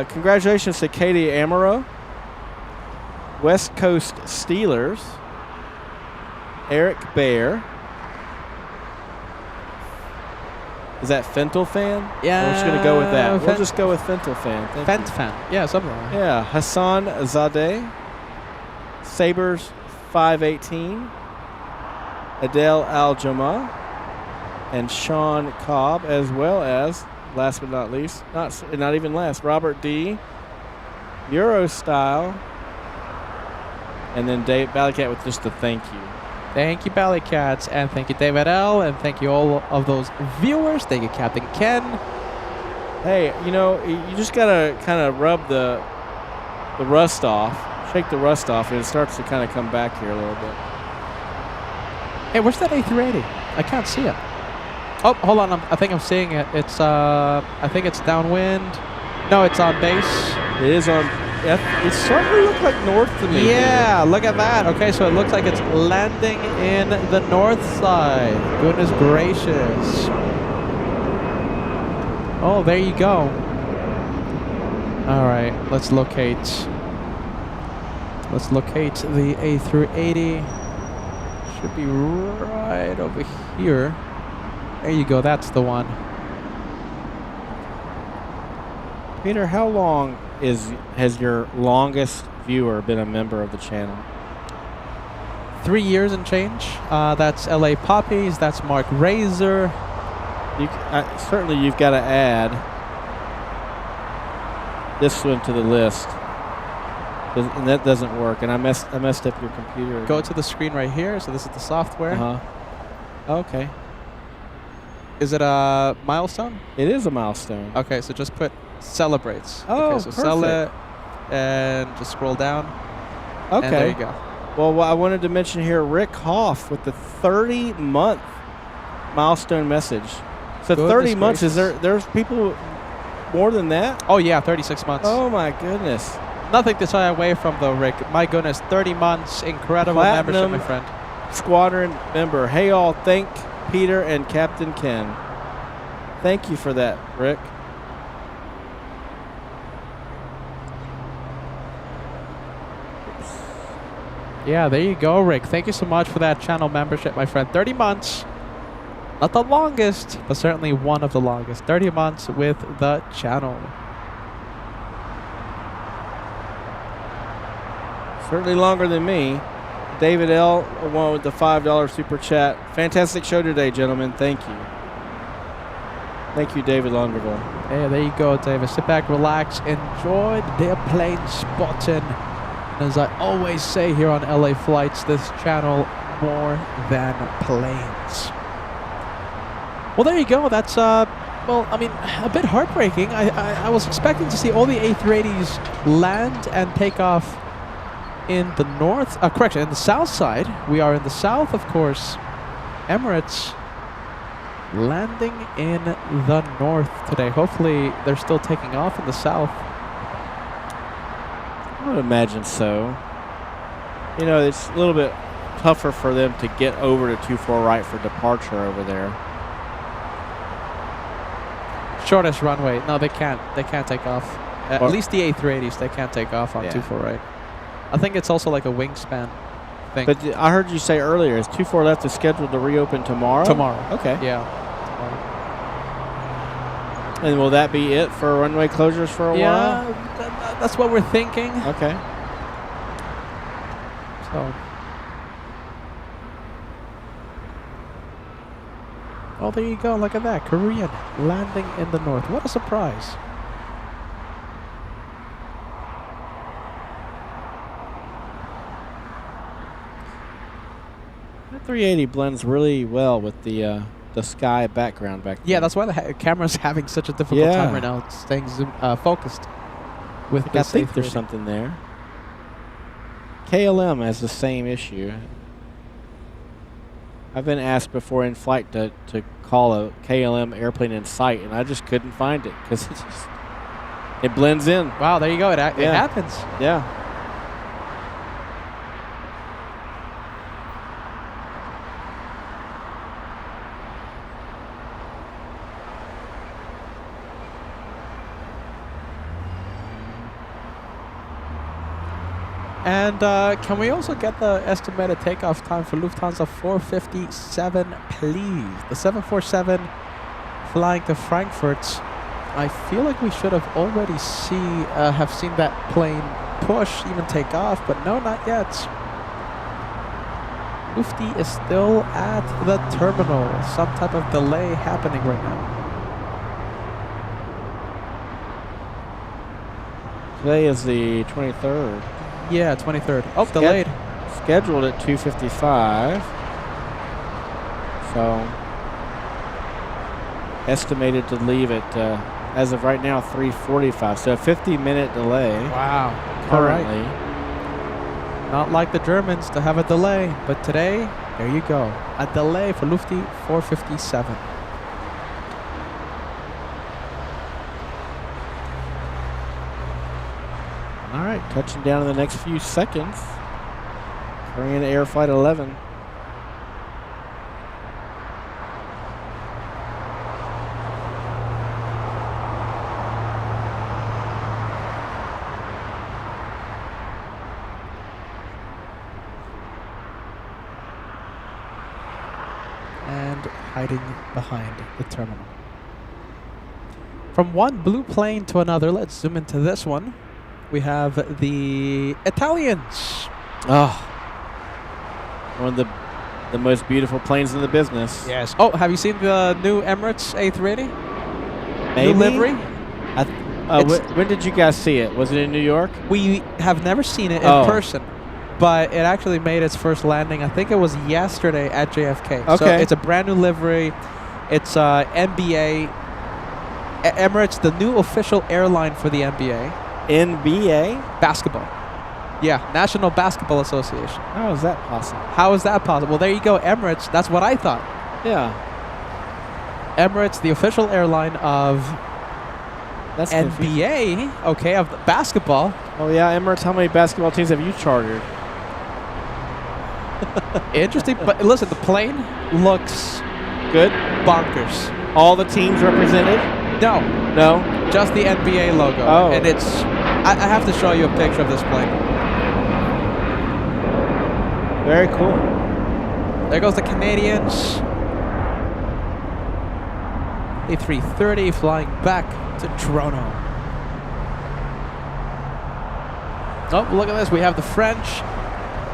H: congratulations to Katie Amaro, West Coast Steelers, Eric Bear. Is that Fentel fan?
A: Yeah.
H: We're just going to go with that. We'll just go with Fentel fan. Thank
A: Fent
H: you.
A: fan. Yeah, something like that.
H: Yeah, Hassan Zadeh, Sabres 518, Adele Al-Jama, and Sean Cobb, as well as, last but not least, not even last, Robert D, Eurostyle, and then Dave Ballycat with just a thank you.
A: Thank you, Ballycats, and thank you, David L., and thank you all of those viewers. Thank you, Captain Ken.
H: Hey, you just gotta kind of rub the rust off, shake the rust off, and it starts to kind of come back here a little bit.
A: Hey, where's that A380? I can't see it. Oh, hold on. I think I'm seeing it. It's I think it's downwind. No, it's on base.
H: It is on. It's starting to look like north to me.
A: Yeah, look at that. Okay, so it looks like it's landing in the north side. Goodness gracious. Oh, there you go. All right, let's locate. Let's locate the A380. Should be right over here. There you go. That's the one.
H: Peter, how long has your longest viewer been a member of the channel?
A: 3 years and change. That's LA Poppies. That's Mark Razor.
H: Certainly, you've got to add this one to the list, and that doesn't work. And I messed up your computer.
A: Go to the screen right here. So this is the software.
H: Okay.
A: Is it a milestone?
H: It is a milestone.
A: Okay, so just put celebrates.
H: Oh,
A: okay, so sell it, and just scroll down.
H: Okay.
A: And there you go.
H: Well, I wanted to mention here Rick Hoff with the 30-month milestone message. So
A: Goodness
H: 30 months,
A: gracious.
H: there's people more than that?
A: Oh, yeah, 36 months.
H: Oh, my goodness.
A: Nothing to shy away from, though, Rick. My goodness, 30 months, incredible
H: Platinum
A: membership, my friend.
H: Squadron member. Hey, all, thank Peter and Captain Ken. Thank you for that, Rick.
A: Yeah, there you go, Rick. Thank you so much for that channel membership, my friend. 30 months. Not the longest, but certainly one of the longest. 30 months with the channel.
H: Certainly longer than me. David L. one with the $5 super chat. Fantastic show today, gentlemen. Thank you. Thank you, David Longerville.
A: Hey, there you go, David. Sit back, relax, enjoy the plane spotting. And as I always say here on LA Flights, this channel more than planes. Well, there you go. That's well, I mean, a bit heartbreaking. I was expecting to see all the A380s land and take off in the north. Correction, in the south side. We are in the south, of course. Emirates landing in the north today. Hopefully, they're still taking off in the south.
H: I would imagine so. You know, it's a little bit tougher for them to get over to 24 right for departure over there.
A: Shortest runway. No, they can't. They can't take off. At least the A380s, they can't take off on 24 right. I think it's also like a wingspan thing.
H: But I heard you say earlier, is 24 left is scheduled to reopen tomorrow?
A: Tomorrow.
H: Okay.
A: Yeah. Tomorrow.
H: And will that be it for runway closures for a while?
A: Yeah, that's what we're thinking.
H: Okay.
A: So. Oh, there you go. Look at that. Korean landing in the north. What a surprise.
H: The 380 blends really well with the sky background back there.
A: Yeah, that's why the camera's having such a difficult time right now staying focused with
H: I
A: this
H: think
A: A380.
H: there's something there. KLM has the same issue. I've been asked before in flight to call a KLM airplane in sight, and I just couldn't find it because it blends in.
A: Wow, there you go. It happens.
H: Yeah.
A: And can we also get the estimated takeoff time for Lufthansa 457, please? The 747 flying to Frankfurt. I feel like we should have already have seen that plane push, even take off, but no, not yet. Lufty is still at the terminal. Some type of delay happening right now.
H: Today is the 23rd.
A: Yeah, 23rd. Oh, delayed.
H: Scheduled at 2:55. So estimated to leave at as of right now 3:45. So a 50-minute delay.
A: Wow.
H: Currently.
A: Not like the Germans to have a delay, but today, there you go. A delay for Lufty 457.
H: All right, touching down in the next few seconds. Korean Air Flight 11.
A: and hiding behind the terminal. From one blue plane to another, let's zoom into this one. We have the Italians.
H: Oh, one of the most beautiful planes in the business.
A: Yes. Oh, have you seen the new Emirates A380?
H: Maybe?
A: New livery?
H: When did you guys see it? Was it in New York?
A: We have never seen it in person, but it actually made its first landing. I think it was yesterday at JFK.
H: Okay.
A: So it's a brand new livery. It's NBA. Emirates, the new official airline for the NBA.
H: NBA?
A: Basketball. Yeah, National Basketball Association.
H: How is that possible?
A: How is that possible? Well, there you go, Emirates. That's what I thought.
H: Yeah.
A: Emirates, the official airline of
H: That's
A: NBA,
H: confusing.
A: okay, of the basketball.
H: Oh, yeah, Emirates, how many basketball teams have you chartered?
A: Interesting, but listen, the plane looks
H: good.
A: Bonkers.
H: All the teams represented?
A: No.
H: No?
A: Just the NBA logo.
H: Oh.
A: And it's, I have to show you a picture of this plane.
H: Very cool.
A: There goes the Canadians. A330 flying back to Toronto. Oh, look at this. We have the French,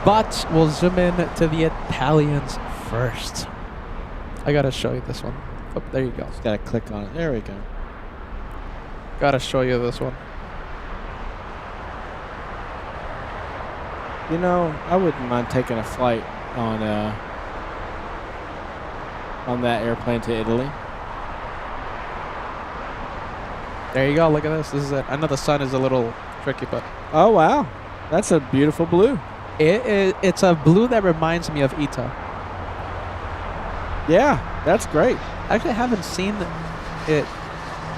A: but we'll zoom in to the Italians first. I gotta show you this one. Oh, there you go.
H: Just gotta click on it. There we go.
A: Gotta show you this one.
H: You know, I wouldn't mind taking a flight on that airplane to Italy.
A: There you go. Look at this. This is it. I know the sun is a little tricky, but
H: Oh, wow. That's a beautiful blue.
A: it's a blue that reminds me of Ito.
H: Yeah, that's great.
A: Actually, I haven't seen it.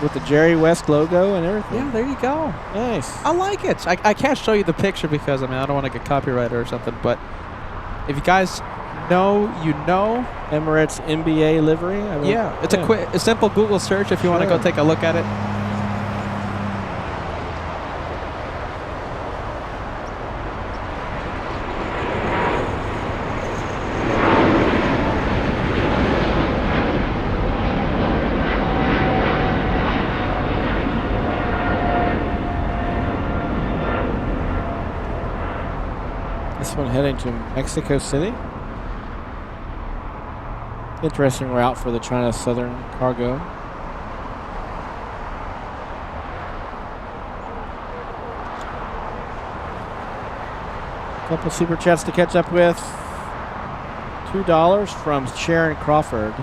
H: With the Jerry West logo and everything.
A: Yeah, there you go.
H: Nice.
A: I like it. I can't show you the picture because, I mean, I don't want to get copyrighted or something, but if you guys know, you know.
H: Emirates NBA livery?
A: Yeah, it's a simple Google search if you want to go take a look at it.
H: This one heading to Mexico City. Interesting route for the China Southern cargo. Couple super chats to catch up with. $2 from Sharon Crawford.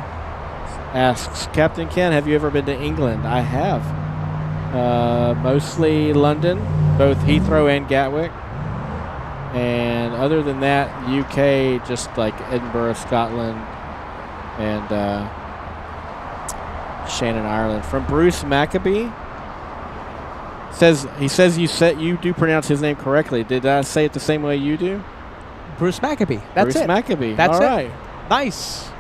H: Asks, Captain Ken, have you ever been to England? I have. Mostly London, both Heathrow and Gatwick. And other than that, UK, just like Edinburgh, Scotland, and Shannon, Ireland. From Bruce Maccabee. He says you do pronounce his name correctly. Did I say it the same way you do?
A: Bruce Maccabee. That's
H: Bruce
A: it.
H: Maccabee.
A: That's
H: All
A: it.
H: right.
A: Nice.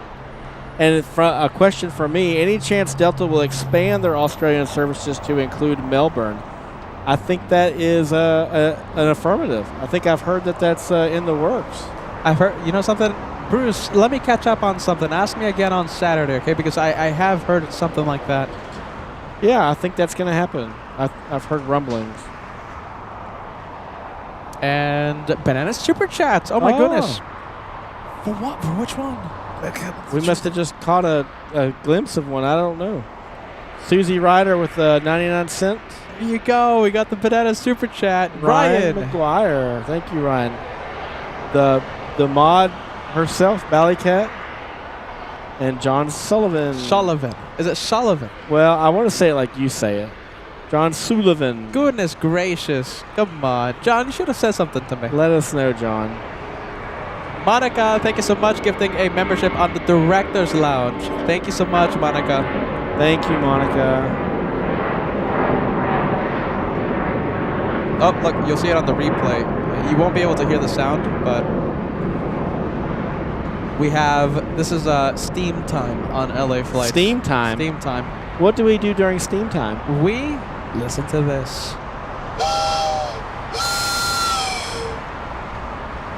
H: And a question from me: any chance Delta will expand their Australian services to include Melbourne? I think that is an affirmative. I think I've heard that's in the works.
A: I've heard, you know something? Bruce, let me catch up on something. Ask me again on Saturday, okay? Because I have heard something like that.
H: Yeah, I think that's going to happen. I've heard rumblings.
A: And Banana Super Chats. Oh, my goodness. For what? For which one?
H: We must have just caught a glimpse of one. I don't know. Susie Ryder with 99 cents.
A: There you go. We got the Banana Super Chat.
H: Ryan McGuire. Thank you, Ryan. The mod herself, Ballycat, and John Sullivan.
A: Sullivan. Is it Sullivan?
H: Well, I want to say it like you say it. John Sullivan.
A: Goodness gracious. Come on. John, you should have said something to me.
H: Let us know, John.
A: Monica, thank you so much, gifting a membership on the Director's Lounge. Thank you so much, Monica.
H: Thank you, Monica.
A: Oh, look, you'll see it on the replay. You won't be able to hear the sound, but we have, this is Steam Time on LA flights.
H: Steam Time?
A: Steam Time.
H: What do we do during Steam Time?
A: We listen to this.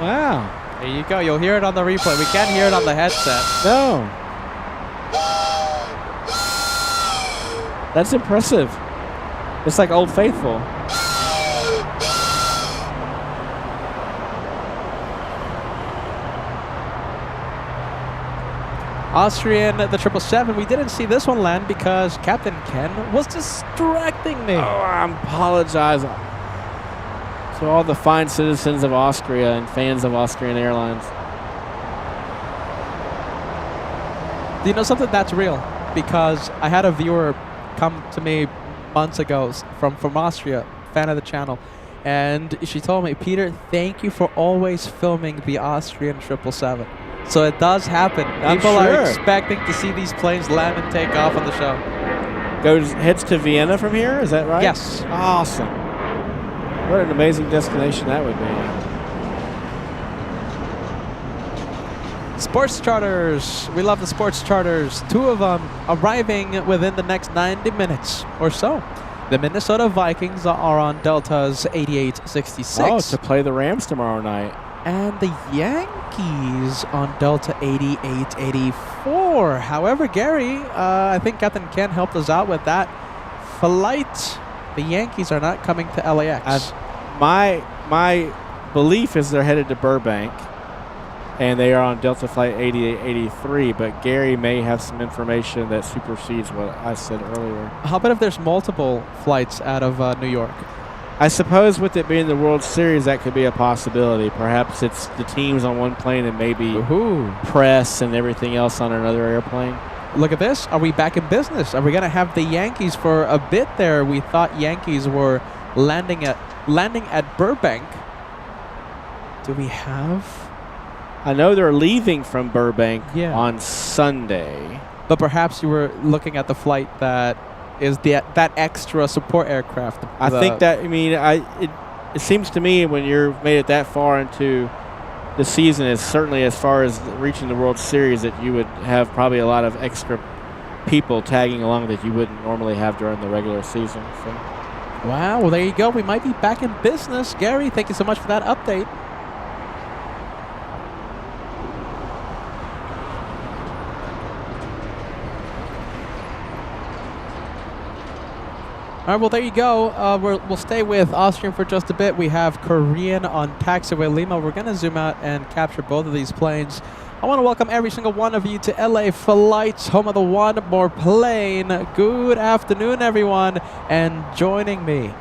H: Wow.
A: There you go. You'll hear it on the replay. We can't hear it on the headset.
H: No. That's impressive. It's like Old Faithful.
A: Austrian, the 777. We didn't see this one land because Captain Ken was distracting me.
H: Oh, I apologize to all the fine citizens of Austria and fans of Austrian Airlines.
A: Do you know something that's real? Because I had a viewer come to me months ago from Austria, fan of the channel, and she told me, Peter, thank you for always filming the Austrian 777. So it does happen. People are expecting to see these planes land and take off on the show.
H: Heads to Vienna from here, is that right?
A: Yes.
H: Awesome. What an amazing destination that would be.
A: Sports charters. We love the sports charters. 2 of them arriving within the next 90 minutes or so. The Minnesota Vikings are on Delta's 8866.
H: Oh, to play the Rams tomorrow night.
A: And the Yankees on Delta 8884. However, Gary, I think Captain Ken helped us out with that flight. The Yankees are not coming to LAX.
H: My belief is they're headed to Burbank, and they are on Delta Flight 8883, but Gary may have some information that supersedes what I said earlier.
A: How about if there's multiple flights out of New York?
H: I suppose with it being the World Series, that could be a possibility. Perhaps it's the teams on one plane and maybe press and everything else on another airplane.
A: Look at this. Are we back in business? Are we going to have the Yankees for a bit there? We thought Yankees were landing at Burbank. Do we have?
H: I know they're leaving from Burbank on Sunday.
A: But perhaps you were looking at the flight that is that extra support aircraft.
H: I think that, it seems to me when you're made it that far into the season, is certainly as far as reaching the World Series, that you would have probably a lot of extra people tagging along that you wouldn't normally have during the regular season. So.
A: Wow, well, there you go. We might be back in business. Gary, thank you so much for that update. All right, well, there you go. We'll stay with Austrian for just a bit. We have Korean on Taxiway Lima. We're going to zoom out and capture both of these planes. I want to welcome every single one of you to LA Flights, home of the one more plane. Good afternoon, everyone. And joining me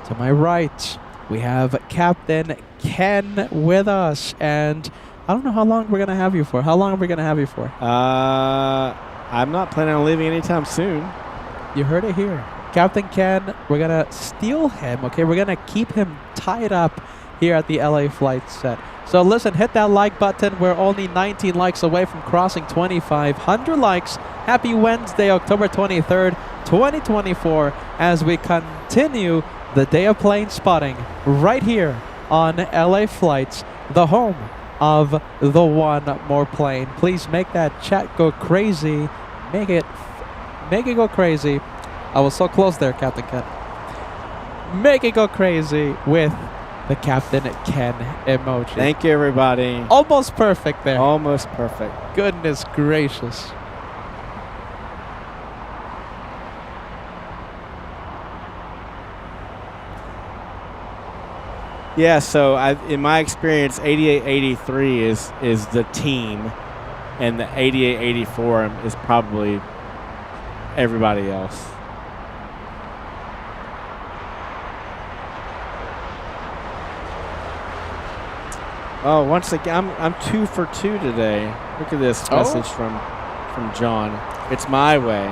A: to my right, we have Captain Ken with us. And I don't know how long we're going to have you for. How long are we going to have you for?
H: I'm not planning on leaving anytime soon.
A: You heard it here. Captain Ken, we're going to steal him, okay? We're going to keep him tied up here at the LA flight set. So listen, hit that like button. We're only 19 likes away from crossing 2,500 likes. Happy Wednesday, October 23rd, 2024, as we continue the day of plane spotting right here on LA Flights, the home of the one more plane. Please make that chat go crazy. Make it go crazy. I was so close there, Captain Ken. Make it go crazy with the Captain Ken emoji.
H: Thank you, everybody.
A: Almost perfect there.
H: Almost perfect.
A: Goodness gracious.
H: Yeah, so in my experience, 8883 is the team, and the 8884 is probably everybody else. Oh, once again, I'm 2 for 2 today. Look at this message from John. It's my way,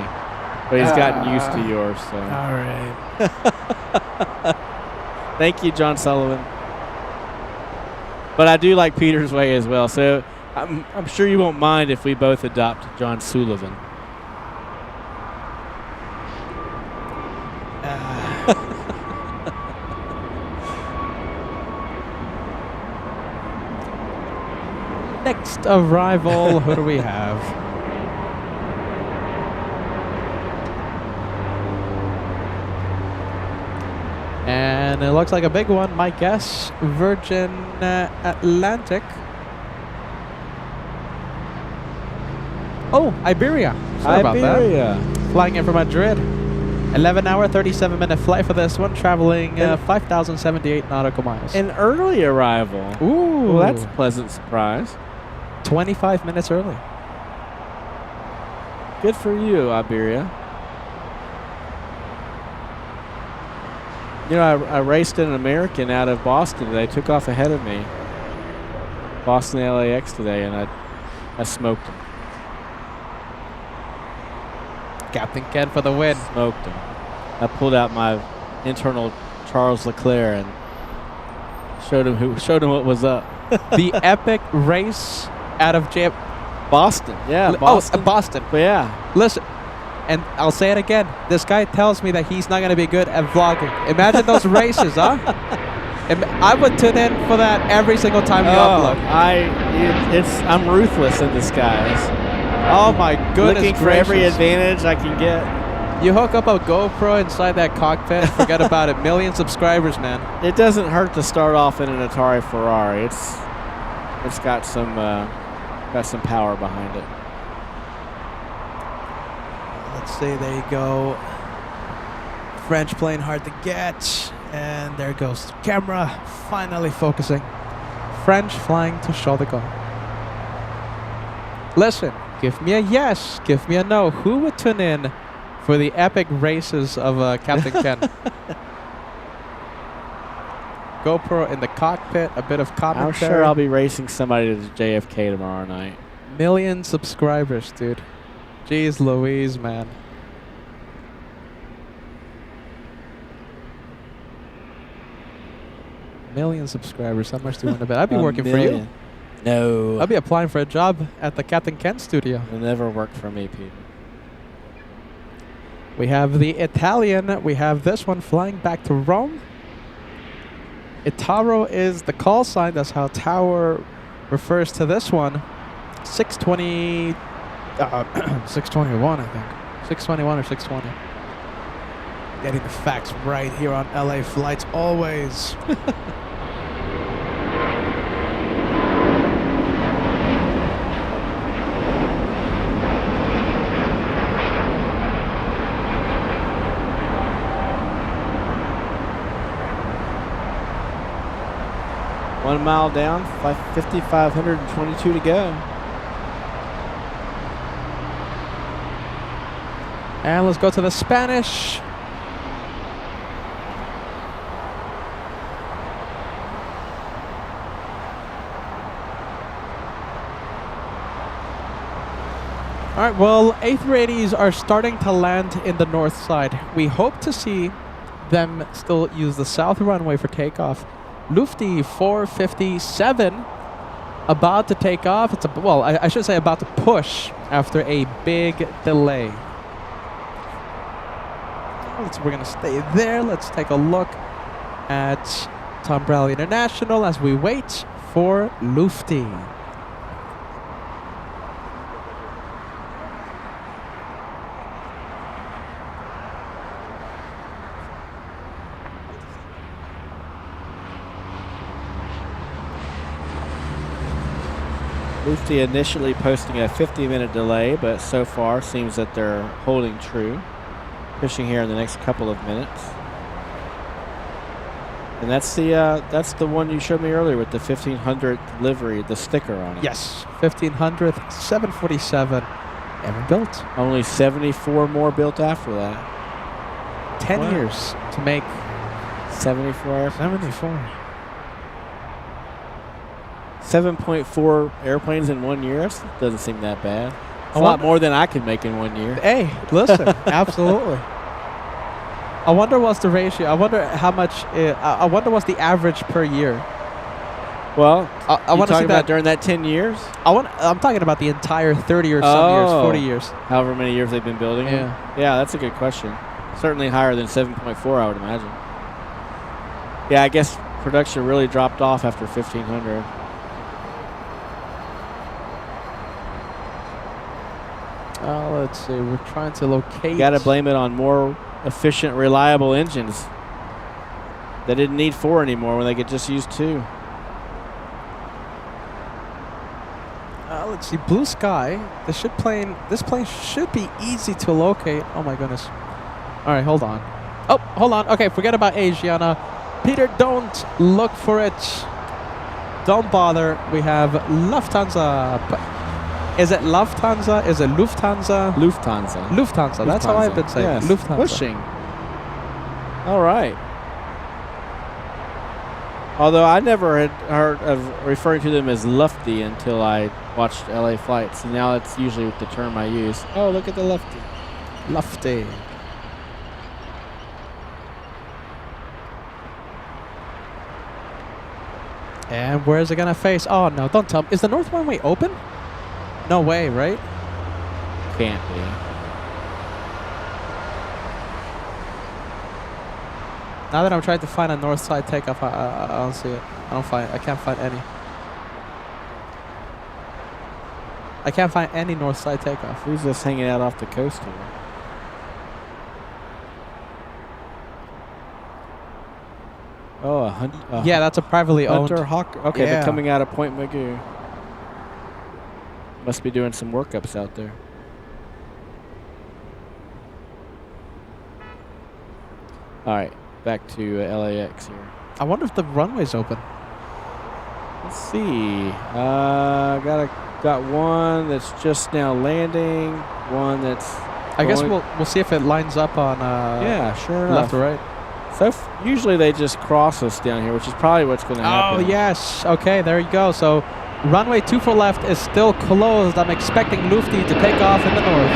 H: but he's gotten used to yours. So.
A: All right.
H: Thank you, John Sullivan. But I do like Peter's way as well. So I'm sure you won't mind if we both adopt John Sullivan.
A: Next arrival, who do we have? And it looks like a big one. My guess, Virgin Atlantic. Oh, Iberia. Sorry about that.
H: Iberia.
A: Flying in from Madrid. 11-hour, 37-minute flight for this one, traveling 5,078 nautical miles.
H: An early arrival.
A: Ooh.
H: Well, that's a pleasant surprise.
A: 25 minutes early.
H: Good for you, Iberia. You know, I raced an American out of Boston today. Took off ahead of me. Boston LAX today, and I smoked him.
A: Captain Ken for the win.
H: Smoked him. I pulled out my internal Charles Leclerc and showed him what was up.
A: The epic race out of
H: Boston. Yeah, Boston.
A: Oh, Boston.
H: But yeah.
A: Listen, and I'll say it again. This guy tells me that he's not going to be good at vlogging. Imagine those races, huh? I would tune in for that every single time you upload.
H: I'm ruthless in disguise.
A: Oh my goodness.
H: Looking for every advantage I can get.
A: You hook up a GoPro inside that cockpit, forget about it. Million subscribers, man.
H: It doesn't hurt to start off in an Atari Ferrari. It's got some power behind it.
A: Let's see, there you go. French plane hard to get. And there goes the camera, finally focusing. French flying to Charles de Gaulle. Listen, give me a yes, give me a no. Who would tune in for the epic races of Captain Ken? GoPro in the cockpit, a bit of commentary.
H: I'm sure I'll be racing somebody to JFK tomorrow night.
A: Million subscribers, dude. Jeez Louise, man. Million subscribers. How much do you want to bet? I'd be working for you.
H: No.
A: I'll be applying for a job at the Captain Ken studio.
H: It'll never work for me, Peter.
A: We have the Italian. We have this one flying back to Rome. Itaro is the call sign. That's how Tower refers to this one. 620, 621, I think. 621 or 620. Getting the facts right here on LA Flights always.
H: One mile down, 5,522 to go.
A: And let's go to the Spanish. All right, well, A380s are starting to land in the north side. We hope to see them still use the south runway for takeoff. Lufty 457 about to take off. It's I should say about to push after a big delay. We're going to stay there. Let's take a look at Tomfoolery International as we wait for Lufty.
H: Lufty initially posting a 50-minute delay, but so far seems that they're holding true. Pushing here in the next couple of minutes. And that's the one you showed me earlier with the 1500th livery, the sticker on it.
A: Yes, 1500th, 747, ever built.
H: Only 74 more built after that.
A: 10 years to make
H: 74 airplanes.
A: 74.
H: 7.4 airplanes in 1 year? That doesn't seem that bad. A lot more than I could make in 1 year.
A: Hey, listen, absolutely. I wonder what's the ratio. I wonder how much. I wonder what's the average per year.
H: Well,
A: I want to see that
H: during that 10 years.
A: I'm talking about the entire 30 or some years, 40 years.
H: However many years they've been building them. Yeah, that's a good question. Certainly higher than 7.4, I would imagine. Yeah, I guess production really dropped off after 1500.
A: Let's see. We're trying to locate.
H: You got to blame it on more efficient, reliable engines. They didn't need 4 anymore when they could just use 2.
A: Let's see, blue sky. This plane should be easy to locate. Oh my goodness. All right, hold on. Oh, hold on. Okay, forget about Asiana. Peter, don't look for it. Don't bother. We have Lufthansa. Is it Lufthansa? Is it Lufthansa?
H: Lufthansa.
A: Lufthansa. That's how I've been saying.
H: Yes.
A: Lufthansa.
H: Pushing. All right. Although I never had heard of referring to them as Lufty until I watched LA Flights, and now it's usually the term I use. Oh, look at the Lufty.
A: Lufty. And where is it gonna face? Oh no, don't tell me. Is the north runway open? No way, right?
H: Can't be.
A: Now that I'm trying to find a north side takeoff, I don't see it. I can't find any. I can't find any north side takeoff.
H: Who's just hanging out off the coast here? Oh,
A: yeah, that's a privately owned.
H: Hunter Hawk. Okay,
A: Yeah.
H: they're coming out of Point Magoo. Must be doing some workups out there. All right, back to LAX here.
A: I wonder if the runway's open.
H: Let's see. Got one that's just now landing. One that's.
A: I guess we'll see if it lines up on.
H: Yeah, sure enough.
A: Left or right.
H: So usually they just cross us down here, which is probably what's going to happen.
A: Oh yes. Okay, there you go. So runway 24 left is still closed. I'm expecting Lufty to take off in the north.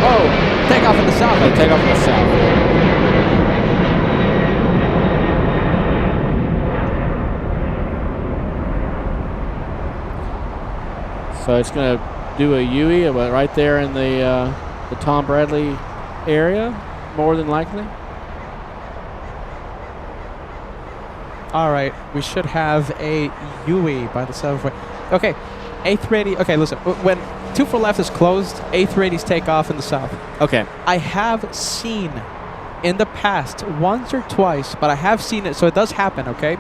A: Oh, take off in the south.
H: They take off in the south. So it's going to do a UE right there in the Tom Bradley area, more than likely.
A: All right, we should have a UE by the 740. Okay, A380. Okay, listen. When 24 left is closed, A380s take off in the south.
H: Okay.
A: I have seen in the past once or twice, but I have seen it, so it does happen. Okay,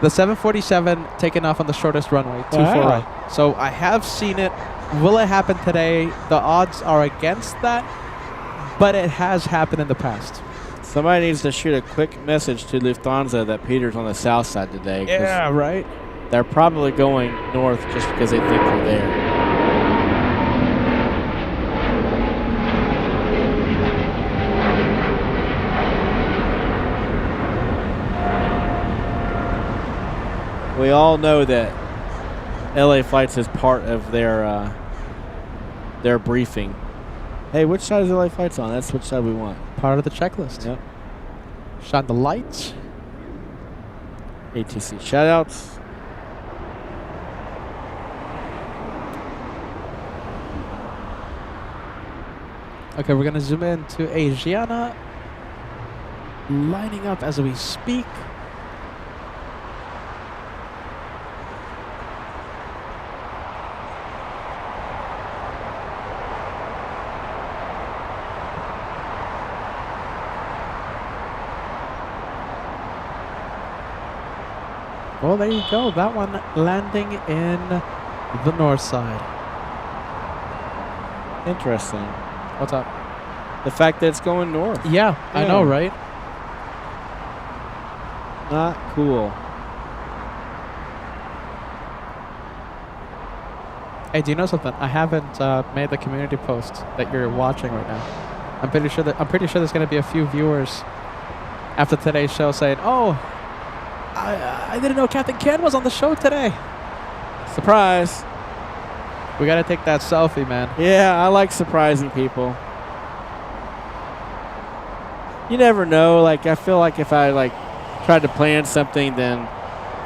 A: the 747 taking off on the shortest runway, 24 right. So I have seen it. Will it happen today? The odds are against that, but it has happened in the past.
H: Somebody needs to shoot a quick message to Lufthansa that Peter's on the south side today.
A: Yeah, right.
H: They're probably going north just because they think we're there. We all know that LA Flights is part of their briefing. Hey, which side is LA Flights on? That's which side we want.
A: Part of the checklist.
H: Yep.
A: Shine the lights.
H: ATC shoutouts.
A: Okay, we're going to zoom in to Asiana. Lining up as we speak. Well, there you go. That one landing in the north side.
H: Interesting.
A: What's up?
H: The fact that it's going north.
A: Yeah, I know, right?
H: Not cool.
A: Hey, do you know something? I haven't made the community post that you're watching right now. I'm pretty sure there's going to be a few viewers after today's show saying, "Oh, I didn't know Captain Ken was on the show today."
H: Surprise.
A: We got to take that selfie, man.
H: Yeah, I like surprising people. You never know. Like, I feel like if I, tried to plan something, then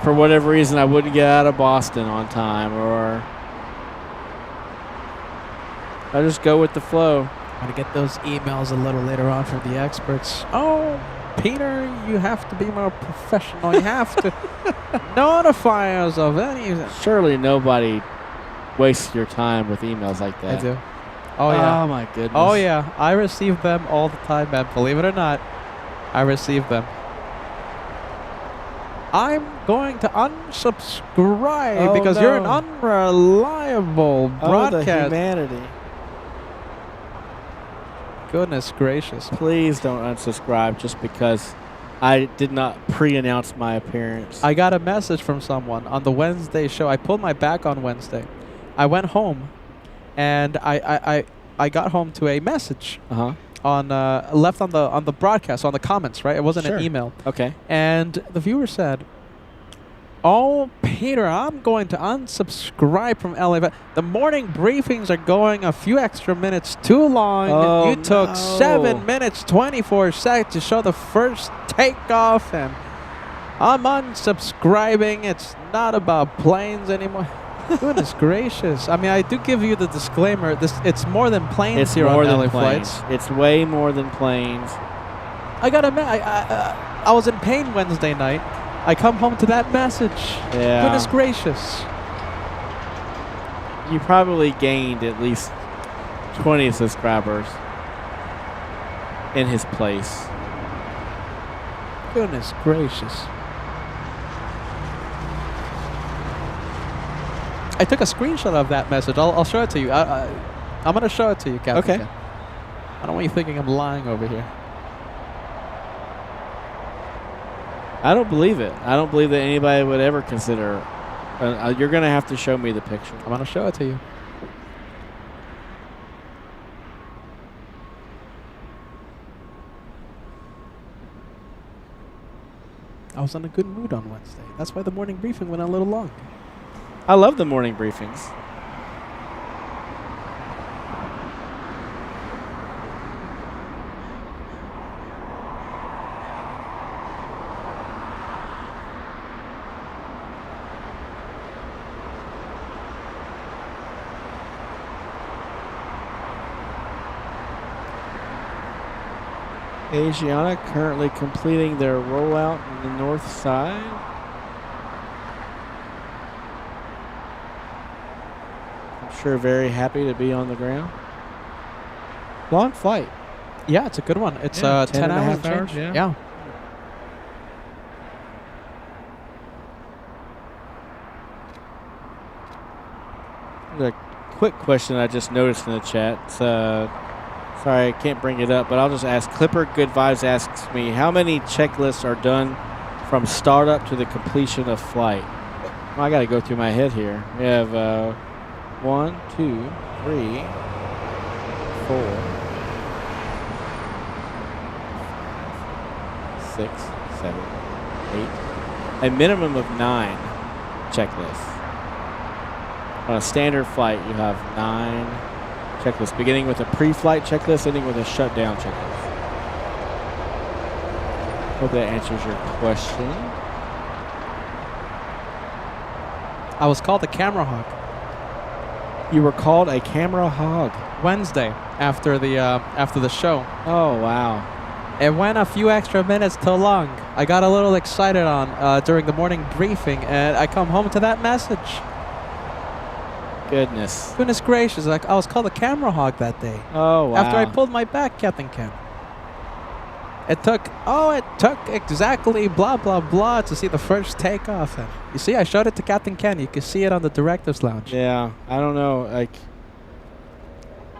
H: for whatever reason I wouldn't get out of Boston on time, or I just go with the flow.
A: I'm going to get those emails a little later on from the experts. Oh, Peter, you have to be more professional. You have to notify us of anything.
H: Surely nobody wastes your time with emails like that.
A: I do. Oh, yeah.
H: Oh, my goodness.
A: Oh, yeah. I receive them all the time, man. Believe it or not, I receive them. I'm going to unsubscribe because
H: no.
A: you're an unreliable
H: Oh, the
A: broadcast.
H: humanity.
A: Goodness gracious.
H: Please don't unsubscribe just because I did not pre-announce my appearance.
A: I got a message from someone on the Wednesday show. I pulled my back on Wednesday. I went home, and I got home to a message on left on the broadcast, on the comments, right? It wasn't an email.
H: Okay.
A: And the viewer said, "Oh, Peter, I'm going to unsubscribe from LA. The morning briefings are going a few extra minutes too long.
H: Oh,
A: you took
H: no.
A: 7 minutes, 24 seconds to show the first takeoff, and I'm unsubscribing. It's not about planes anymore." Goodness gracious. I mean, I do give you the disclaimer. It's more than planes
H: It's
A: here
H: more
A: on
H: than
A: LA
H: planes.
A: flights.
H: It's way more than planes.
A: I got to admit, I was in pain Wednesday night. I come home to that message.
H: Yeah.
A: Goodness gracious.
H: You probably gained at least 20 subscribers in his place.
A: Goodness gracious. I took a screenshot of that message. I'll show it to you. I'm going to show it to you, Captain.
H: Okay.
A: Ken. I don't want you thinking I'm lying over here.
H: I don't believe it. I don't believe that anybody would ever consider. You're going to have to show me the picture.
A: I'm going to show it to you. I was in a good mood on Wednesday. That's why the morning briefing went a little long.
H: I love the morning briefings. Asiana currently completing their rollout on the north side. I'm sure very happy to be on the ground. Long flight.
A: Yeah, it's a good one. It's
H: 10
A: 10
H: and a
A: hours.
H: half
A: and change.
H: hours, yeah.
A: Yeah.
H: A quick question I just noticed in the chat. Sorry, I can't bring it up, but I'll just ask. Clipper Good Vibes asks me, how many checklists are done from startup to the completion of flight? Well, I got to go through my head here. We have 1, 2, 3, 4, 6, 7, 8. A minimum of 9 checklists. On a standard flight, you have 9 checklists, beginning with a pre-flight checklist, ending with a shutdown checklist. Hope that answers your question.
A: I was called a camera hog
H: You were called a camera hog.
A: Wednesday after the show.
H: Oh, wow.
A: It went a few extra minutes too long. I got a little excited during the morning briefing, and I come home to that message.
H: Goodness.
A: Goodness gracious, I was called a camera hog that day.
H: Oh, wow.
A: After I pulled my back, Captain Ken. It took exactly blah, blah, blah to see the first takeoff. And you see, I showed it to Captain Ken. You can see it on the director's lounge.
H: Yeah, I don't know.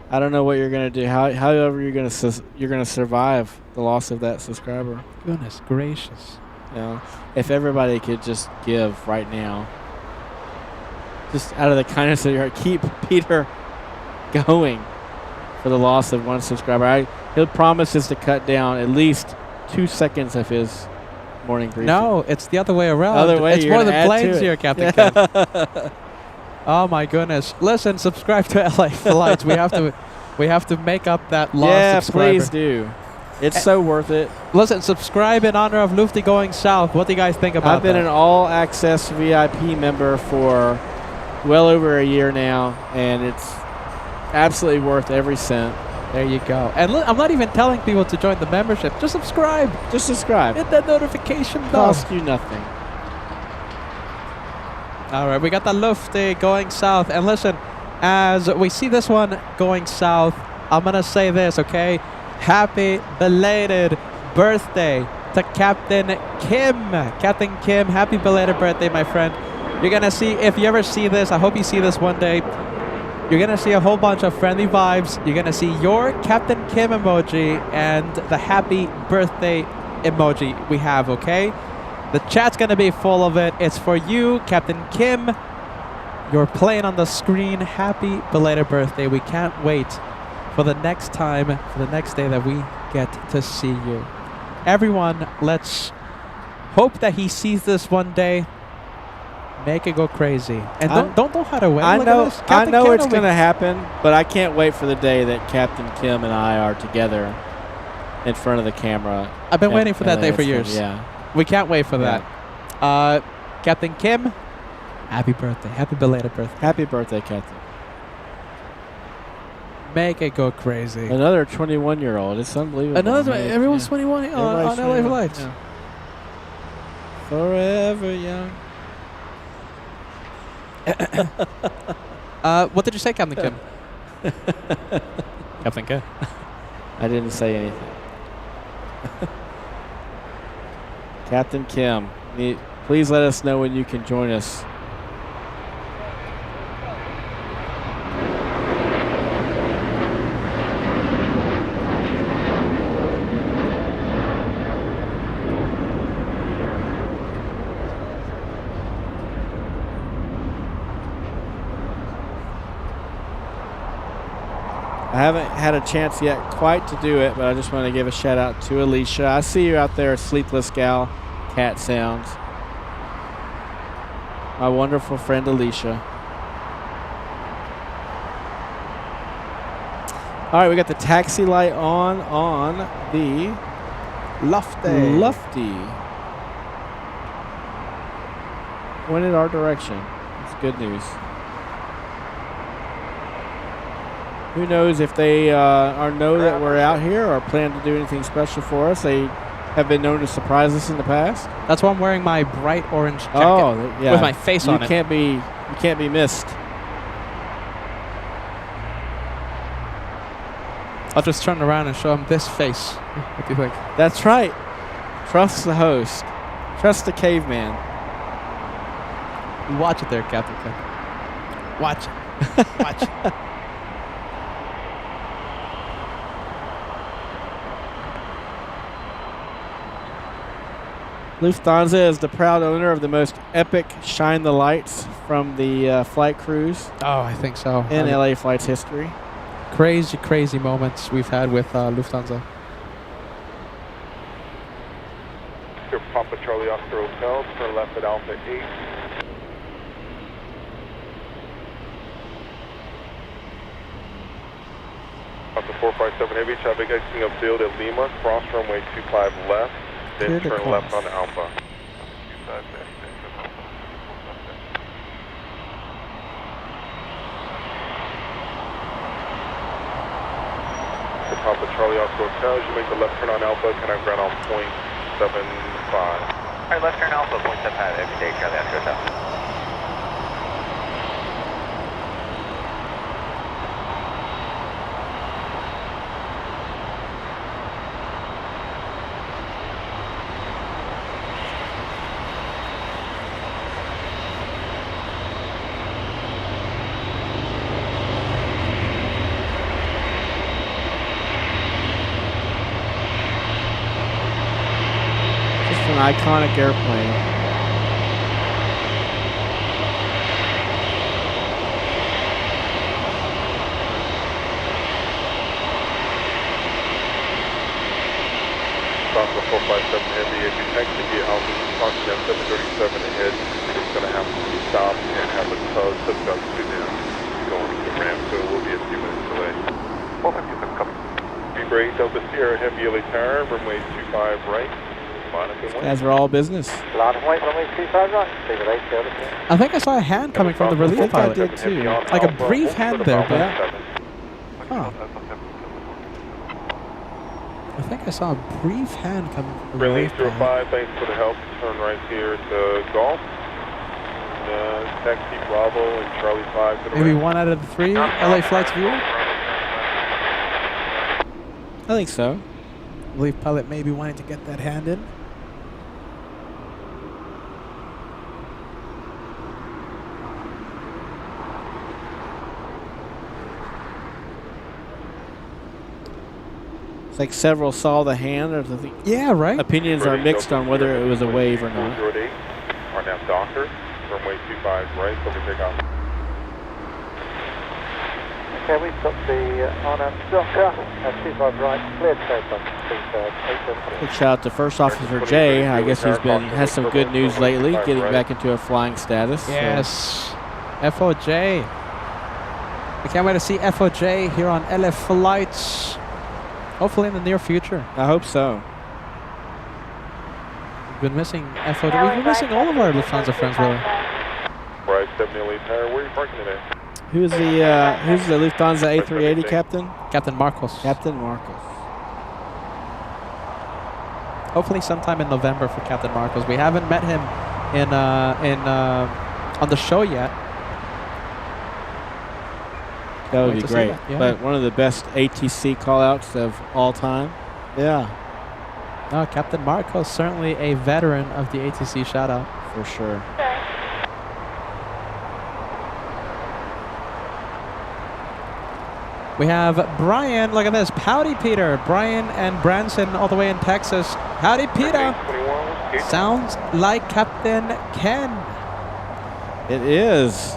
H: I don't know what you're gonna do. However, you're gonna survive the loss of that subscriber.
A: Goodness gracious.
H: You know, if everybody could just give right now, just out of the kindness of your heart, keep Peter going for the loss of 1 subscriber. He'll promises to cut down at least 2 seconds of his morning briefing.
A: No, it's the other way around.
H: Other way,
A: it's
H: you're
A: more
H: gonna
A: than
H: add
A: planes
H: to it.
A: here, Captain Ken. Oh my goodness! Listen, subscribe to LA Flights. We have to make up that lost subscriber.
H: Please do. It's so worth it.
A: Listen, subscribe in honor of Lufty going south. What do you guys think about
H: I've been
A: that?
H: an all-access VIP member for well over a year now, and it's absolutely worth every cent.
A: There you go. And I'm not even telling people to join the membership. Just subscribe.
H: Just subscribe.
A: Hit that notification bell.
H: Cost you nothing.
A: All right, we got the Lufty going south. And listen, as we see this one going south, I'm going to say this, okay? Happy belated birthday to Captain Kim. Captain Kim, happy belated birthday, my friend. You're going to see, if you ever see this, I hope you see this one day, you're going to see a whole bunch of friendly vibes. You're going to see your Captain Kim emoji and the happy birthday emoji we have, okay? The chat's going to be full of it. It's for you, Captain Kim. You're playing on the screen. Happy belated birthday. We can't wait for the next time, for the next day that we get to see you. Everyone, let's hope that he sees this one day. Make it go crazy. And don't hide away.
H: I
A: Look
H: know,
A: at this.
H: I know
A: Kim
H: it's
A: will
H: going to
A: be-
H: happen, but I can't wait for the day that Captain Kim and I are together in front of the camera.
A: I've been waiting for that day for
H: it's-
A: years.
H: Yeah.
A: We can't wait for
H: Yeah.
A: that. Captain Kim, happy birthday. Happy belated birthday.
H: Happy birthday, Captain.
A: Make it go crazy.
H: Another 21-year-old. It's unbelievable.
A: Everyone's
H: Yeah.
A: 21 on
H: Everybody's
A: LA
H: 21.
A: Flights.
H: Yeah. Forever young.
A: What did you say, Captain Kim? Captain Kim.
H: I didn't say anything. Captain Kim, please let us know when you can join us. I haven't had a chance yet quite to do it, but I just want to give a shout out to Alicia. I see you out there, Sleepless Gal, Cat Sounds. My wonderful friend Alicia. All right, we got the taxi light on the Lufty. Pointed our direction. It's good news. Who knows if they know that we're out here or plan to do anything special for us. They have been known to surprise us in the past.
A: That's why I'm wearing my bright orange jacket
H: Yeah.
A: with my face on it.
H: You can't be missed.
A: I'll just turn around and show him this face. What do you think?
H: That's right. Trust the host. Trust the caveman.
A: Watch it there, Captain Kim. Watch it. Watch it.
H: Lufthansa is the proud owner of the most epic Shine the Lights from the flight crews
A: Oh, I think so.
H: in LA Flight's history.
A: Crazy, crazy moments we've had with Lufthansa.
B: Your Papa Charlie Oscar Hotel, turn left at Alpha 8. Alpha 457 Heavy, traffic exiting upfield at Lima, cross runway 25 left, then
H: Clear to
B: turn left
H: cross.
B: on Alpha. Your Papa Charlie Oscar Hotel, as you make the left turn on Alpha, can I ground on .75?
C: Alright, left turn Alpha, 0.75, every day, Charlie Oscar Hotel.
H: Just an iconic airplane.
B: Alpha 457 Heavy, as you taxi via Alpha, crossing at 737 ahead, it's going to have to be stopped and have a tow up to them going to the ramp, so it will be a few minutes delay.
C: 456, copy.
B: Be brave, Delta Sierra Heavy LA Tower, runway 25 right, Monica 1.
H: Guys are all business.
C: Line of white, runway 25 right, stay right, Delta Sierra.
A: I think I saw a hand coming from the relief
H: think I
A: pilot.
H: did too.
A: Like a brief hand there, but
H: Huh.
A: I think I saw a brief hand coming from the
B: Friendly
A: relief pilot.
B: 05, thanks for the help. Turn right here to Golf. Taxi Bravo and Charlie 5 to the
A: Maybe
B: right.
A: 1 out of the 3 LA flights view.
H: I think so.
A: Relief pilot maybe wanting to get that hand in.
H: It's like several saw the hand. Or the
A: Yeah, right?
H: opinions are mixed on whether it was a wave or not.
B: 408, RNAV Docker, runway 25 right, over takeoff.
C: Okay, we've got the RNAV Docker at 25 right, cleared takeoff.
H: Big shout out to First Officer Jay. I guess he's has some good news lately, getting back into a flying status.
A: Yes. FOJ. I can't wait to see FOJ here on LF flights. Hopefully in the near future.
H: I hope so.
A: We've been missing FOJ. We've been missing all of our Lufthansa friends, really.
B: Right, 78 Tower, where are you parking today?
H: Who's the Lufthansa A380 captain?
A: Captain Marcos.
H: Captain Marcos.
A: Hopefully sometime in November for Captain Marcos. We haven't met him on the show yet.
H: That would
A: Wait
H: be
A: to see
H: great.
A: that, yeah.
H: But one of the best ATC callouts of all time. Yeah,
A: No, Captain Marcos, certainly a veteran of the ATC shout out.
H: for sure.
A: We have Brian, look at this, Howdy Peter. Brian and Branson all the way in Texas. Howdy Peter.
B: 21,
A: Sounds like Captain Ken.
H: It is.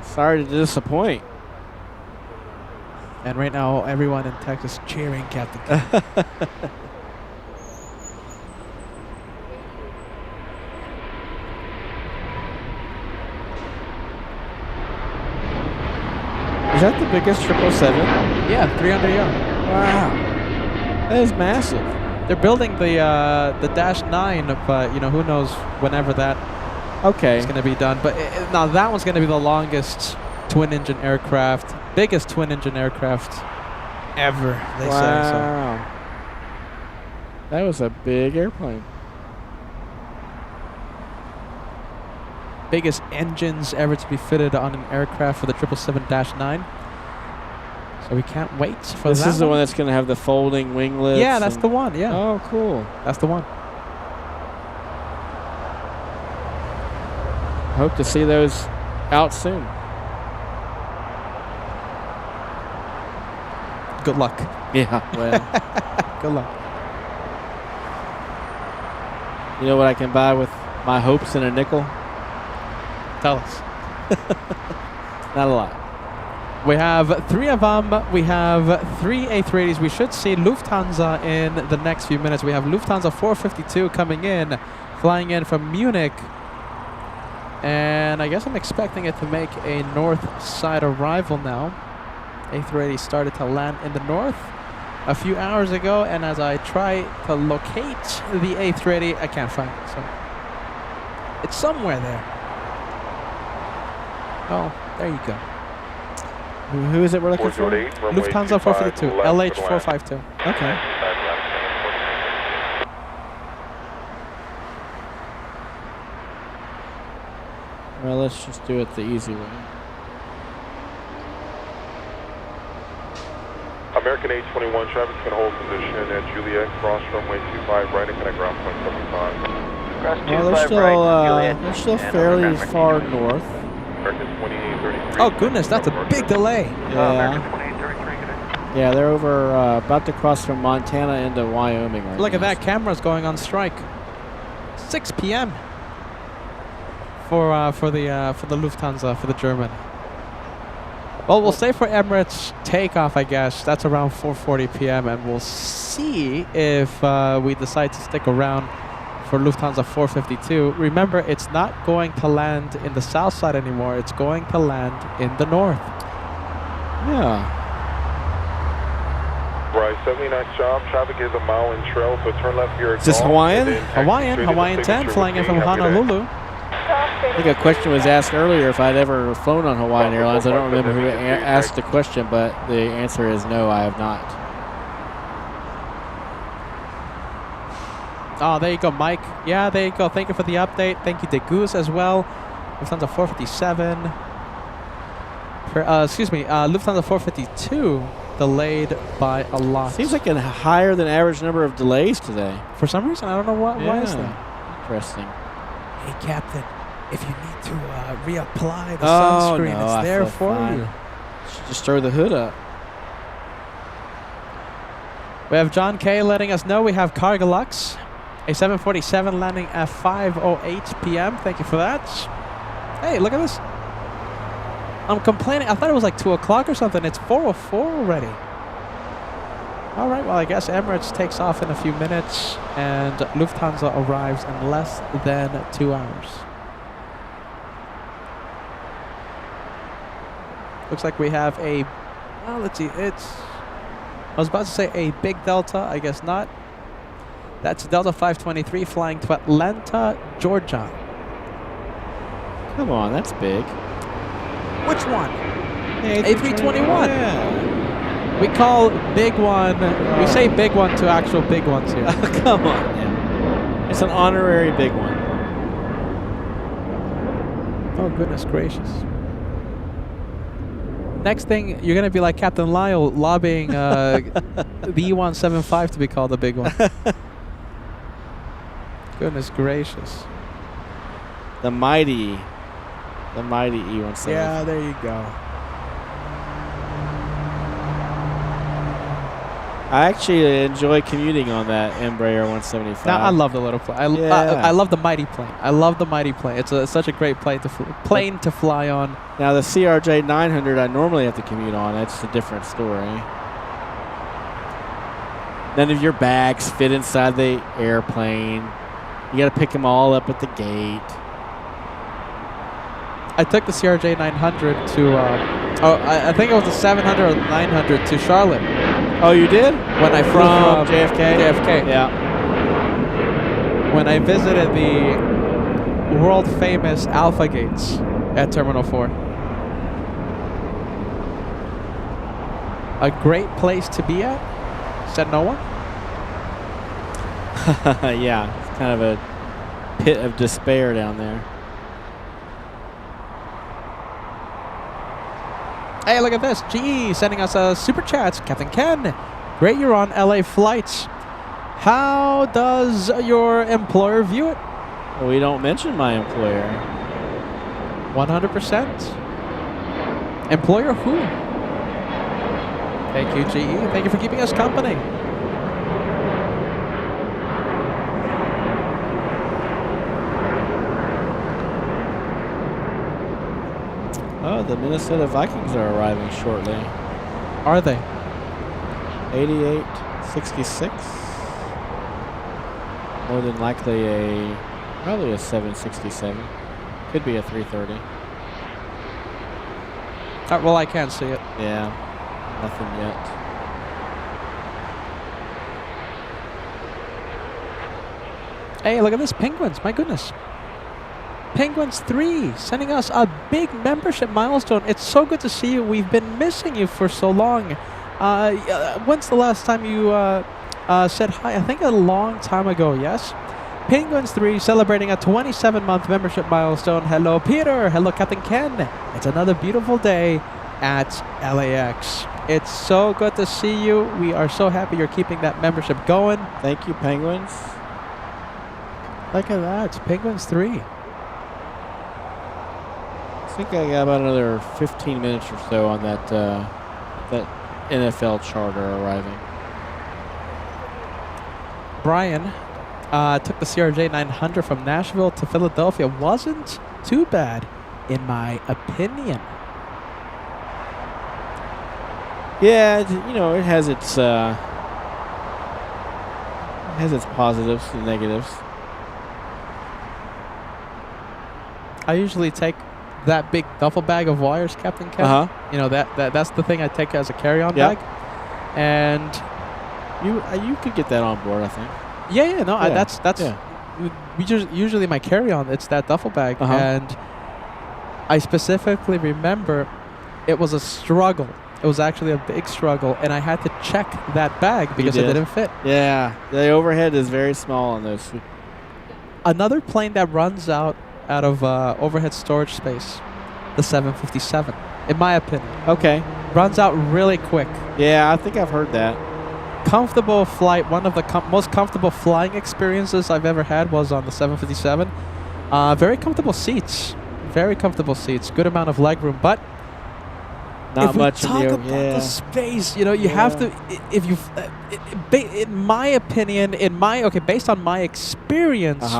H: Sorry to disappoint.
A: And right now, everyone in Texas cheering Captain Ken.
H: Is that the biggest 777?
A: Yeah, 300 yard.
H: Wow. That is massive.
A: They're building the Dash 9, but you know, who knows whenever that
H: Okay.
A: is going to be done. But now that one's going to be the longest twin-engine aircraft, biggest twin-engine aircraft ever, they say. So.
H: Wow. That was a big airplane.
A: Biggest engines ever to be fitted on an aircraft for the 777-9. So we can't wait for
H: This
A: that
H: is the one that's going to have the folding winglets.
A: Yeah, that's the one. Yeah,
H: Oh, cool.
A: that's the one.
H: Hope to see those out soon.
A: Good luck.
H: Yeah. Well,
A: Good luck.
H: you know what I can buy with my hopes in a nickel?
A: Tell us.
H: Not a lot.
A: We have 3 of them. We have 3 A380s. We should see Lufthansa in the next few minutes. We have Lufthansa 452 coming in, flying in from Munich. And I guess I'm expecting it to make a north side arrival now. A380 started to land in the north a few hours ago, and as I try to locate the A380, I can't find it. So it's somewhere there. Oh, there you go.
H: Who is it we're looking for?
B: 408, runway
A: Lufthansa 452,
B: 25 left
A: LH
B: for land.
A: 452.
H: Okay. Well, let's just do it the easy way.
B: American 821 traffic can hold position at Juliet, cross runway 25 right and connect ground point 75.
C: Cross
H: Well,
C: 25 right,
H: they're still
C: and
H: fairly
C: American
H: far north.
B: American 2833.
A: Oh goodness, that's a big delay.
C: American
H: Yeah.
C: 2833, good day.
H: Yeah, they're over about to cross from Montana into Wyoming right
A: Look at
H: now.
A: that, camera's going on strike. 6 p.m. for the Lufthansa, for the German. Well, we'll stay for Emirates takeoff, I guess. That's around 4:40 p.m. and we'll see if we decide to stick around for Lufthansa 452. Remember, it's not going to land in the south side anymore. It's going to land in the north.
H: Yeah.
B: Right, 70, nice job. Traffic is a mile in trail, so turn left here.
H: Is this Hawaiian?
A: Hawaiian 10, flying in from Honolulu.
H: I think a question was asked earlier if I'd ever flown on Hawaiian Airlines. I don't remember who asked the question, but the answer is no, I have not.
A: Oh, there you go, Mike. Yeah, there you go. Thank you for the update. Thank you to Goose as well. Lufthansa 457. Lufthansa 452 delayed by a lot.
H: Seems like a higher than average number of delays today.
A: For some reason, I don't know why is that.
H: Interesting.
A: Hey, Captain, if you need to reapply the
H: Oh,
A: sunscreen,
H: no,
A: it's
H: I
A: there
H: feel
A: for
H: fine.
A: you.
H: Just throw the hood up.
A: We have John K letting us know we have Cargo Lux, a 747 landing at 5:08 p.m. Thank you for that. Hey, look at this. I'm complaining. I thought it was like 2 o'clock or something. It's 4:04 already. All right, well, I guess Emirates takes off in a few minutes, and Lufthansa arrives in less than 2 hours. Looks like we have a, well, let's see, I was about to say a big Delta, I guess not. That's Delta 523 flying to Atlanta, Georgia.
H: Come on, that's big.
A: Which one?
H: A321.
A: A321. We call big one, we say big one to actual big ones here.
H: Come on, man. It's an honorary big one.
A: Oh, goodness gracious. Next thing, you're going to be like Captain Lyle lobbying the E175 to be called the big one. Goodness gracious.
H: The mighty E175.
A: Yeah, there you go.
H: I actually enjoy commuting on that Embraer 175.
A: Now, I love the little plane. I love the mighty plane. I love the mighty plane. It's such a great plane to fly on.
H: Now, the CRJ 900 I normally have to commute on. That's a different story. None of your bags fit inside the airplane. You got to pick them all up at the gate.
A: I took the CRJ 900 to, I think it was the 700 or 900 to Charlotte.
H: Oh, you did?
A: When I flew from
H: JFK?
A: JFK.
H: Yeah.
A: When I visited the world famous Alpha Gates at Terminal 4. A great place to be at? Said no one?
H: Yeah, it's kind of a pit of despair down there.
A: Hey, look at this. GE sending us a super chat. Captain Ken, great you're on LA flights. How does your employer view it?
H: Well, we don't mention my employer.
A: 100%. Employer who? Thank you, GE. Thank you for keeping us company.
H: Oh, the Minnesota Vikings are arriving shortly.
A: Are they?
H: 8866. More than likely probably a 767. Could be a 330.
A: Well, I can't see it.
H: Yeah, nothing yet.
A: Hey, look at this. Penguins. My goodness. Penguins 3 sending us a big membership milestone. It's so good to see you. We've been missing you for so long. When's the last time you said hi? I think a long time ago, yes? Penguins 3 celebrating a 27-month membership milestone. Hello, Peter. Hello, Captain Ken. It's another beautiful day at LAX. It's so good to see you. We are so happy you're keeping that membership going.
H: Thank you, Penguins.
A: Look at that. Penguins 3.
H: I think I got about another 15 minutes or so on that NFL charter arriving.
A: Brian took the CRJ 900 from Nashville to Philadelphia. Wasn't too bad, in my opinion.
H: Yeah, it has its positives and negatives.
A: I usually take that big duffel bag of wires, Captain Ken. That's the thing I take as a carry-on bag. And
H: you could get that on board, I think.
A: That's usually my carry-on. It's that duffel bag, and I specifically remember it was a struggle. It was actually a big struggle, and I had to check that bag because it didn't fit. Yeah,
H: the overhead is very small on those.
A: Another plane that runs out of overhead storage space, the 757, in my opinion.
H: Okay.
A: Runs out really quick.
H: Yeah, I think I've heard that.
A: Comfortable flight. One of the most comfortable flying experiences I've ever had was on the 757. Very comfortable seats. Very comfortable seats. Good amount of leg room, but
H: Not
A: if
H: much
A: we
H: in
A: talk
H: the
A: about
H: yeah.
A: the space, you know, you have to. If you, in my opinion, based on my experience,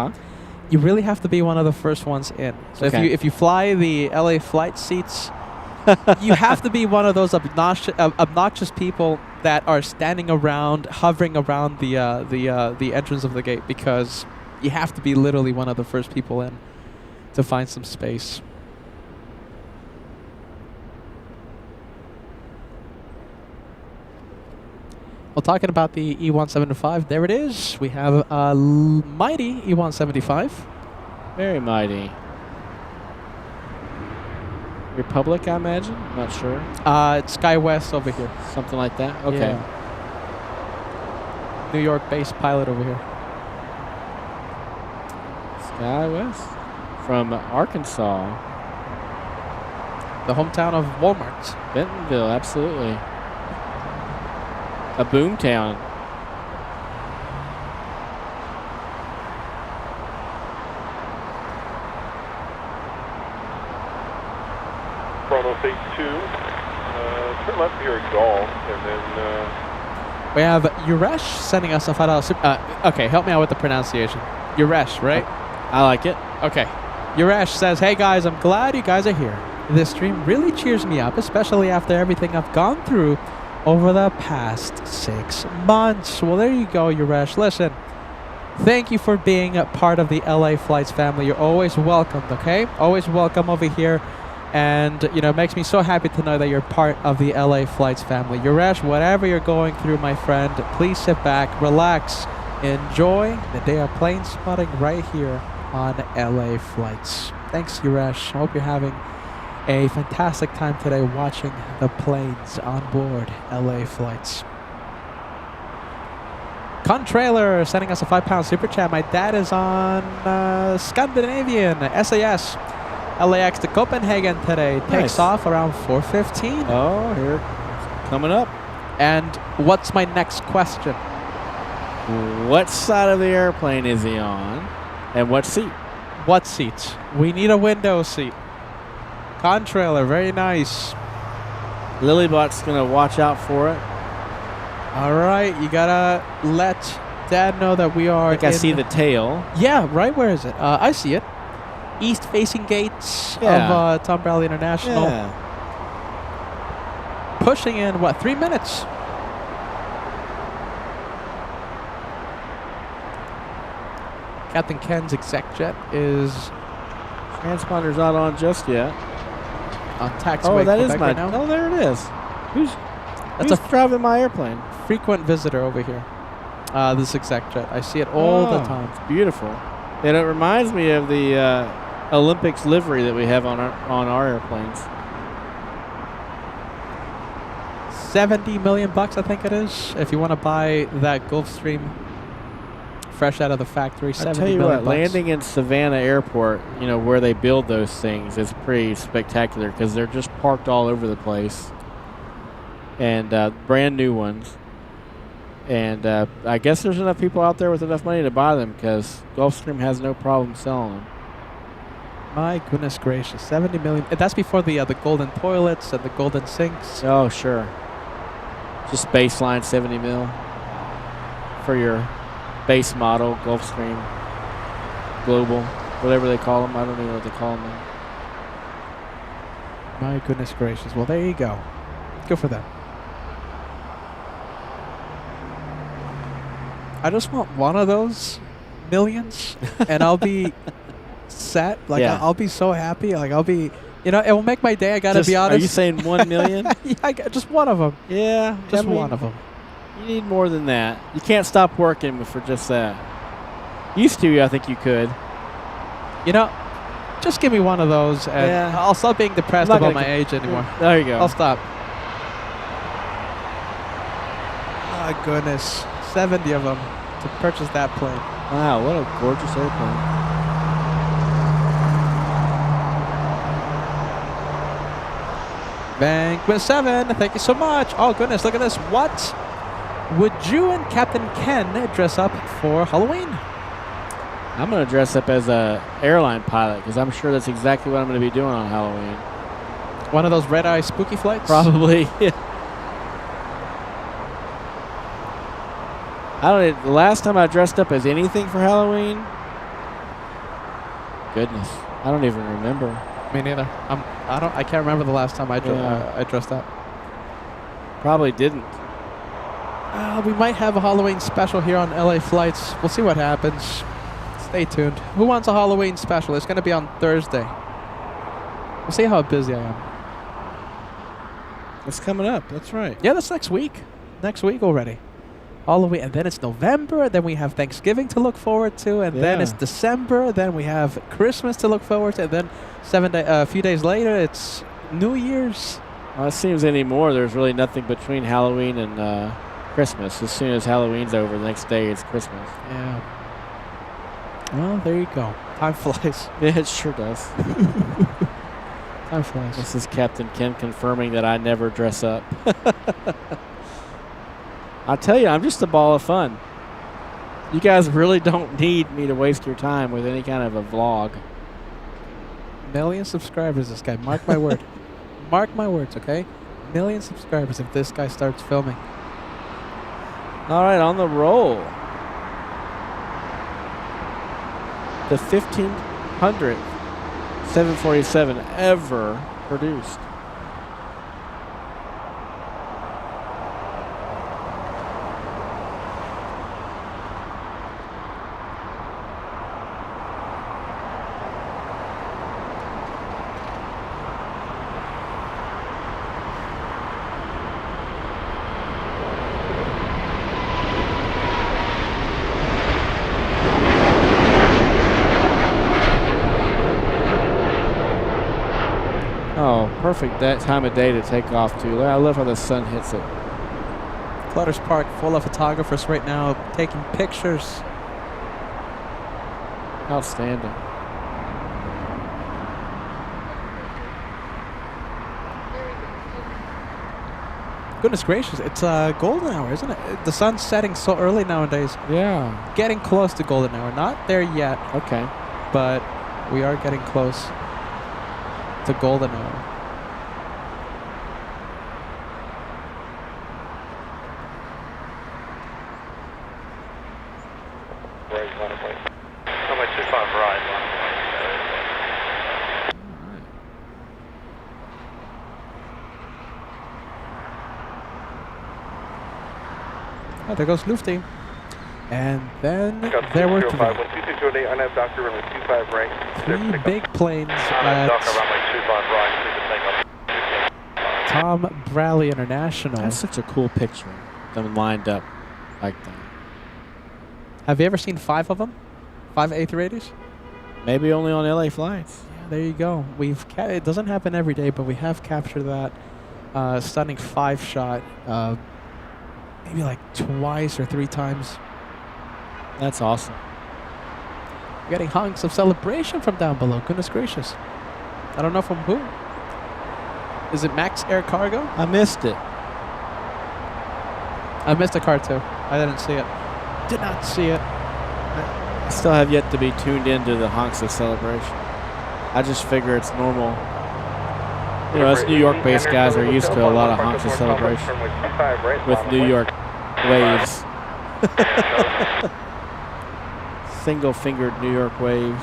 A: you really have to be one of the first ones in. So if you fly the LA flight seats, you have to be one of those obnoxious people that are standing around, hovering around the entrance of the gate, because you have to be literally one of the first people in to find some space. Well, talking about the E175, there it is. We have a mighty E175.
H: Very mighty. Republic, I imagine? I'm not sure.
A: It's SkyWest over here.
H: Something like that? Okay.
A: Yeah. New York-based pilot over here.
H: SkyWest? From Arkansas.
A: The hometown of Walmart.
H: Bentonville, absolutely. A boom town.
B: Kronos 82, turn left here at Golf, and then...
A: We have Uresh sending us a $5 okay, help me out with the pronunciation. Uresh, right?
H: I like it.
A: Okay. Uresh says, hey guys, I'm glad you guys are here. This stream really cheers me up, especially after everything I've gone through over the past 6 months. Well, there you go, Uresh. Listen, thank you for being a part of the LA Flights family. You're always welcomed, okay? Always welcome over here. And, you know, it makes me so happy to know that you're part of the LA Flights family. Uresh, whatever you're going through, my friend, please sit back, relax, enjoy the day of plane spotting right here on LA Flights. Thanks, Uresh. I hope you're having a fantastic time today watching the planes on board LA Flights. Contrailer sending us a £5 super chat. My dad is on Scandinavian SAS LAX to Copenhagen today.
H: Nice.
A: Takes off around 4:15.
H: Oh, here. Coming up.
A: And what's my next question?
H: What side of the airplane is he on? And what seat?
A: What seats? We need a window seat. Contrailer, very nice.
H: Lilybot's going to watch out for it.
A: All right, you gotta let Dad know that we are.
H: I think I see the tail.
A: Yeah, right. Where is it? I see it. East-facing gates of Tom Bradley International.
H: Yeah.
A: Pushing in, what, 3 minutes? Captain Ken's exec jet is...
H: Transponder's not on just yet.
A: On taxiway.
H: Oh, that is
A: Quebec
H: my...
A: right now.
H: Oh, there it is. Who's driving my airplane?
A: Frequent visitor over here. This exec jet. I see it all the time.
H: It's beautiful. And it reminds me of the Olympics livery that we have on our airplanes.
A: $70 million, I think it is. If you want to buy that Gulfstream fresh out of the factory, $70 million.
H: I tell you what, landing in Savannah Airport, you know, where they build those things, is pretty spectacular because they're just parked all over the place. And brand new ones. And I guess there's enough people out there with enough money to buy them because Gulfstream has no problem selling them.
A: My goodness gracious, $70 million. That's before the golden toilets and the golden sinks.
H: Oh, sure. Just baseline 70 mil for your base model, Gulfstream, Global, whatever they call them. I don't even know what they call them now.
A: My goodness gracious. Well, there you go. Good for them. I just want one of those millions, and I'll be set. Like, I'll be so happy. Like, I'll be, you know, it will make my day. I gotta be honest.
H: Are you saying 1 million?
A: Yeah, just one of them.
H: Yeah,
A: just one of them.
H: You need more than that. You can't stop working for just that. Used to, I think you could.
A: You know, just give me one of those, and I'll stop being depressed about my age anymore.
H: There you go.
A: I'll stop. My goodness. 70 of them to purchase that plane.
H: Wow, what a gorgeous airplane.
A: Banquet 7, thank you so much. Oh goodness, look at this. What would you and Captain Ken dress up for Halloween?
H: I'm going to dress up as a airline pilot because I'm sure that's exactly what I'm going to be doing on Halloween.
A: One of those red-eye spooky flights?
H: Probably. I don't. The last time I dressed up as anything for Halloween, goodness, I don't even remember.
A: Me neither. I can't remember the last time I dressed up.
H: Probably didn't.
A: We might have a Halloween special here on LA Flights. We'll see what happens. Stay tuned. Who wants a Halloween special? It's going to be on Thursday. We'll see how busy I am.
H: It's coming up. That's right.
A: Yeah, that's next week. Next week already. Halloween, and then it's November. Then we have Thanksgiving to look forward to, and then it's December. Then we have Christmas to look forward to, and then a few days later, it's New Year's.
H: Well, it seems anymore there's really nothing between Halloween and Christmas. As soon as Halloween's over, the next day it's Christmas.
A: Yeah. Well, there you go. Time flies.
H: Yeah, it sure does.
A: Time flies.
H: This is Captain Ken confirming that I never dress up. I tell you, I'm just a ball of fun. You guys really don't need me to waste your time with any kind of a vlog.
A: Million subscribers, this guy. Mark my word. Mark my words, okay? Million subscribers if this guy starts filming.
H: All right, on the roll. The 1500th 747 ever produced. Oh, perfect that time of day to take off too. I love how the sun hits it.
A: Clutter's Park full of photographers right now taking pictures.
H: Outstanding.
A: Goodness gracious, it's golden hour, isn't it? The sun's setting so early nowadays.
H: Yeah.
A: Getting close to golden hour. Not there yet.
H: Okay.
A: But we are getting close to golden hour.
C: Right, runway. Runway 25 right,
A: Oh, there goes Lufty. And then there were three big planes at Tom Bradley International.
H: That's such a cool picture. Them lined up like that.
A: Have you ever seen 5 of them? 5 A380s?
H: Maybe only on LA flights.
A: Yeah, there you go. It doesn't happen every day, but we have captured that stunning 5-shot maybe like twice or 3 times.
H: That's awesome.
A: We're getting hunks of celebration from down below. Goodness gracious. I don't know from who. Is it Max Air Cargo?
H: I missed it.
A: I missed a car too. I didn't see it. Did not see it.
H: I still have yet to be tuned into the honks of celebration. I just figure it's normal. You know, us New York-based guys are used to a lot of honks of celebration with New York waves. Single-fingered New York waves.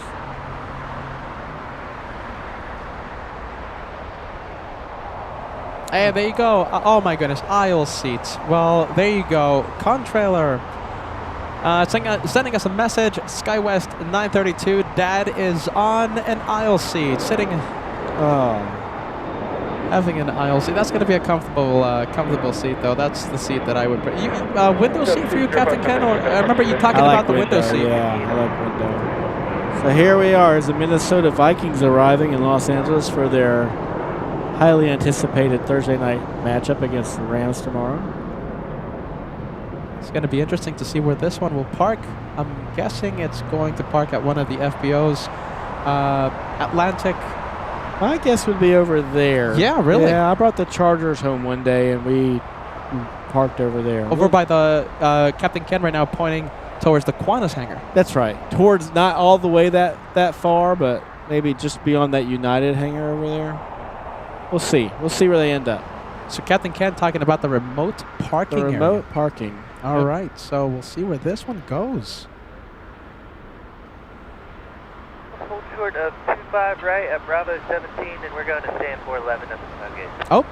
A: Hey, there you go. Oh my goodness, aisle seats. Well, there you go. Contrailer sending us a message. SkyWest 932. Dad is on an aisle seat, sitting. Having an aisle seat. That's going to be a comfortable seat, though. That's the seat that I would. Window seat for you, Captain Ken? Or I remember you talking about the window seat.
H: Yeah, I like window. So here we are, as the Minnesota Vikings arriving in Los Angeles for their highly anticipated Thursday night matchup against the Rams tomorrow.
A: It's going to be interesting to see where this one will park. I'm guessing it's going to park at one of the FBOs. Atlantic.
H: My guess would be over there.
A: Yeah, really?
H: Yeah, I brought the Chargers home one day, and we parked over there.
A: Over by the Captain Ken right now pointing towards the Qantas hangar.
H: That's right. Towards, not all the way that far, but maybe just beyond that United hangar over there. We'll see. We'll see where they end up.
A: So Captain Ken talking about the remote parking
H: The remote
A: area.
H: parking.
A: All right, so we'll see where this one goes.
C: Hold short of 25 right at Bravo 17, and we're going to stand 411 at the tailgate.
A: Oh,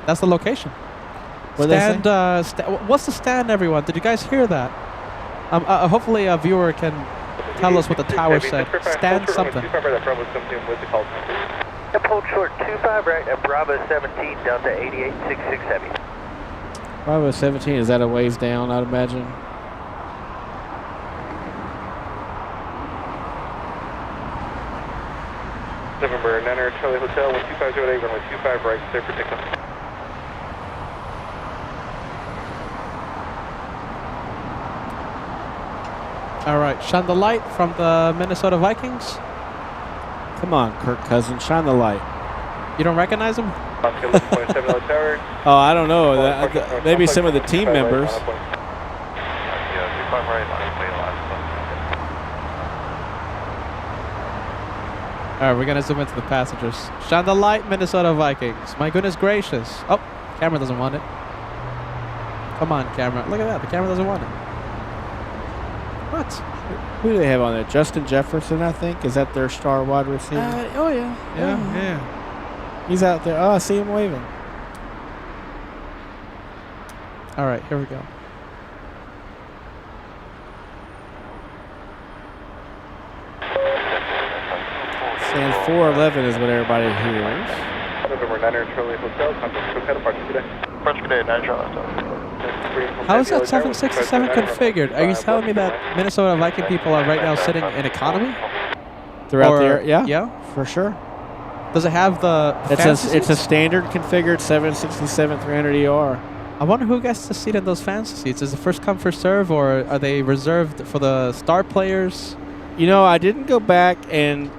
A: that's the location.
H: What'd they
A: Stand, what's the stand, everyone? Did you guys hear that? Hopefully a viewer can tell us what the tower said. Stand something.
C: Yep, hold short 25 right at Bravo 17, Delta 8866 Heavy.
H: Bravo 17, is that a ways down, I'd imagine?
B: November 9 Charlie Hotel, 12508, runway 25 right, clear for takeoff.
A: All right, shine the light from the Minnesota Vikings.
H: Come on, Kirk Cousins, shine the light.
A: You don't recognize him?
B: Oscar 11.7 tower.
H: Oh, I don't know. Maybe some of the team members.
C: Yeah, 25 right,
A: All right, we're going to zoom into the passengers. Shine the light, Minnesota Vikings. My goodness gracious. Oh, camera doesn't want it. Come on, camera. Look at that. The camera doesn't want it. What?
H: Who do they have on there? Justin Jefferson, I think. Is that their star wide receiver?
A: Oh, yeah. Yeah.
H: He's out there. Oh, I see him waving.
A: All right, here we go.
H: Stand 411 is what everybody hears.
B: November 9 Charlie Hotel, contact Sepulveda, parking today.
C: French Cadet 9 Charlie Hotel.
A: How is that 767 configured? Are you telling me that Minnesota Viking people are right now sitting in economy?
H: Throughout the air? Yeah.
A: Yeah?
H: For sure.
A: Does it have the
H: It's a standard configured 767 300ER.
A: I wonder who gets the seat in those fancy seats. Is it first come, first serve, or are they reserved for the star players?
H: You know, I didn't go back and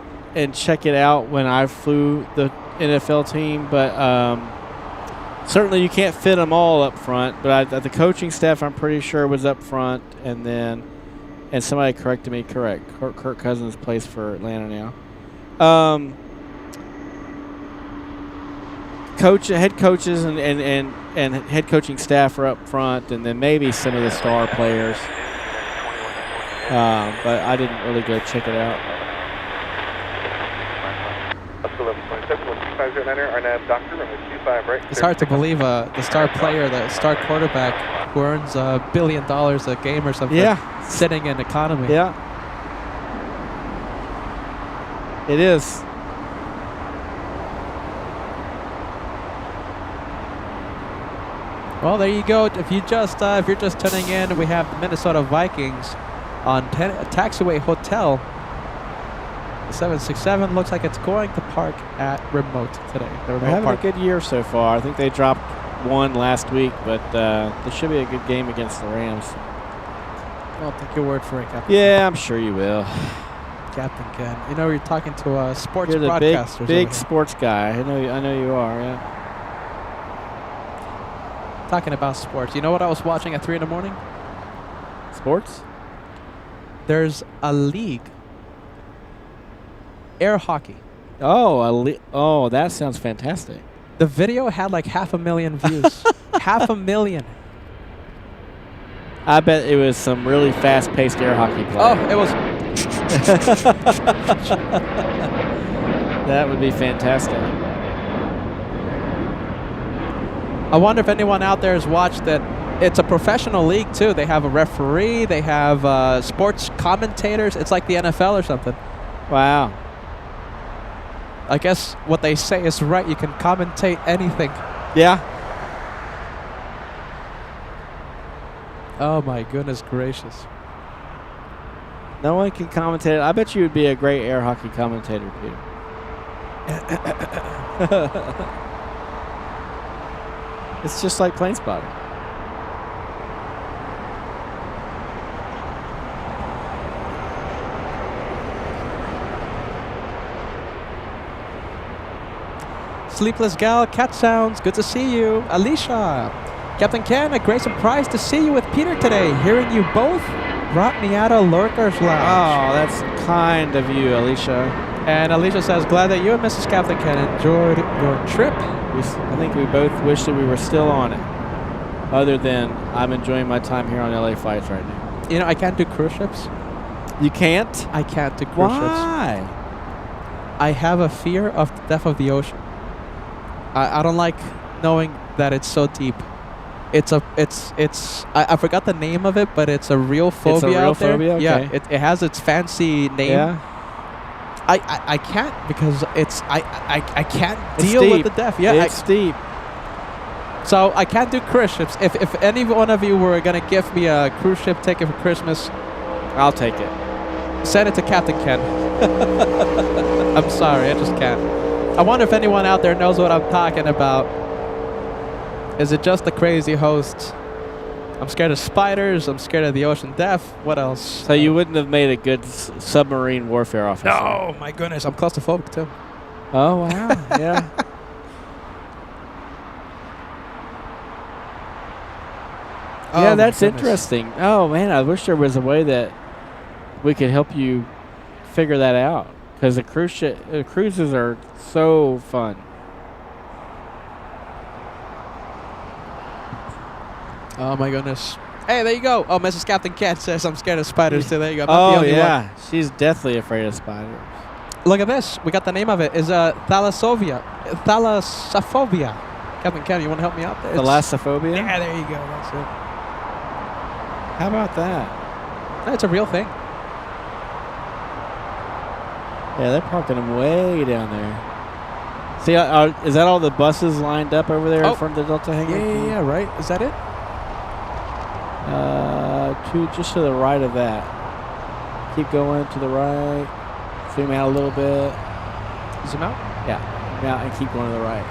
H: check it out when I flew the NFL team, but certainly you can't fit them all up front. But the coaching staff, I'm pretty sure, was up front, and somebody corrected me. Correct. Kirk Cousins plays for Atlanta now. Head coaches and head coaching staff are up front, and then maybe some of the star players. But I didn't really go check it out.
A: It's hard to believe the star player, the star quarterback who earns $1 billion a game or something, sitting in economy.
H: Yeah. It is.
A: Well, there you go. If you're just tuning in, we have the Minnesota Vikings on Taxiway Hotel. The 767 looks like it's going to park at remote today.
H: They're having a good year so far. I think they dropped one last week, but this should be a good game against the Rams.
A: I'll take your word for it, Captain.
H: Yeah, I'm sure you will.
A: Captain Ken. You know, you're talking to a sports
H: You're the
A: broadcasters.
H: big sports guy. I know you are, yeah.
A: Talking about sports. You know what I was watching at 3 in the morning?
H: Sports?
A: There's a league. Air hockey.
H: Oh, that sounds fantastic.
A: The video had like 500,000 views. 500,000.
H: I bet it was some really fast-paced air hockey play.
A: Oh, it was.
H: That would be fantastic.
A: I wonder if anyone out there has watched it. It's a professional league, too. They have a referee. They have sports commentators. It's like the NFL or something.
H: Wow.
A: I guess what they say is right. You can commentate anything.
H: Yeah.
A: Oh, my goodness gracious.
H: No one can commentate it. I bet you would be a great air hockey commentator, Peter. It's just like plane spotting.
A: Sleepless Gal, Cat Sounds, good to see you. Alicia, Captain Ken, a great surprise to see you with Peter today. Hearing you both brought me out of Lurker's Lounge.
H: Oh, that's kind of you, Alicia.
A: And Alicia says, glad that you and Mrs. Captain Ken enjoyed your trip.
H: I think we both wish that we were still on it. Other than I'm enjoying my time here on LA flights right now.
A: You know, I can't do cruise ships.
H: You can't?
A: I can't do cruise ships.
H: Why?
A: I have a fear of the depth of the ocean. I don't like knowing that it's so deep. I forgot the name of it, but it's a real phobia
H: It's a real
A: out there.
H: phobia? Okay.
A: Yeah, it has its fancy name.
H: Yeah.
A: I can't because I can't
H: It's
A: deal
H: deep.
A: with the depth. Yeah,
H: It's deep.
A: so I can't do cruise ships. If any one of you were gonna give me a cruise ship ticket for Christmas,
H: I'll take it.
A: send it to Captain Ken. I'm sorry, I just can't. I wonder if anyone out there knows what I'm talking about. Is it just the crazy host? I'm scared of spiders. I'm scared of the ocean depth. What else?
H: So you wouldn't have made a good submarine warfare officer.
A: No, my goodness, I'm claustrophobic too.
H: Oh, wow. Yeah.
A: Oh,
H: Yeah,
A: my
H: that's
A: goodness.
H: interesting. Oh, man, I wish there was a way that we could help you figure that out. Because the cruises are so fun.
A: Oh my goodness. Hey, there you go. Oh, Mrs. Captain Cat says I'm scared of spiders too. There you go. I'm not the
H: Oh,
A: only
H: yeah. She's deathly afraid of spiders.
A: one. Look at this. We got the name of it. Is thalassophobia. Captain Cat, you want to help me out there?
H: Thalassophobia?
A: Yeah, there you go. That's it.
H: How about that?
A: That's a real thing.
H: Yeah, they're parking them way down there. See, is that all the buses lined up over there in front of the Delta hangar?
A: Yeah, right. Is that it?
H: Just to the right of that. Keep going to the right. Zoom out a little bit.
A: Zoom out?
H: Yeah. Zoom out and keep going to the right.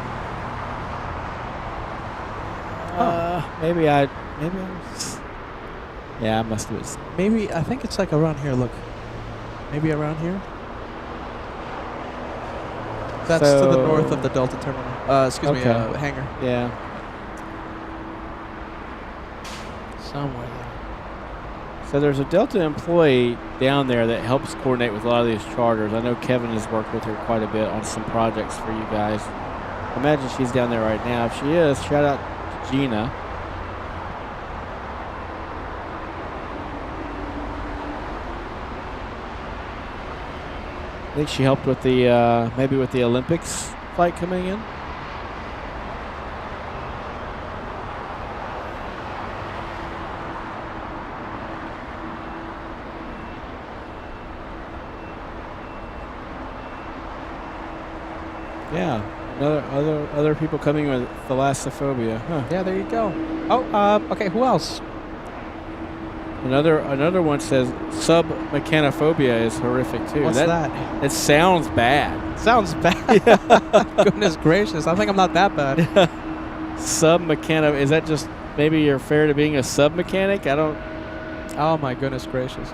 H: Maybe I yeah, I must have.
A: Maybe, I think it's like around here. Look. Maybe around here? That's to the north of the Delta terminal. Excuse me, hangar.
H: Yeah.
A: Somewhere there.
H: So there's a Delta employee down there that helps coordinate with a lot of these charters. I know Kevin has worked with her quite a bit on some projects for you guys. I imagine she's down there right now. If she is, shout out to Gina. I think she helped with the maybe with the Olympics flight coming in. Yeah, other people coming with thalassophobia. Huh.
A: Yeah, there you go. Oh, okay. Who else?
H: Another one says submechanophobia is horrific too.
A: What's that?
H: It sounds bad.
A: Sounds bad. Goodness gracious! I think I'm not that bad.
H: Submechano. Is that just maybe you're fair to being a submechanic? I don't.
A: Oh my goodness gracious!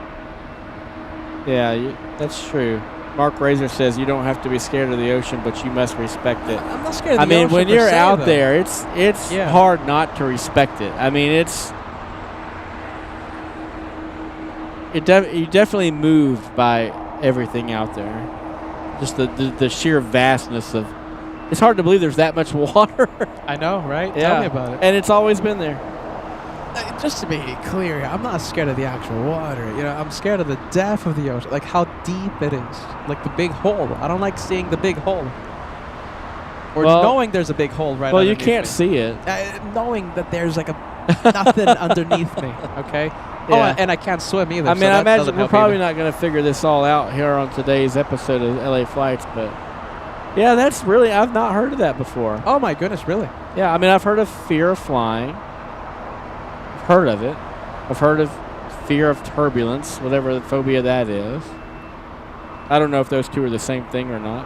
H: Yeah, that's true. Mark Razor says you don't have to be scared of the ocean, but you must respect it.
A: I'm not scared of the
H: I mean,
A: ocean
H: when
A: per
H: you're
A: se,
H: out
A: though.
H: there, it's hard not to respect it. I mean, you definitely moved by everything out there. Just the sheer vastness of. It's hard to believe there's that much water.
A: I know, right?
H: Yeah.
A: Tell me about it.
H: And it's always been there.
A: Just to be clear, I'm not scared of the actual water. You know, I'm scared of the depth of the ocean, like how deep it is, like the big hole. I don't like seeing the big hole, or knowing there's a big hole right.
H: Well, you
A: underneath
H: can't
A: me.
H: see it.
A: Knowing that there's like nothing underneath me. Okay.
H: Yeah.
A: Oh, and I can't swim either.
H: I mean,
A: so
H: I
A: that
H: imagine
A: doesn't
H: we're
A: help
H: probably
A: either.
H: not going to figure this all out here on today's episode of LA Flights, but yeah, that's really, I've not heard of that before.
A: Oh my goodness, really?
H: Yeah, I mean, I've heard of fear of flying. I've heard of it. I've heard of fear of turbulence, whatever the phobia that is. I don't know if those two are the same thing or not.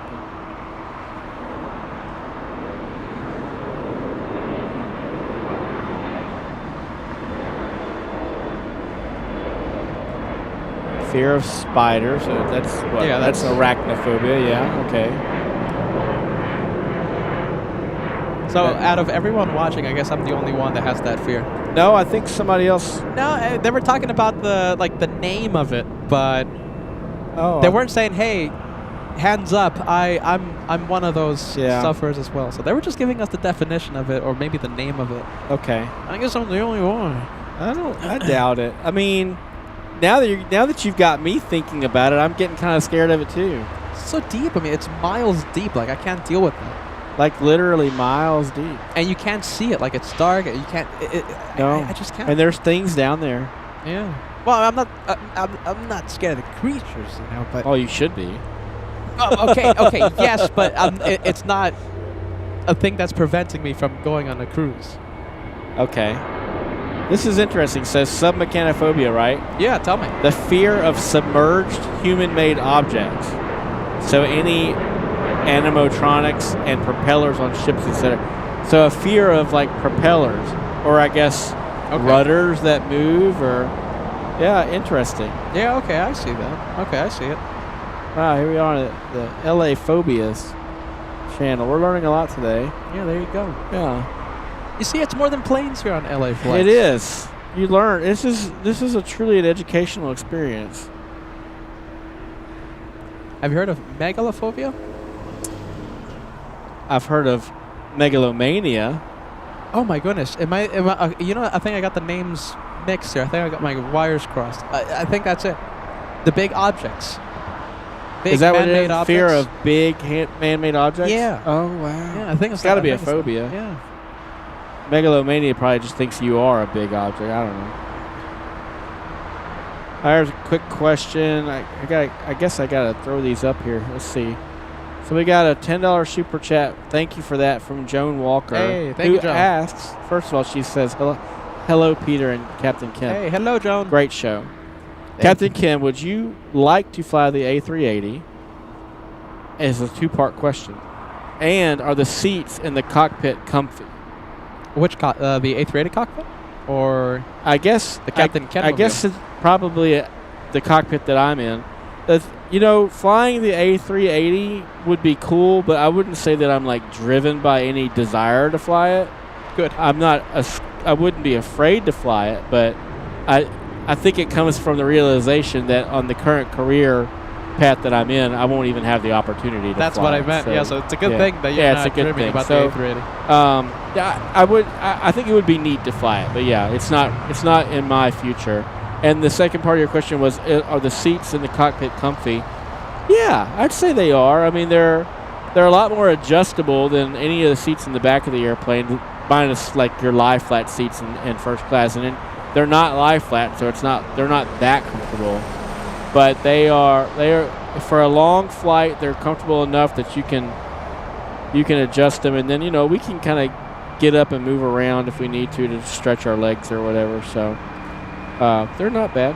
H: Fear of spiders. So that's what?
A: Yeah,
H: that's arachnophobia. Yeah. Okay.
A: So out of everyone watching, I guess I'm the only one that has that fear.
H: No, I think somebody else.
A: No, they were talking about the name of it, but they weren't saying, hey, hands up, I'm one of those
H: Yeah.
A: sufferers as well. So they were just giving us the definition of it, or maybe the name of it.
H: Okay.
A: I guess I'm the only one.
H: I doubt it. I mean, now that you've got me thinking about it, I'm getting kind of scared of it too.
A: It's so deep. I mean, it's miles deep. Like I can't deal with that.
H: Like literally miles deep.
A: And you can't see it. Like it's dark. You can't.
H: No.
A: I just can't.
H: And there's things down there.
A: Yeah. Well, I'm not. I'm not scared of the creatures, you know. But
H: Oh, you should be.
A: oh, okay. Yes, but it's not a thing that's preventing me from going on a cruise.
H: Okay. This is interesting. It says submechanophobia, right?
A: Yeah. Tell me.
H: The fear of submerged human-made objects. So any animatronics and propellers on ships, etc. So a fear of like propellers, or I guess rudders that move, or yeah, interesting.
A: Yeah. Okay. I see that. Okay. I see it.
H: Wow, here we are on the LA Phobias channel. We're learning a lot today.
A: Yeah. There you go.
H: Yeah.
A: You see, it's more than planes here on LA flights.
H: It is. You learn. This is a truly an educational experience.
A: Have you heard of megalophobia?
H: I've heard of megalomania.
A: Oh my goodness! Am I? You know, I think I got the names mixed here. I think I got my wires crossed. I think that's it. The big objects. Big
H: Is that what it
A: man-made
H: is? Fear
A: objects.
H: of big man-made objects?
A: Yeah.
H: Oh, wow.
A: Yeah, I think
H: It's got to be
A: I
H: a
A: think it's that.
H: phobia.
A: Yeah.
H: Megalomania probably just thinks you are a big object. I don't know. Here's a quick question. I guess I gotta throw these up here. Let's see. So we got a $10 super chat. Thank you for that from Joan Walker.
A: Hey, thank
H: who
A: you, Joan.
H: asks, first of all, she says, hello, Peter and Captain Ken.
A: Hey, hello, Joan.
H: Great show. Captain Ken, would you like to fly the A380? Is a two-part question. And are the seats in the cockpit comfy?
A: Which the A380 cockpit, or
H: I guess
A: the Captain Ken?
H: I guess it's probably the cockpit that I'm in. You know, flying the A380 would be cool, but I wouldn't say that I'm like driven by any desire to fly it.
A: Good.
H: I wouldn't be afraid to fly it, but I think it comes from the realization that on the current career path that I'm in, I won't even have the opportunity to
A: That's
H: fly
A: what I
H: it.
A: meant.
H: So,
A: Yeah, so it's a good thing that you're
H: it's
A: not
H: a good
A: dreaming
H: thing.
A: about
H: So,
A: the A380.
H: I think it would be neat to fly it, but yeah, it's not in my future. And the second part of your question was, are the seats in the cockpit comfy? Yeah, I'd say they are. I mean, they're a lot more adjustable than any of the seats in the back of the airplane, minus like your lie flat seats in first class. And they're not lie flat, so they're not that comfortable. But they are for a long flight. They're comfortable enough that you can adjust them, and then we can kind of get up and move around if we need to stretch our legs or whatever. So they're not bad.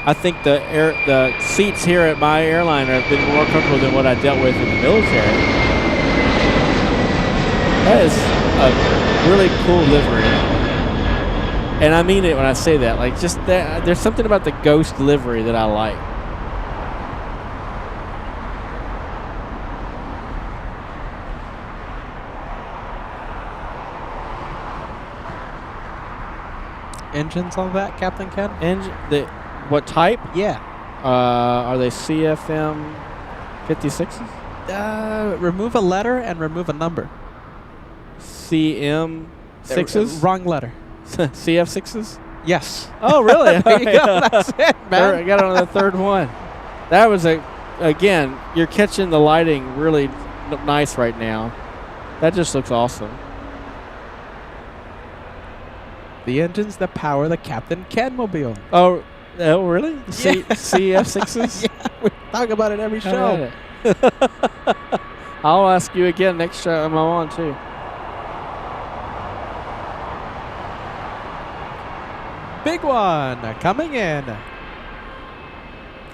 H: I think the seats here at my airline have been more comfortable than what I dealt with in the military. That is a really cool livery. And I mean it when I say that. Like, just that, there's something about the Ghost livery that I like.
A: Engines on that, Captain Ken?
H: What type?
A: Yeah.
H: Are they CFM 56s?
A: Remove a letter and remove a number.
H: CM 6s?
A: Wrong letter.
H: CF 6s?
A: Yes.
H: Oh, really?
A: There you go. That's it, man.
H: I got on the third one. That was again, you're catching the lighting really nice right now. That just looks awesome.
A: The engines that power the Captain Ken mobile.
H: Oh, really?
A: Yeah.
H: CF 6s?
A: Yeah, we talk about it every show.
H: I'll ask you again next show I'm on too.
A: Big one coming in.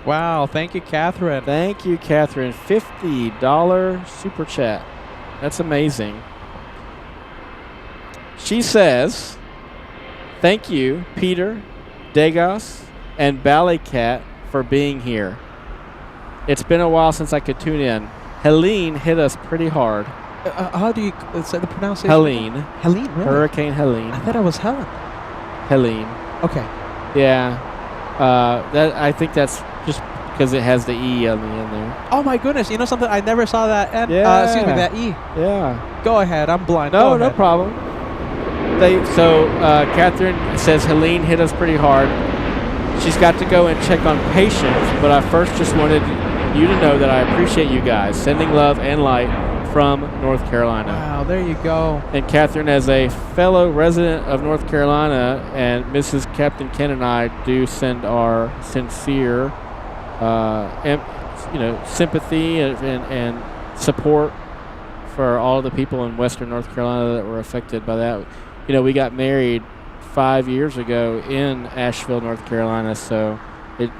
A: Wow, thank you, Catherine.
H: Thank you, Catherine. $50 super chat. That's amazing. She says, thank you, Peter, Dagos, and Ballycat for being here. It's been a while since I could tune in. Helene hit us pretty hard.
A: How do you say the pronunciation?
H: Helene.
A: Helene, really?
H: Hurricane Helene.
A: I thought it was Helen.
H: Helene.
A: Okay.
H: Yeah. I think that's just because it has the E on the end there.
A: Oh my goodness! You know something? I never saw that N.
H: Yeah.
A: Excuse me, that E.
H: Yeah.
A: Go ahead. I'm blind.
H: No,
A: Go
H: no
A: ahead.
H: problem. Catherine says Helene hit us pretty hard. She's got to go and check on patients, but I first just wanted you to know that I appreciate you guys. Sending love and light from North Carolina.
A: Wow, there you go.
H: And Catherine, as a fellow resident of North Carolina, and Mrs. Captain Ken and I do send our sincere, sympathy and support for all the people in Western North Carolina that were affected by that. You know, we got married 5 years ago in Asheville, North Carolina, so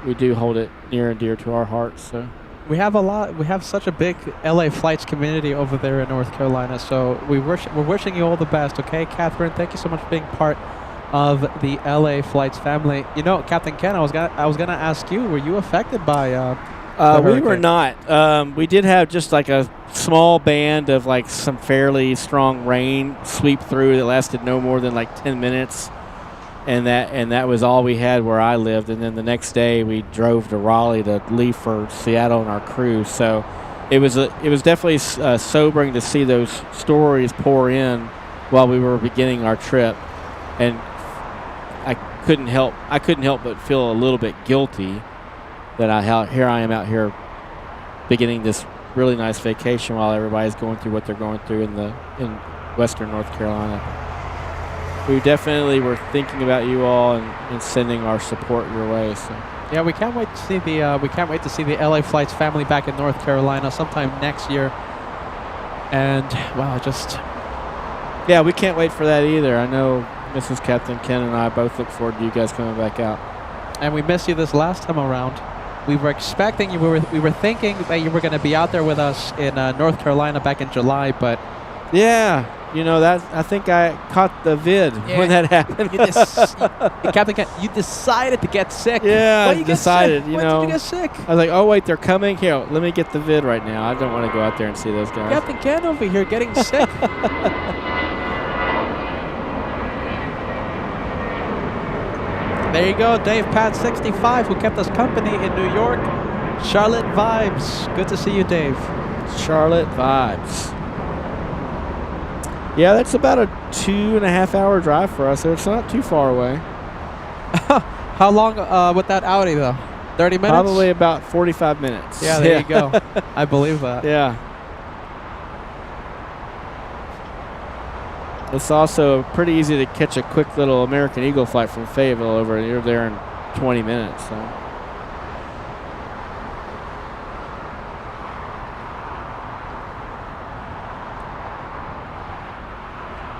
H: we do hold it near and dear to our hearts. So.
A: We have such a big LA flights community over there in North Carolina, so we're wishing you all the best, okay? Catherine, thank you so much for being part of the LA flights family. You know, Captain Ken, I was gonna ask you, were you affected by
H: we were not. We did have just like a small band of like some fairly strong rain sweep through that lasted no more than like 10 minutes. And that was all we had where I lived. And then the next day we drove to Raleigh to leave for Seattle on our cruise. So it was definitely sobering to see those stories pour in while we were beginning our trip. And I couldn't help but feel a little bit guilty that here I am out here beginning this really nice vacation while everybody's going through what they're going through in Western North Carolina. We definitely were thinking about you all and sending our support your way. So.
A: Yeah, we can't wait to see the LA Flights family back in North Carolina sometime next year. And wow,
H: yeah, we can't wait for that either. I know Mrs. Captain Ken and I both look forward to you guys coming back out.
A: And we missed you this last time around. We were expecting you. We were thinking that you were going to be out there with us in North Carolina back in July, but
H: yeah. You know, that I think I caught the vid when that happened.
A: Captain Ken, you decided to get sick.
H: Yeah,
A: I decided.
H: You
A: when
H: know,
A: did you get sick?
H: I was like, oh wait, they're coming. Here, let me get the vid right now. I don't want to go out there and see those guys.
A: Captain Ken over here getting sick. There you go, Dave Pat 65, who kept us company in New York. Charlotte vibes. Good to see you, Dave.
H: Charlotte vibes. Yeah, that's about a 2.5 hour drive for us, so it's not too far away.
A: How long with that Audi, though? 30 minutes?
H: Probably about 45 minutes.
A: Yeah, there you go. I believe that.
H: Yeah. It's also pretty easy to catch a quick little American Eagle flight from Fayetteville over, and you're there in 20 minutes. So.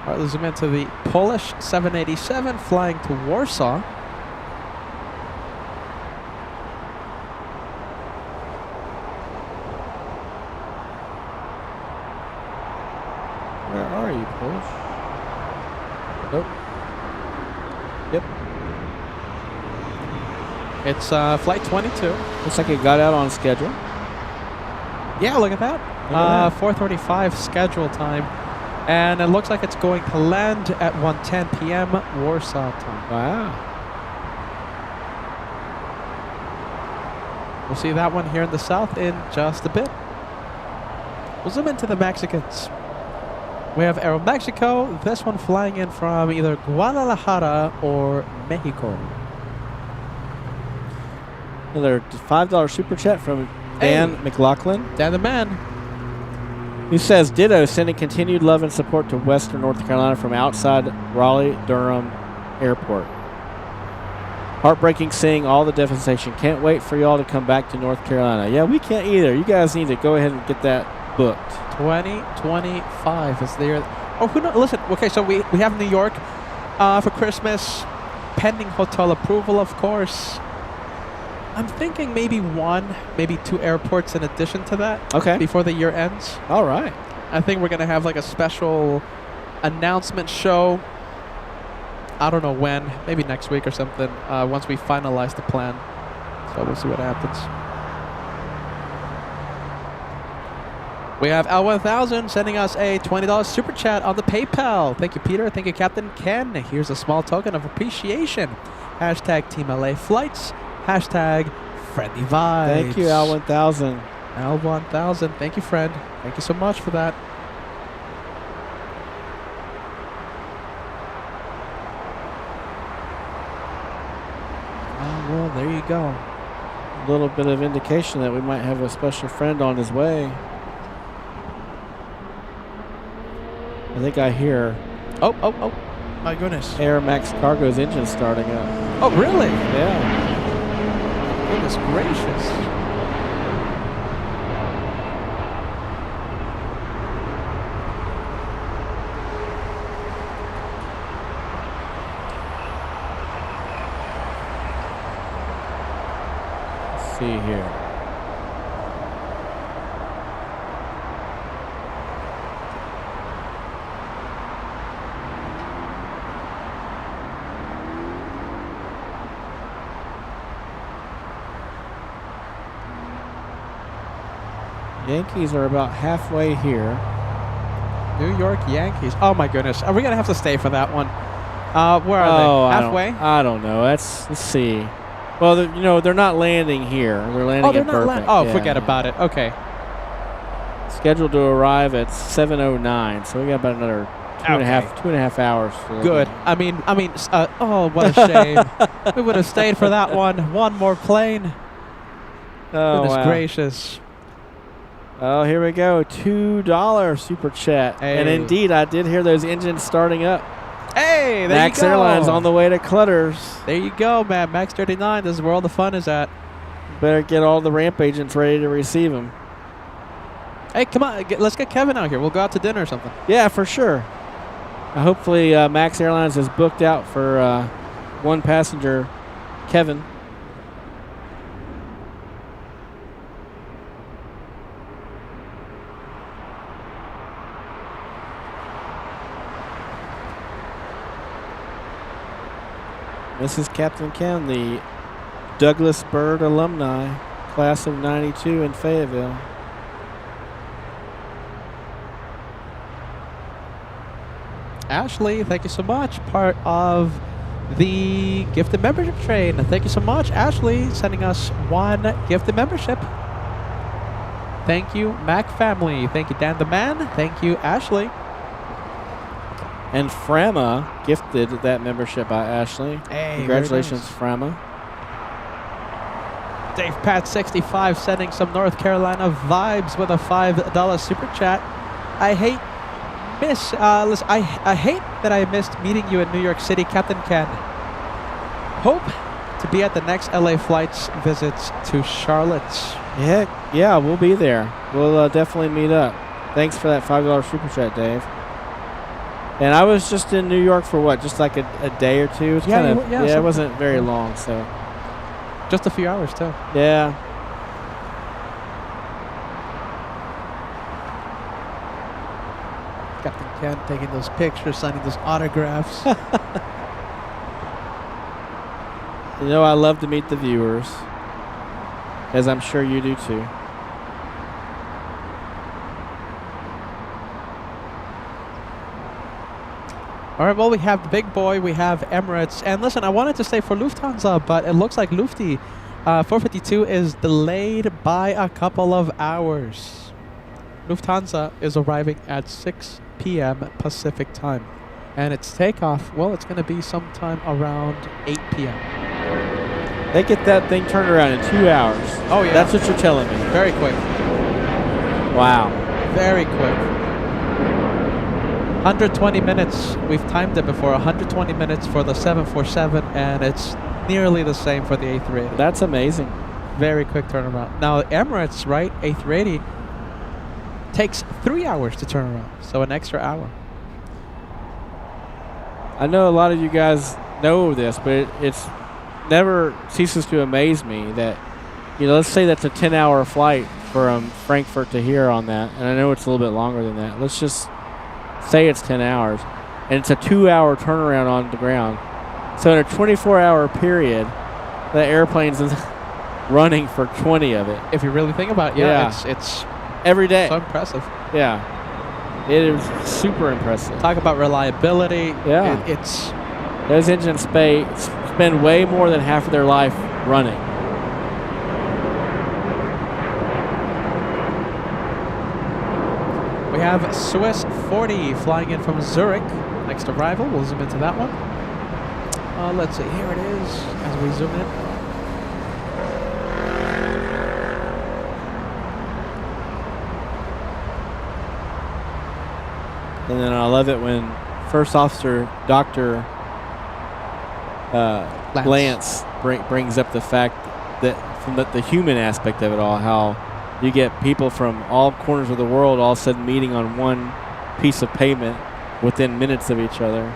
A: All right, let's zoom into the Polish 787 flying to Warsaw.
H: Where are you, Polish? Nope.
A: Yep. It's flight 22.
H: Looks like it got out on schedule.
A: Yeah, look at that. 4:35 schedule time. And it looks like it's going to land at 1:10 p.m. Warsaw time.
H: Wow.
A: We'll see that one here in the south in just a bit. We'll zoom into the Mexicans. We have Aeromexico, this one flying in from either Guadalajara or Mexico.
H: Another $5 super chat from Dan McLaughlin.
A: Dan the man.
H: Who says, ditto, sending continued love and support to Western North Carolina from outside Raleigh-Durham Airport. Heartbreaking seeing all the devastation. Can't wait for y'all to come back to North Carolina. Yeah, we can't either. You guys need to go ahead and get that booked.
A: 2025 is there. Oh, who knows? Listen, okay, so we have New York for Christmas, pending hotel approval, of course. I'm thinking maybe 1, maybe 2 airports in addition to that.
H: Okay.
A: Before the year ends.
H: All right.
A: I think we're going to have like a special announcement show. I don't know when. Maybe next week or something. Once we finalize the plan. So we'll see what happens. We have L1000 sending us a $20 super chat on the PayPal. Thank you, Peter. Thank you, Captain Ken. Here's a small token of appreciation. Hashtag Team LA Flights. Hashtag Friendly vibes.
H: Thank you, Al1000.
A: L1000. Thank you, friend. Thank you so much for that. Oh, well, there you go.
H: A little bit of indication that we might have a special friend on his way. I think I hear
A: Oh, my goodness.
H: Air Max Cargo's engine starting up.
A: Oh, really?
H: Yeah.
A: Goodness gracious.
H: Let's see here. Yankees are about halfway here.
A: New York Yankees. Oh, my goodness. Are we going to have to stay for that one? Where are they? Halfway?
H: I don't know. Let's see. Well, they're not landing here. They're landing at Burbank. Yeah.
A: Forget about it. Okay.
H: Scheduled to arrive at 7:09, so we got about another two and a half hours.
A: Good. I mean, oh, what a shame. We would have stayed for that one. One more plane.
H: Oh,
A: Goodness
H: wow.
A: gracious.
H: Oh, here we go. $2 super chat.
A: Hey.
H: And indeed, I did hear those engines starting up.
A: Hey, there
H: Max
A: you go.
H: Airlines on the way to Clutters.
A: There you go, man. Max 39. This is where all the fun is at.
H: Better get all the ramp agents ready to receive him.
A: Hey, come on. Let's get Kevin out here. We'll go out to dinner or something.
H: Yeah, for sure. Hopefully, Max Airlines is booked out for one passenger, Kevin. This is Captain Ken, the Douglas Byrd alumni, class of '92 in Fayetteville.
A: Ashley, thank you so much. Part of the gifted membership train. Thank you so much, Ashley, sending us one gifted membership. Thank you, Mac family. Thank you, Dan the Man. Thank you, Ashley.
H: And Frama gifted that membership by Ashley.
A: Hey,
H: congratulations,
A: nice.
H: Frama.
A: Dave Pat 65 sending some North Carolina vibes with a $5 super chat. I hate that I missed meeting you in New York City, Captain Ken. Hope to be at the next LA flights visits to Charlotte.
H: Heck, yeah, we'll be there. We'll definitely meet up. Thanks for that $5 super chat, Dave. And I was just in New York for what, just like a day or two? It's it wasn't very long, so.
A: Just a few hours, too.
H: Yeah.
A: Captain Ken taking those pictures, signing those autographs.
H: I love to meet the viewers, as I'm sure you do too.
A: All right, well, we have the big boy, we have Emirates. And listen, I wanted to stay for Lufthansa, but it looks like Lufty 452 is delayed by a couple of hours. Lufthansa is arriving at 6 p.m. Pacific time. And its takeoff, well, it's going to be sometime around 8 p.m.
H: They get that thing turned around in 2 hours.
A: Oh, yeah.
H: That's what you're telling me.
A: Very quick.
H: Wow.
A: Very quick. 120 minutes. We've timed it before. 120 minutes for the 747, and it's nearly the same for the A380.
H: That's amazing.
A: Very quick turnaround. Now, Emirates, right, A380, takes 3 hours to turn around, so an extra hour.
H: I know a lot of you guys know this, but it's never ceases to amaze me that, let's say that's a 10-hour flight from Frankfurt to here on that, and I know it's a little bit longer than that. Let's just say it's 10 hours, and it's a 2-hour turnaround on the ground. So in a 24-hour period, the airplane's running for 20 of it.
A: If you really think about it, it's
H: every day.
A: So impressive.
H: Yeah. It is super impressive.
A: Talk about reliability.
H: Yeah.
A: It's
H: those engines spend way more than half of their life running.
A: have Swiss 40 flying in from Zurich. Next arrival, we'll zoom into that one. Let's see, here it is as we zoom in.
H: And then I love it when First Officer Dr. Lance brings up the fact that from the human aspect of it all, how you get people from all corners of the world all of a sudden meeting on one piece of pavement within minutes of each other.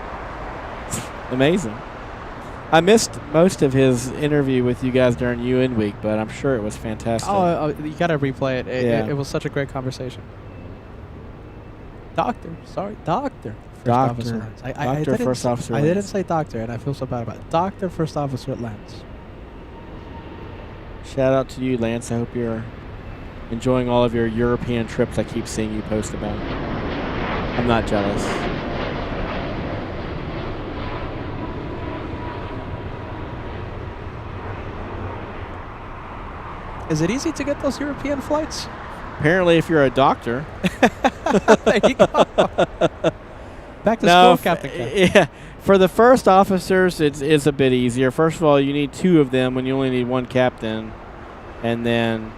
H: It's amazing. I missed most of his interview with you guys during UN week, but I'm sure it was fantastic.
A: Oh, you gotta replay it.
H: Yeah.
A: It was such a great conversation. Doctor.
H: Doctor.
A: Officer Lance.
H: First Officer
A: I
H: Lance.
A: didn't say doctor, and I feel so bad about it. Doctor First Officer Lance.
H: Shout out to you, Lance. I hope you're enjoying all of your European trips I keep seeing you post about. I'm not jealous.
A: Is it easy to get those European flights?
H: Apparently, if you're a doctor.
A: There you go. Back to school, Captain.
H: Yeah. For the first officers, it's a bit easier. First of all, you need 2 of them when you only need 1 captain. And then,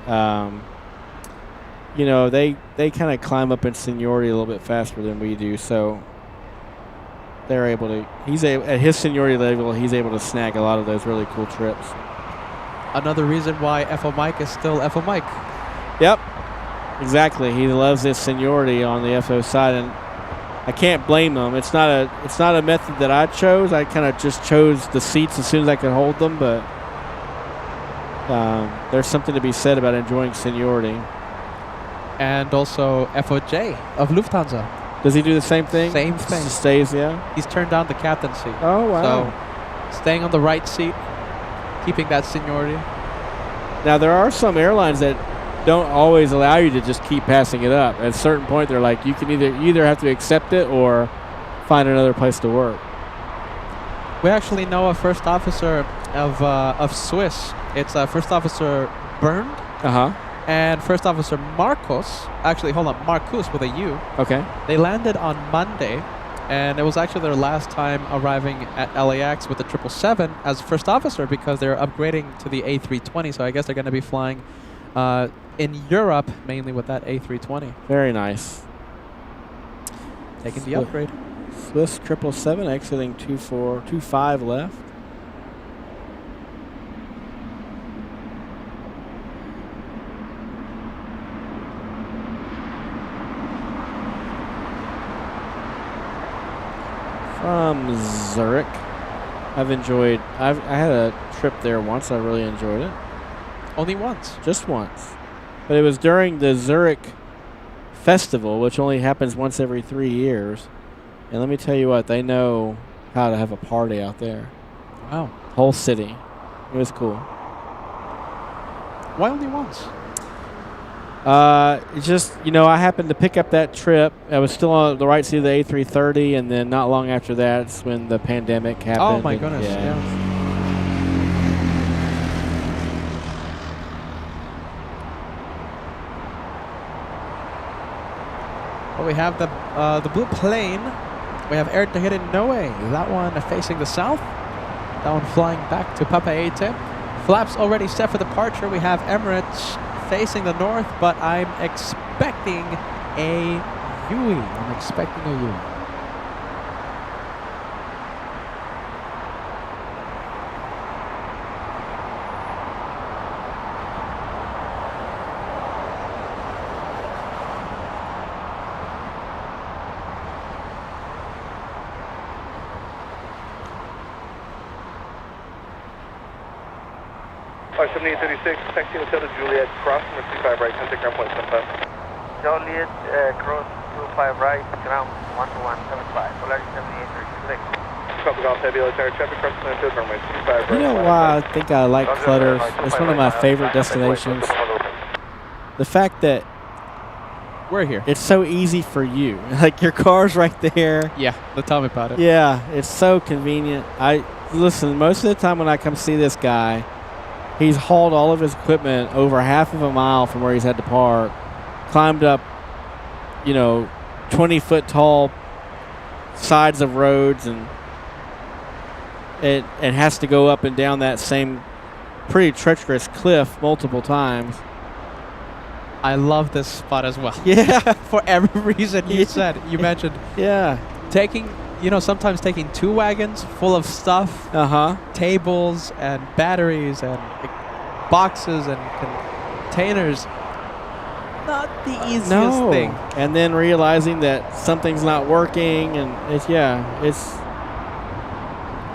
H: you know, they kind of climb up in seniority a little bit faster than we do. So they're able to, at his seniority level, he's able to snag a lot of those really cool trips.
A: Another reason why FO Mike is still FO Mike.
H: Yep. Exactly. He loves his seniority on the FO side, and I can't blame him. It's not a method that I chose. I kind of just chose the seats as soon as I could hold them, but there's something to be said about enjoying seniority.
A: And also FOJ of Lufthansa.
H: Does he do the same thing?
A: Same thing.
H: Just stays, yeah?
A: He's turned down the captain seat.
H: Oh, wow.
A: So staying on the right seat, keeping that seniority.
H: Now, there are some airlines that don't always allow you to just keep passing it up. At a certain point, they're like, you can either have to accept it or find another place to work.
A: We actually know a first officer of Swiss. It's First Officer Bernd and First Officer Marcos. Actually, hold on, Marcus with a U.
H: Okay.
A: They landed on Monday, and it was actually their last time arriving at LAX with the 777 as first officer because they're upgrading to the A320. So I guess they're going to be flying in Europe, mainly with that A320.
H: Very nice.
A: Taking the upgrade.
H: Swiss 777 exiting 2425 left. From Zurich. I had a trip there once. I really enjoyed it.
A: Only once?
H: Just once. But it was during the Zurich Festival, which only happens once every 3 years. And let me tell you what, they know how to have a party out there.
A: Wow.
H: Whole city. It was cool.
A: Why only once?
H: It's just, I happened to pick up that trip. I was still on the right seat of the A330, and then not long after that's when the pandemic happened.
A: Oh, my goodness. Yeah. Well, we have the blue plane. We have Air Tahiti Noe. That one facing the south. That one flying back to Papa Ete. Flaps already set for departure. We have Emirates facing the north, but I'm expecting a Yui. I'm expecting a Yui.
B: Flight 7836, taxi Hotel to Juliet, cross number 25 right, contact ground point 75.
C: Juliet, cross 25 right, ground 12175, Polaris 7836.
B: Copy Golf, heavy military traffic, cross Landfield, runway 25 right.
H: You know why I think I like Clutters? It's one of my favorite destinations. The fact that
A: we're here.
H: It's so easy for you. Like, your car's right there.
A: Yeah, tell me about it.
H: Yeah, it's so convenient. Listen, most of the time when I come see this guy, he's hauled all of his equipment over half of a mile from where he's had to park, climbed up, 20-foot tall sides of roads, and it has to go up and down that same pretty treacherous cliff multiple times.
A: I love this spot as well.
H: Yeah.
A: For every reason you said. You mentioned
H: Yeah.
A: taking, sometimes taking 2 wagons full of stuff, tables and batteries and boxes and containers. Not the easiest thing.
H: And then realizing that something's not working, and it's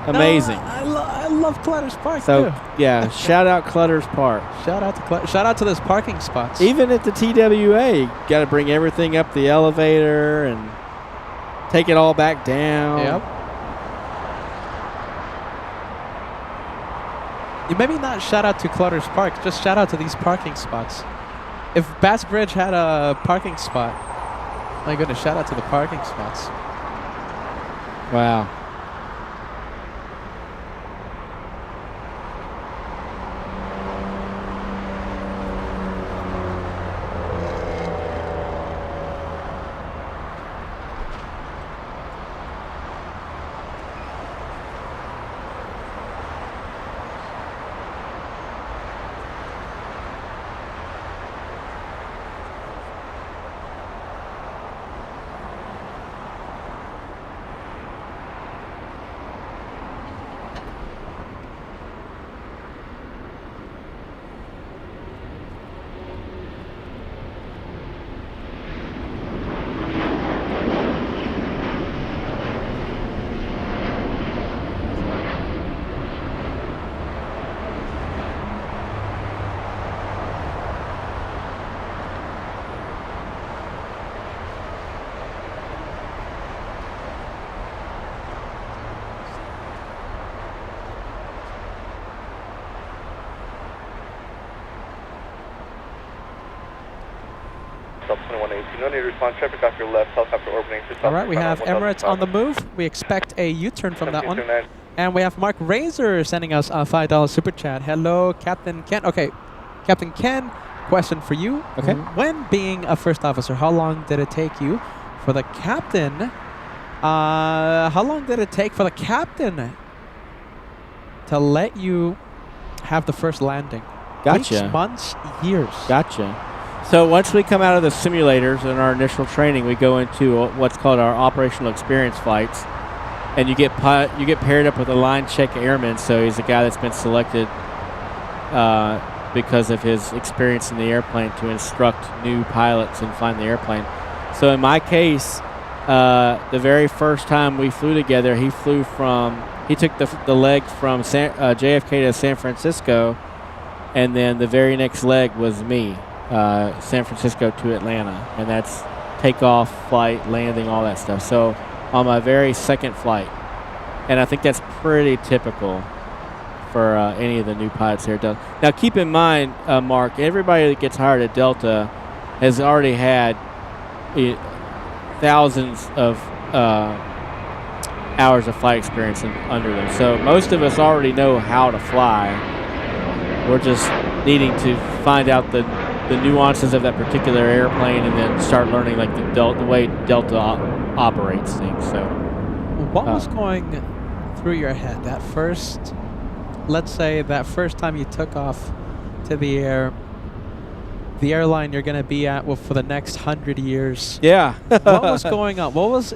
H: amazing.
A: I love Clutter's Park
H: So
A: too.
H: yeah, shout out Clutter's Park.
A: Shout out to those parking spots.
H: Even at the TWA, you got to bring everything up the elevator and take it all back down.
A: Yep. You maybe not shout out to Clutter's Park, just shout out to these parking spots. If Bass Bridge had a parking spot, my goodness, shout out to the parking spots.
H: Wow.
B: No need to respond. Traffic off your left, helicopter orbiting.
A: All right, we have Emirates on the move. We expect a U-turn from that one. And we have Mark Razor sending us a $5 super chat. Hello, Captain Ken. Okay, Captain Ken, question for you.
H: Okay.
A: When being a first officer, how long did it take you for the captain? How long did it take for the captain to let you have the first landing?
H: Gotcha.
A: Weeks, months, years.
H: Gotcha. So once we come out of the simulators in our initial training, we go into what's called our operational experience flights, and you get paired up with a line check airman. So he's a guy that's been selected because of his experience in the airplane to instruct new pilots and flying the airplane. So in my case, the very first time we flew together, he took the leg from JFK to San Francisco, and then the very next leg was me. San Francisco to Atlanta, and that's takeoff, flight, landing, all that stuff. So on my very second flight, and I think that's pretty typical for any of the new pilots here at Delta. Now keep in mind, Mark, everybody that gets hired at Delta has already had thousands of hours of flight experience under them. So most of us already know how to fly. We're just needing to find out the nuances of that particular airplane, and then start learning like the way Delta operates things. So,
A: what was going through your head that first? Let's say that first time you took off to the airline you're going to be at for the next 100 years.
H: Yeah.
A: What was going on? What was?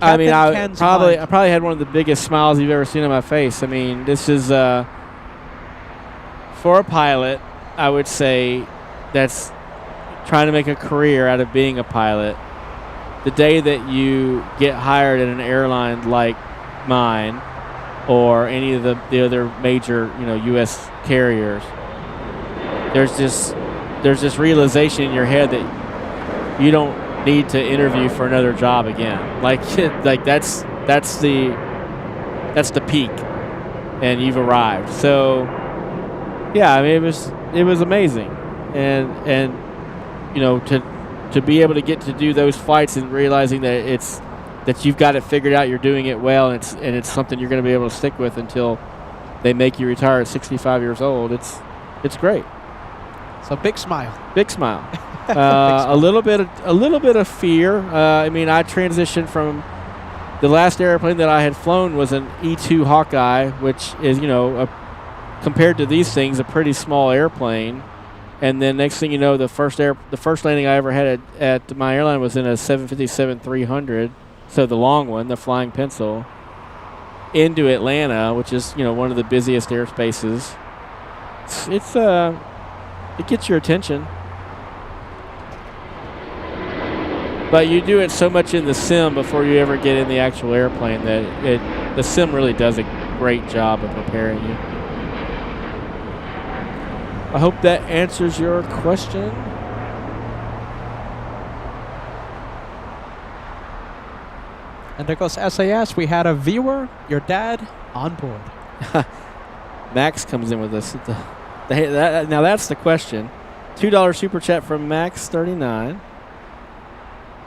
H: I mean, I
A: Ken's mind?
H: probably had one of the biggest smiles you've ever seen on my face. I mean, this is for a pilot, I would say, that's trying to make a career out of being a pilot. The day that you get hired at an airline like mine or any of the other major, U.S. carriers, there's this realization in your head that you don't need to interview for another job again. Like that's the peak, and you've arrived. So yeah, I mean, it was amazing. And to be able to get to do those flights and realizing that you've got it figured out, you're doing it well, and it's something you're going to be able to stick with until they make you retire at 65 years old. It's great.
A: So big smile.
H: Big smile. A little bit of fear. I mean, I transitioned from the last airplane that I had flown was an E2 Hawkeye, which is, you know, compared to these things, a pretty small airplane. And then next thing you know, the first landing I ever had at my airline was in a 757-300, so the long one, the Flying Pencil, into Atlanta, which is, you know, one of the busiest airspaces. It gets your attention. But you do it so much in the sim before you ever get in the actual airplane that the sim really does a great job of preparing you. I hope that answers your question.
A: And there goes SAS. We had a viewer, your dad, on board.
H: Max comes in with us. Now that's the question. $2 super chat from Max39.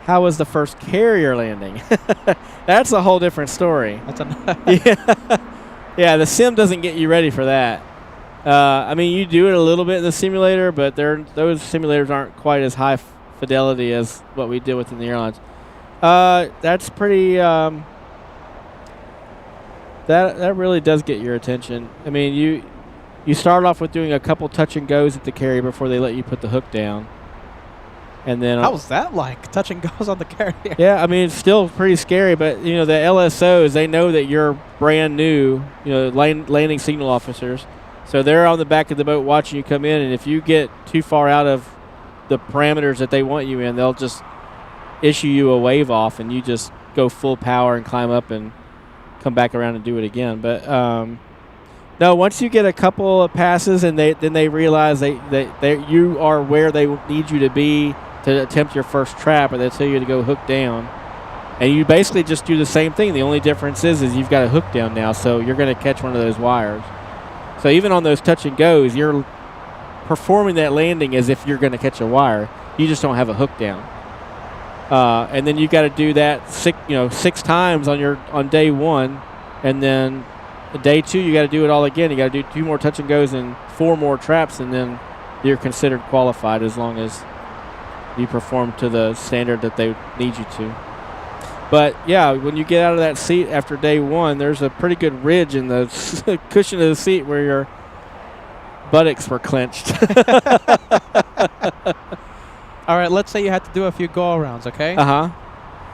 H: How was the first carrier landing? That's a whole different story. Yeah, the sim doesn't get you ready for that. I mean, you do it a little bit in the simulator, but those simulators aren't quite as high fidelity as what we did within the airlines. That's pretty. That really does get your attention. I mean, you start off with doing a couple touch and goes at the carrier before they let you put the hook down, and then
A: how was that like? Touch and goes on the carrier?
H: Yeah, I mean, it's still pretty scary, but you know the LSOs, they know that you're brand new. You know, landing signal officers. So they're on the back of the boat watching you come in, and if you get too far out of the parameters that they want you in, they'll just issue you a wave off, and you just go full power and climb up and come back around and do it again. But no, once you get a couple of passes, and then they realize that you are where they need you to be to attempt your first trap, or they tell you to go hook down, and you basically just do the same thing. The only difference is you've got a hook down now, so you're going to catch one of those wires. So even on those touch and goes, you're performing that landing as if you're going to catch a wire. You just don't have a hook down. And then you've got to do that six times on day one, and then day two you got to do it all again. You got to do 2 more touch and goes and 4 more traps, and then you're considered qualified as long as you perform to the standard that they need you to. But yeah, when you get out of that seat after day one, there's a pretty good ridge in the cushion of the seat where your buttocks were clenched.
A: All right, let's say you had to do a few go-arounds, okay?
H: Uh-huh.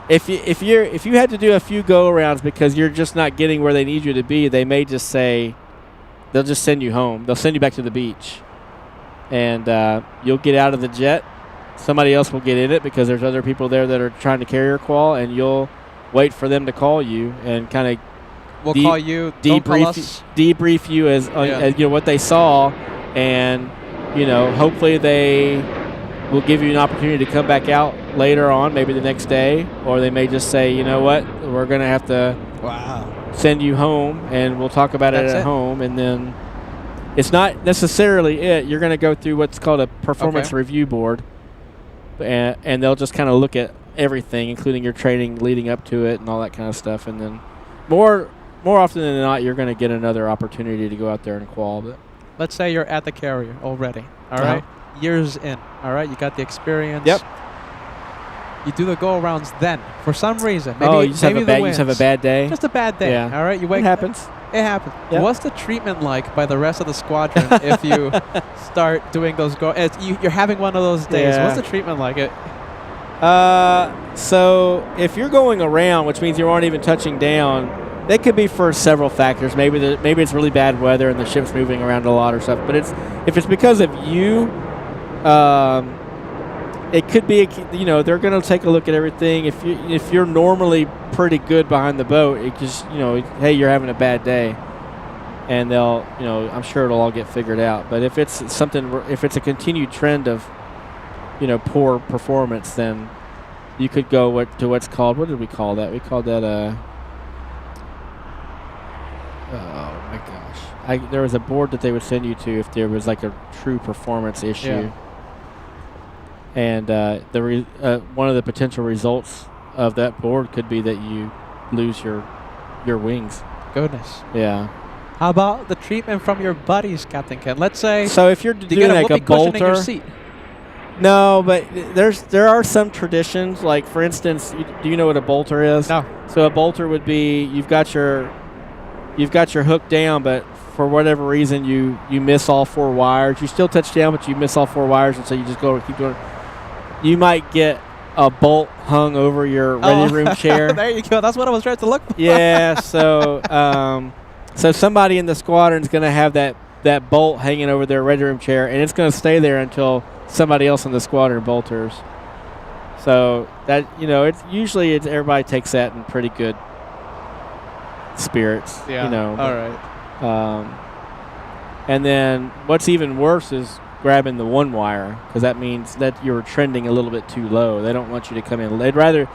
H: If you had to do a few go-arounds because you're just not getting where they need you to be, they may just say they'll just send you home. They'll send you back to the beach, and you'll get out of the jet. Somebody else will get in it because there's other people there that are trying to carrier qual, and you'll wait for them to call you and kind of
A: call you,
H: debrief you as you know what they saw, and you know hopefully they will give you an opportunity to come back out later on, maybe the next day, or they may just say, you know what, we're going to have to send you home, and we'll talk about it at home, and then it's not necessarily it. You're going to go through what's called a performance review board. And they'll just kind of look at everything, including your training leading up to it and all that kind of stuff. And then more often than not, you're going to get another opportunity to go out there and qual. But
A: let's say you're at the carrier already, all right? Years in, all right? You got the experience.
H: Yep.
A: You do the go-arounds then. For some reason. Maybe,
H: you just have a bad day?
A: Just a bad day,
H: yeah.
A: all right? You wake
H: It happens.
A: It happens.
H: Yep.
A: What's the treatment like by the rest of the squadron if you start doing those you're having one of those days?
H: Yeah.
A: What's the treatment like?
H: So if you're going around, which means you aren't even touching down, that could be for several factors. Maybe it's really bad weather and the ship's moving around a lot or stuff. But if it's because of you, it could be they're going to take a look at everything. If you're normally pretty good behind the boat, it just hey, you're having a bad day, and they'll I'm sure it'll all get figured out. But if it's a continued trend of poor performance, then you could go to what's called, what did we call that? We called that oh my gosh, there was a board that they would send you to if there was like a true performance issue.
A: Yeah.
H: And one of the potential results of that board could be that you lose your wings.
A: Goodness.
H: Yeah.
A: How about the treatment from your buddies, Captain Ken? Let's say
H: So if you're
A: you
H: doing
A: get a
H: like a
A: whoopee cushion in your
H: bolter,
A: seat.
H: no, but there are some traditions. Like for instance, do you know what a bolter is?
A: No.
H: So a bolter would be you've got your hook down, but for whatever reason you miss all 4 wires. You still touch down, but you miss all 4 wires, and so you just keep going. You might get a bolt hung over your ready room chair.
A: There you go. That's what I was trying to look for.
H: Yeah. So so somebody in the squadron's going to have that bolt hanging over their ready room chair, and it's going to stay there until somebody else in the squadron bolters. So that it's usually everybody takes that in pretty good spirits.
A: Yeah. All right.
H: And then what's even worse is grabbing the 1 wire, because that means that you're trending a little bit too low. They don't want you to come in. They'd rather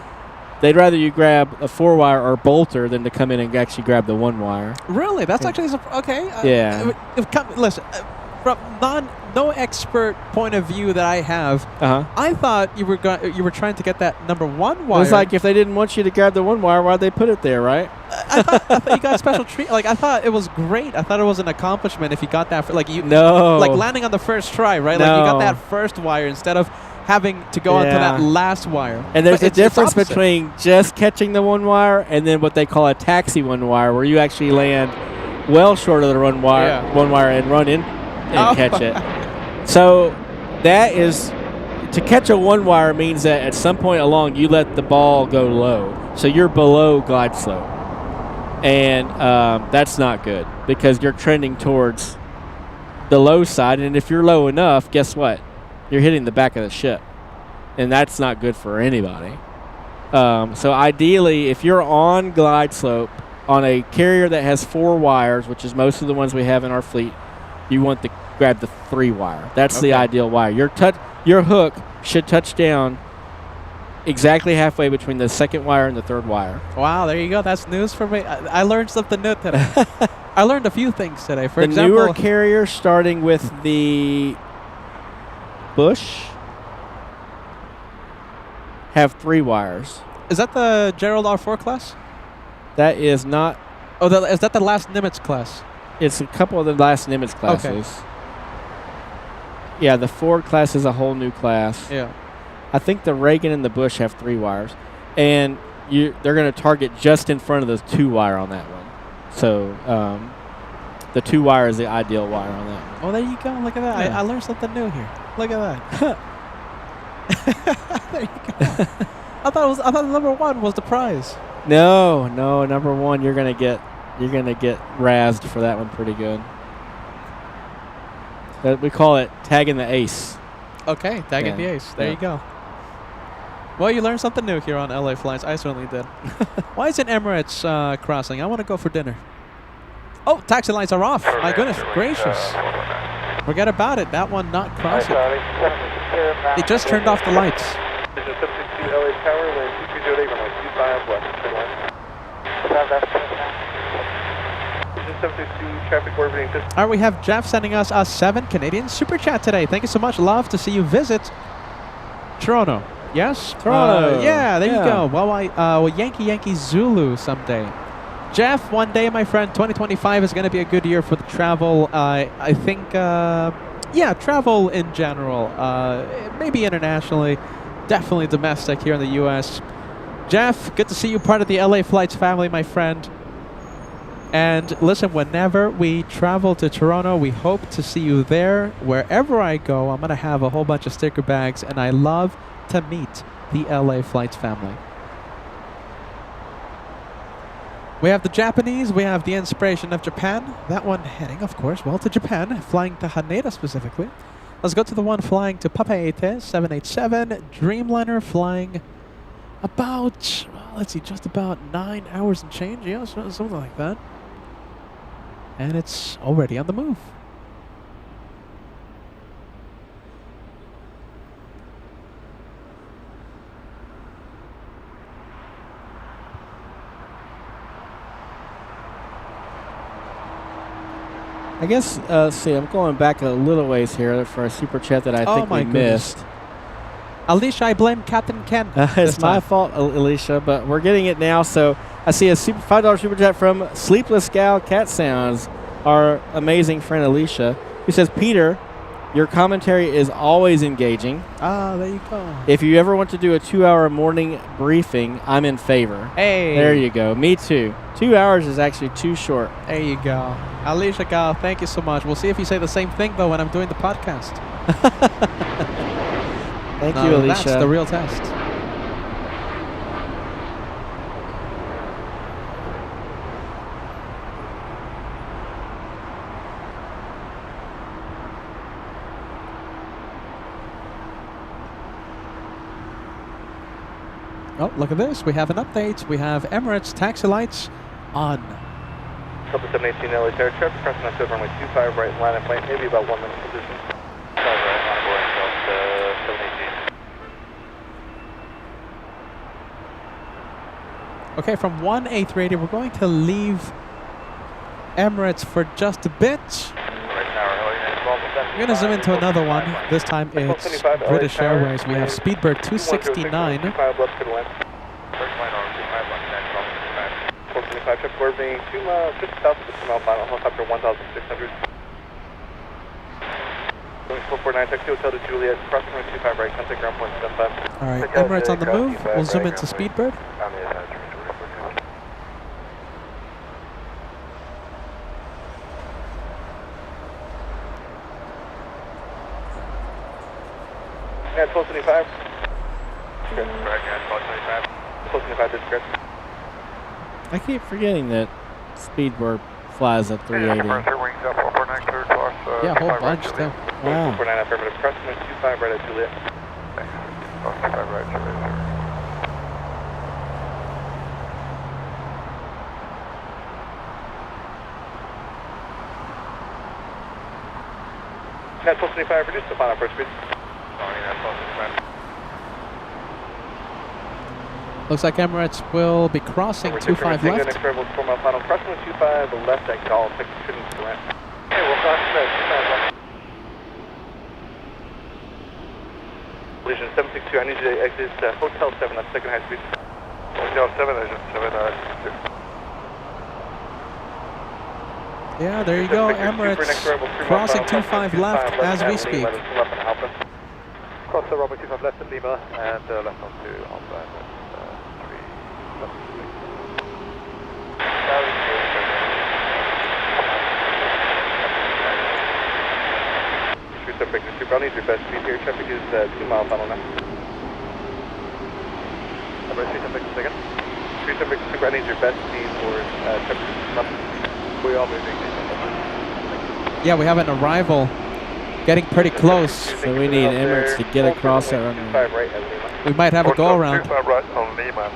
H: you grab a 4 wire or bolter than to come in and actually grab the 1 wire.
A: Really? That's actually okay.
H: Yeah.
A: Listen, from no expert point of view that I have, I thought you were trying to get that number 1 wire.
H: It's like if they didn't want you to grab the 1 wire, why'd they put it there, right?
A: I thought you got special treat. Like I thought it was great. I thought it was an accomplishment if you got that. Like landing on the first try, right?
H: No.
A: Like you got that first wire instead of having to go onto that last wire.
H: And there's a difference between just catching the 1 wire and then what they call a taxi 1 wire, where you actually land well short of the 1 wire, 1 wire and run in and catch it. So that is, to catch a 1 wire means that at some point along you let the ball go low, so you're below glide slope, and that's not good because you're trending towards the low side, and if you're low enough, guess what? You're hitting the back of the ship, and that's not good for anybody. So ideally, if you're on glide slope on a carrier that has 4 wires, which is most of the ones we have in our fleet, you want to grab the 3 wire. That's the ideal wire. Your hook should touch down exactly halfway between the 2nd wire and the 3rd wire.
A: Wow, there you go. That's news for me. I learned something new today. I learned a few things today. For example,
H: newer carriers, starting with the Bush, have 3 wires.
A: Is that the Gerald R4 class?
H: That is not.
A: Oh, is that the last Nimitz class?
H: It's a couple of the last Nimitz classes.
A: Okay.
H: Yeah, the Ford class is a whole new class.
A: Yeah.
H: I think the Reagan and the Bush have 3 wires, and they're going to target just in front of the 2 wire on that one. So the 2 wire is the ideal wire on that one.
A: Oh, there you go. Look at that.
H: Yeah.
A: I learned something new here. Look at that. There you go. I thought the number 1 was the prize.
H: No, number 1 you're gonna get razzed for that one pretty good. But we call it tagging the ace.
A: Okay, tagging the ace. There you go. Well, you learned something new here on LA Flights. I certainly did. Why isn't Emirates crossing? I want to go for dinner. Oh, taxi lights are off. My goodness gracious. Forget about it. That one not crossing. It just turned off the lights.
B: Vision 72 LA Tower, land 2308, runway 25 left, turn left. Vision 72, traffic orbiting distance.
A: All right, we have Jeff sending us a 7 Canadian Super Chat today. Thank you so much. Love to see you visit Toronto. Yes?
H: Toronto.
A: Yeah, there you go. Well, Yankee Zulu someday. Jeff, one day, my friend, 2025 is going to be a good year for the travel. I think, travel in general. Maybe internationally. Definitely domestic here in the U.S. Jeff, good to see you part of the LA Flights family, my friend. And listen, whenever we travel to Toronto, we hope to see you there. Wherever I go, I'm going to have a whole bunch of sticker bags, and I love to meet the LA Flights family. We have the Japanese, we have the inspiration of Japan. That one heading, of course, well, to Japan, flying to Haneda specifically. Let's go to the one flying to Papeete, 787. Dreamliner flying about, just about 9 hours and change. Yeah, something like that. And it's already on the move.
H: I guess, see, I'm going back a little ways here for a super chat that I think we missed.
A: Alicia, I blame Captain Ken.
H: It's my fault, Alicia, but we're getting it now. So I see a $5 super chat from Sleepless Gal Cat Sounds. our amazing friend Alicia, who says, Peter, your commentary is always engaging.
A: Ah, there you go.
H: If you ever want to do a 2-hour morning briefing, I'm in favor.
A: Hey.
H: There you go. Me too. 2 hours is actually too short.
A: There you go. Alicia Gal, thank you so much. We'll see if you say the same thing, though, when I'm doing the podcast.
H: Thank you, Alicia.
A: That's the real test. Oh, look at this. We have an update. We have Emirates taxi lights on.
C: Delta 718 LA Terra traffic crossing on runway 25 right line of flight, maybe about 1 minute position. 5 right line of boarding, Delta 718.
A: Okay, from 1 A380, we're going to leave Emirates for just a bit. We're going to zoom into another one. This time it's British Airways. We have Speedbird 269.
C: We're being 2 miles just south of the 2 mile final, helicopter 1,600. Going 449, taxi hotel to Juliet, crossing runway 25 right, contact ground point 75.
A: Alright, Emirates on the move. We'll zoom into Speedbird.
C: Yeah, 1225. Correct, yeah, 1225. 1225, this is correct.
H: I keep forgetting that Speedbird flies at 380.
A: Yeah, a whole bunch, too.
H: Wow.
C: 449 affirmative, crossing runway 25 right at Juliet. 25 right, Juliet. At 1225, reduce the final approach speed.
A: Looks like Emirates will be crossing 25 left.
C: Next arrival is 4 mile final, crossing 25 left at Gall, 6 shouldn't to land. Okay, we'll cross 25 left. Collision 762, I need you to exit Hotel 7 at second high speed. Hotel 7, Agent 7,
A: Yeah, there you go. Emirates crossing 25 left as we speak.
C: Cross the runway 25 left at Lima and left on to Alpha. 37 Victor 2, Brown needs your best speed here. Traffic is 2 mile final now. Number 37 Victor second. 37 Victor 2, Brown needs your best speed for traffic. We all moving.
A: Yeah, we have an arrival getting pretty close.
H: So we need Emirates to get across that runway.
A: We might have a go around.
B: Right on Lima,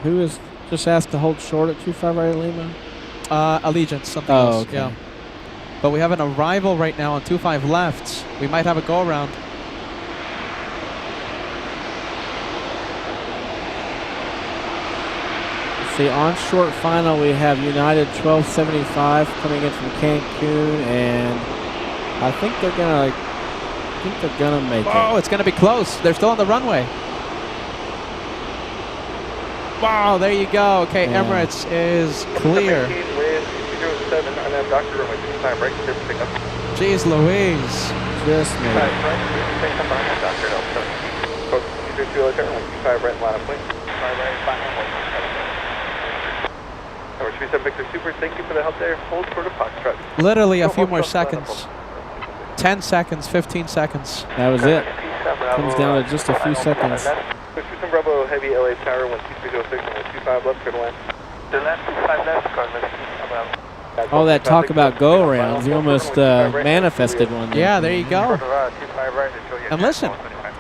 H: Who is just asked to hold short at 25 right at Lima?
A: Allegiance, something
H: Oh,
A: else.
H: okay.
A: Yeah. But we have an arrival right now on 25 left. We might have a go around.
H: See, on short final, we have United 1275 coming in from Cancun, and I think they're gonna make it.
A: Oh, it's gonna be close. They're still on the runway. Wow, there you go. Okay,
H: Yeah.
A: Emirates is clear. Jeez Louise.
H: Just made it.
C: Number 37 Victor Super, thank you for the help there. Hold short of Foxtrot.
A: Literally a few more seconds. 10 seconds, 15 seconds.
H: That was it. Comes down to just a few seconds.
C: Houston Bravo Heavy LA Tower 12306 and 125 left, clear to land. The land 25 left, Carmen.
H: All that talk about go-arounds, you almost manifested one.
A: Yeah, there you go. And listen,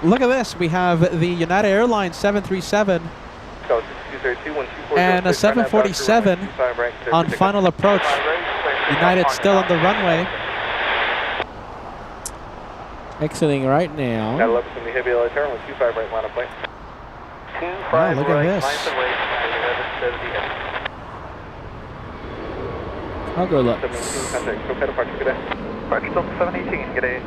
A: look at this. We have the United Airlines 737 and a 747 on final approach. United still on the runway.
H: Exiting right now.
C: Got 11 from the Heavy LA Tower 125 right, line of plane.
A: Wow, look at this.
H: I'll go look.
C: 17, contact, SoCal departure, good day. Departure Delta 718, good day.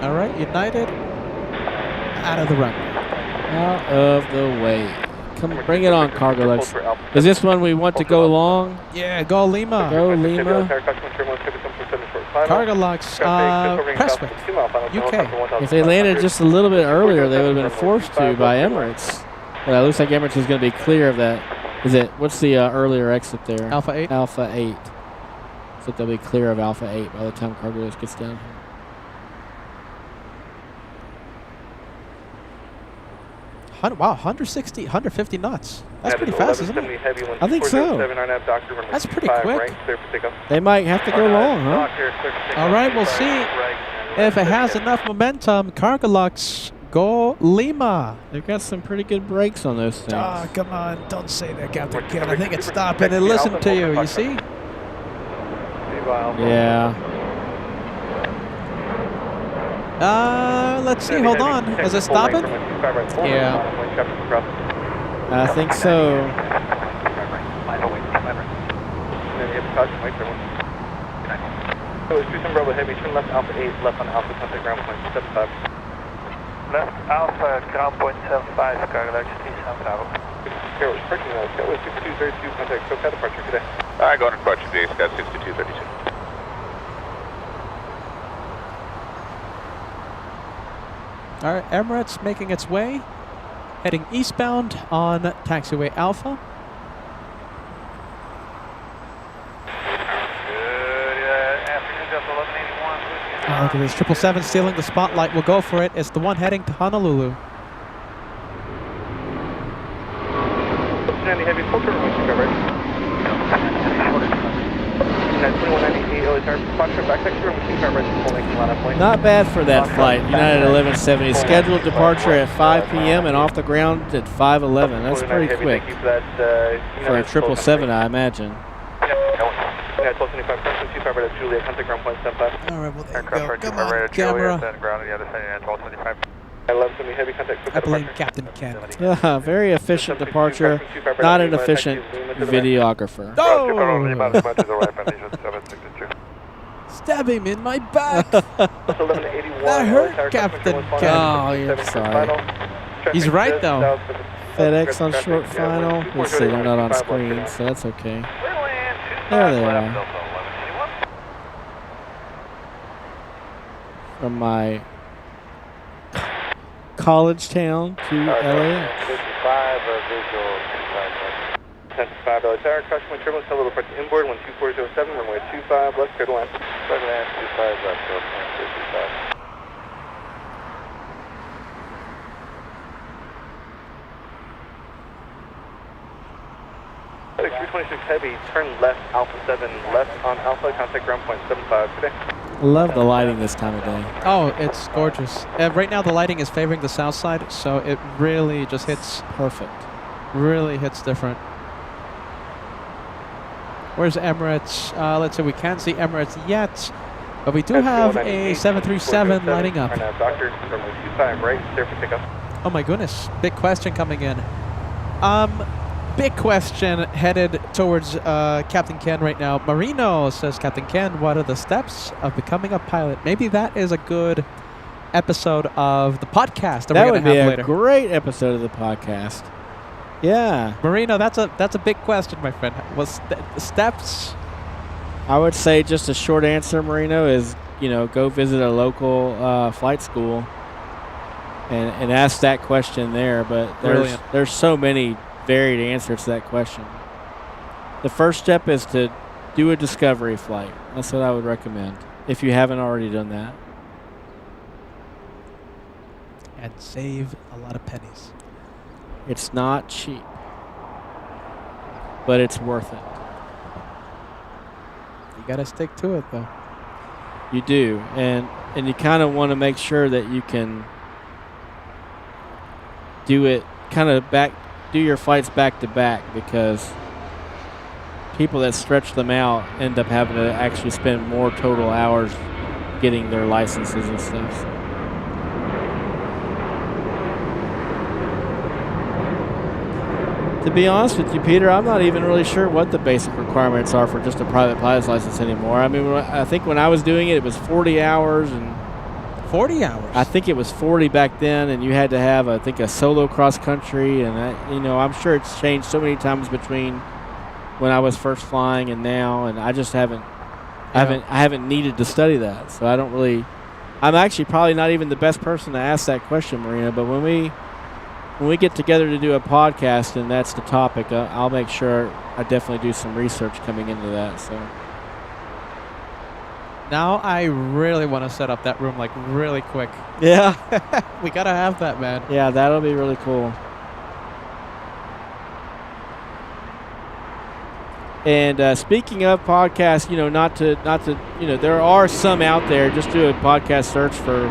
A: All right, United out of the runway.
H: Out of the way. Come, bring it on, Cargo Lux. Is this one we want to go long?
A: Yeah, go Lima.
H: Go Lima.
A: Cargo Lux, Prestwick, UK.
H: If they landed just a little bit earlier, they would have been forced to by Emirates. Well, it looks like Emirates is going to be clear of that. Is it? What's the earlier exit there?
A: Alpha 8.
H: Alpha 8. So they'll be clear of Alpha 8 by the time Cargo Lux gets down here.
A: Wow, 160, 150 knots. That's pretty fast, isn't it?
H: I think so.
A: That's pretty quick.
H: They might have to go long, huh?
A: All right, we'll see if it has enough momentum. Cargo Lux, go Lima.
H: They've got some pretty good brakes on those things.
A: Oh, come on. Don't say that, Captain Ken. I think it's stopping and listen to you. You see?
H: Yeah.
A: Let's see. Hold on. Is it stopping? Yeah.
H: I think so.
G: Bravo Heavy, turn left Alpha 8, left on Alpha, contact ground point 75.
C: Left Alpha, ground point 75, Cargo Lux, T7 Bravo.
B: Here, was parking lot. That was 6232, contact SoCal departure today. Alright, going to departure today, Scott 6232.
A: All right, Emirates making its way, heading eastbound on taxiway Alpha. Oh, look at this, 777 stealing the spotlight. We'll go for it. It's the one heading to Honolulu.
G: Heavy, full turn, right? 2198,
H: Not bad for that flight. United 1170. Scheduled departure at 5 p.m. and off the ground at 5:11. That's pretty quick for a 777, I imagine.
A: All right, well, there you go. Come on, camera. I blame Captain Ken.
H: Very efficient departure. Not an efficient videographer.
A: Oh! Stab him in my back. That hurt, Captain Ken.
H: Oh, you're sorry.
A: He's right, though.
H: FedEx on short final. Let's see, they're not on screen, so that's okay. There they are. From my college town to LAX.
G: 10-5, LA Tower, caution turbulence, hello, approach inboard, 12407, runway 25, left, clear to land. Clear to land, 25, left, clear to land, 326 Heavy, turn left, Alpha 7, left on Alpha, contact ground point 75 today.
H: I love the lighting this time of day.
A: Oh, it's gorgeous. Right now the lighting is favoring the south side, so it really just hits
H: perfect.
A: Really hits different. Where's Emirates? Let's say we can't see Emirates yet, but we do have a 737 lighting up. Oh my goodness, big question coming in. Big question headed towards Captain Ken right now. Marino says, Captain Ken, what are the steps of becoming a pilot? Maybe that is a good episode of the podcast that we're going to have later.
H: That would be a great episode of the podcast. Yeah.
A: Marino, that's a big question, my friend. What's the steps?
H: I would say just a short answer, Marino, is, go visit a local flight school and ask that question there. But there's so many varied answers to that question. The first step is to do a discovery flight. That's what I would recommend if you haven't already done that.
A: And save a lot of pennies.
H: It's not cheap, but it's worth it.
A: You gotta stick to it, though.
H: You do, and you kind of want to make sure that you can do it do your flights back to back, because people that stretch them out end up having to actually spend more total hours getting their licenses and stuff. So. To be honest with you, Peter, I'm not even really sure what the basic requirements are for just a private pilot's license anymore. I mean, I think when I was doing it, it was 40 hours and
A: 40 hours.
H: I think it was 40 back then, and you had to have, I think, a solo cross country, and I'm sure it's changed so many times between when I was first flying and now, and I just haven't needed to study that, so I don't really. I'm actually probably not even the best person to ask that question, Marina. But when we get together to do a podcast and that's the topic, I'll make sure I definitely do some research coming into that. So
A: now I really want to set up that room like really quick.
H: yeah,
A: We gotta have that, man.
H: yeah, that'll be really cool. And speaking of podcasts, not to, there are some out there. Just do a podcast search for,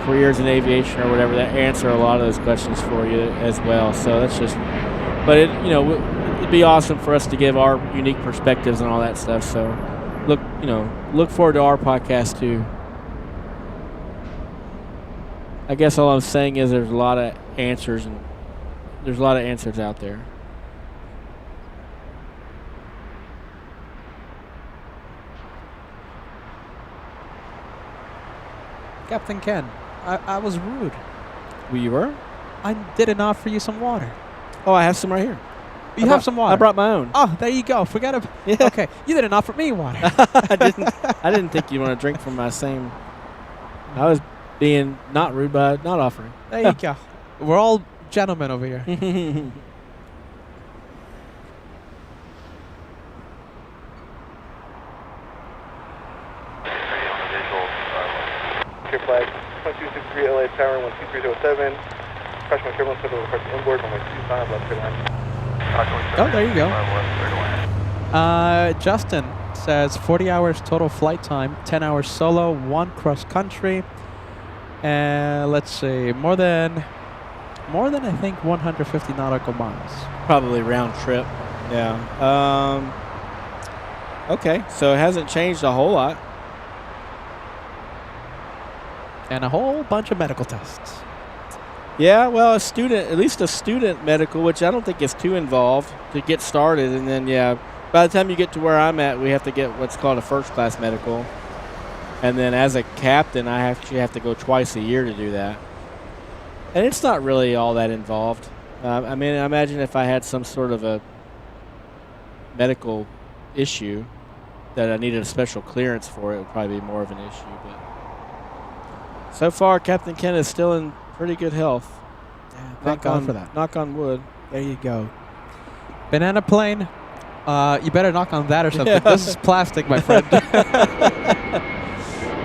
H: careers in aviation or whatever that answer a lot of those questions for you as well. So that's just, but it'd be awesome for us to give our unique perspectives and all that stuff. So look forward to our podcast too. I guess all I'm saying is there's a lot of answers out there.
A: Captain Ken, I was rude.
H: You were?
A: I didn't offer you some water.
H: Oh, I have some right here.
A: You have some water?
H: I brought my own.
A: Oh, there you go. Forget it.
H: Yeah.
A: Okay, you didn't offer me water.
H: I didn't think you'd want to drink from my same. I was being not rude by not offering.
A: There you go. We're all gentlemen over here.
B: Clear flag 1263 LA Tower 12307. Freshman turbulence to the request inboard on my 25 left clear line.
A: Oh, there you go. Justin says 40 hours total flight time, 10 hours solo, 1 cross country, and let's see, more than I think 150 nautical miles.
H: Probably round trip. Yeah. Okay, so it hasn't changed a whole lot.
A: And a whole bunch of medical tests.
H: Yeah, well, at least a student medical, which I don't think is too involved to get started. And then, by the time you get to where I'm at, we have to get what's called a first class medical. And then as a captain, I actually have to go twice a year to do that. And it's not really all that involved. I imagine if I had some sort of a medical issue that I needed a special clearance for, it would probably be more of an issue. But so far, Captain Ken is still in pretty good health.
A: Yeah, thank God for that.
H: Knock on wood.
A: There you go. Banana plane. You better knock on that or something. Yeah. This is plastic, my friend.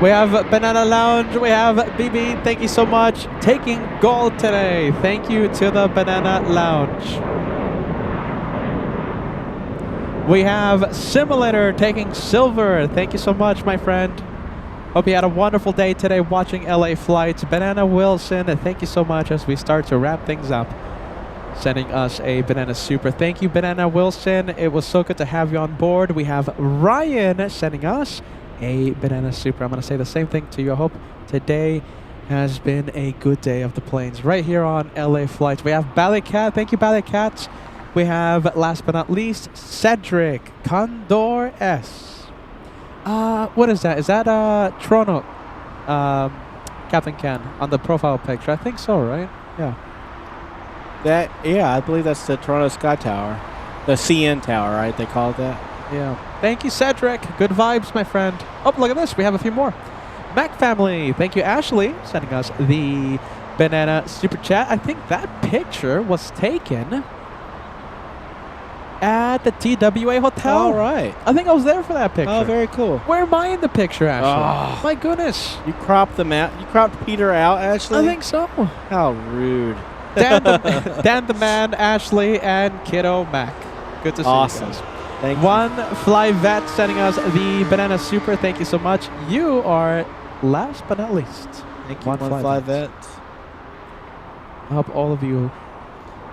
A: We have Banana Lounge. We have BB. Thank you so much. Taking gold today. Thank you to the Banana Lounge. We have Simulator taking silver. Thank you so much, my friend. Hope you had a wonderful day today watching LA flights. Banana Wilson, thank you so much as we start to wrap things up. Sending us a Banana Super. Thank you, Banana Wilson. It was so good to have you on board. We have Ryan sending us a Banana Super. I'm going to say the same thing to you. I hope today has been a good day of the planes right here on LA flights. We have Ballet Cat. Thank you, Ballet Cat. We have, last but not least, Cedric Condor S. What is that? Is that Toronto, Captain Ken, on the profile picture? I think so, right? Yeah.
H: I believe that's the Toronto Sky Tower. The CN Tower, right? They call it that?
A: Yeah. Thank you, Cedric. Good vibes, my friend. Oh, look at this. We have a few more. Mac family. Thank you, Ashley, sending us the Banana Super Chat. I think that picture was taken at the TWA Hotel.
H: All right.
A: I think I was there for that picture.
H: Oh, very cool.
A: Where am I in the picture, Ashley?
H: Oh.
A: My goodness.
H: You cropped them out. You cropped Peter out, Ashley?
A: I think so.
H: How rude.
A: Dan the Man, Ashley, and Kiddo Mac. Good to see you guys.
H: Thank you.
A: One Fly Vet sending us the Banana Super. Thank you so much. You are last but not least.
H: Thank you, One Fly Vet.
A: I hope all of you.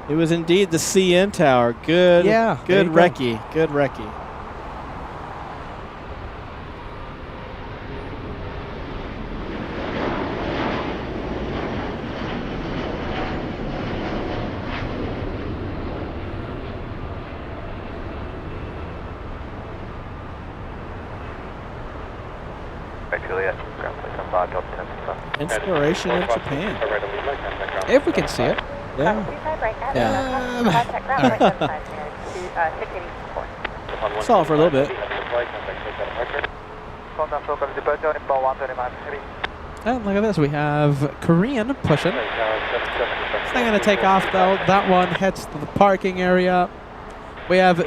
H: It was indeed the CN Tower. Good.
A: Yeah.
H: Good recce. Good recce.
C: Juliet, ground plate 10-5.
H: Inspiration of Japan.
A: If we can see it.
H: Yeah. Saw it for a little bit.
A: And look at this, we have Korean pushing. It's not going to take off though. That one heads to the parking area. We have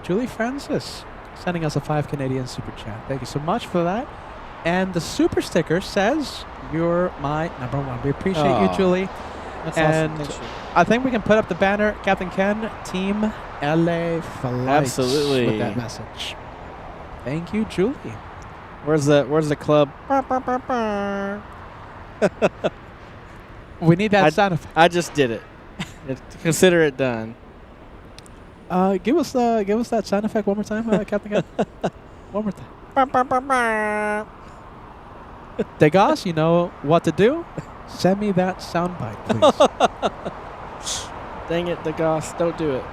A: Julie Francis sending us a 5 Canadian super chat. Thank you so much for that. And the super sticker says, "You're my number one." We appreciate you, Julie.
H: That's
A: and
H: awesome.
A: I think we can put up the banner, Captain Ken, Team LA Flights.
H: Absolutely.
A: With that message. Thank you, Julie.
H: Where's the club?
A: We need that sound effect.
H: I just did it. Consider it done.
A: Give us that sound effect one more time, Captain Ken. One more time. Degas, you know what to do. Send me that soundbite, please.
H: Dang it, Degas, don't do it.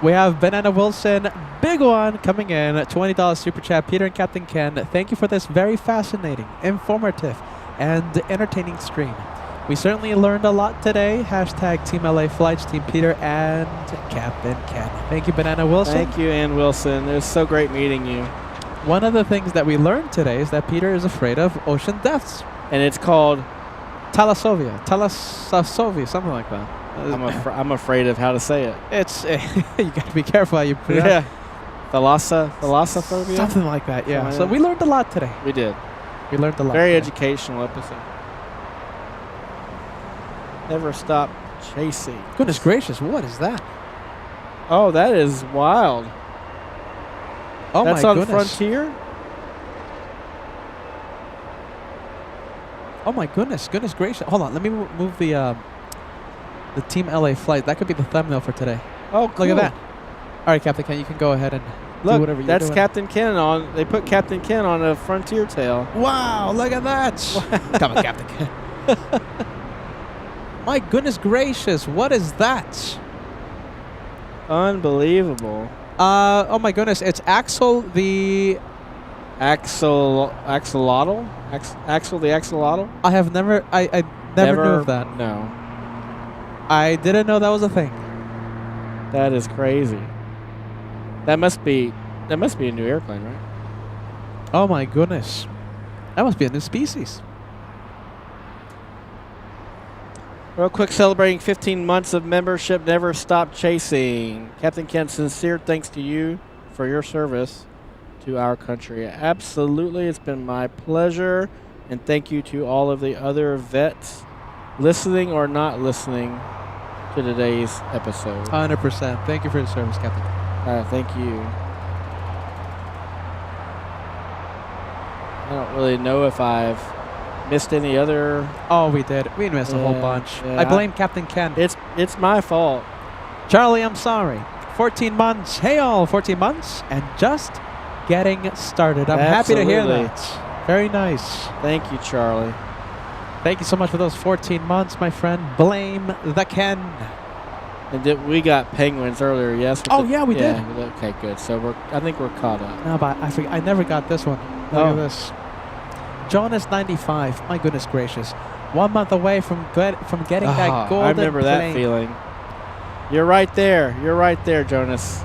A: We have Banana Wilson, big one, coming in, $20 super chat. Peter and Captain Ken, thank you for this very fascinating, informative, and entertaining stream. We certainly learned a lot today. Hashtag Team LA Flights, Team Peter, and Captain Ken. Thank you, Banana Wilson.
H: Thank you, Ann Wilson. It was so great meeting you.
A: One of the things that we learned today is that Peter is afraid of ocean depths.
H: And it's called
A: Talasovia, something like that.
H: I'm afraid of how to say it.
A: It's you got to be careful how you put it.
H: Yeah. Thalassophobia?
A: Something like that, yeah. So we learned a lot today.
H: We did.
A: We learned a lot.
H: Very
A: today.
H: educational episode. Never stop chasing.
A: Goodness gracious, what is that?
H: Oh, that is wild.
A: Oh,
H: that's
A: my
H: on
A: goodness.
H: Frontier?
A: Oh my goodness gracious. Hold on, let me move the Team LA flight. That could be the thumbnail for today.
H: Oh, cool.
A: Look at that. All right, Captain Ken, you can go ahead and do whatever you're doing.
H: That's Captain Ken on. They put Captain Ken on a Frontier tail.
A: Wow, look at that. Come on, Captain Ken. My goodness gracious, what is that?
H: Unbelievable.
A: Oh my goodness, it's Axel the
H: axolotl? Axel the axolotl?
A: I never knew of that.
H: No.
A: I didn't know that was a thing.
H: That is crazy. That must be a new airplane, right?
A: Oh my goodness. That must be a new species.
H: Real quick, celebrating 15 months of membership, never stop chasing. Captain Ken, sincere thanks to you for your service to our country. Absolutely, it's been my pleasure. And thank you to all of the other vets listening or not listening to today's episode.
A: 100%. Thank you for your service, Captain.
H: Thank you. I don't really know if I've missed any other.
A: Oh, we did. We missed a whole bunch.
H: Yeah,
A: I blame Captain Ken.
H: It's my fault.
A: Charlie, I'm sorry. 14 months. Hey, all. 14 months and just getting started. I'm happy to hear that. Very nice.
H: Thank you, Charlie.
A: Thank you so much for those 14 months, my friend. Blame the Ken.
H: And we got penguins earlier, yes?
A: Oh, yeah, we did.
H: Okay, good. So I think we're caught up.
A: No, but I never got this one. Look at this. Jonas 95. My goodness gracious. 1 month away from getting that golden
H: I remember that
A: plane.
H: feeling. You're right there. You're right there, Jonas.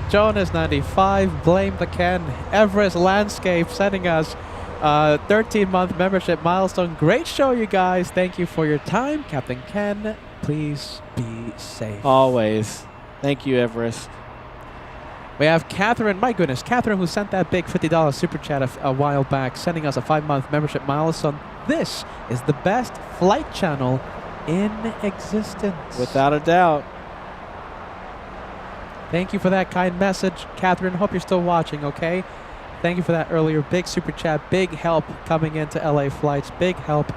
A: Jonas 95. Blame the Ken. Everest Landscape sending us 13-month membership milestone. Great show, you guys. Thank you for your time. Captain Ken, please be safe.
H: Always. Thank you, Everest.
A: We have Catherine, my goodness, Catherine, who sent that big $50 super chat a while back, sending us a 5-month membership milestone. This is the best flight channel in existence.
H: Without a doubt.
A: Thank you for that kind message, Catherine. Hope you're still watching, okay? Thank you for that earlier big super chat. Big help coming into LA Flights. Big help.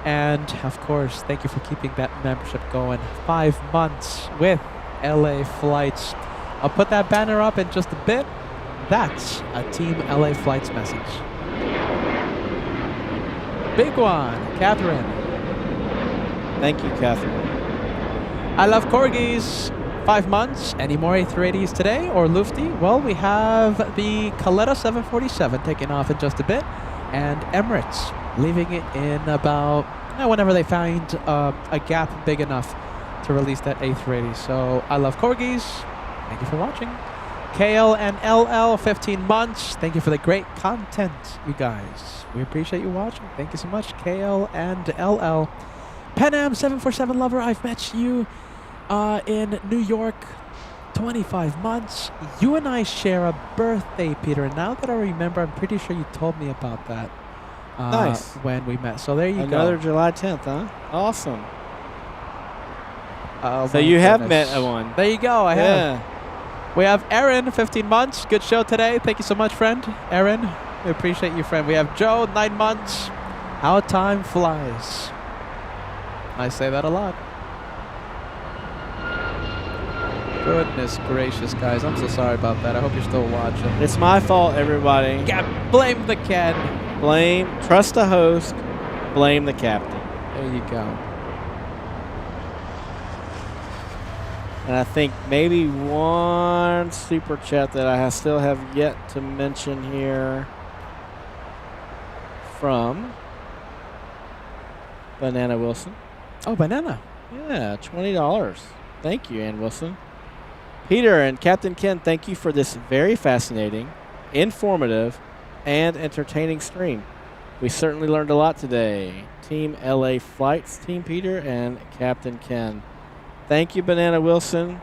A: And, of course, thank you for keeping that membership going. 5 months with LA Flights. I'll put that banner up in just a bit. That's a Team LA Flights message. Big one, Catherine.
H: Thank you, Catherine.
A: I love corgis. 5 months. Any more A380s today or Lufty? Well, we have the Caletta 747 taking off in just a bit. and Emirates, leaving it in about whenever they find a gap big enough to release that A380. So I love corgis. Thank you for watching. KL and LL, 15 months. Thank you for the great content, you guys. We appreciate you watching. Thank you so much, KL and LL. Pan Am 747 lover, I've met you in New York. 25 months. You and I share a birthday, Peter. And now that I remember, I'm pretty sure you told me about that.
H: Nice.
A: When we met. So there you go.
H: Another July 10th, huh? Awesome.
A: Oh,
H: So
A: my
H: you have
A: goodness.
H: met one.
A: There you go. I
H: Yeah.
A: have. We have Aaron, 15 months. Good show today. Thank you so much, friend. Aaron, we appreciate you, friend. We have Joe, 9 months. How time flies. I say that a lot. Goodness gracious, guys. I'm so sorry about that. I hope you're still watching.
H: It's my fault, everybody.
A: Yeah, blame the cat.
H: Trust the host, blame the captain.
A: There you go.
H: And I think maybe one super chat that I still have yet to mention here from Banana Wilson.
A: Oh, Banana.
H: Yeah, $20. Thank you, Ann Wilson. Peter and Captain Ken, thank you for this very fascinating, informative, and entertaining stream. We certainly learned a lot today. Team LA Flights, Team Peter, and Captain Ken. Thank you, Banana Wilson.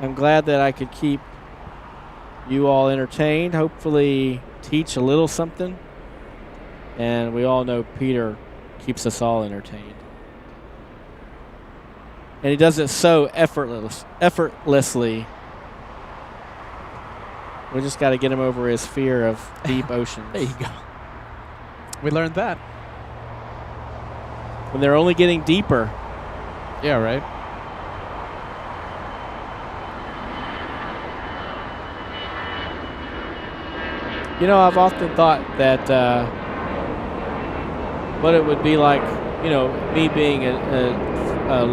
H: I'm glad that I could keep you all entertained, hopefully teach a little something. And we all know Peter keeps us all entertained. And he does it so effortlessly. We just got to get him over his fear of deep oceans.
A: There you go. We learned that.
H: When they're only getting deeper.
A: Yeah, right.
H: You know, I've often thought that what it would be like, you know, me being a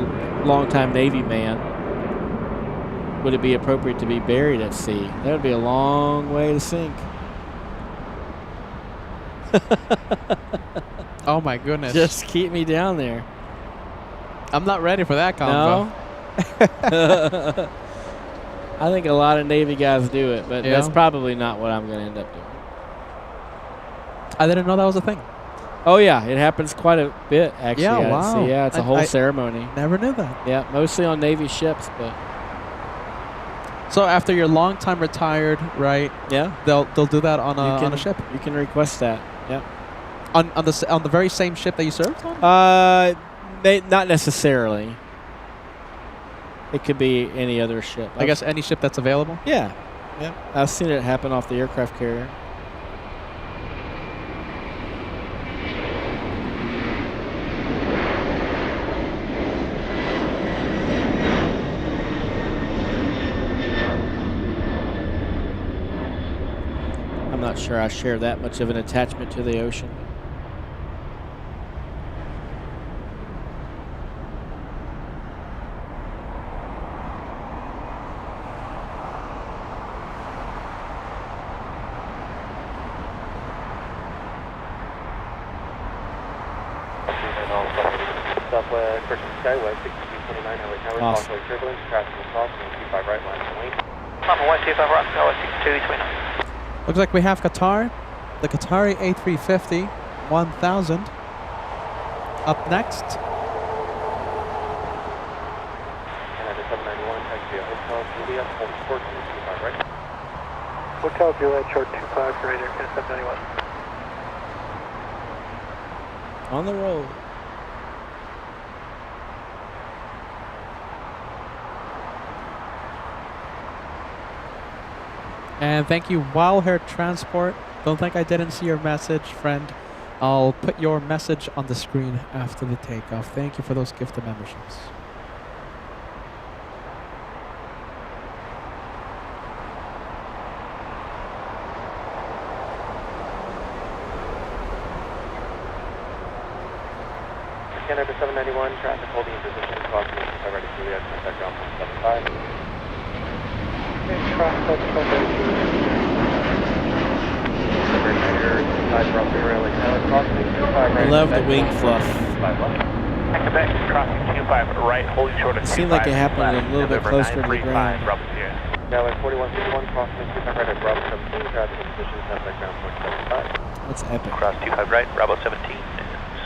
H: longtime Navy man, would it be appropriate to be buried at sea? That would be a long way to sink.
A: Oh my goodness.
H: Just keep me down there.
A: I'm not ready for that combo.
H: No? I think a lot of Navy guys do it, but
A: Yeah.
H: that's probably not what I'm going to end up doing.
A: I didn't know that was a thing.
H: Oh, yeah. It happens quite a bit, actually.
A: Yeah,
H: at
A: wow.
H: sea. Yeah, it's a whole ceremony.
A: Never knew that.
H: Yeah, mostly on Navy ships, but
A: So after you're long time retired, right?
H: yeah.
A: They'll do that on a ship.
H: You can request that. Yeah.
A: On the very same ship that you served on?
H: Not necessarily. It could be any other ship.
A: I guess any ship that's available.
H: Yeah. Yeah. I've seen it happen off the aircraft carrier. I'm not sure I share that much of an attachment to the ocean.
G: Southwest Christian Skyway, 6229 Highway Tower,
H: Awesome.
G: Crossway turbulence, traffic is off, 125 right line to lane. Number 125 right, Tower 6229.
A: Looks like we have Qatar, the Qatari A350 1000 up next.
G: And 791, taxi Hotel Juliet, hold short, 125 right.
D: Hotel Juliet, short 25 for radar, 791.
H: On the roll.
A: And thank you, Wild Hair Transport. Don't think I didn't see your message, friend. I'll put your message on the screen after the takeoff. Thank you for those gifted memberships.
G: Canada 791, traffic holding in position, crossing 125 right to Juliet, contact ground 175.
H: I love the wing fluff.
G: Quebec, crossing 25 right, holding short of
H: It seemed like it happened a little bit closer to the ground.
G: Galley 4161, crossing 25 right at Bravo 17, traffic in position, contact ground 475.
H: That's epic.
G: Cross 25 right, Bravo 17,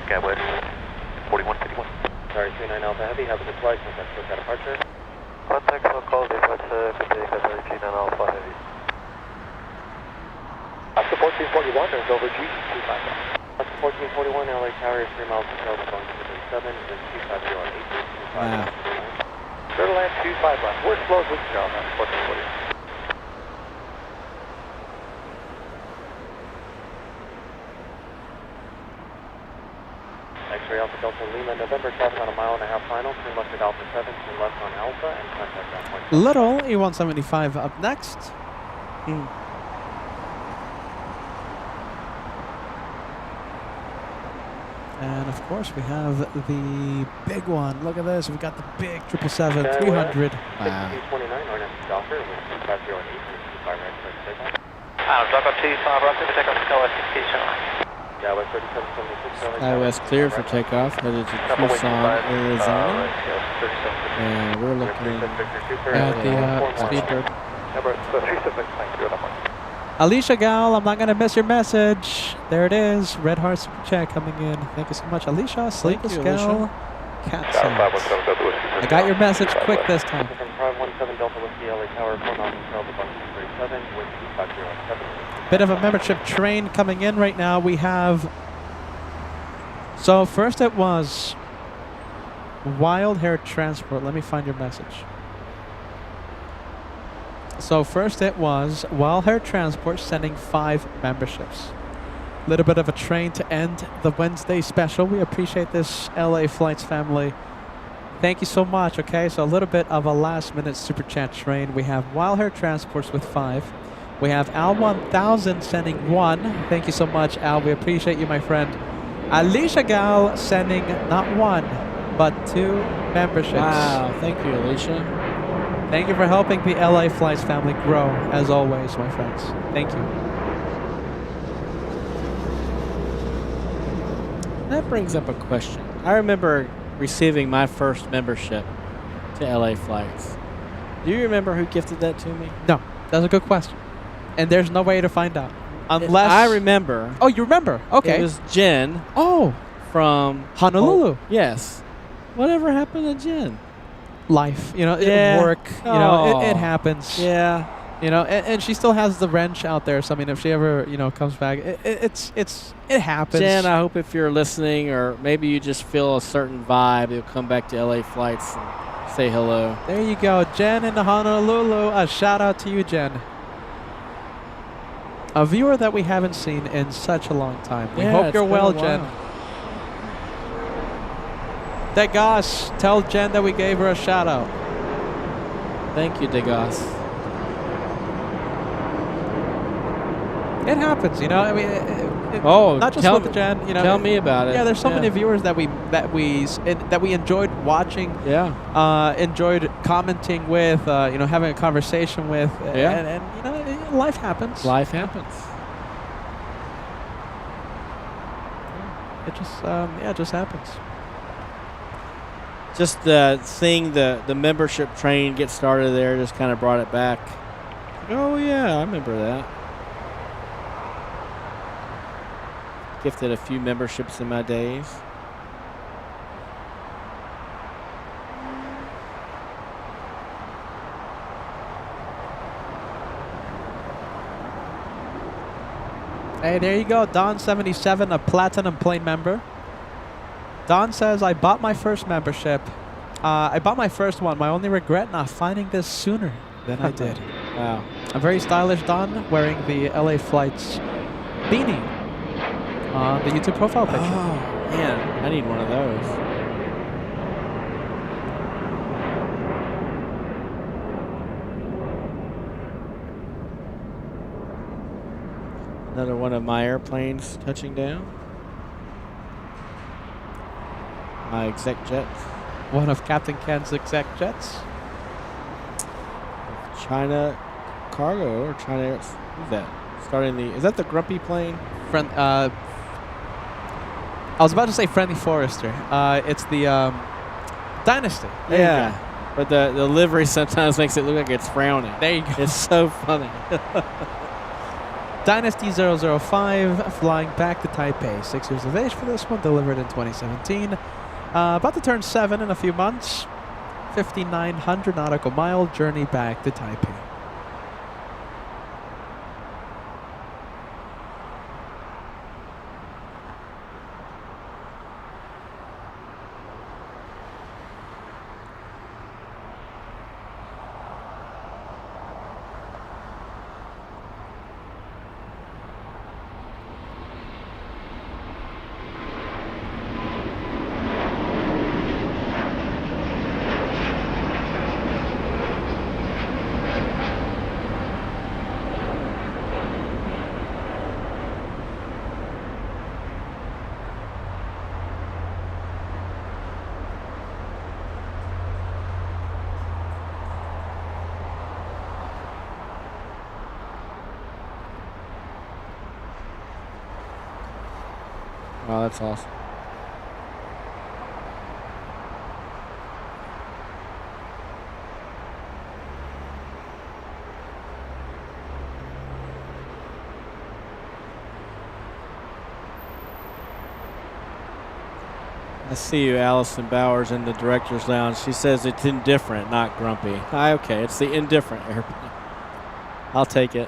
G: Skywest 4151. Sorry, 39 Alpha Heavy, have a good flight, contact SoCal departure.
C: Contact local departure, Quebec, 39 Alpha Heavy.
G: Oscar 1441, there's over G25. Oscar 1441, LA Tower, 3 miles to Charles, Long 237, and 250 on 1825.
H: Wow.
G: Turtle land 25 left. We're slow with Charles, 1440. X-ray Alpha Delta Lima, November, traffic on a 1.5 mile final, turn left at Alpha 7, turn left on Alpha, and contact ground point.
A: Little E175 up next. And of course we have the big one. Look at this. We got the big 777 300.
H: Wow.
G: 29, our next Docker, with 250 on 1825 right, first takeoff.
C: Docker 25, roger, take off Skywest 67.
G: Skywest 3776.
H: Skywest clear for takeoff, headed to Tucson, Arizona. And we're looking at the Speedbird.
C: Number 376, thank you.
A: Alicia Gal, I'm not going to miss your message. There it is. Red Heart Super Chat coming in. Thank you so much. Alicia, Sleepless Gal, Cat Sounds. I got your message quick this time.
G: From 517 Delta Whiskey LA Tower, 4 miles from Charles, Bunker 37, with 2507.
A: Bit of a membership train coming in right now. We have... So first it was Wild Hair Transport. Let me find your message. So first it was Wild Hair Transport sending 5 memberships. Little bit of a train to end the Wednesday special. We appreciate this LA Flights family. Thank you so much, okay? So a little bit of a last minute super chat train. We have Wild Hair Transports with 5. We have Al 1000 sending 1. Thank you so much, Al. We appreciate you, my friend. Alicia Gal sending not 1, but 2 memberships.
H: Wow, thank you, Alicia.
A: Thank you for helping the LA Flights family grow, as always, my friends. Thank you.
H: That brings up a question. I remember receiving my first membership to LA Flights. Do you remember who gifted that to me?
A: No, that's a good question. And there's no way to find out. Unless...
H: I remember.
A: Oh, you remember? Okay.
H: It was Jen.
A: Oh.
H: From...
A: Honolulu.
H: Oh, yes. Whatever happened to Jen?
A: Life, you know, work, you know, it happens.
H: Yeah.
A: You know, and she still has the wrench out there. So I mean, if she ever, you know, comes back, it happens.
H: Jen, I hope if you're listening, or maybe you just feel a certain vibe, you'll come back to LA Flights and say hello.
A: There you go, Jen in the Honolulu. A shout out to you, Jen. A viewer that we haven't seen in such a long time. We hope you're well, Jen. Degas, tell Jen that we gave her a shout out.
H: Thank you, Degas.
A: It happens, you know. I mean, not just with Jen. You know,
H: tell me about it.
A: Yeah, there's so many viewers that we enjoyed watching.
H: Yeah.
A: Enjoyed commenting with. You know, having a conversation with.
H: Yeah.
A: And you know, life happens.
H: Life happens.
A: It just it just happens.
H: Just seeing the membership train get started there just kind of brought it back. Oh yeah, I remember that. Gifted a few memberships in my days.
A: Hey, there you go. Don77, a Platinum Plane member. Don says, I bought my first membership. I bought my first one. My only regret not finding this sooner than I did.
H: Wow.
A: I'm very stylish, Don, wearing the LA Flights beanie on the YouTube profile picture.
H: Oh, man. I need one of those. Another one of my airplanes touching down. My exec jets.
A: One of Captain Ken's exec jets.
H: China Cargo or China Air. Who's that? Starting the. Is that the Grumpy plane?
A: I was about to say Friendly Forester. It's the Dynasty. There you go.
H: But the livery sometimes makes it look like it's frowning.
A: There you go.
H: It's so funny.
A: Dynasty 005 flying back to Taipei. 6 years of age for this one, delivered in 2017. About to turn 7 in a few months. 5,900 nautical mile journey back to Taipei.
H: Wow, that's awesome. I see you, Allison Bowers, in the director's lounge. She says it's indifferent, not grumpy. Okay, it's the indifferent airplane. I'll take it.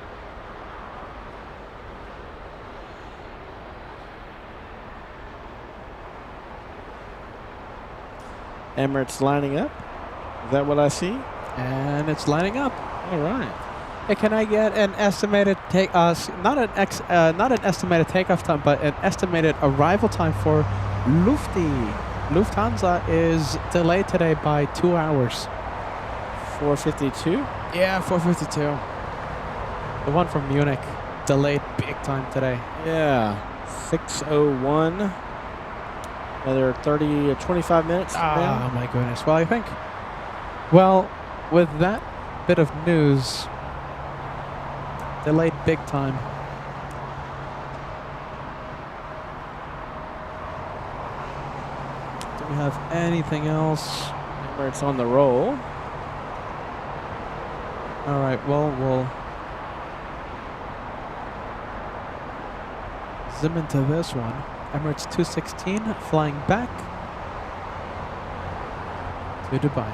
H: Emirates lining up. Is that what I see?
A: And it's lining up.
H: All right.
A: Hey, can I get an estimated take? Not an estimated takeoff time, but an estimated arrival time for Lufthansa is delayed today by 2 hours.
H: 4:52.
A: Yeah, 4:52. The one from Munich delayed big time today.
H: Yeah. 6:01. Another 30 or 25 minutes.
A: Oh my goodness. Well, I think. Well, with that bit of news, delayed big time. Do we have anything else?
H: Where it's on the roll.
A: All right. Well, we'll zoom into this one. Emirates 216 flying back to Dubai.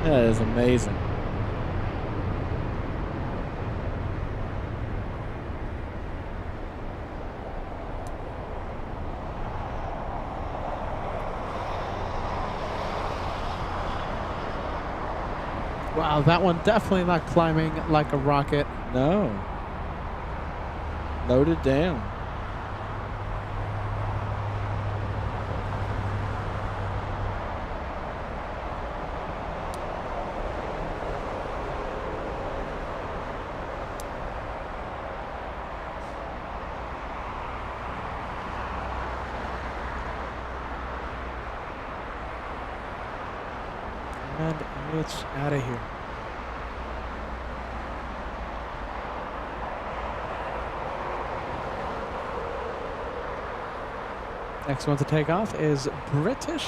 H: That is amazing.
A: Wow, that one definitely not climbing like a rocket.
H: No. Loaded down.
A: And it's out of here. Next one to take off is British.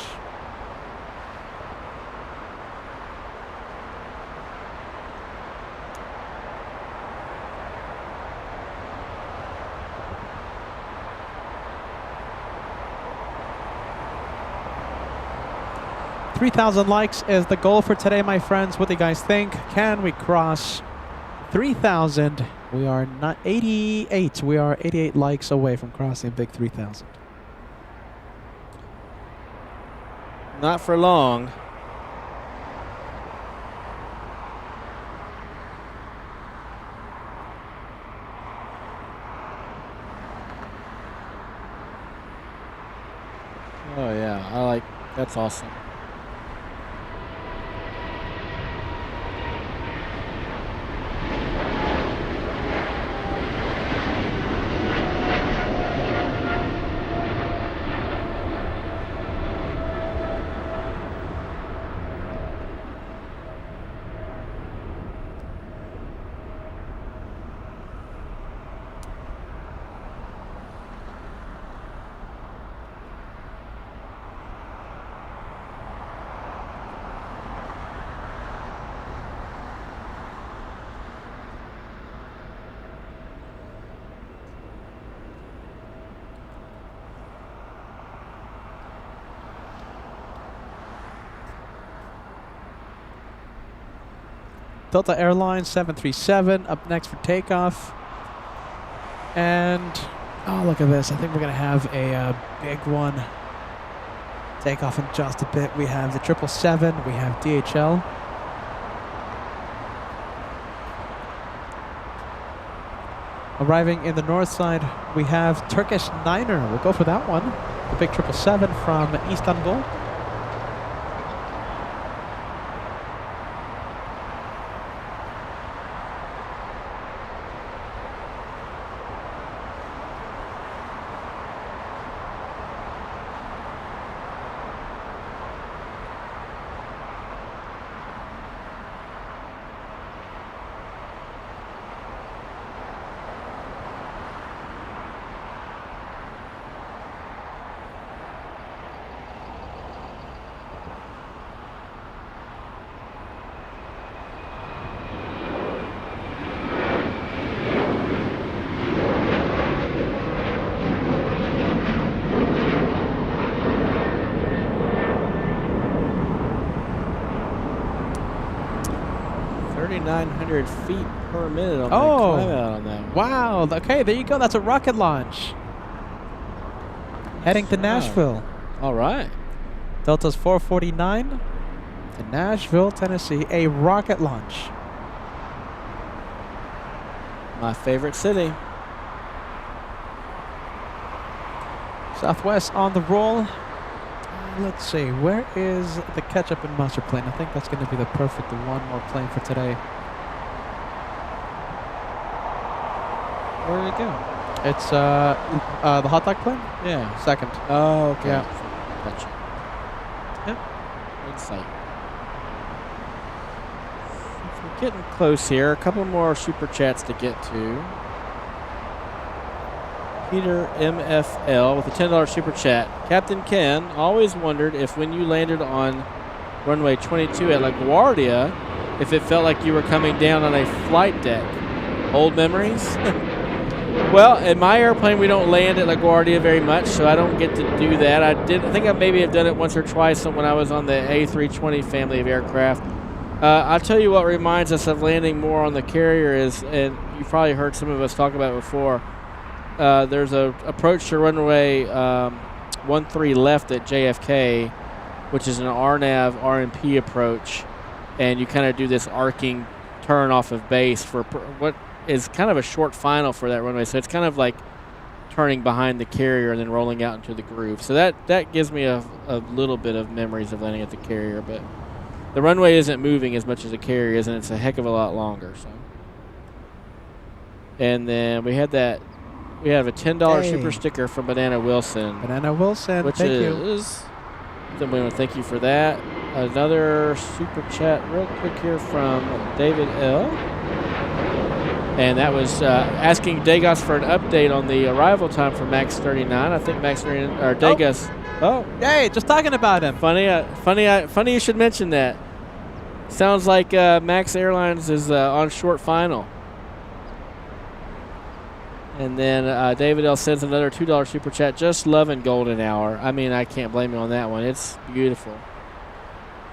A: $3,000 likes is the goal for today, my friends. What do you guys think? Can we cross 3,000? We are not 88. We are 88 likes away from crossing big 3,000.
H: Not for long. Oh yeah, that's awesome.
A: Delta Airlines 737 up next for takeoff. And, oh, look at this. I think we're going to have a big one. Take off in just a bit. We have the 777. We have DHL. Arriving in the north side, we have Turkish Niner. We'll go for that one. The big 777 from Istanbul. Feet per minute on that climb out on that. Wow. Okay, there you go. That's a rocket launch. Heading to Nashville.
H: All right.
A: Delta's 449 to Nashville, Tennessee. A rocket launch.
H: My favorite city.
A: Southwest on the roll. Let's see. Where is the ketchup and mustard plane? I think that's going to be the perfect one more plane for today. Where did it go? It's the hot dog plane?
H: Yeah.
A: Second.
H: Oh, okay.
A: Yeah.
H: Gotcha. Yep. Good sight. We're getting close here. A couple more super chats to get to. Peter MFL with a $10 super chat. Captain Ken always wondered if when you landed on runway 22 at LaGuardia, if it felt like you were coming down on a flight deck. Old memories? Well, in my airplane, we don't land at LaGuardia very much, so I don't get to do that. I think I maybe have done it once or twice when I was on the A320 family of aircraft. I'll tell you what reminds us of landing more on the carrier is, and you've probably heard some of us talk about it before, there's a approach to runway 13 left at JFK, which is an RNAV RMP approach, and you kind of do this arcing turn off of base for what is kind of a short final for that runway. So it's kind of like turning behind the carrier and then rolling out into the groove. So that gives me a little bit of memories of landing at the carrier, but the runway isn't moving as much as the carrier is, and it's a heck of a lot longer. So, and then we have a $10 super sticker from Banana Wilson.
A: Banana Wilson,
H: which
A: thank you.
H: Then we want to thank you for that. Another super chat real quick here from David L. And that was asking Dagos for an update on the arrival time for Max 39. I think Max 39 or Dagos. Oh,
A: hey, just talking about him.
H: Funny you should mention that. Sounds like Max Airlines is on short final. And then David L sends another $2 super chat. Just loving Golden Hour. I mean, I can't blame you on that one. It's beautiful.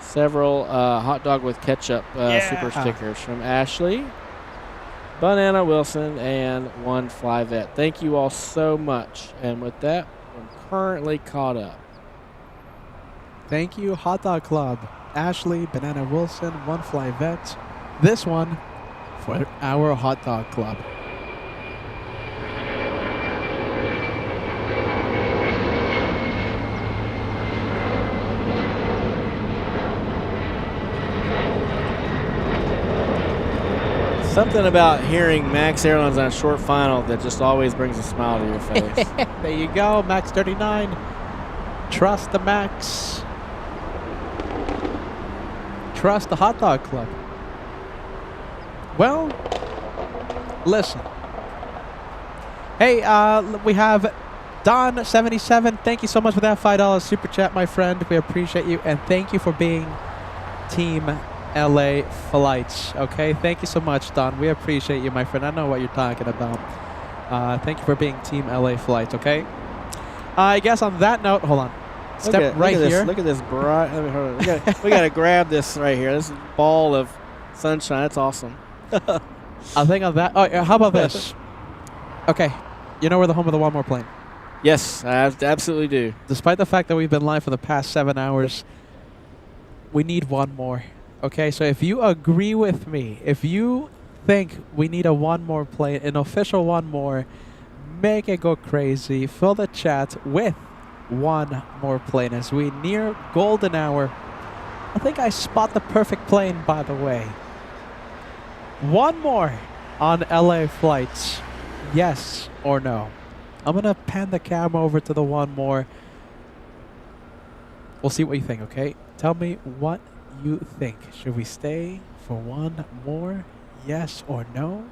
H: Several hot dog with ketchup super stickers from Ashley, Banana Wilson, and one Flyvet. Thank you all so much. And with that, I'm currently caught up.
A: Thank you, Hot Dog Club. Ashley, Banana Wilson, One Fly Vet. This one for our Hot Dog Club.
H: Something about hearing Max Airlines on a short final that just always brings a smile to your face.
A: There you go, Max 39. Trust the Max. Trust the Hot Dog Club. Well, listen. Hey, we have Don77. Thank you so much for that $5 super chat, my friend. We appreciate you, and thank you for being Team LA Flights. Okay, thank you so much, Don. We appreciate you, my friend. I know what you're talking about. Thank you for being Team LA Flights. Okay. I guess on that note, hold on. Step right here.
H: Look at this bright. Hold on. We gotta grab this right here. This ball of sunshine. That's awesome.
A: I think on that. Oh, yeah, how about this? Okay, you know we're the home of the one more plane.
H: Yes, I absolutely do.
A: Despite the fact that we've been live for the past 7 hours, we need one more. Okay, so if you agree with me, if you think we need a one more plane, an official one more, make it go crazy. Fill the chat with one more plane as we near golden hour. I think I spot the perfect plane, by the way. One more on LA Flights. Yes or no? I'm going to pan the camera over to the one more. We'll see what you think, okay? Tell me what you think. Should we stay for one more? Yes or no?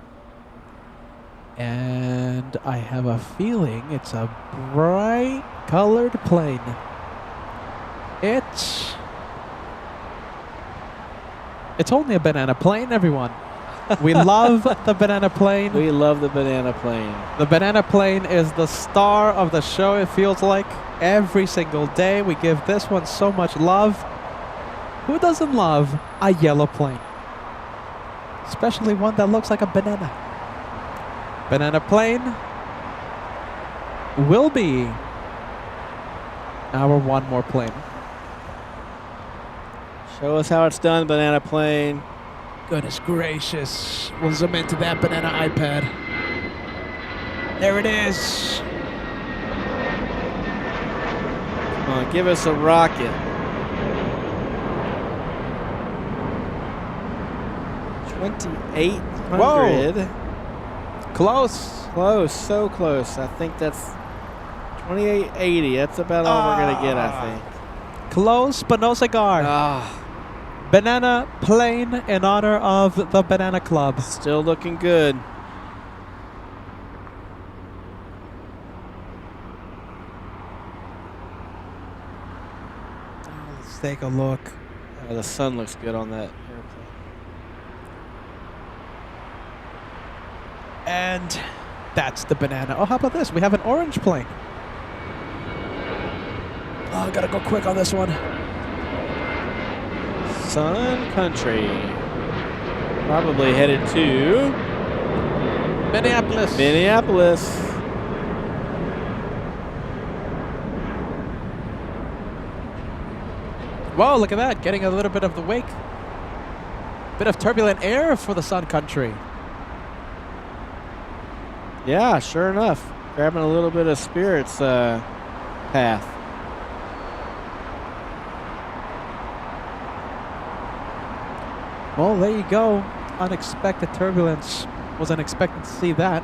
A: And I have a feeling it's a bright colored plane. It's only a banana plane, everyone. We love the banana plane.
H: We love the banana plane.
A: The banana plane is the star of the show, it feels like. Every single day we give this one so much love. Who doesn't love a yellow plane? Especially one that looks like a banana. Banana plane will be our one more plane.
H: Show us how it's done, banana plane.
A: Goodness gracious. We'll zoom into that banana iPad. There it is.
H: Come on, give us a rocket. 2,800.
A: Whoa. Close.
H: Close, so close. I think that's 2,880. That's about all we're going to get, I think.
A: Close, but no cigar. Banana plane in honor of the Banana Club.
H: Still looking good.
A: Let's take a look.
H: The sun looks good on that airplane.
A: And that's the banana. Oh, how about this? We have an orange plane. Oh, I gotta go quick on this one.
H: Sun Country. Probably headed to
A: Minneapolis.
H: Minneapolis.
A: Whoa, look at that. Getting a little bit of the wake. Bit of turbulent air for the Sun Country.
H: Yeah, sure enough. Grabbing a little bit of Spirit's path.
A: Well, there you go. Unexpected turbulence. Wasn't expecting to see that.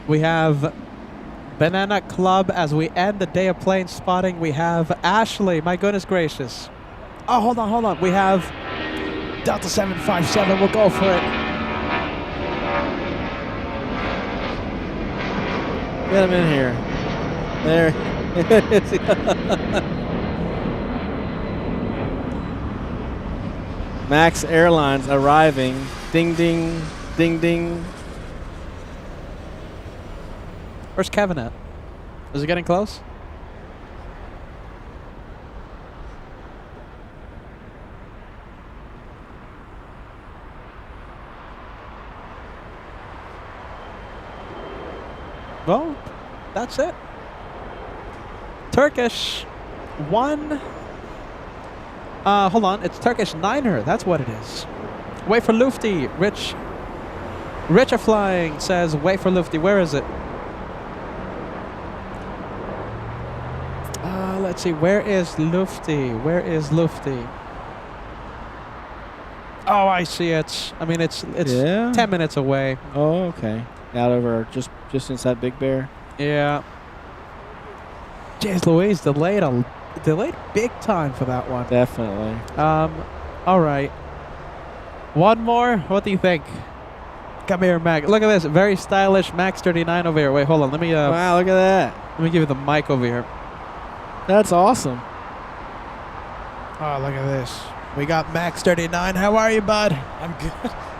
A: We have Banana Club as we end the day of plane spotting. We have Ashley. My goodness gracious. Oh, hold on. We have Delta 757, we'll go for it.
H: Get him in here. There. Max Airlines arriving. Ding, ding, ding, ding.
A: Where's Kevin at? Is he getting close? Well, that's it. Turkish 1. Hold on. It's Turkish 9er. That's what it is. Wait for Lufty. Rich are flying says wait for Lufty. Where is it? Let's see. Where is Lufty? Where is Lufty? Oh, I see it. I mean, it's 10 minutes away.
H: Oh, okay. Out over just inside Big Bear.
A: Yeah. Jeez Louise, delayed big time for that one.
H: Definitely.
A: All right. One more. What do you think? Come here, Mac. Look at this. Very stylish Max 39 over here. Wait, hold on. Let me.
H: Wow, look at that.
A: Let me give you the mic over here.
H: That's awesome.
A: Oh, look at this. We got Max 39. How are you, bud?
I: I'm good.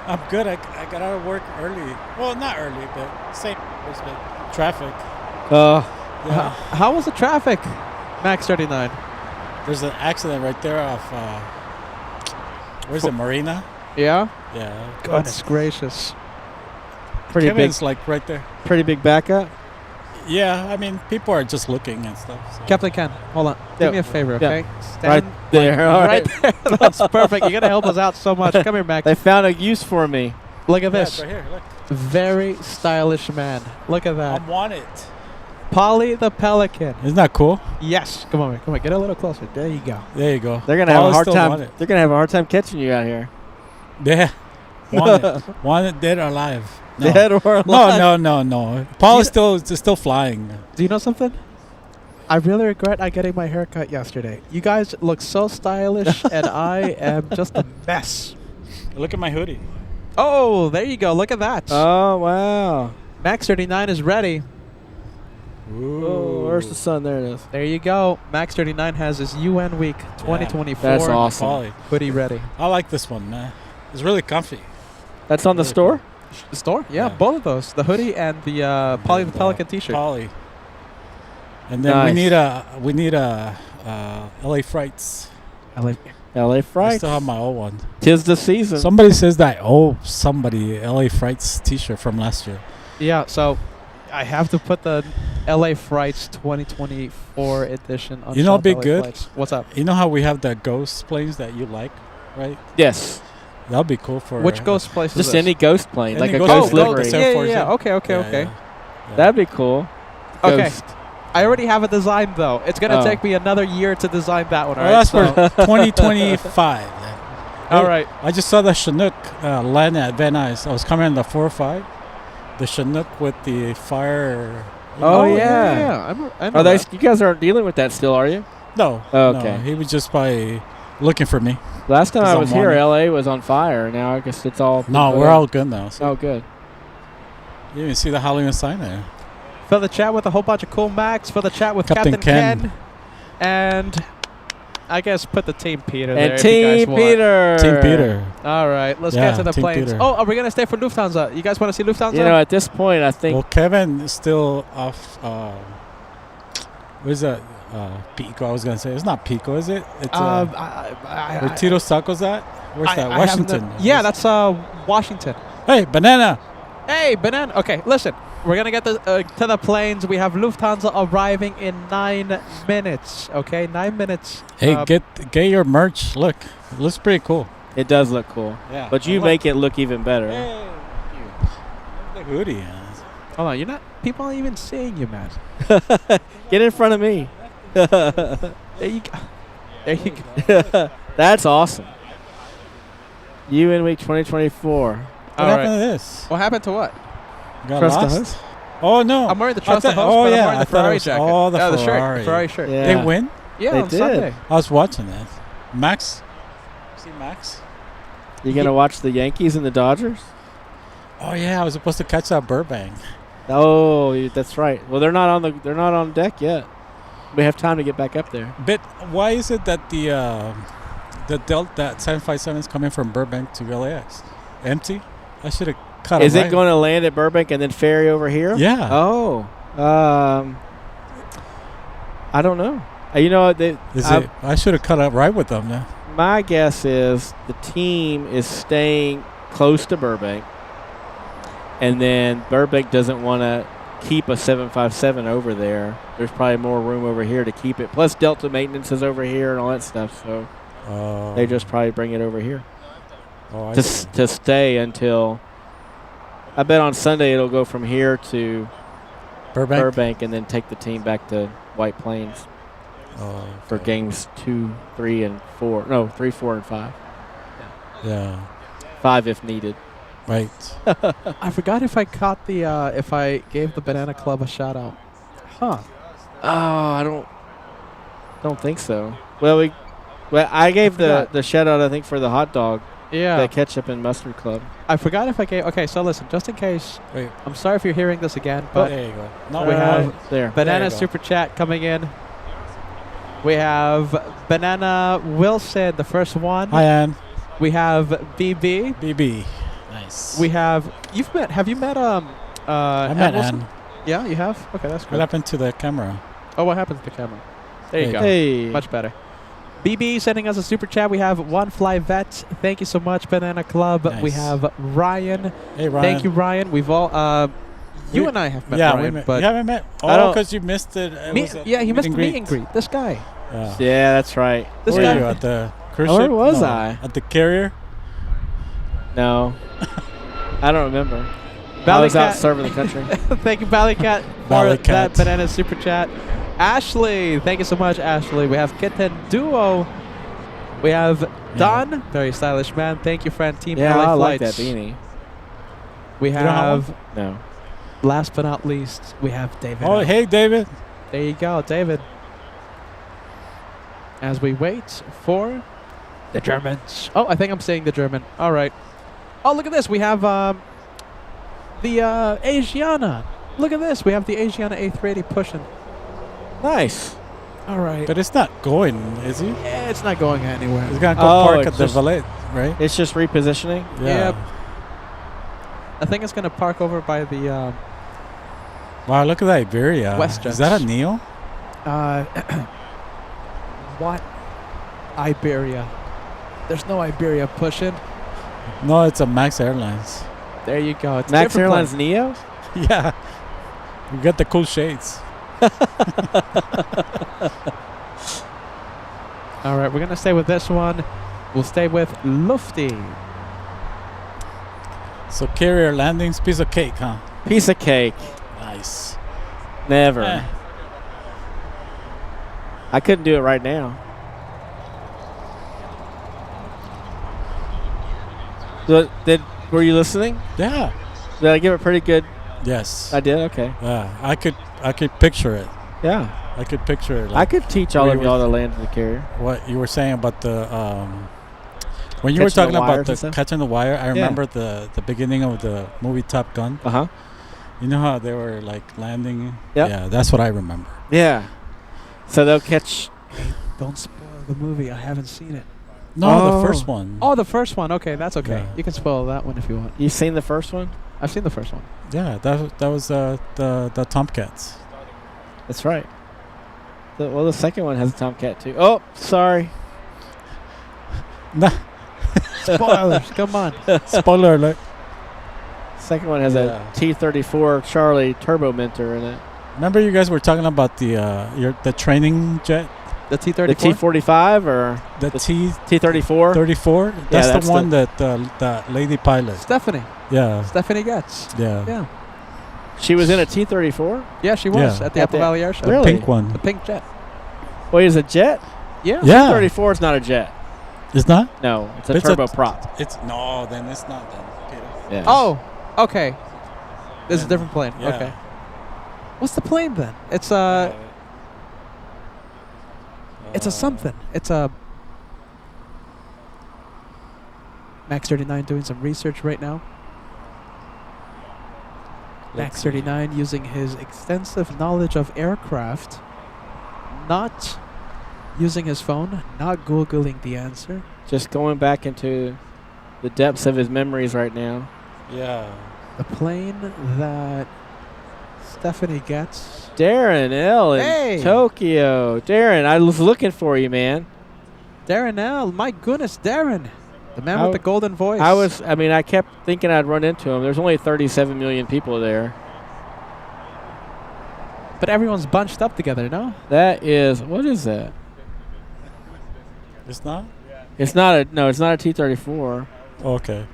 I: I'm good. I got out of work early. Well, not early, but same. There's been traffic. Yeah.
A: How was the traffic, Max 39?
I: There's an accident right there off. Where's it, Marina?
A: Yeah.
I: Yeah.
A: Goodness gracious.
H: Pretty
I: Kevin's
H: big.
I: like right there.
H: Pretty big backup.
I: Yeah, I mean, people are just looking and stuff. So.
A: Captain Ken, hold on. Do me a favor, okay? Stand
H: Right there. All
A: right there. That's perfect. You're going to help us out so much. Come here, Max.
H: They found a use for me.
A: Look at this.
I: Right here, look.
A: Very stylish man. Look at that.
I: I'm wanted.
A: Polly the Pelican.
I: Isn't that cool?
A: Yes. Come on, man. Get a little closer. There you go.
I: There you go.
H: They're gonna have a hard time.
I: Wanted.
H: They're gonna have a hard time catching you out here.
I: Yeah. Wanted. Wanted, dead or alive. No.
H: Dead or alive?
I: No. Paul is still flying.
A: Do you know something? I really regret not getting my haircut yesterday. You guys look so stylish, and I am just a mess.
I: Look at my hoodie.
A: Oh, there you go. Look at that.
H: Oh, wow.
A: Max 39 is ready.
I: Ooh.
H: Oh, where's the sun? There it is.
A: There you go. Max 39 has his UN Week 2024
H: That's awesome.
A: hoodie ready.
I: I like this one, man. It's really comfy.
H: That's on the store?
A: The store? Yeah,
I: Yeah.
A: both of those. The hoodie and the Polly the Pelican t-shirt.
I: Polly. And then we need a LA Frights.
H: LA
I: I
H: Frights.
I: still have my old one.
H: 'Tis the season.
I: Somebody says that I owe somebody LA Frights t-shirt from last year.
A: Yeah, so I have to put the LA Frights 2024 edition on.
I: You know,
A: Shop
I: be
A: LA
I: good.
A: Flights. What's up?
I: You know how we have the ghost planes that you like, right?
H: Yes.
I: That'll be cool for
A: Which ghost place is
H: Just
A: this?
H: any ghost plane,
I: Any
H: like a
I: ghost
H: ghost
I: plane.
H: livery.
A: Yeah. Okay.
I: Yeah.
H: That'd be cool.
A: Okay.
H: Ghost.
A: I already have a design though. It's gonna
H: Oh.
A: take me another year to design that one.
I: Well,
A: All right.
I: that's for 2025. Then.
A: All right.
I: I just saw the Chinook land at Van Nuys. I was coming on the 405. The Chinook with the fire.
H: Oh,
A: yeah.
H: yeah.
A: I know
H: Are they?
A: that.
H: You guys aren't dealing with that still, are you?
I: No.
H: Oh,
I: no,
H: okay.
I: he was just by looking for me.
H: Last time I
I: I'm
H: was here,
I: wanted.
H: LA was on fire. Now I guess it's all.
I: No, we're all good now. So
H: Oh, good.
I: you even see the Halloween sign there.
A: Fill the chat with a whole bunch of cool Max. Fill the chat with
I: Captain
A: Captain
I: Ken.
A: And I guess put the Team Peter there.
H: And
A: if you guys
H: Team
A: want.
H: Peter.
I: Team Peter.
A: All right, let's
I: Yeah,
A: get to the
I: Team
A: planes.
I: Peter.
A: Oh, are we gonna stay for Lufthansa? You guys want to see Lufthansa?
H: You know, at this point, I think.
I: Well, Kevin is still off. Where's that? Pico. I was gonna say it's not Pico, is it? It's where Tito Sacco's at. Where's that? Washington.
A: Yeah, that's Washington.
I: Hey, banana.
A: Hey, banana. Okay, listen. We're gonna get to the planes. We have Lufthansa arriving in 9 minutes. Okay, 9 minutes.
I: Hey, get your merch. Look, it looks pretty cool.
H: It does look cool.
I: Yeah.
H: But you make it look even better.
I: Hey, the hoodie.
A: Hold on, you're not. People aren't even seeing you, man.
H: Get in front of me.
A: There you go. There you go.
H: That's awesome. UN Week 2024.
I: What happened to this?
A: What happened to what?
I: Got
H: Trust the
I: lost?
H: host?
I: Oh no!
A: I'm wearing the Trust the Host,
I: Oh
A: but
I: yeah,
A: I'm wearing the
I: I thought it
A: Ferrari
I: was
A: jacket.
I: all the
A: Shirt.
I: Ferrari.
A: The Ferrari shirt.
H: Yeah.
I: They win?
A: Yeah,
H: They
A: on
H: did.
A: Sunday.
I: I was watching that. Max? See Max?
H: You gonna watch the Yankees and the Dodgers?
I: Oh yeah, I was supposed to catch that Burbank.
H: Oh, that's right. Well, they're not on deck yet. We have time to get back up there.
I: But why is it that that 757 is coming from Burbank to LAX? Empty? I should have cut it.
H: Is it going to land at Burbank and then ferry over here?
I: Yeah.
H: Oh, I don't know. You know,
I: I should have cut up right with them. Yeah.
H: my guess is the team is staying close to Burbank, and then Burbank doesn't want to keep a 757 over there. There's probably more room over here to keep it. Plus, Delta maintenance is over here and all that stuff. So they just probably bring it over here to stay until. I bet on Sunday it'll go from here to Burbank and then take the team back to White Plains for games 2, 3, and 4. No, 3, 4, and 5.
I: Yeah.
H: 5 if needed.
I: Right.
A: I forgot if I caught the if I gave the Banana Club a shout out. Huh.
H: Oh, I don't think so. Well, I gave the shout out I think for the hot dog.
A: Yeah.
H: The ketchup and mustard club.
A: I forgot if I gave. Okay, so listen, just in case.
I: Wait.
A: I'm sorry if you're hearing this again, but
I: there you go. No,
A: we have
H: there.
A: Banana
I: there
A: Super Chat coming in. We have Banana Wilson, the first one.
I: Hi, Ann.
A: We have BB.
I: BB. Nice.
A: We have Have you met
I: I met
A: Wilson?
I: Ann.
A: Yeah, you have. Okay, that's
I: What
A: good.
I: happened to the camera?
A: Oh, what happened to the camera? There you go.
H: Hey.
A: Much better. BB sending us a super chat. We have One Fly Vet. Thank you so much, Banana Club.
I: Nice.
A: We have Ryan.
I: Hey, Ryan.
A: Thank you, Ryan. We've all you and I have met Ryan,
I: we met.
A: but
I: You haven't met? Oh, because you missed it.
A: He missed the meet and greet. This guy.
H: Yeah, that's right.
A: This
I: Where
A: guy.
I: were you at the cruise
H: Where
I: ship?
H: was
I: No,
H: I?
I: At the carrier?
H: No. I don't remember. I
A: Valley
H: was out
A: Cat.
H: serving the country.
A: Thank you, Ballycat, for that Banana super chat. Ashley, thank you so much, Ashley. We have Kitten Duo. We have Don, very stylish man. Thank you, friend. Team
H: Yeah,
A: LA
H: I like
A: Flights.
H: that beanie.
A: We have,
H: No.
A: last but not least, we have David.
I: Oh, hey, David.
A: There you go, David. As we wait for the Germans. Oh, I think I'm saying the German. All right. Oh, look at this. We have the Asiana. Look at this. We have the Asiana A380 pushing.
H: Nice.
A: All right.
I: But it's not going, is he?
A: Yeah, it's not going anywhere.
I: He's going to go park at the valet, right?
H: It's just repositioning?
I: Yeah.
A: Yep. I think it's going to park over by the
I: Wow, look at that Iberia.
A: WestJets.
I: Is that a Neo?
A: What? Iberia. There's no Iberia pushing.
I: No, it's a Max Airlines.
A: There you go. It's
H: Max
A: different
H: Airlines
A: plane.
H: Neo?
I: Yeah. You got the cool shades.
A: All right, we're going to stay with this one. We'll stay with Lufty.
I: So carrier landings, piece of cake, huh?
H: Piece of cake.
I: Nice.
H: Never. I couldn't do it right now. Were you listening?
I: Yeah.
H: Did I give it pretty good?
I: Yes.
H: I did? Okay.
I: Yeah. I could picture it.
H: Yeah.
I: I could picture it.
H: I could teach all of y'all to land in the carrier.
I: What you were saying about the when you were talking about the catching the wire, I remember the beginning of the movie Top Gun.
H: Uh-huh.
I: You know how they were like landing?
H: Yep.
I: Yeah, that's what I remember.
H: Yeah. So they'll catch.
A: Don't spoil the movie. I haven't seen it.
I: No, the first one.
A: Oh, the first one. Okay, that's okay.
I: Yeah.
A: You can spoil that one if you want.
H: You seen the first one?
A: I've seen the first one.
I: Yeah, that was the Tomcats.
H: That's right. Well, the second one has a Tomcat too. Oh, sorry.
I: Nah.
A: Spoilers. Come on.
I: Spoiler alert.
H: Second one has a T-34 Charlie Turbo Mentor in it.
I: Remember, you guys were talking about the training jet,
A: The T-34.
H: The T-45 or
I: the
H: T-34.
I: 34. That's the one that the lady pilot.
A: Stephanie.
I: Yeah.
A: Stephanie Getz.
I: Yeah.
A: Yeah.
H: She was in a T-34?
A: Yeah, she was at the Apple Valley Air Show.
H: Really?
I: The pink one.
A: The pink jet.
H: Wait, is it a jet?
A: Yeah.
I: Yeah.
H: T-34 is not a jet.
I: It's not?
H: No, it's a turboprop.
I: Then it's not then.
H: Yeah.
A: Oh, okay. This is a different plane.
I: Yeah.
A: Okay. What's the plane then? It's it's a something. It's a Max 39 doing some research right now. Max 39 using his extensive knowledge of aircraft, not using his phone, not Googling the answer.
H: Just going back into the depths of his memories right now.
I: Yeah.
A: The plane that Stephanie gets.
H: Darren L. in Tokyo. Darren, I was looking for you, man.
A: Darren L. My goodness, Darren. The man with the golden voice.
H: I kept thinking I'd run into him. There's only 37 million people there.
A: But everyone's bunched up together, no?
H: That is, what is that?
I: It's not?
H: It's not a, no, it's not a T-34.
I: Okay.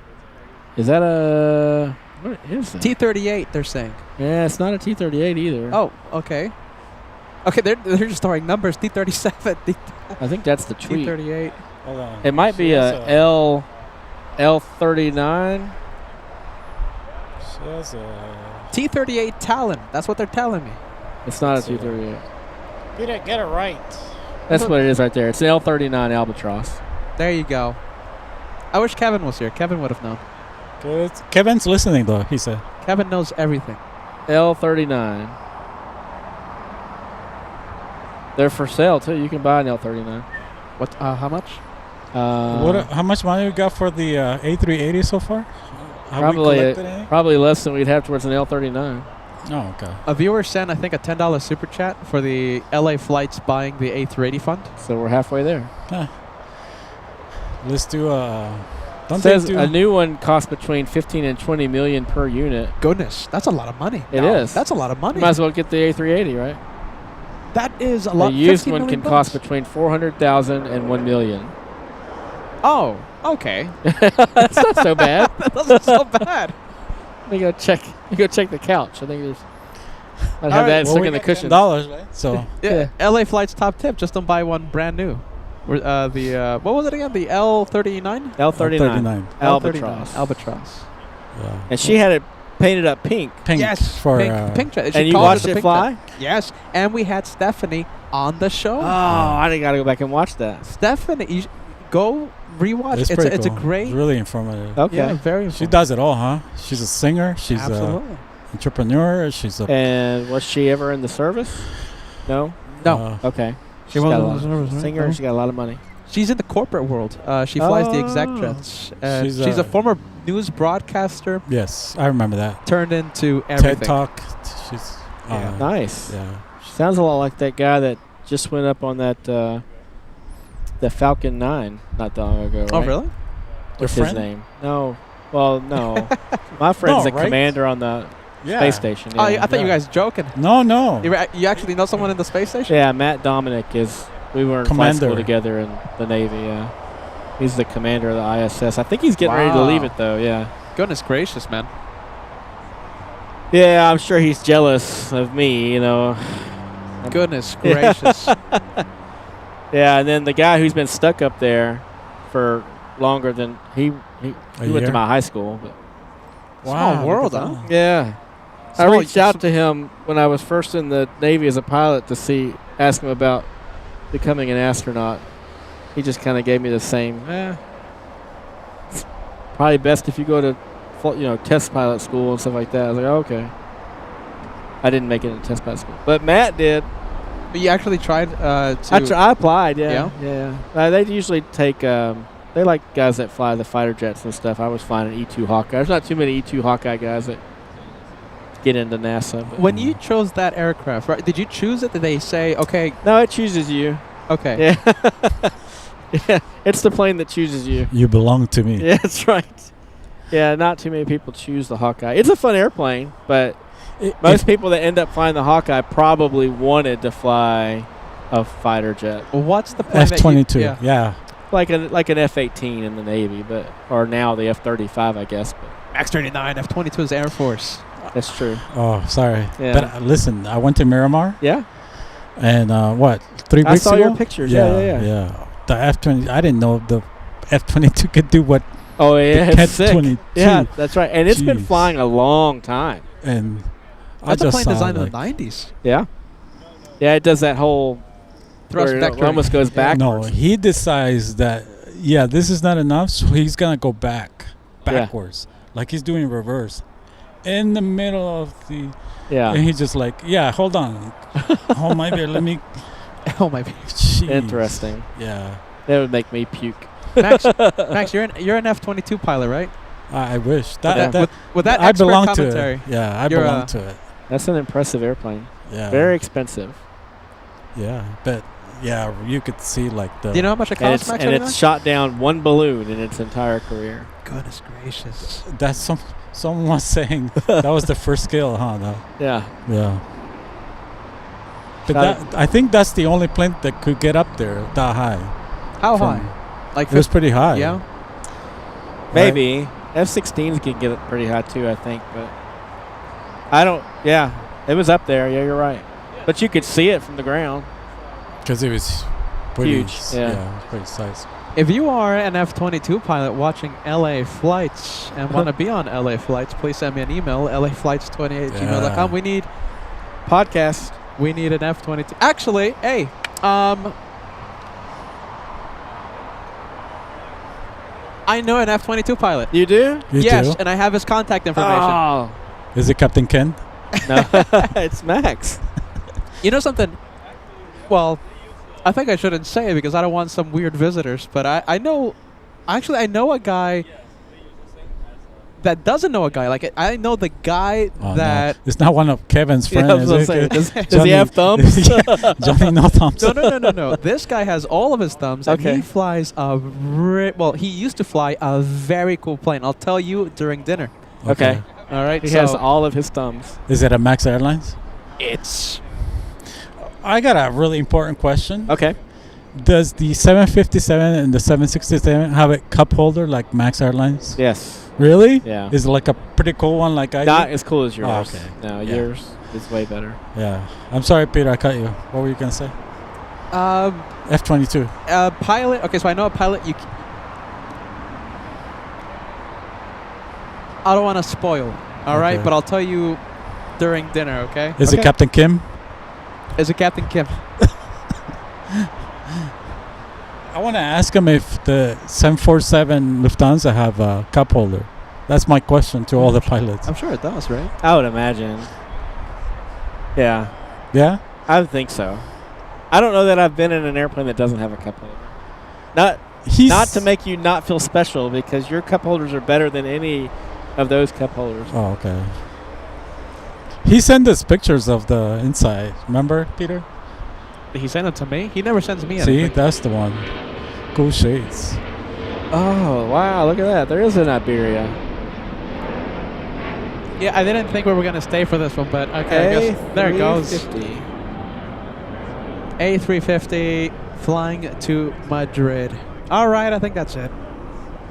H: Is that a, what is that?
A: T-38, they're saying.
H: Yeah, it's not a T-38 either.
A: Oh, okay. Okay, they're just throwing numbers. T-37,
H: I think that's the tweet.
A: T-38.
I: Hold on.
H: It might be a L39.
I: That's a
A: T-38 Talon. That's what they're telling me.
H: It's not a T-38.
I: Get it right.
H: That's what it is right there. It's an L39 Albatross.
A: There you go. I wish Kevin was here. Kevin would have known.
I: Good. Kevin's listening, though, he said.
A: Kevin knows everything.
H: L39. They're for sale, too. You can buy an L39.
A: What? How much?
I: How much money we got for the A380 so far? Have we collected any?
H: Probably less than we'd have towards an L39.
I: Oh, okay.
A: A viewer sent, I think, a $10 super chat for the LA flights buying the A380 fund.
H: So we're halfway there.
I: Let's do
H: It says a new one costs between 15 and 20 million per unit.
A: Goodness, that's a lot of money.
H: It is.
A: That's a lot of money.
H: You might as well get the A380, right?
A: That is a lot.
H: A used one can cost between 400,000 and 1 million.
A: Oh, okay.
H: That's not so bad.
A: That's so bad.
H: You go check the couch. I think there's. I'd have that stuck in the cushion.
I: $10, right? So
A: yeah. LA flights top tip: just don't buy one brand new. What was it again? The L39.
H: L39. Albatross.
A: Albatross.
I: Yeah.
H: And she had it painted up pink.
A: Yes,
I: for
A: pink.
H: And you watched it fly?
A: Yes, and we had Stephanie on the show.
H: Oh, I got to go back and watch that.
A: Stephanie, you go rewatch. It's
I: cool.
A: a great.
I: It's really informative.
H: Okay.
A: Yeah, very informative.
I: She does it all, huh? She's a singer. She's an entrepreneur. She's a.
H: And was she ever in the service? No. Okay.
A: She wasn't in the service, right?
H: Singer. She got a lot of money.
A: She's in the corporate world. She flies the exec jets. She's a former news broadcaster.
I: Yes, I remember that.
A: Turned into everything.
I: TED Talk. She's
H: nice.
I: Yeah.
H: She sounds a lot like that guy that just went up on that the Falcon 9 not that long ago. Right?
A: Oh, really?
H: What's his name? No. Well, no. My friend's a commander on the space station.
A: Yeah. Oh, I thought you guys joking.
I: No.
A: You actually know someone in the space station?
H: Yeah, Matt Dominic is. We were in flight school together in the Navy. Yeah, he's the commander of the ISS. I think he's getting ready to leave it though. Yeah.
A: Goodness gracious, man.
H: Yeah, I'm sure he's jealous of me. You know.
A: Goodness gracious.
H: Yeah, and then the guy who's been stuck up there for longer than he went to my high school. But
A: small world, huh?
H: Yeah. I reached out to him when I was first in the Navy as a pilot to ask him about becoming an astronaut. He just kind of gave me the same. It's probably best if you go to, test pilot school and stuff like that. I was like, okay. I didn't make it in test pilot school, but Matt did.
A: But you actually tried to.
H: I applied. Yeah.
A: Yeah.
H: They usually take. They like guys that fly the fighter jets and stuff. I was flying an E2 Hawkeye. There's not too many E2 Hawkeye guys that get into NASA.
A: When you chose that aircraft, right? Did you choose it? Did they say, okay?
H: No, it chooses you.
A: Okay.
H: Yeah. Yeah. It's the plane that chooses you.
I: You belong to me.
H: Yeah, that's right. Yeah, not too many people choose the Hawkeye. It's a fun airplane, but most people that end up flying the Hawkeye probably wanted to fly a fighter jet.
A: What's the plane?
I: F-22. Yeah.
H: Like an F-18 in the Navy, or now the F-35, I guess. But
A: Max 39, F-22 is Air Force.
H: That's true.
I: Oh, sorry.
H: Yeah.
I: But listen, I went to Miramar.
H: Yeah.
I: And 3 weeks ago?
H: I saw your pictures. Yeah.
I: The F-20, I didn't know the F-22 could do what.
H: Oh yeah,
I: the
H: it's sick.
I: 22.
H: Yeah, that's right. And it's been flying a long time.
I: And
A: that's a plane designed in the
I: like
A: 90s.
H: Yeah. Yeah, it does that whole
A: thrust
H: vector. It almost goes backwards.
I: No, he decides that this is not enough, so he's gonna go backwards, like he's doing reverse, in the middle of the.
H: Yeah.
I: And he's just like, hold on, oh my God, let me.
A: Oh my God.
H: Interesting.
I: Yeah.
H: That would make me puke.
A: Max, you're an F-22 pilot, right?
I: I wish
A: with that
I: I belong
A: commentary,
I: to it. Yeah, I belong to it.
H: That's an impressive airplane.
I: Yeah.
H: Very expensive.
I: Yeah, but you could see like the.
A: Do you know how much it costs, Max?
H: And it's shot down one balloon in its entire career.
A: Goodness gracious.
I: That's someone was saying that was the first scale, huh? No.
H: Yeah.
I: Yeah. But I think that's the only plane that could get up there that high.
A: How high? Like
I: it was pretty high.
A: Yeah.
H: Maybe. F-16s can get it pretty high too, I think. But I don't. Yeah, it was up there. Yeah, you're right. But you could see it from the ground.
I: Because it was pretty
H: huge. Yeah,
I: it was pretty size.
A: If you are an F-22 pilot watching LA flights and want to be on LA flights, please send me an email, laflights28@gmail.com. We need
H: podcast.
A: We need an F-22. Actually, hey, I know an F-22 pilot.
H: You do?
A: Yes,
I: do?
A: and I have his contact information.
H: Oh.
I: Is it Captain Ken?
H: No, it's Max.
A: You know something? Well, I think I shouldn't say it because I don't want some weird visitors, but I know a guy that doesn't know a guy. Like, I know the guy that...
I: No. It's not one of Kevin's friends.
H: Does he have thumbs?
I: Johnny, no thumbs.
A: No. This guy has all of his thumbs, and he flies he used to fly a very cool plane. I'll tell you during dinner.
H: Okay.
A: All right.
H: He has all of his thumbs.
I: Is it a Max Airlines?
A: It's...
I: I got a really important question.
H: Okay.
I: Does the 757 and the 767 have a cup holder like Max Airlines?
H: Yes.
I: Really?
H: Yeah.
I: Is it like a pretty cool one like I
H: Not
I: do?
H: as cool as yours.
I: Oh, okay.
H: No, yours is way better.
I: Yeah. I'm sorry, Peter, I cut you. What were you going to say? F-22.
A: Pilot. Okay, so I know a pilot. I don't want to spoil. All right, but I'll tell you during dinner. Okay.
I: Is it Captain Kim?
A: Is it Captain Kim?
I: I want to ask him if the 747 Lufthansa have a cup holder. That's my question to all the pilots.
A: I'm sure it does, right?
H: I would imagine. Yeah.
I: Yeah?
H: I would think so. I don't know that I've been in an airplane that doesn't have a cup holder. Not to make you not feel special, because your cup holders are better than any of those cup holders.
I: Oh, okay. He sent us pictures of the inside. Remember, Peter?
A: He sent it to me? He never sends me anything.
I: See, that's the one. Cool shades.
H: Oh, wow. Look at that. There is an Iberia.
A: Yeah, I didn't think we were going to stay for this one, but okay, I guess there it goes. A350 flying to Madrid. All right, I think that's it.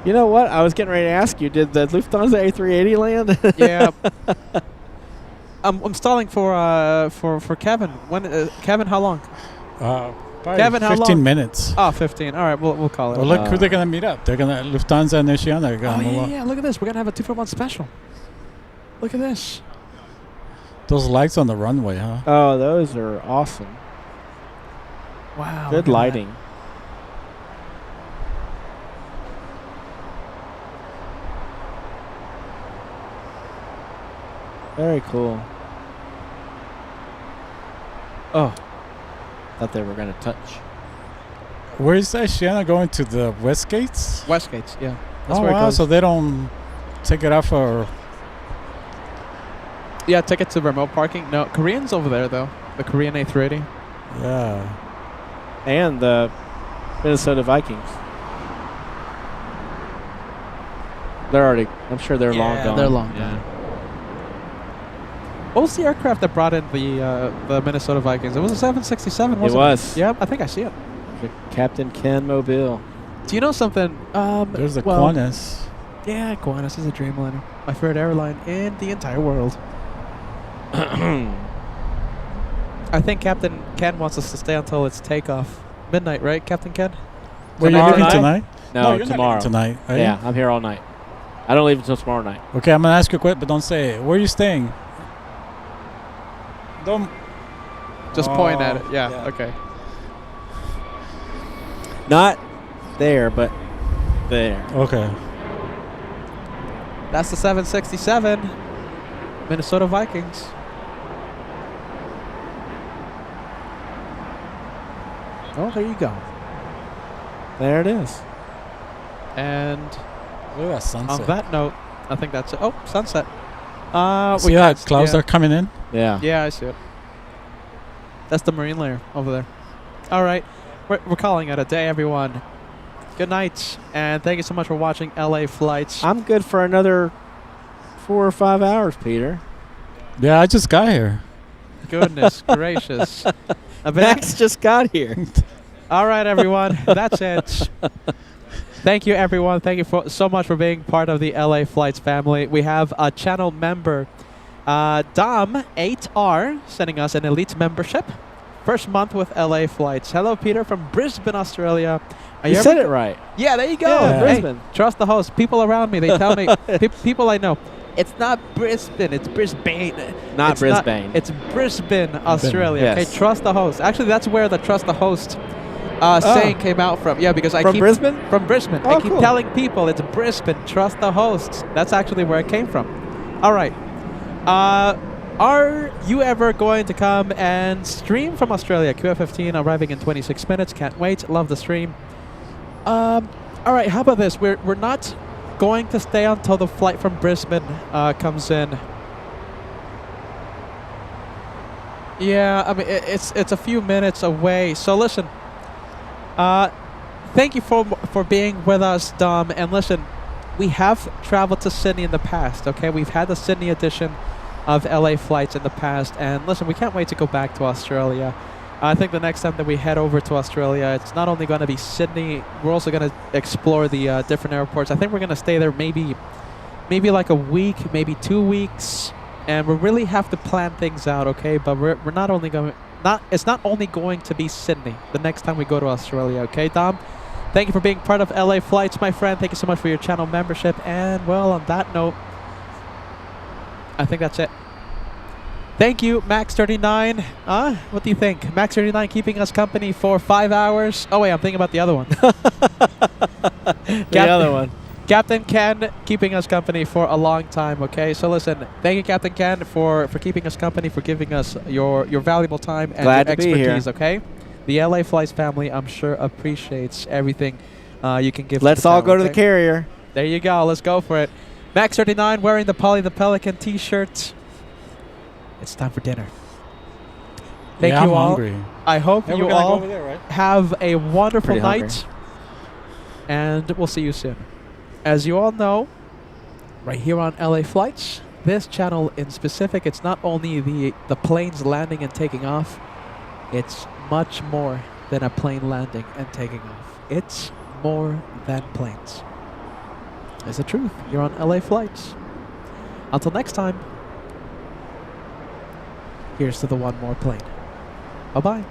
H: You know what? I was getting ready to ask you, did the Lufthansa A380 land?
A: Yeah. I'm stalling for Kevin. Kevin, how long?
I: Kevin, how 15 minutes.
A: Oh, 15. All right, we'll call it.
I: Well, look who they're going to meet up. They're going to Lufthansa and Oceania.
A: Yeah, look at this. We're going to have a 2-for-1 special. Look at this.
I: Those lights on the runway, huh?
H: Oh, those are awesome.
A: Wow.
H: Good lighting. Very cool. Oh. Thought they were going to touch.
I: Where is Oceania going to? The West Gates?
A: West Gates, yeah.
I: That's where it goes. So they don't take it out for...
A: Yeah, take it to remote parking. No, Korean's over there, though. The Korean A380.
I: Yeah.
H: And the Minnesota Vikings. They're already... I'm sure they're long gone.
A: They're long gone. What was the aircraft that brought in the Minnesota Vikings? It was a 767, wasn't it?
H: It was.
A: Yep, I think I see it.
H: The Captain Ken Mobile.
A: Do you know something?
I: There's the Qantas.
A: Yeah, Qantas is a Dreamliner. My favorite airline in the entire world. I think Captain Ken wants us to stay until it's takeoff. Midnight, right, Captain Ken?
I: Were you leaving tonight?
H: No,
I: you're
H: tomorrow.
I: Not tonight, are
H: yeah,
I: you?
H: I'm here all night. I don't leave until tomorrow night.
I: Okay, I'm going to ask you a question, but don't say it. Where are you staying? Don't...
A: Just point at it. Yeah, okay.
H: Not there, but there.
I: Okay.
A: That's the 767 Minnesota Vikings. Oh, there you go.
H: There it is.
A: And
I: look at that sunset.
A: On that note, I think that's it. Oh, sunset.
I: See that clouds are coming in?
H: Yeah.
A: Yeah, I see it. That's the marine layer over there. All right. We're calling it a day, everyone. Good night, and thank you so much for watching LA Flights.
H: I'm good for another 4 or 5 hours, Peter.
I: Yeah, I just got here.
A: Goodness gracious.
H: Max just got here.
A: All right, everyone. That's it. Thank you, everyone. Thank you so much for being part of the LA Flights family. We have a channel member, Dom8R, sending us an elite membership. First month with LA Flights. Hello, Peter from Brisbane, Australia.
H: You said it right.
A: Yeah, there you go.
H: Yeah, Brisbane.
A: Hey, trust the host. People around me, they tell me, people I know, it's not Brisbane, it's Brisbane.
H: Not Brisbane.
A: It's Brisbane, Australia.
H: Yes.
A: Okay, trust the host. Actually, that's where the trust the host saying came out from. Yeah, because I keep
H: Brisbane?
A: From Brisbane.
H: Oh,
A: I keep
H: cool.
A: telling people it's Brisbane. Trust the host. That's actually where it came from. All right. Are you ever going to come and stream from Australia? QF15 arriving in 26 minutes. Can't wait. Love the stream. All right. How about this? We're not going to stay until the flight from Brisbane comes in. Yeah, I mean it's a few minutes away. So listen. Thank you for being with us, Dom. And listen, we have traveled to Sydney in the past. Okay, we've had the Sydney edition of LA Flights in the past, and listen, we can't wait to go back to Australia. I think the next time that we head over to Australia, it's not only going to be Sydney, we're also going to explore the different airports. I think we're going to stay there maybe like a week, maybe 2 weeks, and we really have to plan things out, okay? But we're not only going it's not only going to be Sydney the next time we go to Australia, okay, Dom? Thank you for being part of LA Flights, my friend. Thank you so much for your channel membership. And well, on that note, I think that's it. Thank you, Max39. What do you think? Max39 keeping us company for 5 hours. Oh, wait, I'm thinking about the other one.
H: The other one.
A: Captain Ken keeping us company for a long time, okay? So listen, thank you, Captain Ken, for keeping us company, for giving us your valuable time and
H: Glad
A: your
H: to be here.
A: expertise, okay? The LA Flights family, I'm sure, appreciates everything you can give.
H: Let's
A: to the
H: all
A: town,
H: go to
A: okay?
H: the carrier.
A: There you go. Let's go for it. Max39 wearing the Polly the Pelican t-shirt. It's time for dinner. Thank you
I: I'm
A: all.
I: hungry.
A: I hope
I: Hey,
A: you
I: we're gonna go
A: all
I: over there, right?
A: have a wonderful
H: Pretty hungry.
A: night. And we'll see you soon. As you all know, right here on LA Flights, this channel in specific, it's not only the planes landing and taking off, it's much more than a plane landing and taking off. It's more than planes. It's the truth. You're on LA Flights. Until next time, here's to the one more plane. Bye-bye.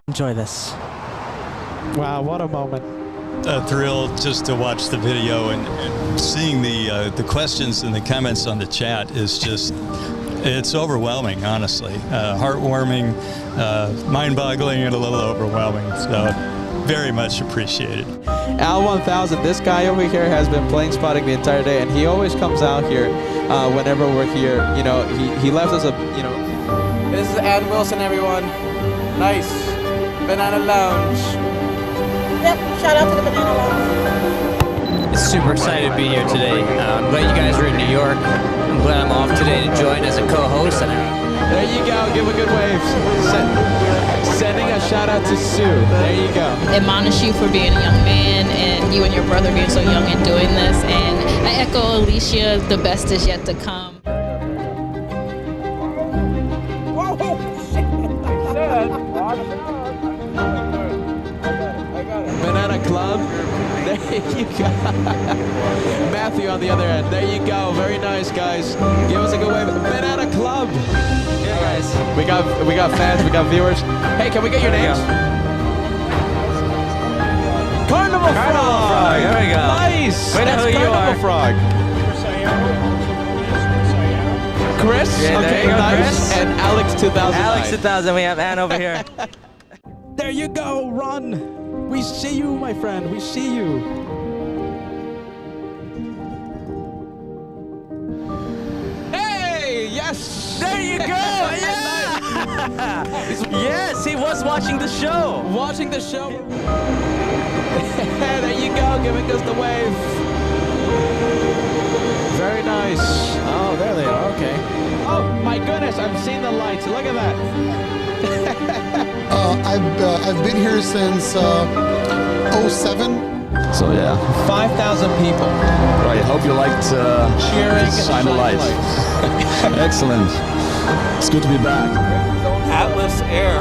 A: Enjoy this. Wow, what a moment.
J: A thrill just to watch the video and seeing the questions and the comments on the chat is just, it's overwhelming, honestly. Heartwarming, mind-boggling, and a little overwhelming. So very much appreciated.
A: Al1000, this guy over here has been plane spotting the entire day, and he always comes out here whenever we're here. You know, he left us a, you know. This is Ann Wilson, everyone. Nice. Banana Lounge.
K: Yep, shout out to the Banana Lounge.
L: Super excited to be here today. I'm glad you guys are in New York. I'm glad I'm off today to join as a co-host.
A: There you go. Give a good wave. Sending a shout out to Sue. There you go.
K: Admonish you for being a young man and you and your brother being so young and doing this. And I echo Alicia, the best is yet to come.
A: Banana Club. There you go. Matthew on the other end. There you go. Very nice, guys. Give us a good wave. Banana Club. Yeah, guys. We got fans. We got viewers. Hey, can we get your names? Carnival Frog.
L: There we go.
A: Nice.
L: We know
A: That's
L: who you
A: Carnival
L: are.
A: Frog. Chris.
L: Yeah, there
A: okay,
L: you go,
A: nice.
L: Chris.
A: And Alex 2000.
L: Alex 2000. We have Ann over here.
A: There you go. Run. We see you, my friend. We see you. Hey, yes.
L: There you go. Yeah. Yes, he was watching the show.
A: Watching the show. There you go, giving us the wave. Very nice.
H: Oh, there they are. Okay.
A: Oh my goodness, I'm seeing the lights. Look at that.
M: I've been here since 07.
N: So yeah,
A: 5,000 people.
N: right. Hope you liked
A: Cheering.
N: Shine the Light. Excellent. It's good to be back.
O: Atlas Air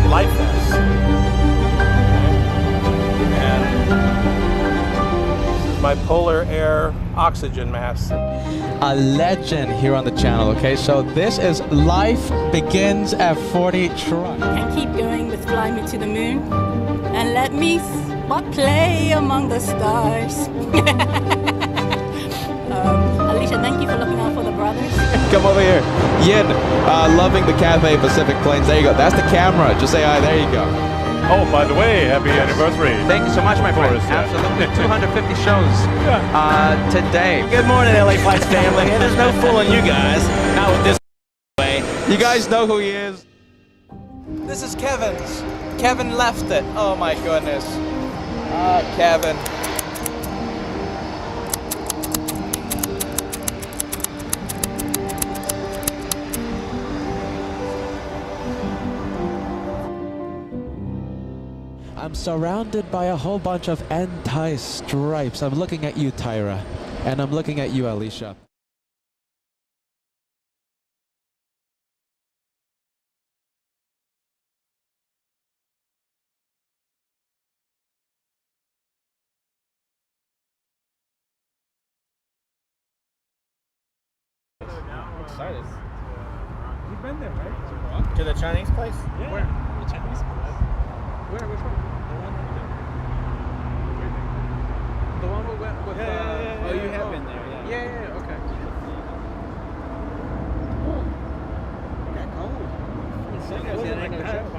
O: Life Vest. And this is my Polar Air oxygen mask.
A: A legend here on the channel, okay? So this is Life Begins at 40 truck.
P: And keep going with Fly Me to the Moon. And let me play among the stars. Alicia, thank you for looking out for the brothers.
A: Come over here. Yin, loving the Cathay Pacific planes. There you go. That's the camera. Just say hi. There you go.
Q: Oh, by the way, happy anniversary.
R: Thank you so much, my friend. Absolutely. 250 shows today.
L: Good morning, LA Flights family. And there's no fooling you guys. Not with this way.
A: You guys know who he is.
R: This is Kevin's. Kevin left it. Oh my goodness. Kevin. I'm surrounded by a whole bunch of anti-stripes. I'm looking at you, Tyra. And I'm looking at you, Alicia.
I: Excited. You've been there, right?
L: To the Chinese place?
I: Yeah. Where? The Chinese place.
A: Where? Which one? The one we went with.
I: Oh, you have been there, yeah.
A: Yeah, okay.
I: Got cold. It's like that.